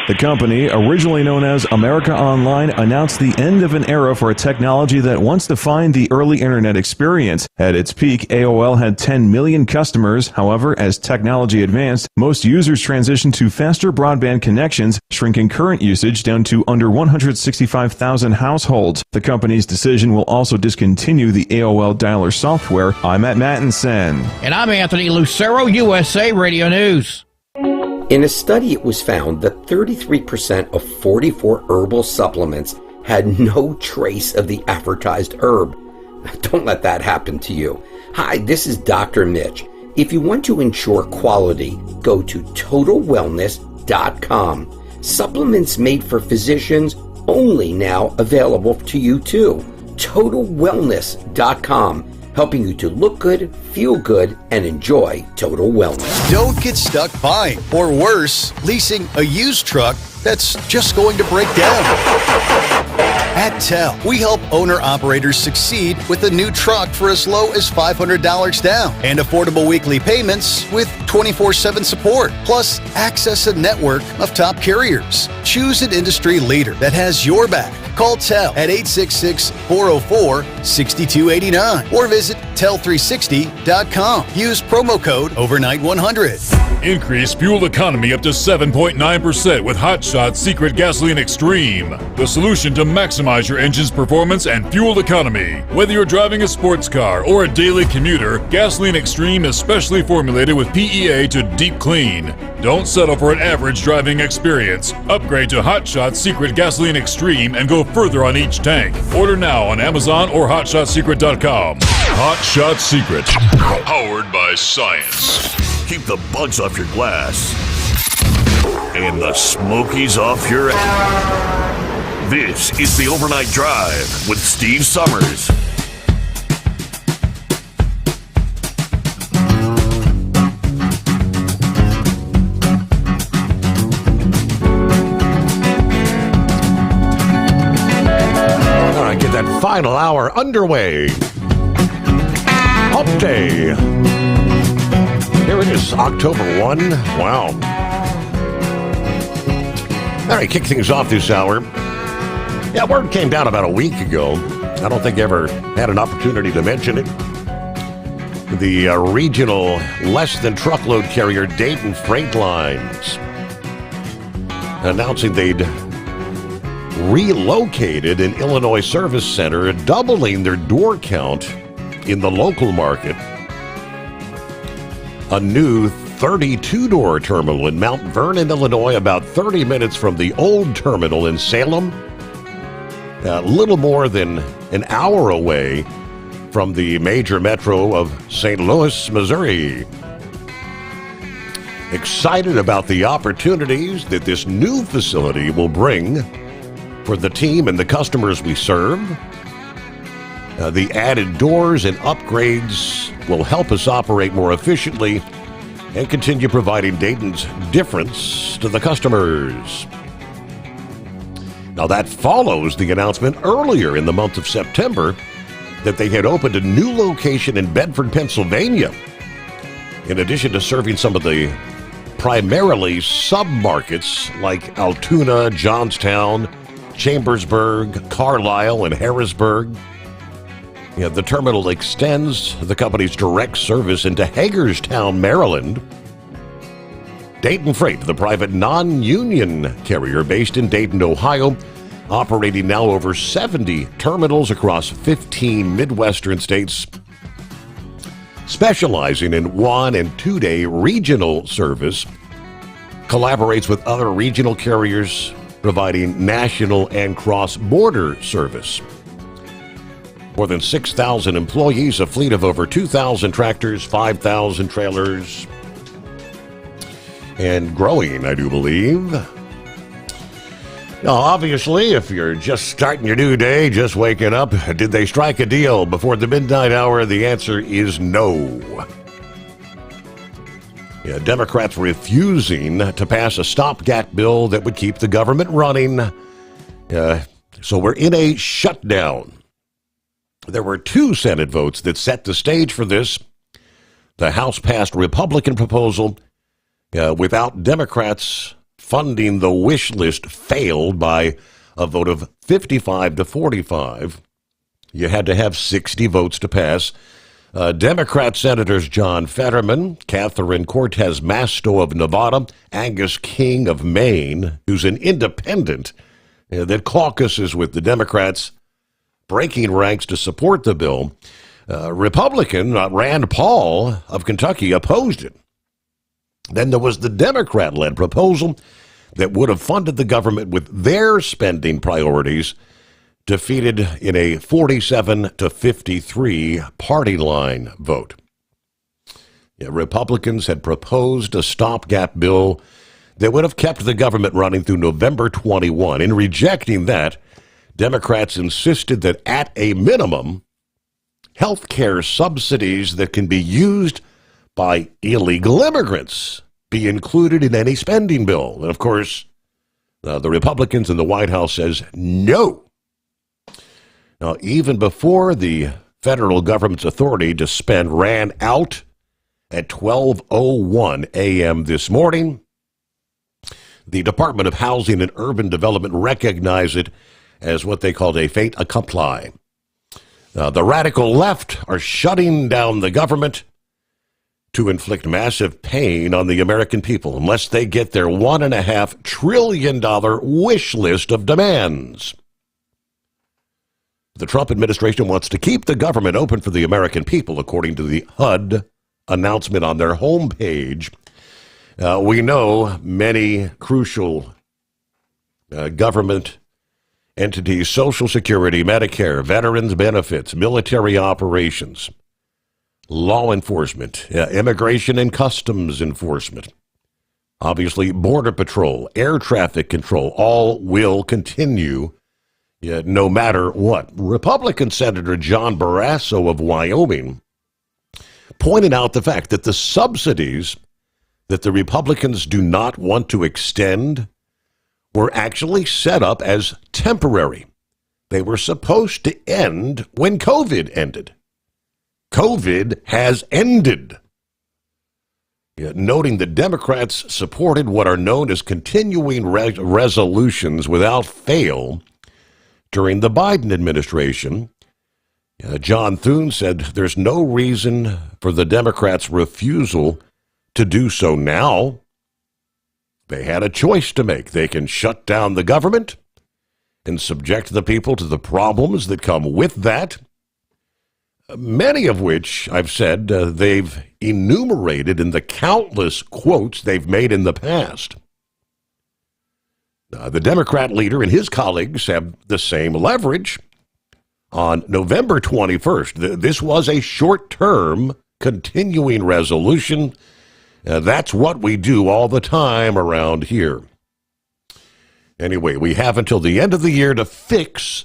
The company, originally known as America Online, announced the end of an era for a technology that once defined the early internet experience. At its peak, AOL had 10 million customers. However, as technology advanced, most users transitioned to faster broadband connections, shrinking current usage down to under 165,000 households. The company's decision will also discontinue the AOL dialer software. I'm Matt Mattinson. And I'm Anthony Lucero, USA Radio News. In a study, it was found that 33% of 44 herbal supplements had no trace of the advertised herb. Don't let that happen to you. Hi, this is Dr. Mitch. If you want to ensure quality, go to TotalWellness.com. Supplements made for physicians, only now available to you too. TotalWellness.com. Helping you to look good, feel good, and enjoy total wellness. Don't get stuck buying, or worse, leasing a used truck that's just going to break down. At TEL, we help owner-operators succeed with a new truck for as low as $500 down and affordable weekly payments with 24/7 support, plus access a network of top carriers. Choose an industry leader that has your back. Call TEL at 866-404-6289 or visit tel360.com. Use promo code overnight100. Increase fuel economy up to 7.9% with Hot Shot Secret Gasoline Extreme. The solution to maximize your engine's performance and fuel economy. Whether you're driving a sports car or a daily commuter, Gasoline Extreme is specially formulated with PEA to deep clean. Don't settle for an average driving experience. Upgrade to Hot Shot Secret Gasoline Extreme and go further on each tank. Order now on Amazon or HotShotSecret.com. Hot Shot Secret. Powered by science. Keep the bugs off your glass and the smokies off your ass. This is the Overnight Drive with Steve Sommers. All right, get that final hour underway. Hump Day. Here it is, October 1. Wow. All right, kick things off this hour. Yeah, word came down about a week ago. I don't think I ever had an opportunity to mention it. The regional less-than-truckload carrier Dayton Freight Lines announcing they'd relocated an Illinois service center, doubling their door count in the local market. A new 32-door terminal in Mount Vernon, Illinois, about 30 minutes from the old terminal in Salem. A little more than an hour away from the major metro of St. Louis, Missouri. Excited about the opportunities that this new facility will bring for the team and the customers we serve. The added doors and upgrades will help us operate more efficiently and continue providing Dayton's difference to the customers. Now, that follows the announcement earlier in the month of September that they had opened a new location in Bedford, Pennsylvania. In addition to serving some of the primarily sub-markets like Altoona, Johnstown, Chambersburg, Carlisle, and Harrisburg, the terminal extends the company's direct service into Hagerstown, Maryland. Dayton Freight, the private non-union carrier based in Dayton, Ohio, operating now over 70 terminals across 15 Midwestern states, specializing in 1- and 2-day regional service, collaborates with other regional carriers, providing national and cross-border service. More than 6,000 employees, a fleet of over 2,000 tractors, 5,000 trailers, and growing, I do believe. Now, obviously, if you're just starting your new day, just waking up, did they strike a deal before the midnight hour? The answer is no. Yeah, Democrats refusing to pass a stopgap bill that would keep the government running. So we're in a shutdown. There were 2 Senate votes that set the stage for this. The House passed Republican proposal without Democrats funding the wish list failed by a vote of 55 to 45. You had to have 60 votes to pass. Democrat Senators John Fetterman, Catherine Cortez Masto of Nevada, Angus King of Maine, who's an independent that caucuses with the Democrats, breaking ranks to support the bill. Republican Rand Paul of Kentucky opposed it. Then there was the Democrat-led proposal that would have funded the government with their spending priorities, defeated in a 47 to 53 party line vote. Republicans had proposed a stopgap bill that would have kept the government running through November 21. In rejecting that, Democrats insisted that at a minimum, health care subsidies that can be used by illegal immigrants be included in any spending bill. And of course, the Republicans in the White House says no. Now, even before the federal government's authority to spend ran out at 12:01 a.m. this morning, the Department of Housing and Urban Development recognized it as what they called a fait accompli. The radical left are shutting down the government to inflict massive pain on the American people unless they get their $1.5 trillion wish list of demands. The Trump administration wants to keep the government open for the American people, according to the HUD announcement on their homepage. We know many crucial government entities: Social Security, Medicare, veterans benefits, military operations, law enforcement, immigration and customs enforcement, obviously Border Patrol, air traffic control, all will continue no matter what. Republican Senator John Barrasso of Wyoming pointed out the fact that the subsidies that the Republicans do not want to extend were actually set up as temporary. They were supposed to end when COVID ended. COVID has ended. Noting that Democrats supported what are known as continuing resolutions without fail during the Biden administration, John Thune said there's no reason for the Democrats' refusal to do so now. They had a choice to make. They can shut down the government and subject the people to the problems that come with that, many of which, I've said, they've enumerated in the countless quotes they've made in the past. The Democrat leader and his colleagues have the same leverage. On November 21st, this was a short-term continuing resolution. That's what we do all the time around here. Anyway, we have until the end of the year to fix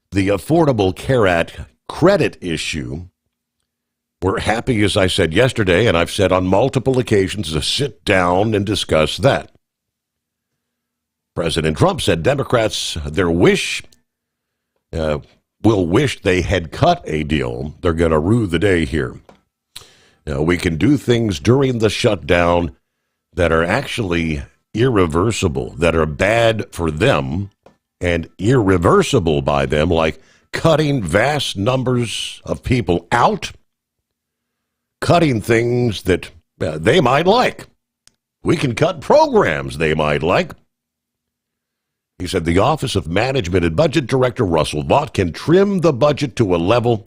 the Affordable Care Act credit issue. We're happy, as I said yesterday, and I've said on multiple occasions, to sit down and discuss that. President Trump said Democrats, their wish, will wish they had cut a deal. They're going to rue the day here. We can do things during the shutdown that are actually irreversible, that are bad for them and irreversible by them, like cutting vast numbers of people out, cutting things that they might like. We can cut programs they might like. He said the Office of Management and Budget Director Russell Vaught can trim the budget to a level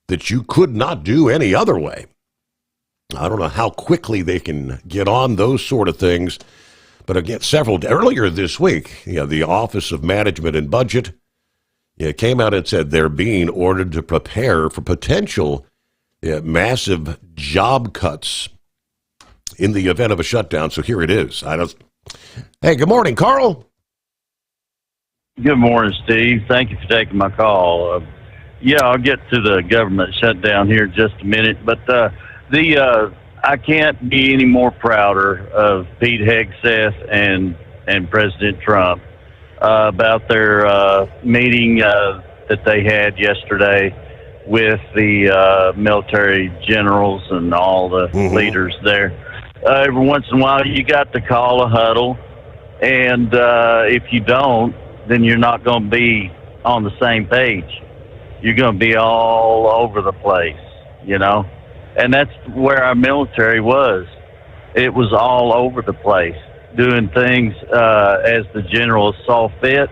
that you could not do any other way. I don't know how quickly they can get on those sort of things, but again, earlier this week, the Office of Management and Budget came out and said they're being ordered to prepare for potential massive job cuts in the event of a shutdown. So here it is. Hey, good morning, Carl. Good morning, Steve. Thank you for taking my call. I'll get to the government shutdown here in just a minute, but I can't be any more prouder of Pete Hegseth and President Trump about their meeting that they had yesterday with the military generals and all the leaders there. Every once in a while, you got to call a huddle, and if you don't, then you're not going to be on the same page. You're going to be all over the place, And that's where our military was. It was all over the place, doing things as the generals saw fit,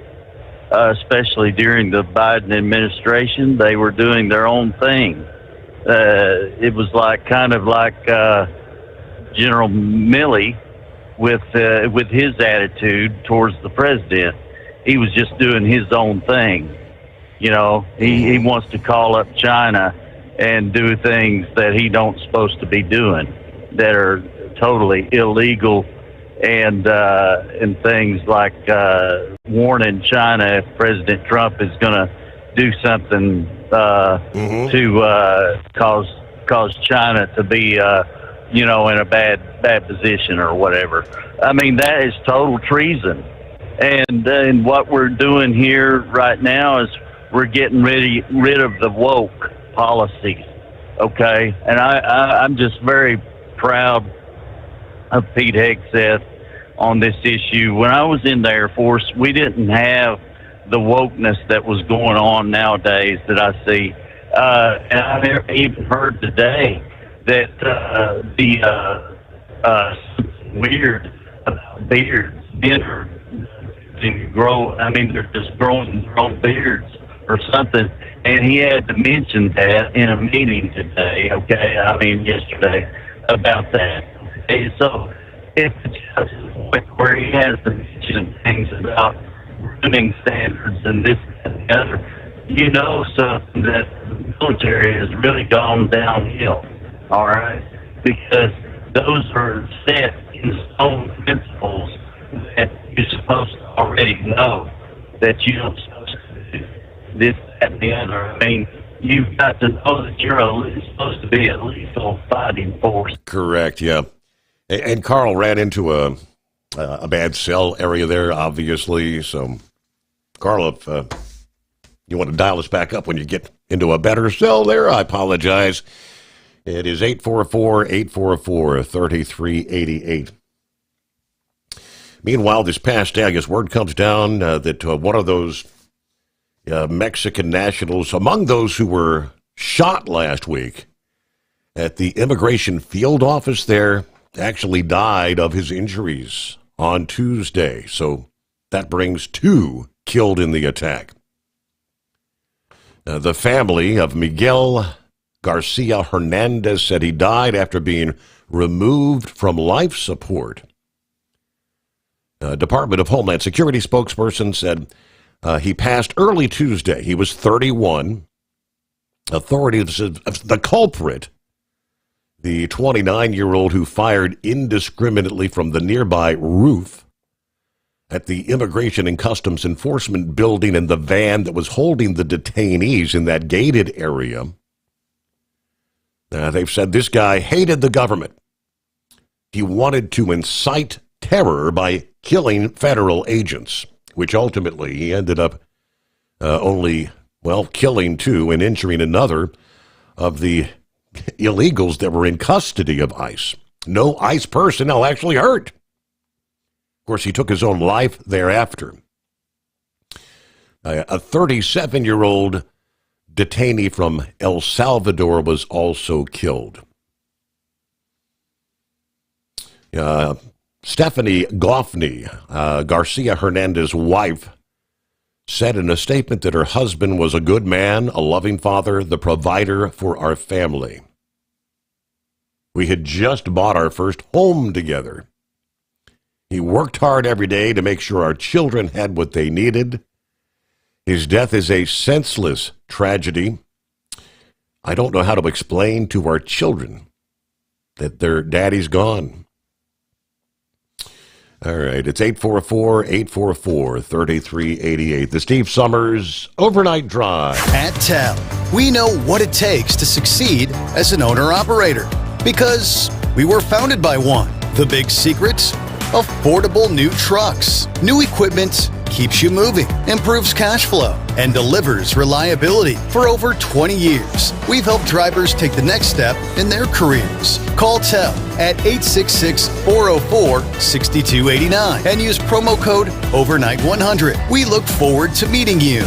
especially during the Biden administration. They were doing their own thing. It was kind of like General Milley with his attitude towards the president. He was just doing his own thing. He wants to call up China and do things that he don't supposed to be doing that are totally illegal, and things like warning China if President Trump is going to do something to cause China to be in a bad position or whatever. I mean, that is total treason. And what we're doing here right now is we're getting rid of the woke policies, okay? And I'm just very proud of Pete Hegseth on this issue. When I was in the Air Force, we didn't have the wokeness that was going on nowadays that I see. And I've even heard today that weird about beards. They're just growing their own beards or something. And he had to mention that in a meeting today, yesterday, about that. And so it's just a point where he has to mention things about grooming standards and this and the other. Something that the military has really gone downhill, all right? Because those are set in stone principles that you're supposed to already know that you don't supposed to do this, that, and the other. You've got to know that you're supposed to be a lethal fighting force. Correct, yeah. And Carl ran into a bad cell area there, obviously. So, Carl, if you want to dial us back up when you get into a better cell there, I apologize. It is 844-844-3388. Meanwhile, this past day, I guess word comes down that one of those Mexican nationals, among those who were shot last week at the immigration field office there, actually died of his injuries on Tuesday. So that brings 2 killed in the attack. The family of Miguel Garcia Hernandez said he died after being removed from life support. Department of Homeland Security spokesperson said he passed early Tuesday. He was 31. Authorities said the culprit, the 29-year-old who fired indiscriminately from the nearby roof at the Immigration and Customs Enforcement building in the van that was holding the detainees in that gated area. They've said this guy hated the government. He wanted to incite terror by killing federal agents, which ultimately he ended up killing 2 and injuring another of the illegals that were in custody of ICE. No ICE personnel actually hurt. Of course, he took his own life thereafter. A 37-year-old detainee from El Salvador was also killed. Stephanie Goffney, Garcia Hernandez's wife, said in a statement that her husband was a good man, a loving father, the provider for our family. We had just bought our first home together. He worked hard every day to make sure our children had what they needed. His death is a senseless tragedy. I don't know how to explain to our children that their daddy's gone. All right, it's 844-844-3388. The Steve Sommers Overnight Drive. At TEL, we know what it takes to succeed as an owner-operator because we were founded by one. The big secret? Affordable new trucks. New equipment keeps you moving, improves cash flow, and delivers reliability. For over 20 years, we've helped drivers take the next step in their careers. Call TEL at 866-404-6289 and use promo code OVERNIGHT100. We look forward to meeting you.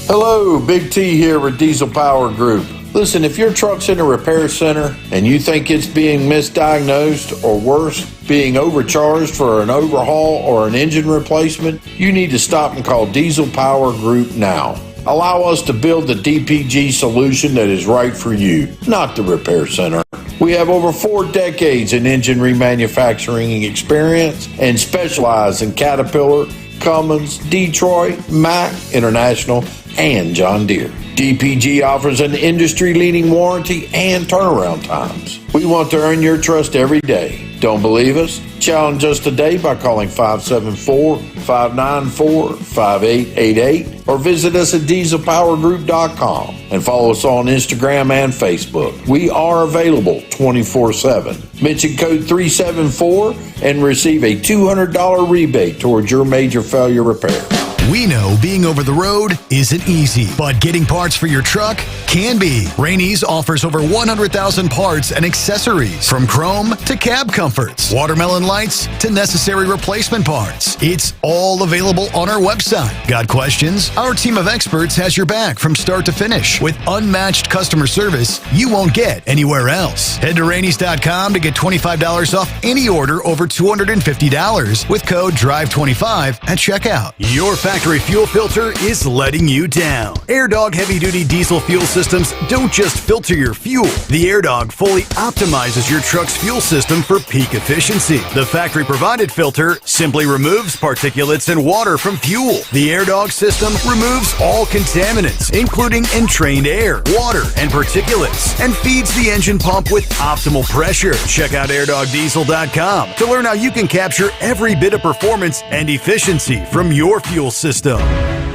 Hello, Big T here with Diesel Power Group. Listen, if your truck's in a repair center and you think it's being misdiagnosed or worse, being overcharged for an overhaul or an engine replacement, you need to stop and call Diesel Power Group now. Allow us to build the DPG solution that is right for you, not the repair center. We have over 4 decades in engine remanufacturing experience and specialize in Caterpillar, Cummins, Detroit, Mack, International, and John Deere. DPG offers an industry-leading warranty and turnaround times. We want to earn your trust every day. Don't believe us? Challenge us today by calling 574-594-5888 or visit us at dieselpowergroup.com and follow us on Instagram and Facebook. We are available 24/7. Mention code 374 and receive a $200 rebate towards your major failure repair. We know being over the road isn't easy, but getting parts for your truck can be. Rainey's offers over 100,000 parts and accessories, from chrome to cab comforts, watermelon lights to necessary replacement parts. It's all available on our website. Got questions? Our team of experts has your back from start to finish with unmatched customer service you won't get anywhere else. Head to Rainey's.com to get $25 off any order over $250 with code DRIVE25 at checkout. Your factory fuel filter is letting you down. AirDog heavy-duty diesel fuel systems don't just filter your fuel. The AirDog fully optimizes your truck's fuel system for peak efficiency. The factory-provided filter simply removes particulates and water from fuel. The AirDog system removes all contaminants, including entrained air, water, and particulates, and feeds the engine pump with optimal pressure. Check out airdogdiesel.com to learn how you can capture every bit of performance and efficiency from your fuel system.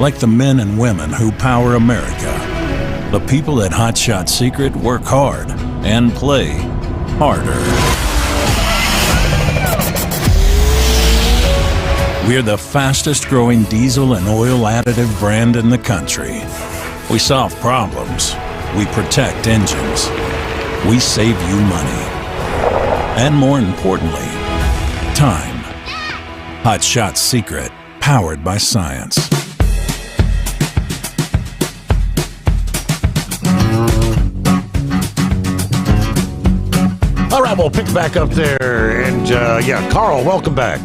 Like the men and women who power America, the people at Hot Shot Secret work hard and play harder. We're the fastest growing diesel and oil additive brand in the country. We solve problems. We protect engines. We save you money. And more importantly, time. Hot Shot Secret. Powered by science. All right, we'll pick back up there. And, Carl, welcome back.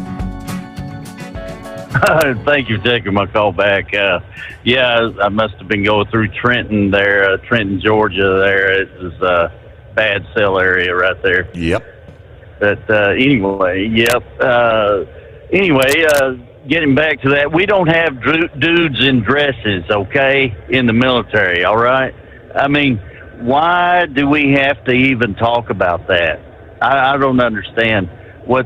Thank you for taking my call back. I must have been going through Trenton there, Trenton, Georgia there. It was a bad cell area right there. Yep. But anyway, getting back to that, we don't have dudes in dresses, okay, in the military, all right? I mean, why do we have to even talk about that? I don't understand. We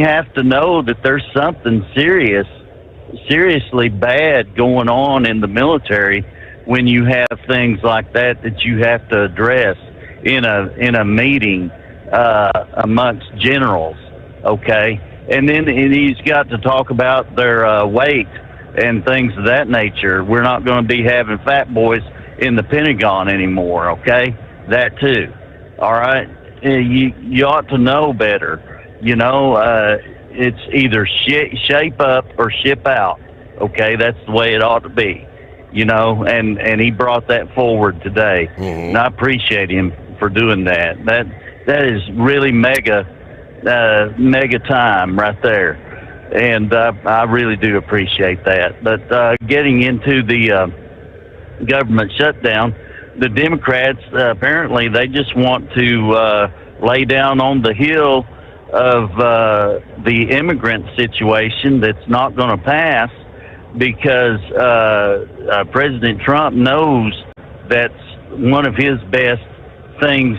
have to know that there's something seriously bad going on in the military when you have things like that you have to address in a meeting amongst generals, okay? And then he's got to talk about their weight and things of that nature. We're not going to be having fat boys in the Pentagon anymore, okay? That too, all right? You ought to know better. It's either shape up or ship out, okay? That's the way it ought to be, and he brought that forward today. Mm-hmm. And I appreciate him for doing that. That is really mega mega time right there. And I really do appreciate that. But getting into the government shutdown, the Democrats, apparently they just want to lay down on the hill of the immigrant situation that's not going to pass because President Trump knows that's one of his best things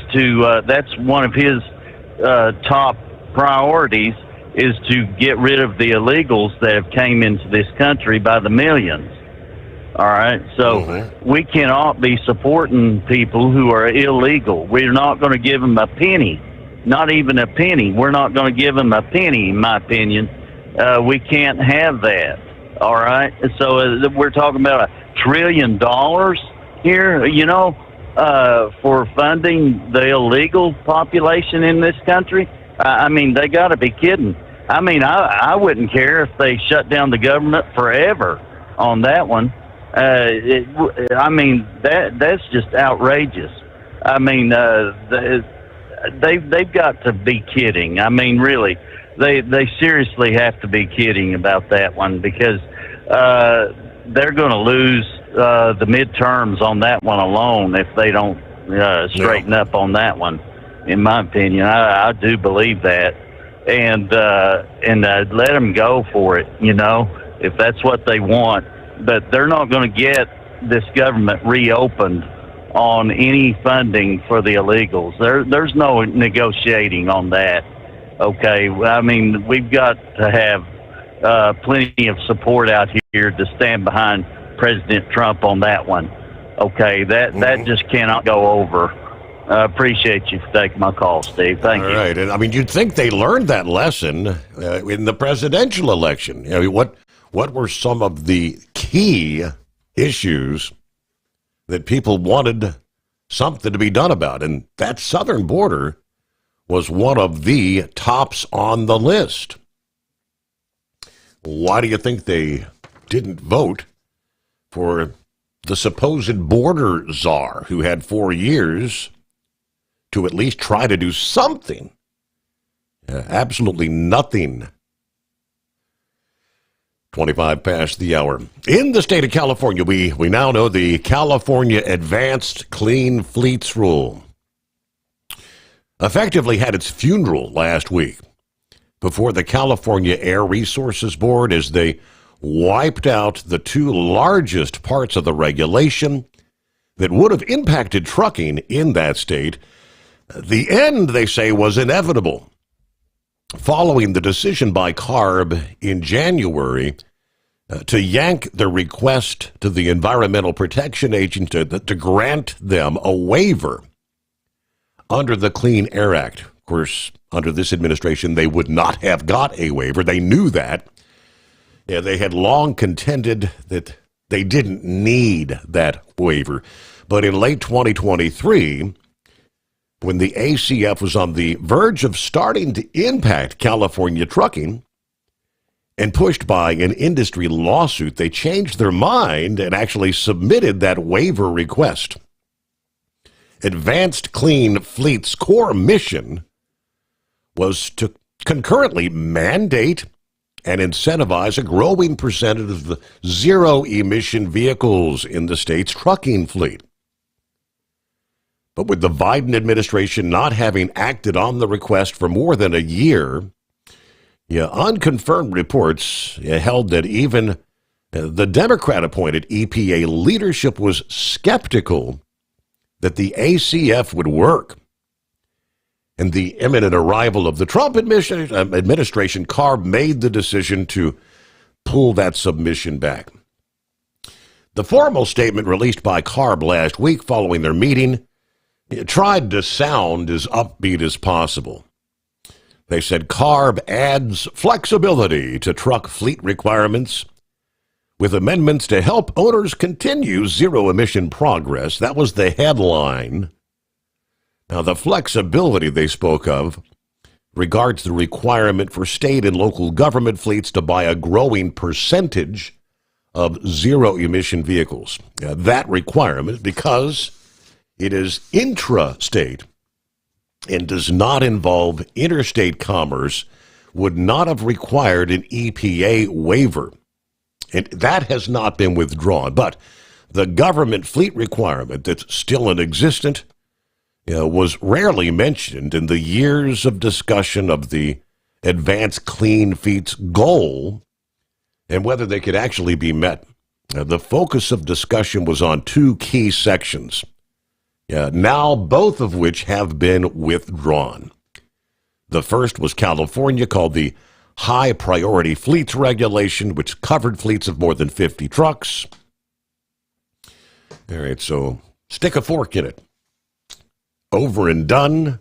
that's one of his top priorities is to get rid of the illegals that have came into this country by the millions. All right, so we cannot be supporting people who are illegal. We're not going to give them a penny, not even a penny. We're not going to give them a penny, in my opinion. We can't have that. All right, so we're talking about $1 trillion here, for funding the illegal population in this country. I mean, they got to be kidding. I mean, I wouldn't care if they shut down the government forever on that one. I mean, that's just outrageous. I mean, they've got to be kidding. I mean, really, they seriously have to be kidding about that one because they're going to lose the midterms on that one alone if they don't straighten up on that one. In my opinion, I do believe that, and let them go for it. If that's what they want. But they're not going to get this government reopened on any funding for the illegals. There's no negotiating on that. Okay, I mean, we've got to have plenty of support out here to stand behind President Trump on that one. Okay, that just cannot go over. I appreciate you for taking my call, Steve. Thank you. All right, and I mean, you'd think they learned that lesson in the presidential election. What were some of the key issues that people wanted something to be done about? And that southern border was one of the tops on the list. Why do you think they didn't vote for the supposed border czar who had 4 years to at least try to do something? Absolutely nothing. 25 past the hour. In the state of California, we now know the California Advanced Clean Fleets Rule effectively had its funeral last week before the California Air Resources Board as they wiped out the two largest parts of the regulation that would have impacted trucking in that state. The end, they say, was inevitable. Following the decision by CARB in January to yank the request to the Environmental Protection Agency to grant them a waiver under the Clean Air Act. Of course, under this administration, they would not have got a waiver. They knew that. Yeah, they had long contended that they didn't need that waiver. But in late 2023, when the ACF was on the verge of starting to impact California trucking and pushed by an industry lawsuit, they changed their mind and actually submitted that waiver request. Advanced Clean Fleet's core mission was to concurrently mandate and incentivize a growing percentage of the zero-emission vehicles in the state's trucking fleet. But with the Biden administration not having acted on the request for more than a year, unconfirmed reports held that even the Democrat-appointed EPA leadership was skeptical that the ACF would work. And the imminent arrival of the Trump administration, CARB made the decision to pull that submission back. The formal statement released by CARB last week following their meeting tried to sound as upbeat as possible. They said CARB adds flexibility to truck fleet requirements with amendments to help owners continue zero-emission progress. That was the headline. Now, the flexibility they spoke of regards the requirement for state and local government fleets to buy a growing percentage of zero-emission vehicles. That requirement, because it is intra-state, and does not involve interstate commerce would not have required an EPA waiver. And that has not been withdrawn. But the government fleet requirement that's still in existence was rarely mentioned in the years of discussion of the Advanced Clean Fleet's goal and whether they could actually be met. The focus of discussion was on two key sections, now both of which have been withdrawn. The first was California, called the High Priority Fleets Regulation, which covered fleets of more than 50 trucks. All right, so stick a fork in it. Over and done.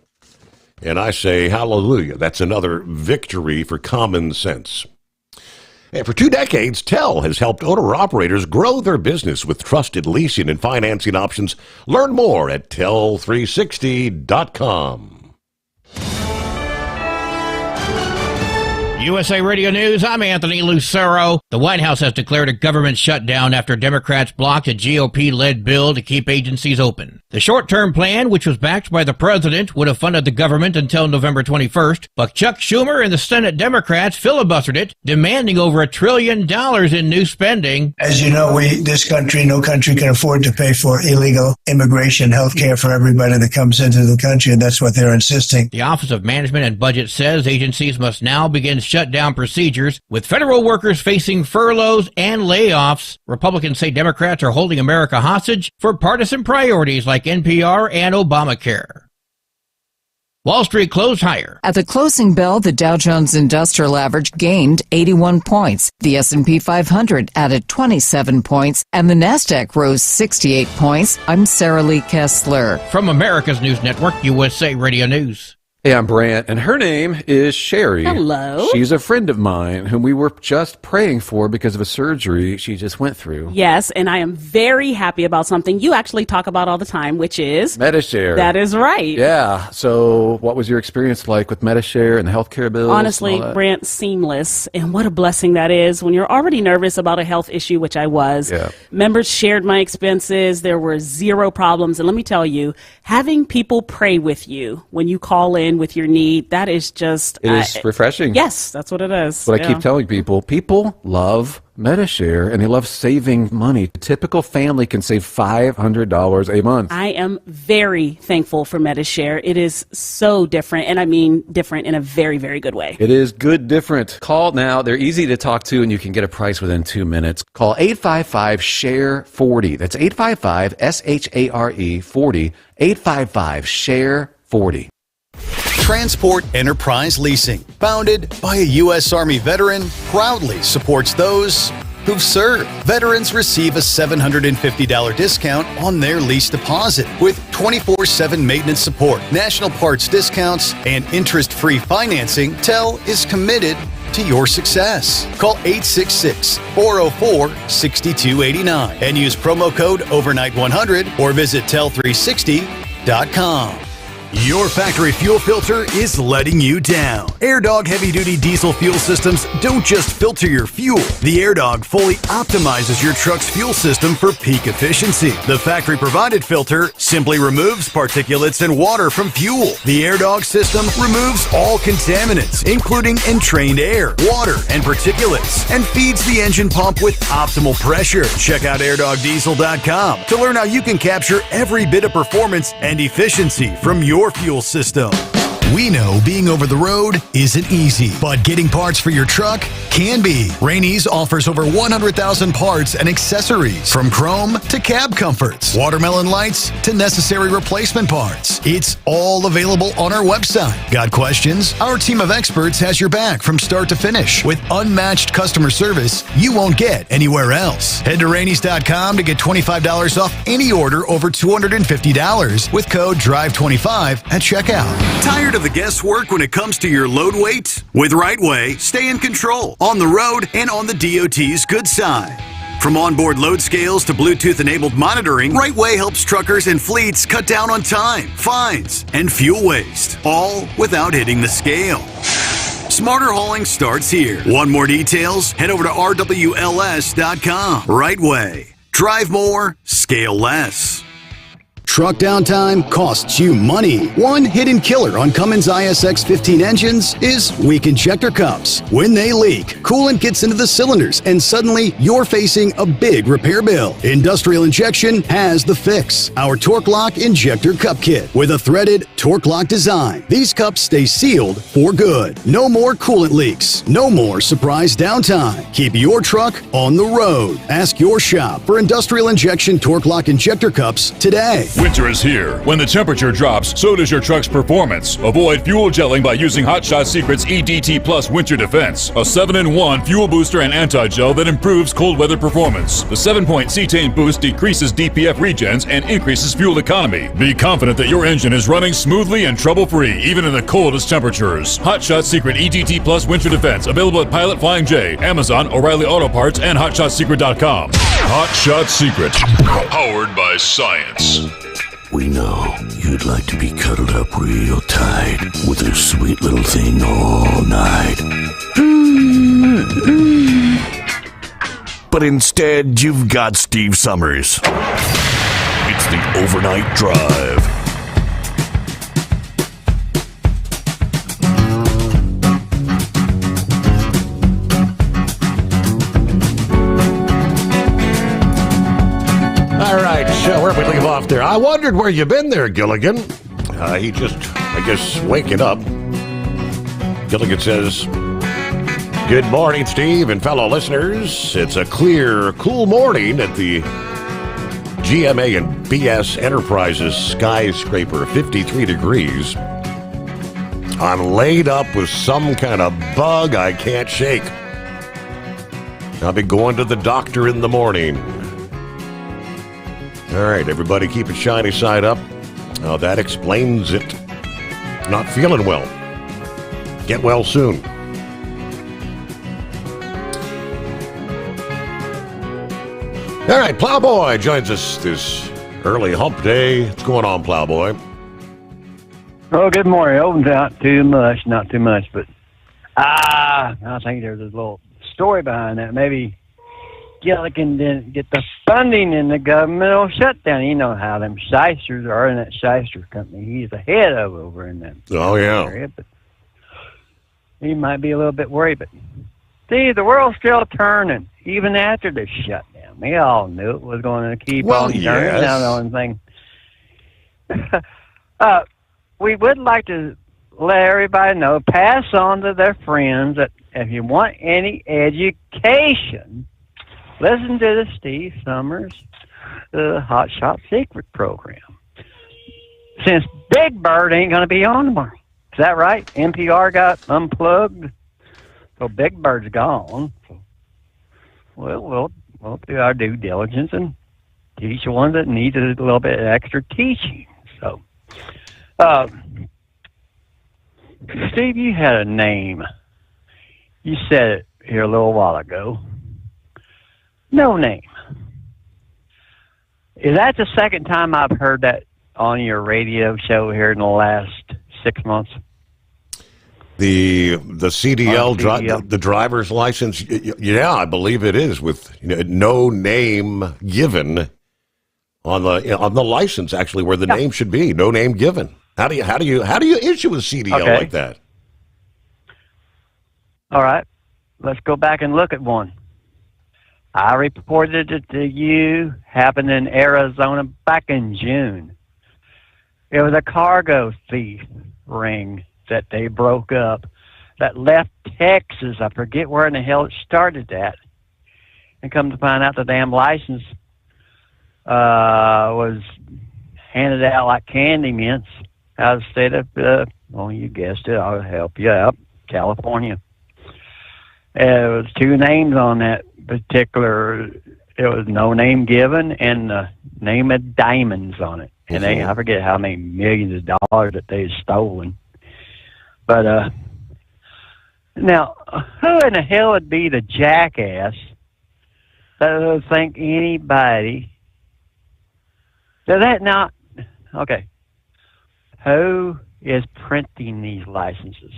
And I say hallelujah. That's another victory for common sense. And for 2 decades, TEL has helped owner-operators grow their business with trusted leasing and financing options. Learn more at tel360.com. USA Radio News, I'm Anthony Lucero. The White House has declared a government shutdown after Democrats blocked a GOP-led bill to keep agencies open. The short-term plan, which was backed by the president, would have funded the government until November 21st, but Chuck Schumer and the Senate Democrats filibustered it, demanding over $1 trillion in new spending. As you know, no country can afford to pay for illegal immigration, health care for everybody that comes into the country, and that's what they're insisting. The Office of Management and Budget says agencies must now begin shutdown procedures, with federal workers facing furloughs and layoffs. Republicans say Democrats are holding America hostage for partisan priorities like NPR and Obamacare. Wall Street closed higher. At the closing bell, the Dow Jones Industrial Average gained 81 points. The S&P 500 added 27 points, and the Nasdaq rose 68 points. I'm Sarah Lee Kessler. From America's News Network, USA Radio News. Hey, I'm Brant, and her name is Sherry. Hello. She's a friend of mine whom we were just praying for because of a surgery she just went through. Yes, and I am very happy about something you actually talk about all the time, which is Medishare. That is right. Yeah. So what was your experience like with Medishare and the healthcare bills? Honestly, Brant, seamless. And what a blessing that is when you're already nervous about a health issue, which I was. Yeah. Members shared my expenses. There were zero problems. And let me tell you, having people pray with you when you call in with your need, that is just... It is refreshing. Yes, that's what it is. But I keep telling people love Medishare and they love saving money. A typical family can save $500 a month. I am very thankful for Medishare. It is so different, and I mean different in a very, very good way. It is good different. Call now. They're easy to talk to, and you can get a price within 2 minutes. Call 855-SHARE-40. That's 855-SHARE-40. 855-SHARE-40. Transport Enterprise Leasing, founded by a U.S. Army veteran, proudly supports those who've served. Veterans receive a $750 discount on their lease deposit with 24/7 maintenance support, national parts discounts, and interest-free financing. TEL is committed to your success. Call 866-404-6289 and use promo code overnight100 or visit tel360.com. Your factory fuel filter is letting you down. AirDog heavy-duty diesel fuel systems don't just filter your fuel. The AirDog fully optimizes your truck's fuel system for peak efficiency. The factory-provided filter simply removes particulates and water from fuel. The AirDog system removes all contaminants, including entrained air, water, and particulates, and feeds the engine pump with optimal pressure. Check out airdogdiesel.com to learn how you can capture every bit of performance and efficiency from your fuel system. We know being over the road isn't easy, but getting parts for your truck can be. Rainey's offers over 100,000 parts and accessories, from chrome to cab comforts, watermelon lights to necessary replacement parts. It's all available on our website. Got questions? Our team of experts has your back from start to finish with unmatched customer service you won't get anywhere else. Head to Rainey's.com to get $25 off any order over $250 with code DRIVE25 at checkout. Tired of the guesswork when it comes to your load weight? With RightWay, stay in control on the road and on the DOT's good side. From onboard load scales to Bluetooth-enabled monitoring, RightWay helps truckers and fleets cut down on time, fines, and fuel waste, all without hitting the scale. Smarter hauling starts here. Want more details? Head over to RWLS.com. RightWay. Drive more, scale less. Truck downtime costs you money. One hidden killer on Cummins ISX 15 engines is weak injector cups. When they leak, coolant gets into the cylinders and suddenly you're facing a big repair bill. Industrial Injection has the fix. Our Torque Lock Injector Cup Kit with a threaded Torque Lock design. These cups stay sealed for good. No more coolant leaks. No more surprise downtime. Keep your truck on the road. Ask your shop for Industrial Injection Torque Lock Injector Cups today. Winter is here. When the temperature drops, so does your truck's performance. Avoid fuel gelling by using Hot Shot Secret's EDT Plus Winter Defense, a 7-in-1 fuel booster and anti-gel that improves cold weather performance. The 7-point cetane boost decreases DPF regens and increases fuel economy. Be confident that your engine is running smoothly and trouble-free, even in the coldest temperatures. Hot Shot Secret EDT Plus Winter Defense, available at Pilot Flying J, Amazon, O'Reilly Auto Parts, and HotShotSecret.com. Hot Shot Secret, powered by science. We know you'd like to be cuddled up real tight with a sweet little thing all night. But instead, you've got Steve Summers. It's the Overnight Drive. All right, so where we leave off there? I wondered where you've been there, Gilligan. He just, I guess, waking up. Gilligan says, "Good morning, Steve and fellow listeners. It's a clear, cool morning at the GMA and BS Enterprises skyscraper, 53 degrees. I'm laid up with some kind of bug I can't shake. I'll be going to the doctor in the morning." All right, everybody keep a shiny side up. Oh, that explains it. Not feeling well. Get well soon. All right, Plowboy joins us this early hump day. What's going on, Plowboy? Oh, good morning. Oh, not too much, but I think there's a little story behind that. Maybe Gilligan didn't get the funding in the governmental shutdown. You know how them shysters are in that shyster company. He's the head of over in that area, but he might be a little bit worried. But see, the world's still turning, even after the shutdown. We all knew it was going to keep on turning. Now the only thing, we would like to let everybody know, pass on to their friends that if you want any education, listen to the Steve Summers Hot Shot Secret program. Since Big Bird ain't going to be on tomorrow. Is that right? NPR got unplugged, so Big Bird's gone. So, well, we'll do our due diligence and teach the ones that need a little bit of extra teaching. So, Steve, you had a name. You said it here a little while ago. No name. Is that the second time I've heard that on your radio show here in the last 6 months? The CDL, the driver's license, yeah, I believe it is, with no name given on the license, actually, where the name should be. No name given. How do you issue a CDL like that? All right, let's go back and look at one. I reported it to you, happened in Arizona back in June. It was a cargo thief ring that they broke up that left Texas. I forget where in the hell it started at. And come to find out the damn license was handed out like candy mints out of the state of, well, you guessed it, I'll help you out, California. It was two names on that particular, it was no name given and the name of diamonds on it. And I forget how many millions of dollars that they had stolen. But now, who in the hell would be the jackass that would think anybody? Does that not? Okay. Who is printing these licenses?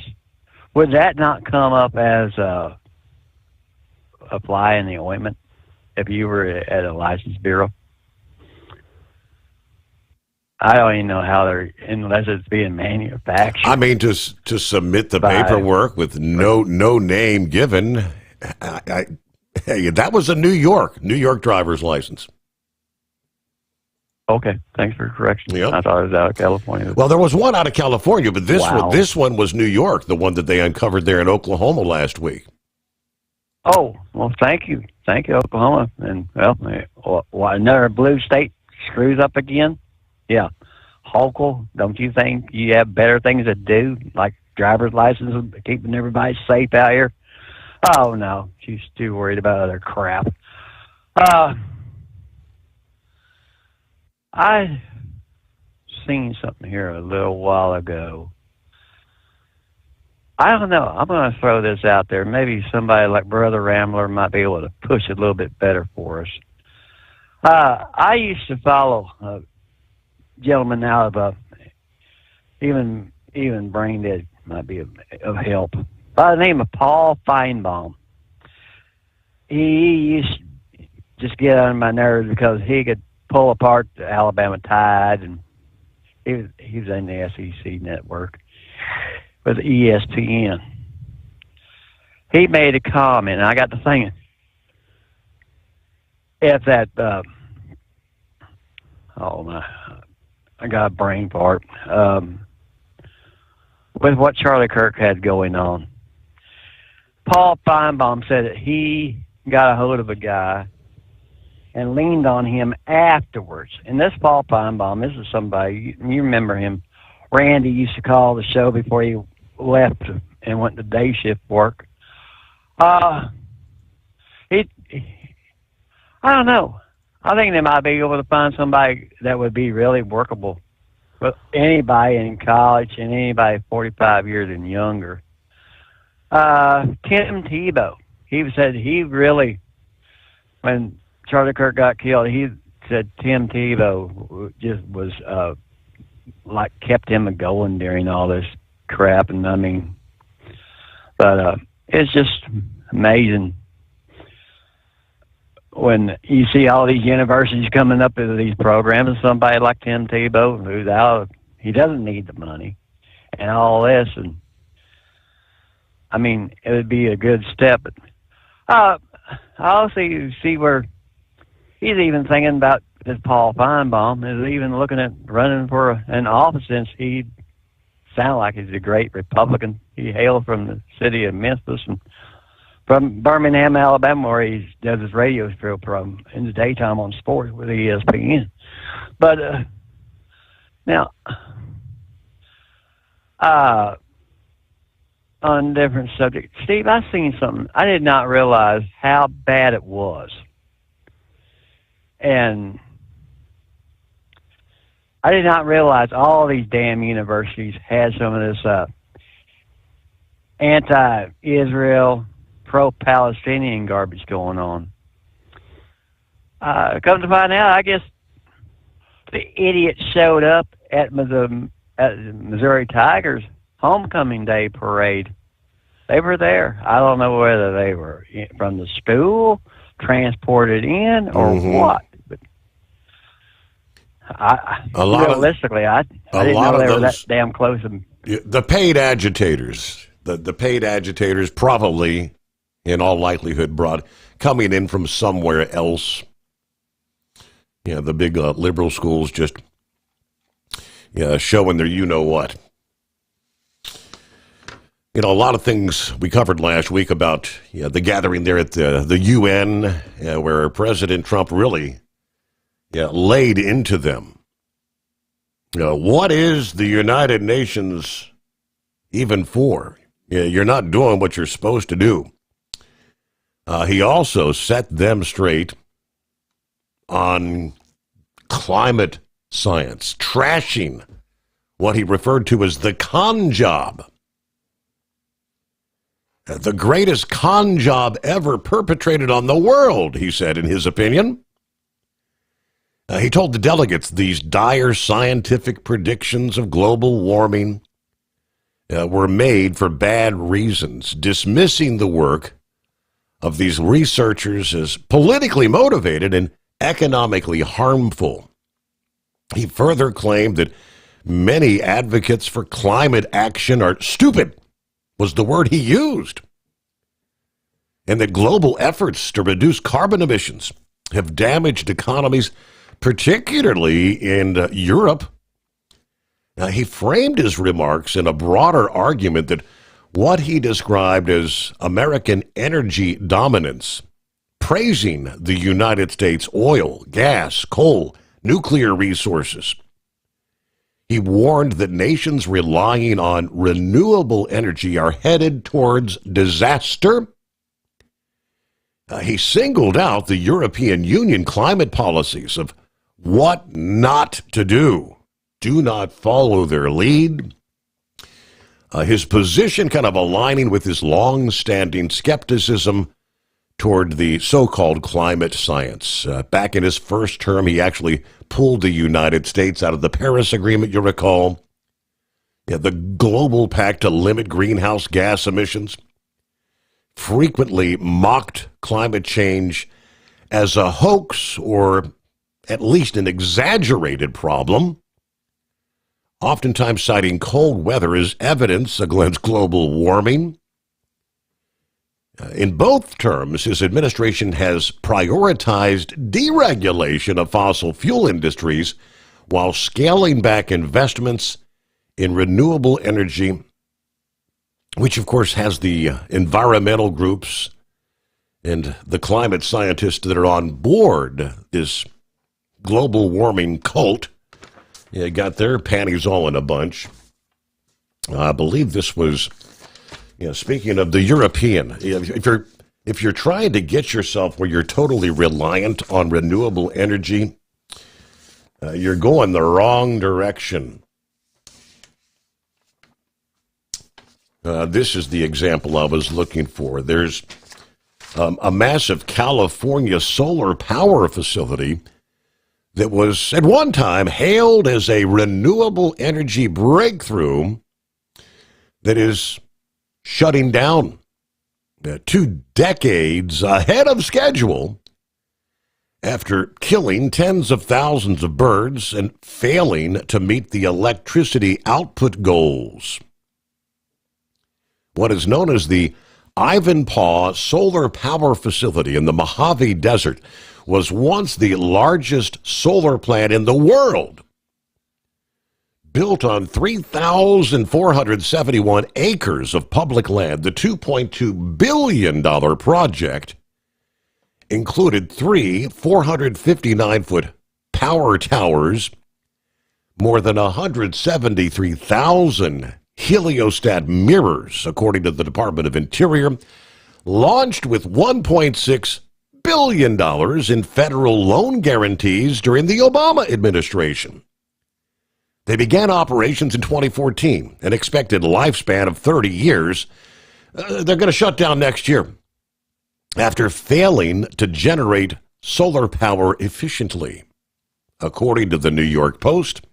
Would that not come up as a fly in the ointment if you were at a license bureau? I don't even know how they're, unless it's being manufactured. I mean, to submit the paperwork with no name given. Hey, that was a New York driver's license. Okay, thanks for the correction. Yep. I thought it was out of California. Well, there was one out of California, but Wow. this one was New York, the one that they uncovered there in Oklahoma last week. Oh, well, thank you, Oklahoma. And another blue state screws up again. Yeah, Hochul, don't you think you have better things to do, like driver's license, keeping everybody safe out here? Oh no, she's too worried about other crap. I seen something here a little while ago. I don't know. I'm going to throw this out there. Maybe somebody like Brother Rambler might be able to push it a little bit better for us. I used to follow a gentleman out of even brain dead might be of help, by the name of Paul Feinbaum. He used to just get on my nerves because he could pull apart the Alabama Tide, and he was in the SEC network with ESPN. He made a comment, and I got to thinking, if that, I got a brain fart, with what Charlie Kirk had going on. Paul Feinbaum said that he got a hold of a guy and leaned on him afterwards. And this Paul Feinbaum, this is somebody, you remember him. Randy used to call the show before he left and went to day shift work. I don't know. I think they might be able to find somebody that would be really workable. But anybody in college and anybody 45 years and younger. Tim Tebow, he said he really, when Charlie Kirk got killed, he said Tim Tebow just was like kept him going during all this crap. And I mean, but it's just amazing when you see all these universities coming up with these programs, and somebody like Tim Tebow, who's out, he doesn't need the money and all this. And I mean, it would be a good step. But I also see where he's even thinking about this Paul Feinbaum is even looking at running for an office, since he sounds like he's a great Republican. He hailed from the city of Memphis and from Birmingham, Alabama, where he does his radio show from in the daytime on sports with ESPN. But now, on a different subject, Steve, I seen something. I did not realize how bad it was. And I did not realize all these damn universities had some of this anti-Israel, pro-Palestinian garbage going on. Come to find out, I guess the idiots showed up at the Missouri Tigers homecoming day parade. They were there. I don't know whether they were from the school, transported in, or what. But realistically, I didn't know they were that damn close. The paid agitators, the paid agitators probably, in all likelihood, coming in from somewhere else. Yeah, the big liberal schools just showing their you-know-what. You know, a lot of things we covered last week about the gathering there at the UN, where President Trump really laid into them. What is the United Nations even for? You're not doing what you're supposed to do. He also set them straight on climate science, trashing what he referred to as the con job. The greatest con job ever perpetrated on the world, he said, in his opinion. He told the delegates these dire scientific predictions of global warming were made for bad reasons, dismissing the work of these researchers as politically motivated and economically harmful. He further claimed that many advocates for climate action are stupid, was the word he used, and that global efforts to reduce carbon emissions have damaged economies, particularly in Europe. Now, he framed his remarks in a broader argument that what he described as American energy dominance, praising the United States' oil, gas, coal, nuclear resources. He warned that nations relying on renewable energy are headed towards disaster. He singled out the European Union climate policies of what not to do. Do not follow their lead. His position kind of aligning with his long-standing skepticism toward the so-called climate science. Back in his first term, he actually pulled the United States out of the Paris Agreement, you recall. The global pact to limit greenhouse gas emissions. Frequently mocked climate change as a hoax or at least an exaggerated problem, oftentimes citing cold weather as evidence against global warming. In both terms, his administration has prioritized deregulation of fossil fuel industries while scaling back investments in renewable energy, which of course has the environmental groups and the climate scientists that are on board this global warming cult. Got their panties all in a bunch. I believe this was, speaking of the European, if you're trying to get yourself where you're totally reliant on renewable energy, you're going the wrong direction. This is the example I was looking for. There's a massive California solar power facility that was at one time hailed as a renewable energy breakthrough that is shutting down 2 decades ahead of schedule after killing tens of thousands of birds and failing to meet the electricity output goals. What is known as the Ivanpah Solar Power Facility in the Mojave Desert was once the largest solar plant in the world. Built on 3,471 acres of public land, the $2.2 billion project included 3 459-foot power towers, more than 173,000 heliostat mirrors, according to the Department of Interior, launched with $1.6 billion in federal loan guarantees during the Obama administration. They began operations in 2014, an expected lifespan of 30 years. They're going to shut down next year after failing to generate solar power efficiently. According to the New York Post,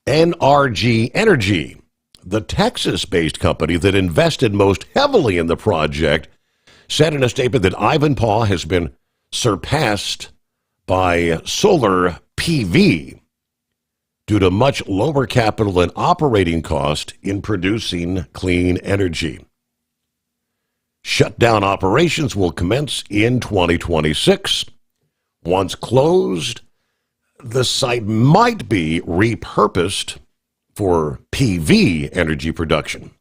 NRG Energy, the Texas-based company that invested most heavily in the project, said in a statement that Ivanpah has been surpassed by solar PV due to much lower capital and operating cost in producing clean energy. Shutdown operations will commence in 2026. Once closed, the site might be repurposed for PV energy production.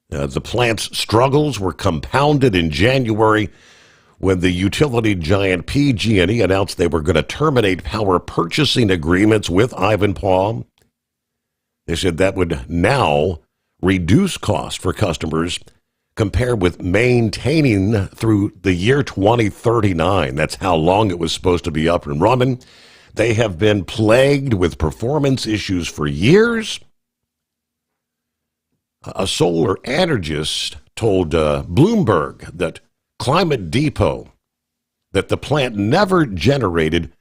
The plant's struggles were compounded in January when the utility giant PG&E announced they were going to terminate power purchasing agreements with Ivanpah. They said that would now reduce costs for customers compared with maintaining through the year 2039. That's how long it was supposed to be up and running. They have been plagued with performance issues for years. A solar energist told Bloomberg that Climate Depot that the plant never generated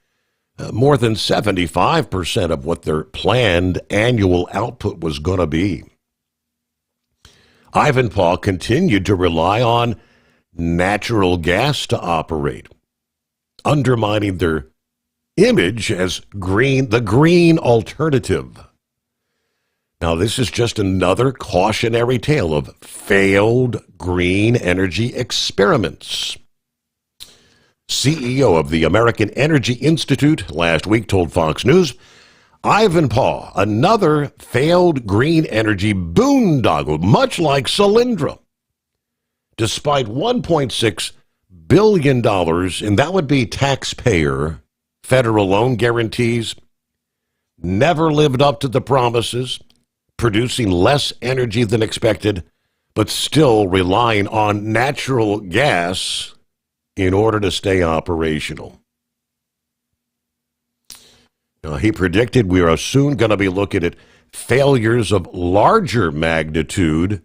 more than 75% of what their planned annual output was going to be. Ivanpah continued to rely on natural gas to operate, undermining their image as the green alternative. Now, this is just another cautionary tale of failed green energy experiments. CEO of the American Energy Institute last week told Fox News, Ivanpah, another failed green energy boondoggle, much like Solyndra. Despite $1.6 billion, and that would be taxpayer federal loan guarantees, never lived up to the promises, producing less energy than expected, but still relying on natural gas in order to stay operational. Now, he predicted we are soon going to be looking at failures of larger magnitude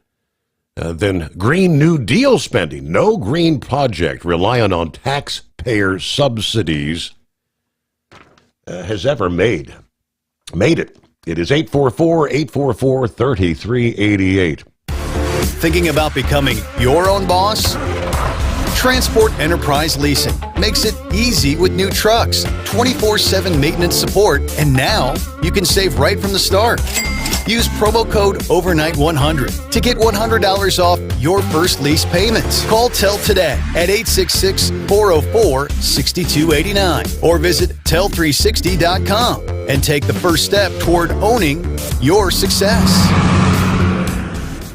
than Green New Deal spending. No green project relying on taxpayer subsidies has ever made it. It is 844-844-3388. Thinking about becoming your own boss? Transport Enterprise Leasing makes it easy with new trucks, 24/7 maintenance support, and now you can save right from the start. Use promo code OVERNIGHT100 to get $100 off your first lease payments. Call TEL today at 866-404-6289 or visit tel360.com and take the first step toward owning your success.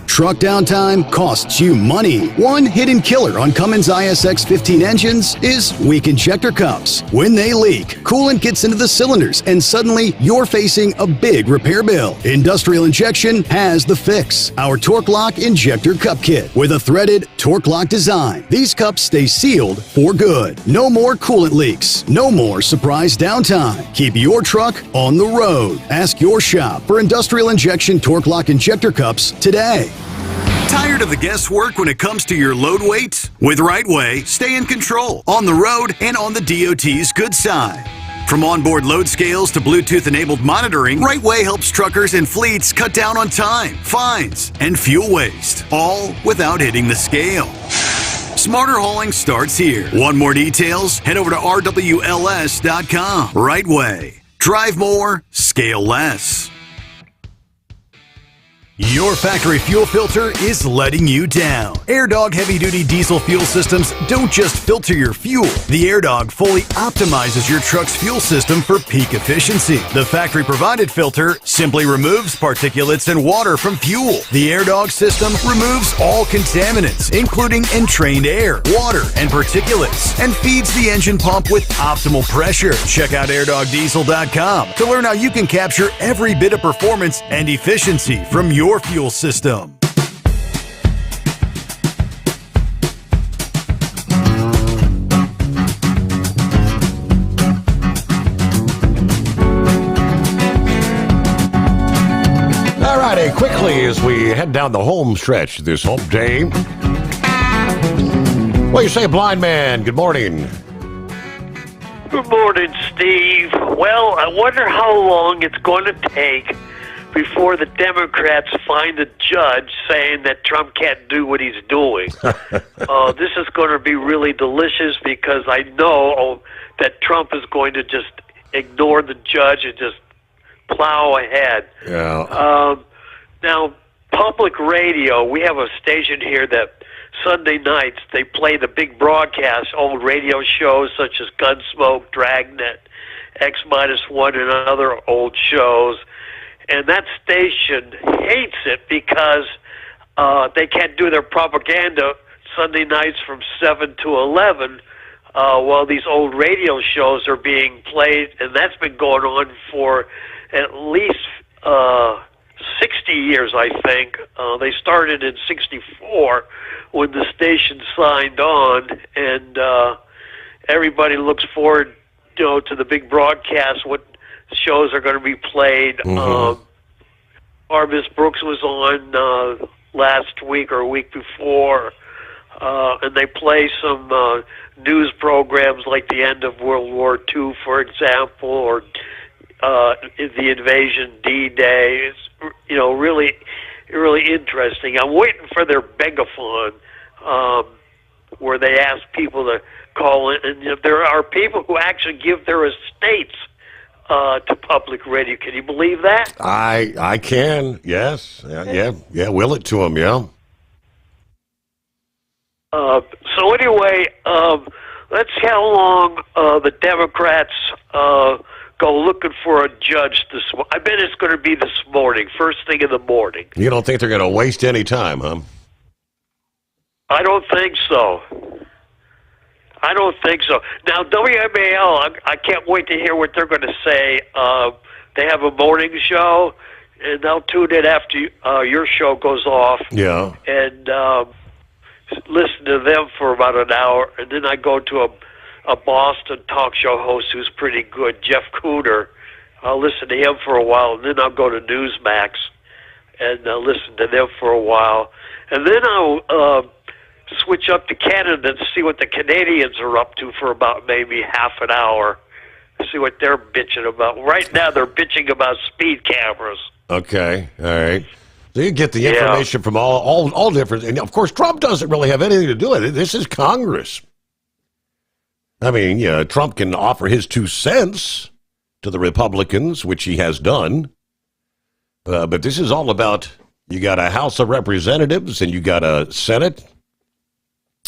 Truck downtime costs you money. One hidden killer on Cummins ISX 15 engines is weak injector cups. When they leak, coolant gets into the cylinders and suddenly you're facing a big repair bill. Industrial Injection has the fix. Our Torque Lock Injector Cup Kit with a threaded Torque Lock design. These cups stay sealed for good. No more coolant leaks. No more surprise downtime. Keep your truck on the road. Ask your shop for Industrial Injection Torque Lock Injector Cups today. Tired of the guesswork when it comes to your load weight? With Rightway, stay in control on the road and on the DOT's good side. From onboard load scales to Bluetooth-enabled monitoring, Rightway helps truckers and fleets cut down on time, fines, and fuel waste, all without hitting the scale. Smarter hauling starts here. Want more details? Head over to rwls.com. Rightway. Drive more, scale less. Your factory fuel filter is letting you down. AirDog heavy-duty diesel fuel systems don't just filter your fuel. The AirDog fully optimizes your truck's fuel system for peak efficiency. The factory-provided filter simply removes particulates and water from fuel. The AirDog system removes all contaminants, including entrained air, water, and particulates, and feeds the engine pump with optimal pressure. Check out airdogdiesel.com to learn how you can capture every bit of performance and efficiency from your fuel system. All righty, quickly as we head down the home stretch this hump day. What do you say, blind man? Good morning. Good morning, Steve. Well, I wonder how long it's going to take before the Democrats find a judge saying that Trump can't do what he's doing. This is going to be really delicious because I know that Trump is going to just ignore the judge and just plow ahead. Yeah. Now, public radio, we have a station here that Sunday nights they play the big broadcast, old radio shows such as Gunsmoke, Dragnet, X-1, and other old shows. And that station hates it because they can't do their propaganda Sunday nights from 7 to 11 while these old radio shows are being played. And that's been going on for at least 60 years, I think. They started in 64 when the station signed on. And everybody looks forward, to the big broadcast, what shows are going to be played. Mm-hmm. Arvis Brooks was on last week or a week before, and they play some news programs like the end of World War II, for example, or the invasion D-Day. It's really, really interesting. I'm waiting for their megaphone where they ask people to call in, and there are people who actually give their estates to public radio. Can you believe that? I can, yes. Yeah, will it to them, yeah. So anyway, let's see how long the Democrats go looking for a judge this morning. I bet it's going to be this morning, first thing in the morning. You don't think they're going to waste any time, huh? I don't think so. I don't think so. Now, WMAL, I can't wait to hear what they're going to say. They have a morning show, and they'll tune in after your show goes off. Yeah. And listen to them for about an hour, and then I go to a Boston talk show host who's pretty good, Jeff Cooter. I'll listen to him for a while, and then I'll go to Newsmax and listen to them for a while. And then I'll switch up to Canada and see what the Canadians are up to for about maybe half an hour, see what they're bitching about. Right now, they're bitching about speed cameras. Okay, all right. So you get the information from all different, and of course, Trump doesn't really have anything to do with it. This is Congress. I mean, yeah, Trump can offer his 2 cents to the Republicans, which he has done. But this is all about, you got a House of Representatives and you got a Senate.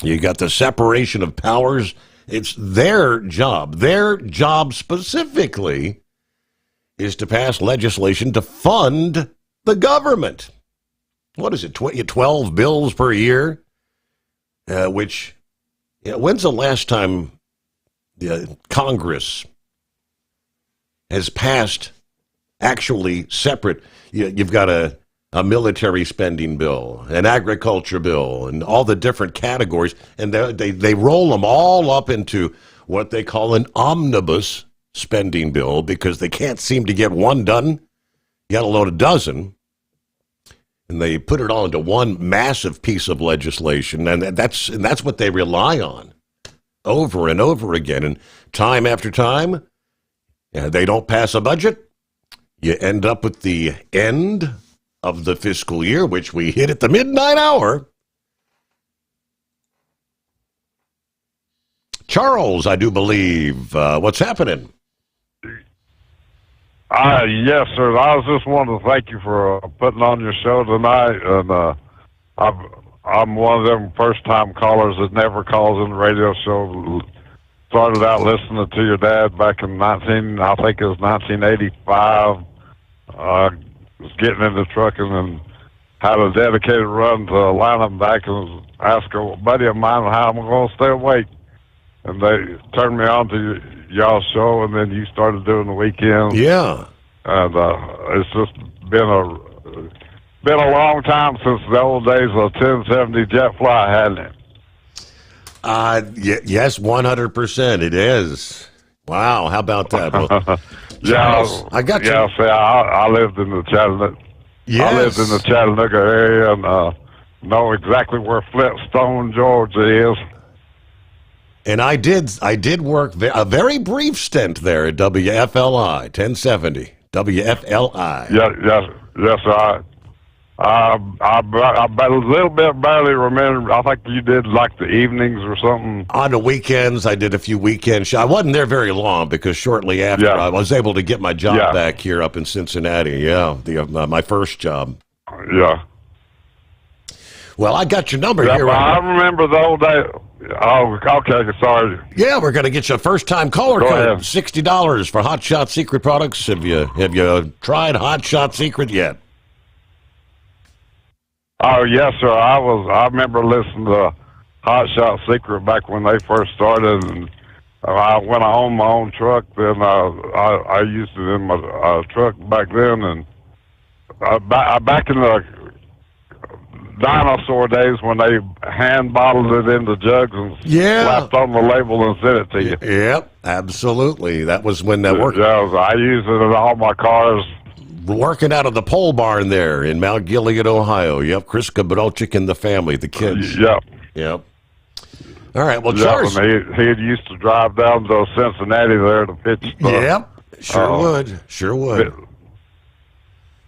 You got the separation of powers. It's their job. Their job specifically is to pass legislation to fund the government. What is it, 12 bills per year? When's the last time Congress has passed actually separate? You've got a military spending bill, an agriculture bill, and all the different categories, and they roll them all up into what they call an omnibus spending bill because they can't seem to get one done, let alone a dozen. And they put it all into one massive piece of legislation, and that's what they rely on over and over again. And time after time, they don't pass a budget. You end up with the end of the fiscal year, which we hit at the midnight hour. Charles, I do believe, what's happening? Yes, sir. I was just wanting to thank you for putting on your show tonight. And I'm one of them first-time callers that never calls in the radio show. Started out listening to your dad back in 1985. Was getting into trucking and had a dedicated run to Atlanta and back, and was asking a buddy of mine how I'm going to stay awake. And they turned me on to y'all's show, and then you started doing the weekends. Yeah. And it's just been a long time since the old days of 1070 jet fly, hasn't it? Yes, 100%. It is. Wow, how about that? Well, Charles, I got you. Yeah, see, I lived in the Chattanooga. Yes. I lived in the Chattanooga area and know exactly where Flintstone, Georgia is. And I did work a very brief stint there at WFLI 1070. WFLI. Yes, sir. I a little bit barely remember. I think you did like the evenings or something. On the weekends, I did a few weekend shows. I wasn't there very long because shortly after I was able to get my job back here up in Cincinnati. Yeah, my first job. Yeah. Well, I got your number here. I remember the old day. Oh, okay, sorry. Yeah, we're going to get you a first-time caller code, $60 for Hot Shot Secret products. Have you tried Hot Shot Secret yet? Oh yes, sir. I remember listening to Hot Shot Secret back when they first started, and when I owned my own truck, then I used it in my truck back then, and back in the dinosaur days when they hand bottled it into jugs and slapped on the label and sent it to you. Yep, absolutely. That was when that worked. Yeah, I used it in all my cars. Working out of the pole barn there in Mount Gilead, Ohio. Yep, Chris Kabrolchik and the family, the kids. Yep. All right, well, Charles. He used to drive down to Cincinnati there to pitch stuff. Yep, sure would.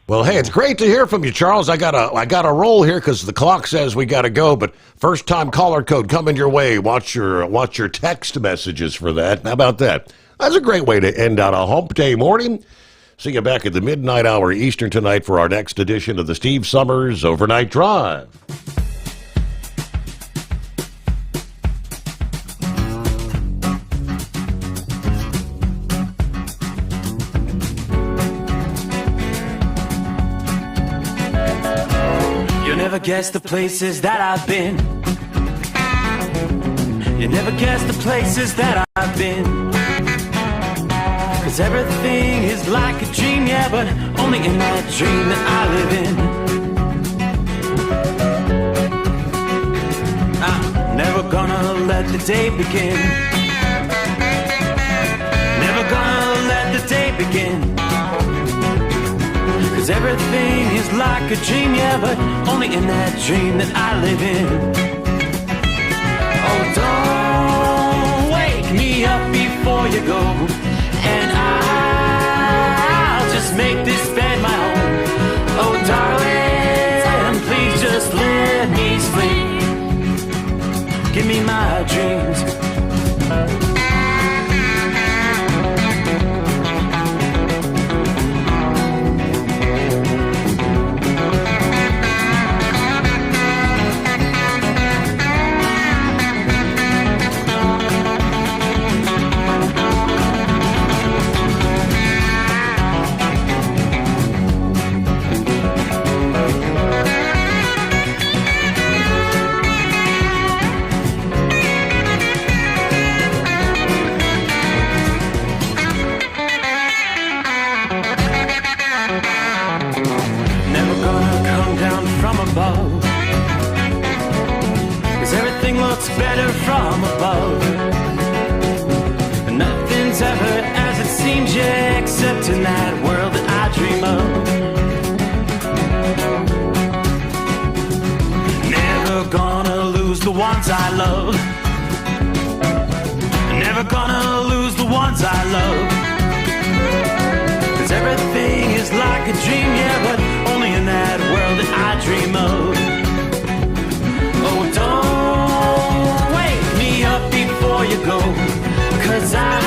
Well, Well, hey, it's great to hear from you, Charles. I gotta roll here because the clock says we gotta go. But first time caller code coming your way. Watch your text messages for that. How about that? That's a great way to end out a hump day morning. See you back at the midnight hour Eastern tonight for our next edition of the Steve Sommers Overnight Drive. You'll never guess the places that I've been. You never guess the places that I've been. 'Cause everything is like a dream, yeah, but only in that dream that I live in. I'm never gonna let the day begin. Never gonna let the day begin. 'Cause everything is like a dream, yeah, but only in that dream that I live in. Oh, don't wake me up before you go, and I'll just make this bed my home. Oh, darling, please just let me sleep. Give me my dreams. Better from above. Nothing's ever as it seems, yeah, except in that world that I dream of. Never gonna lose the ones I love. Never gonna lose the ones I love. 'Cause everything is like a dream, yeah, but only in that world that I dream of. Oh, don't wake me up before you go, 'cause I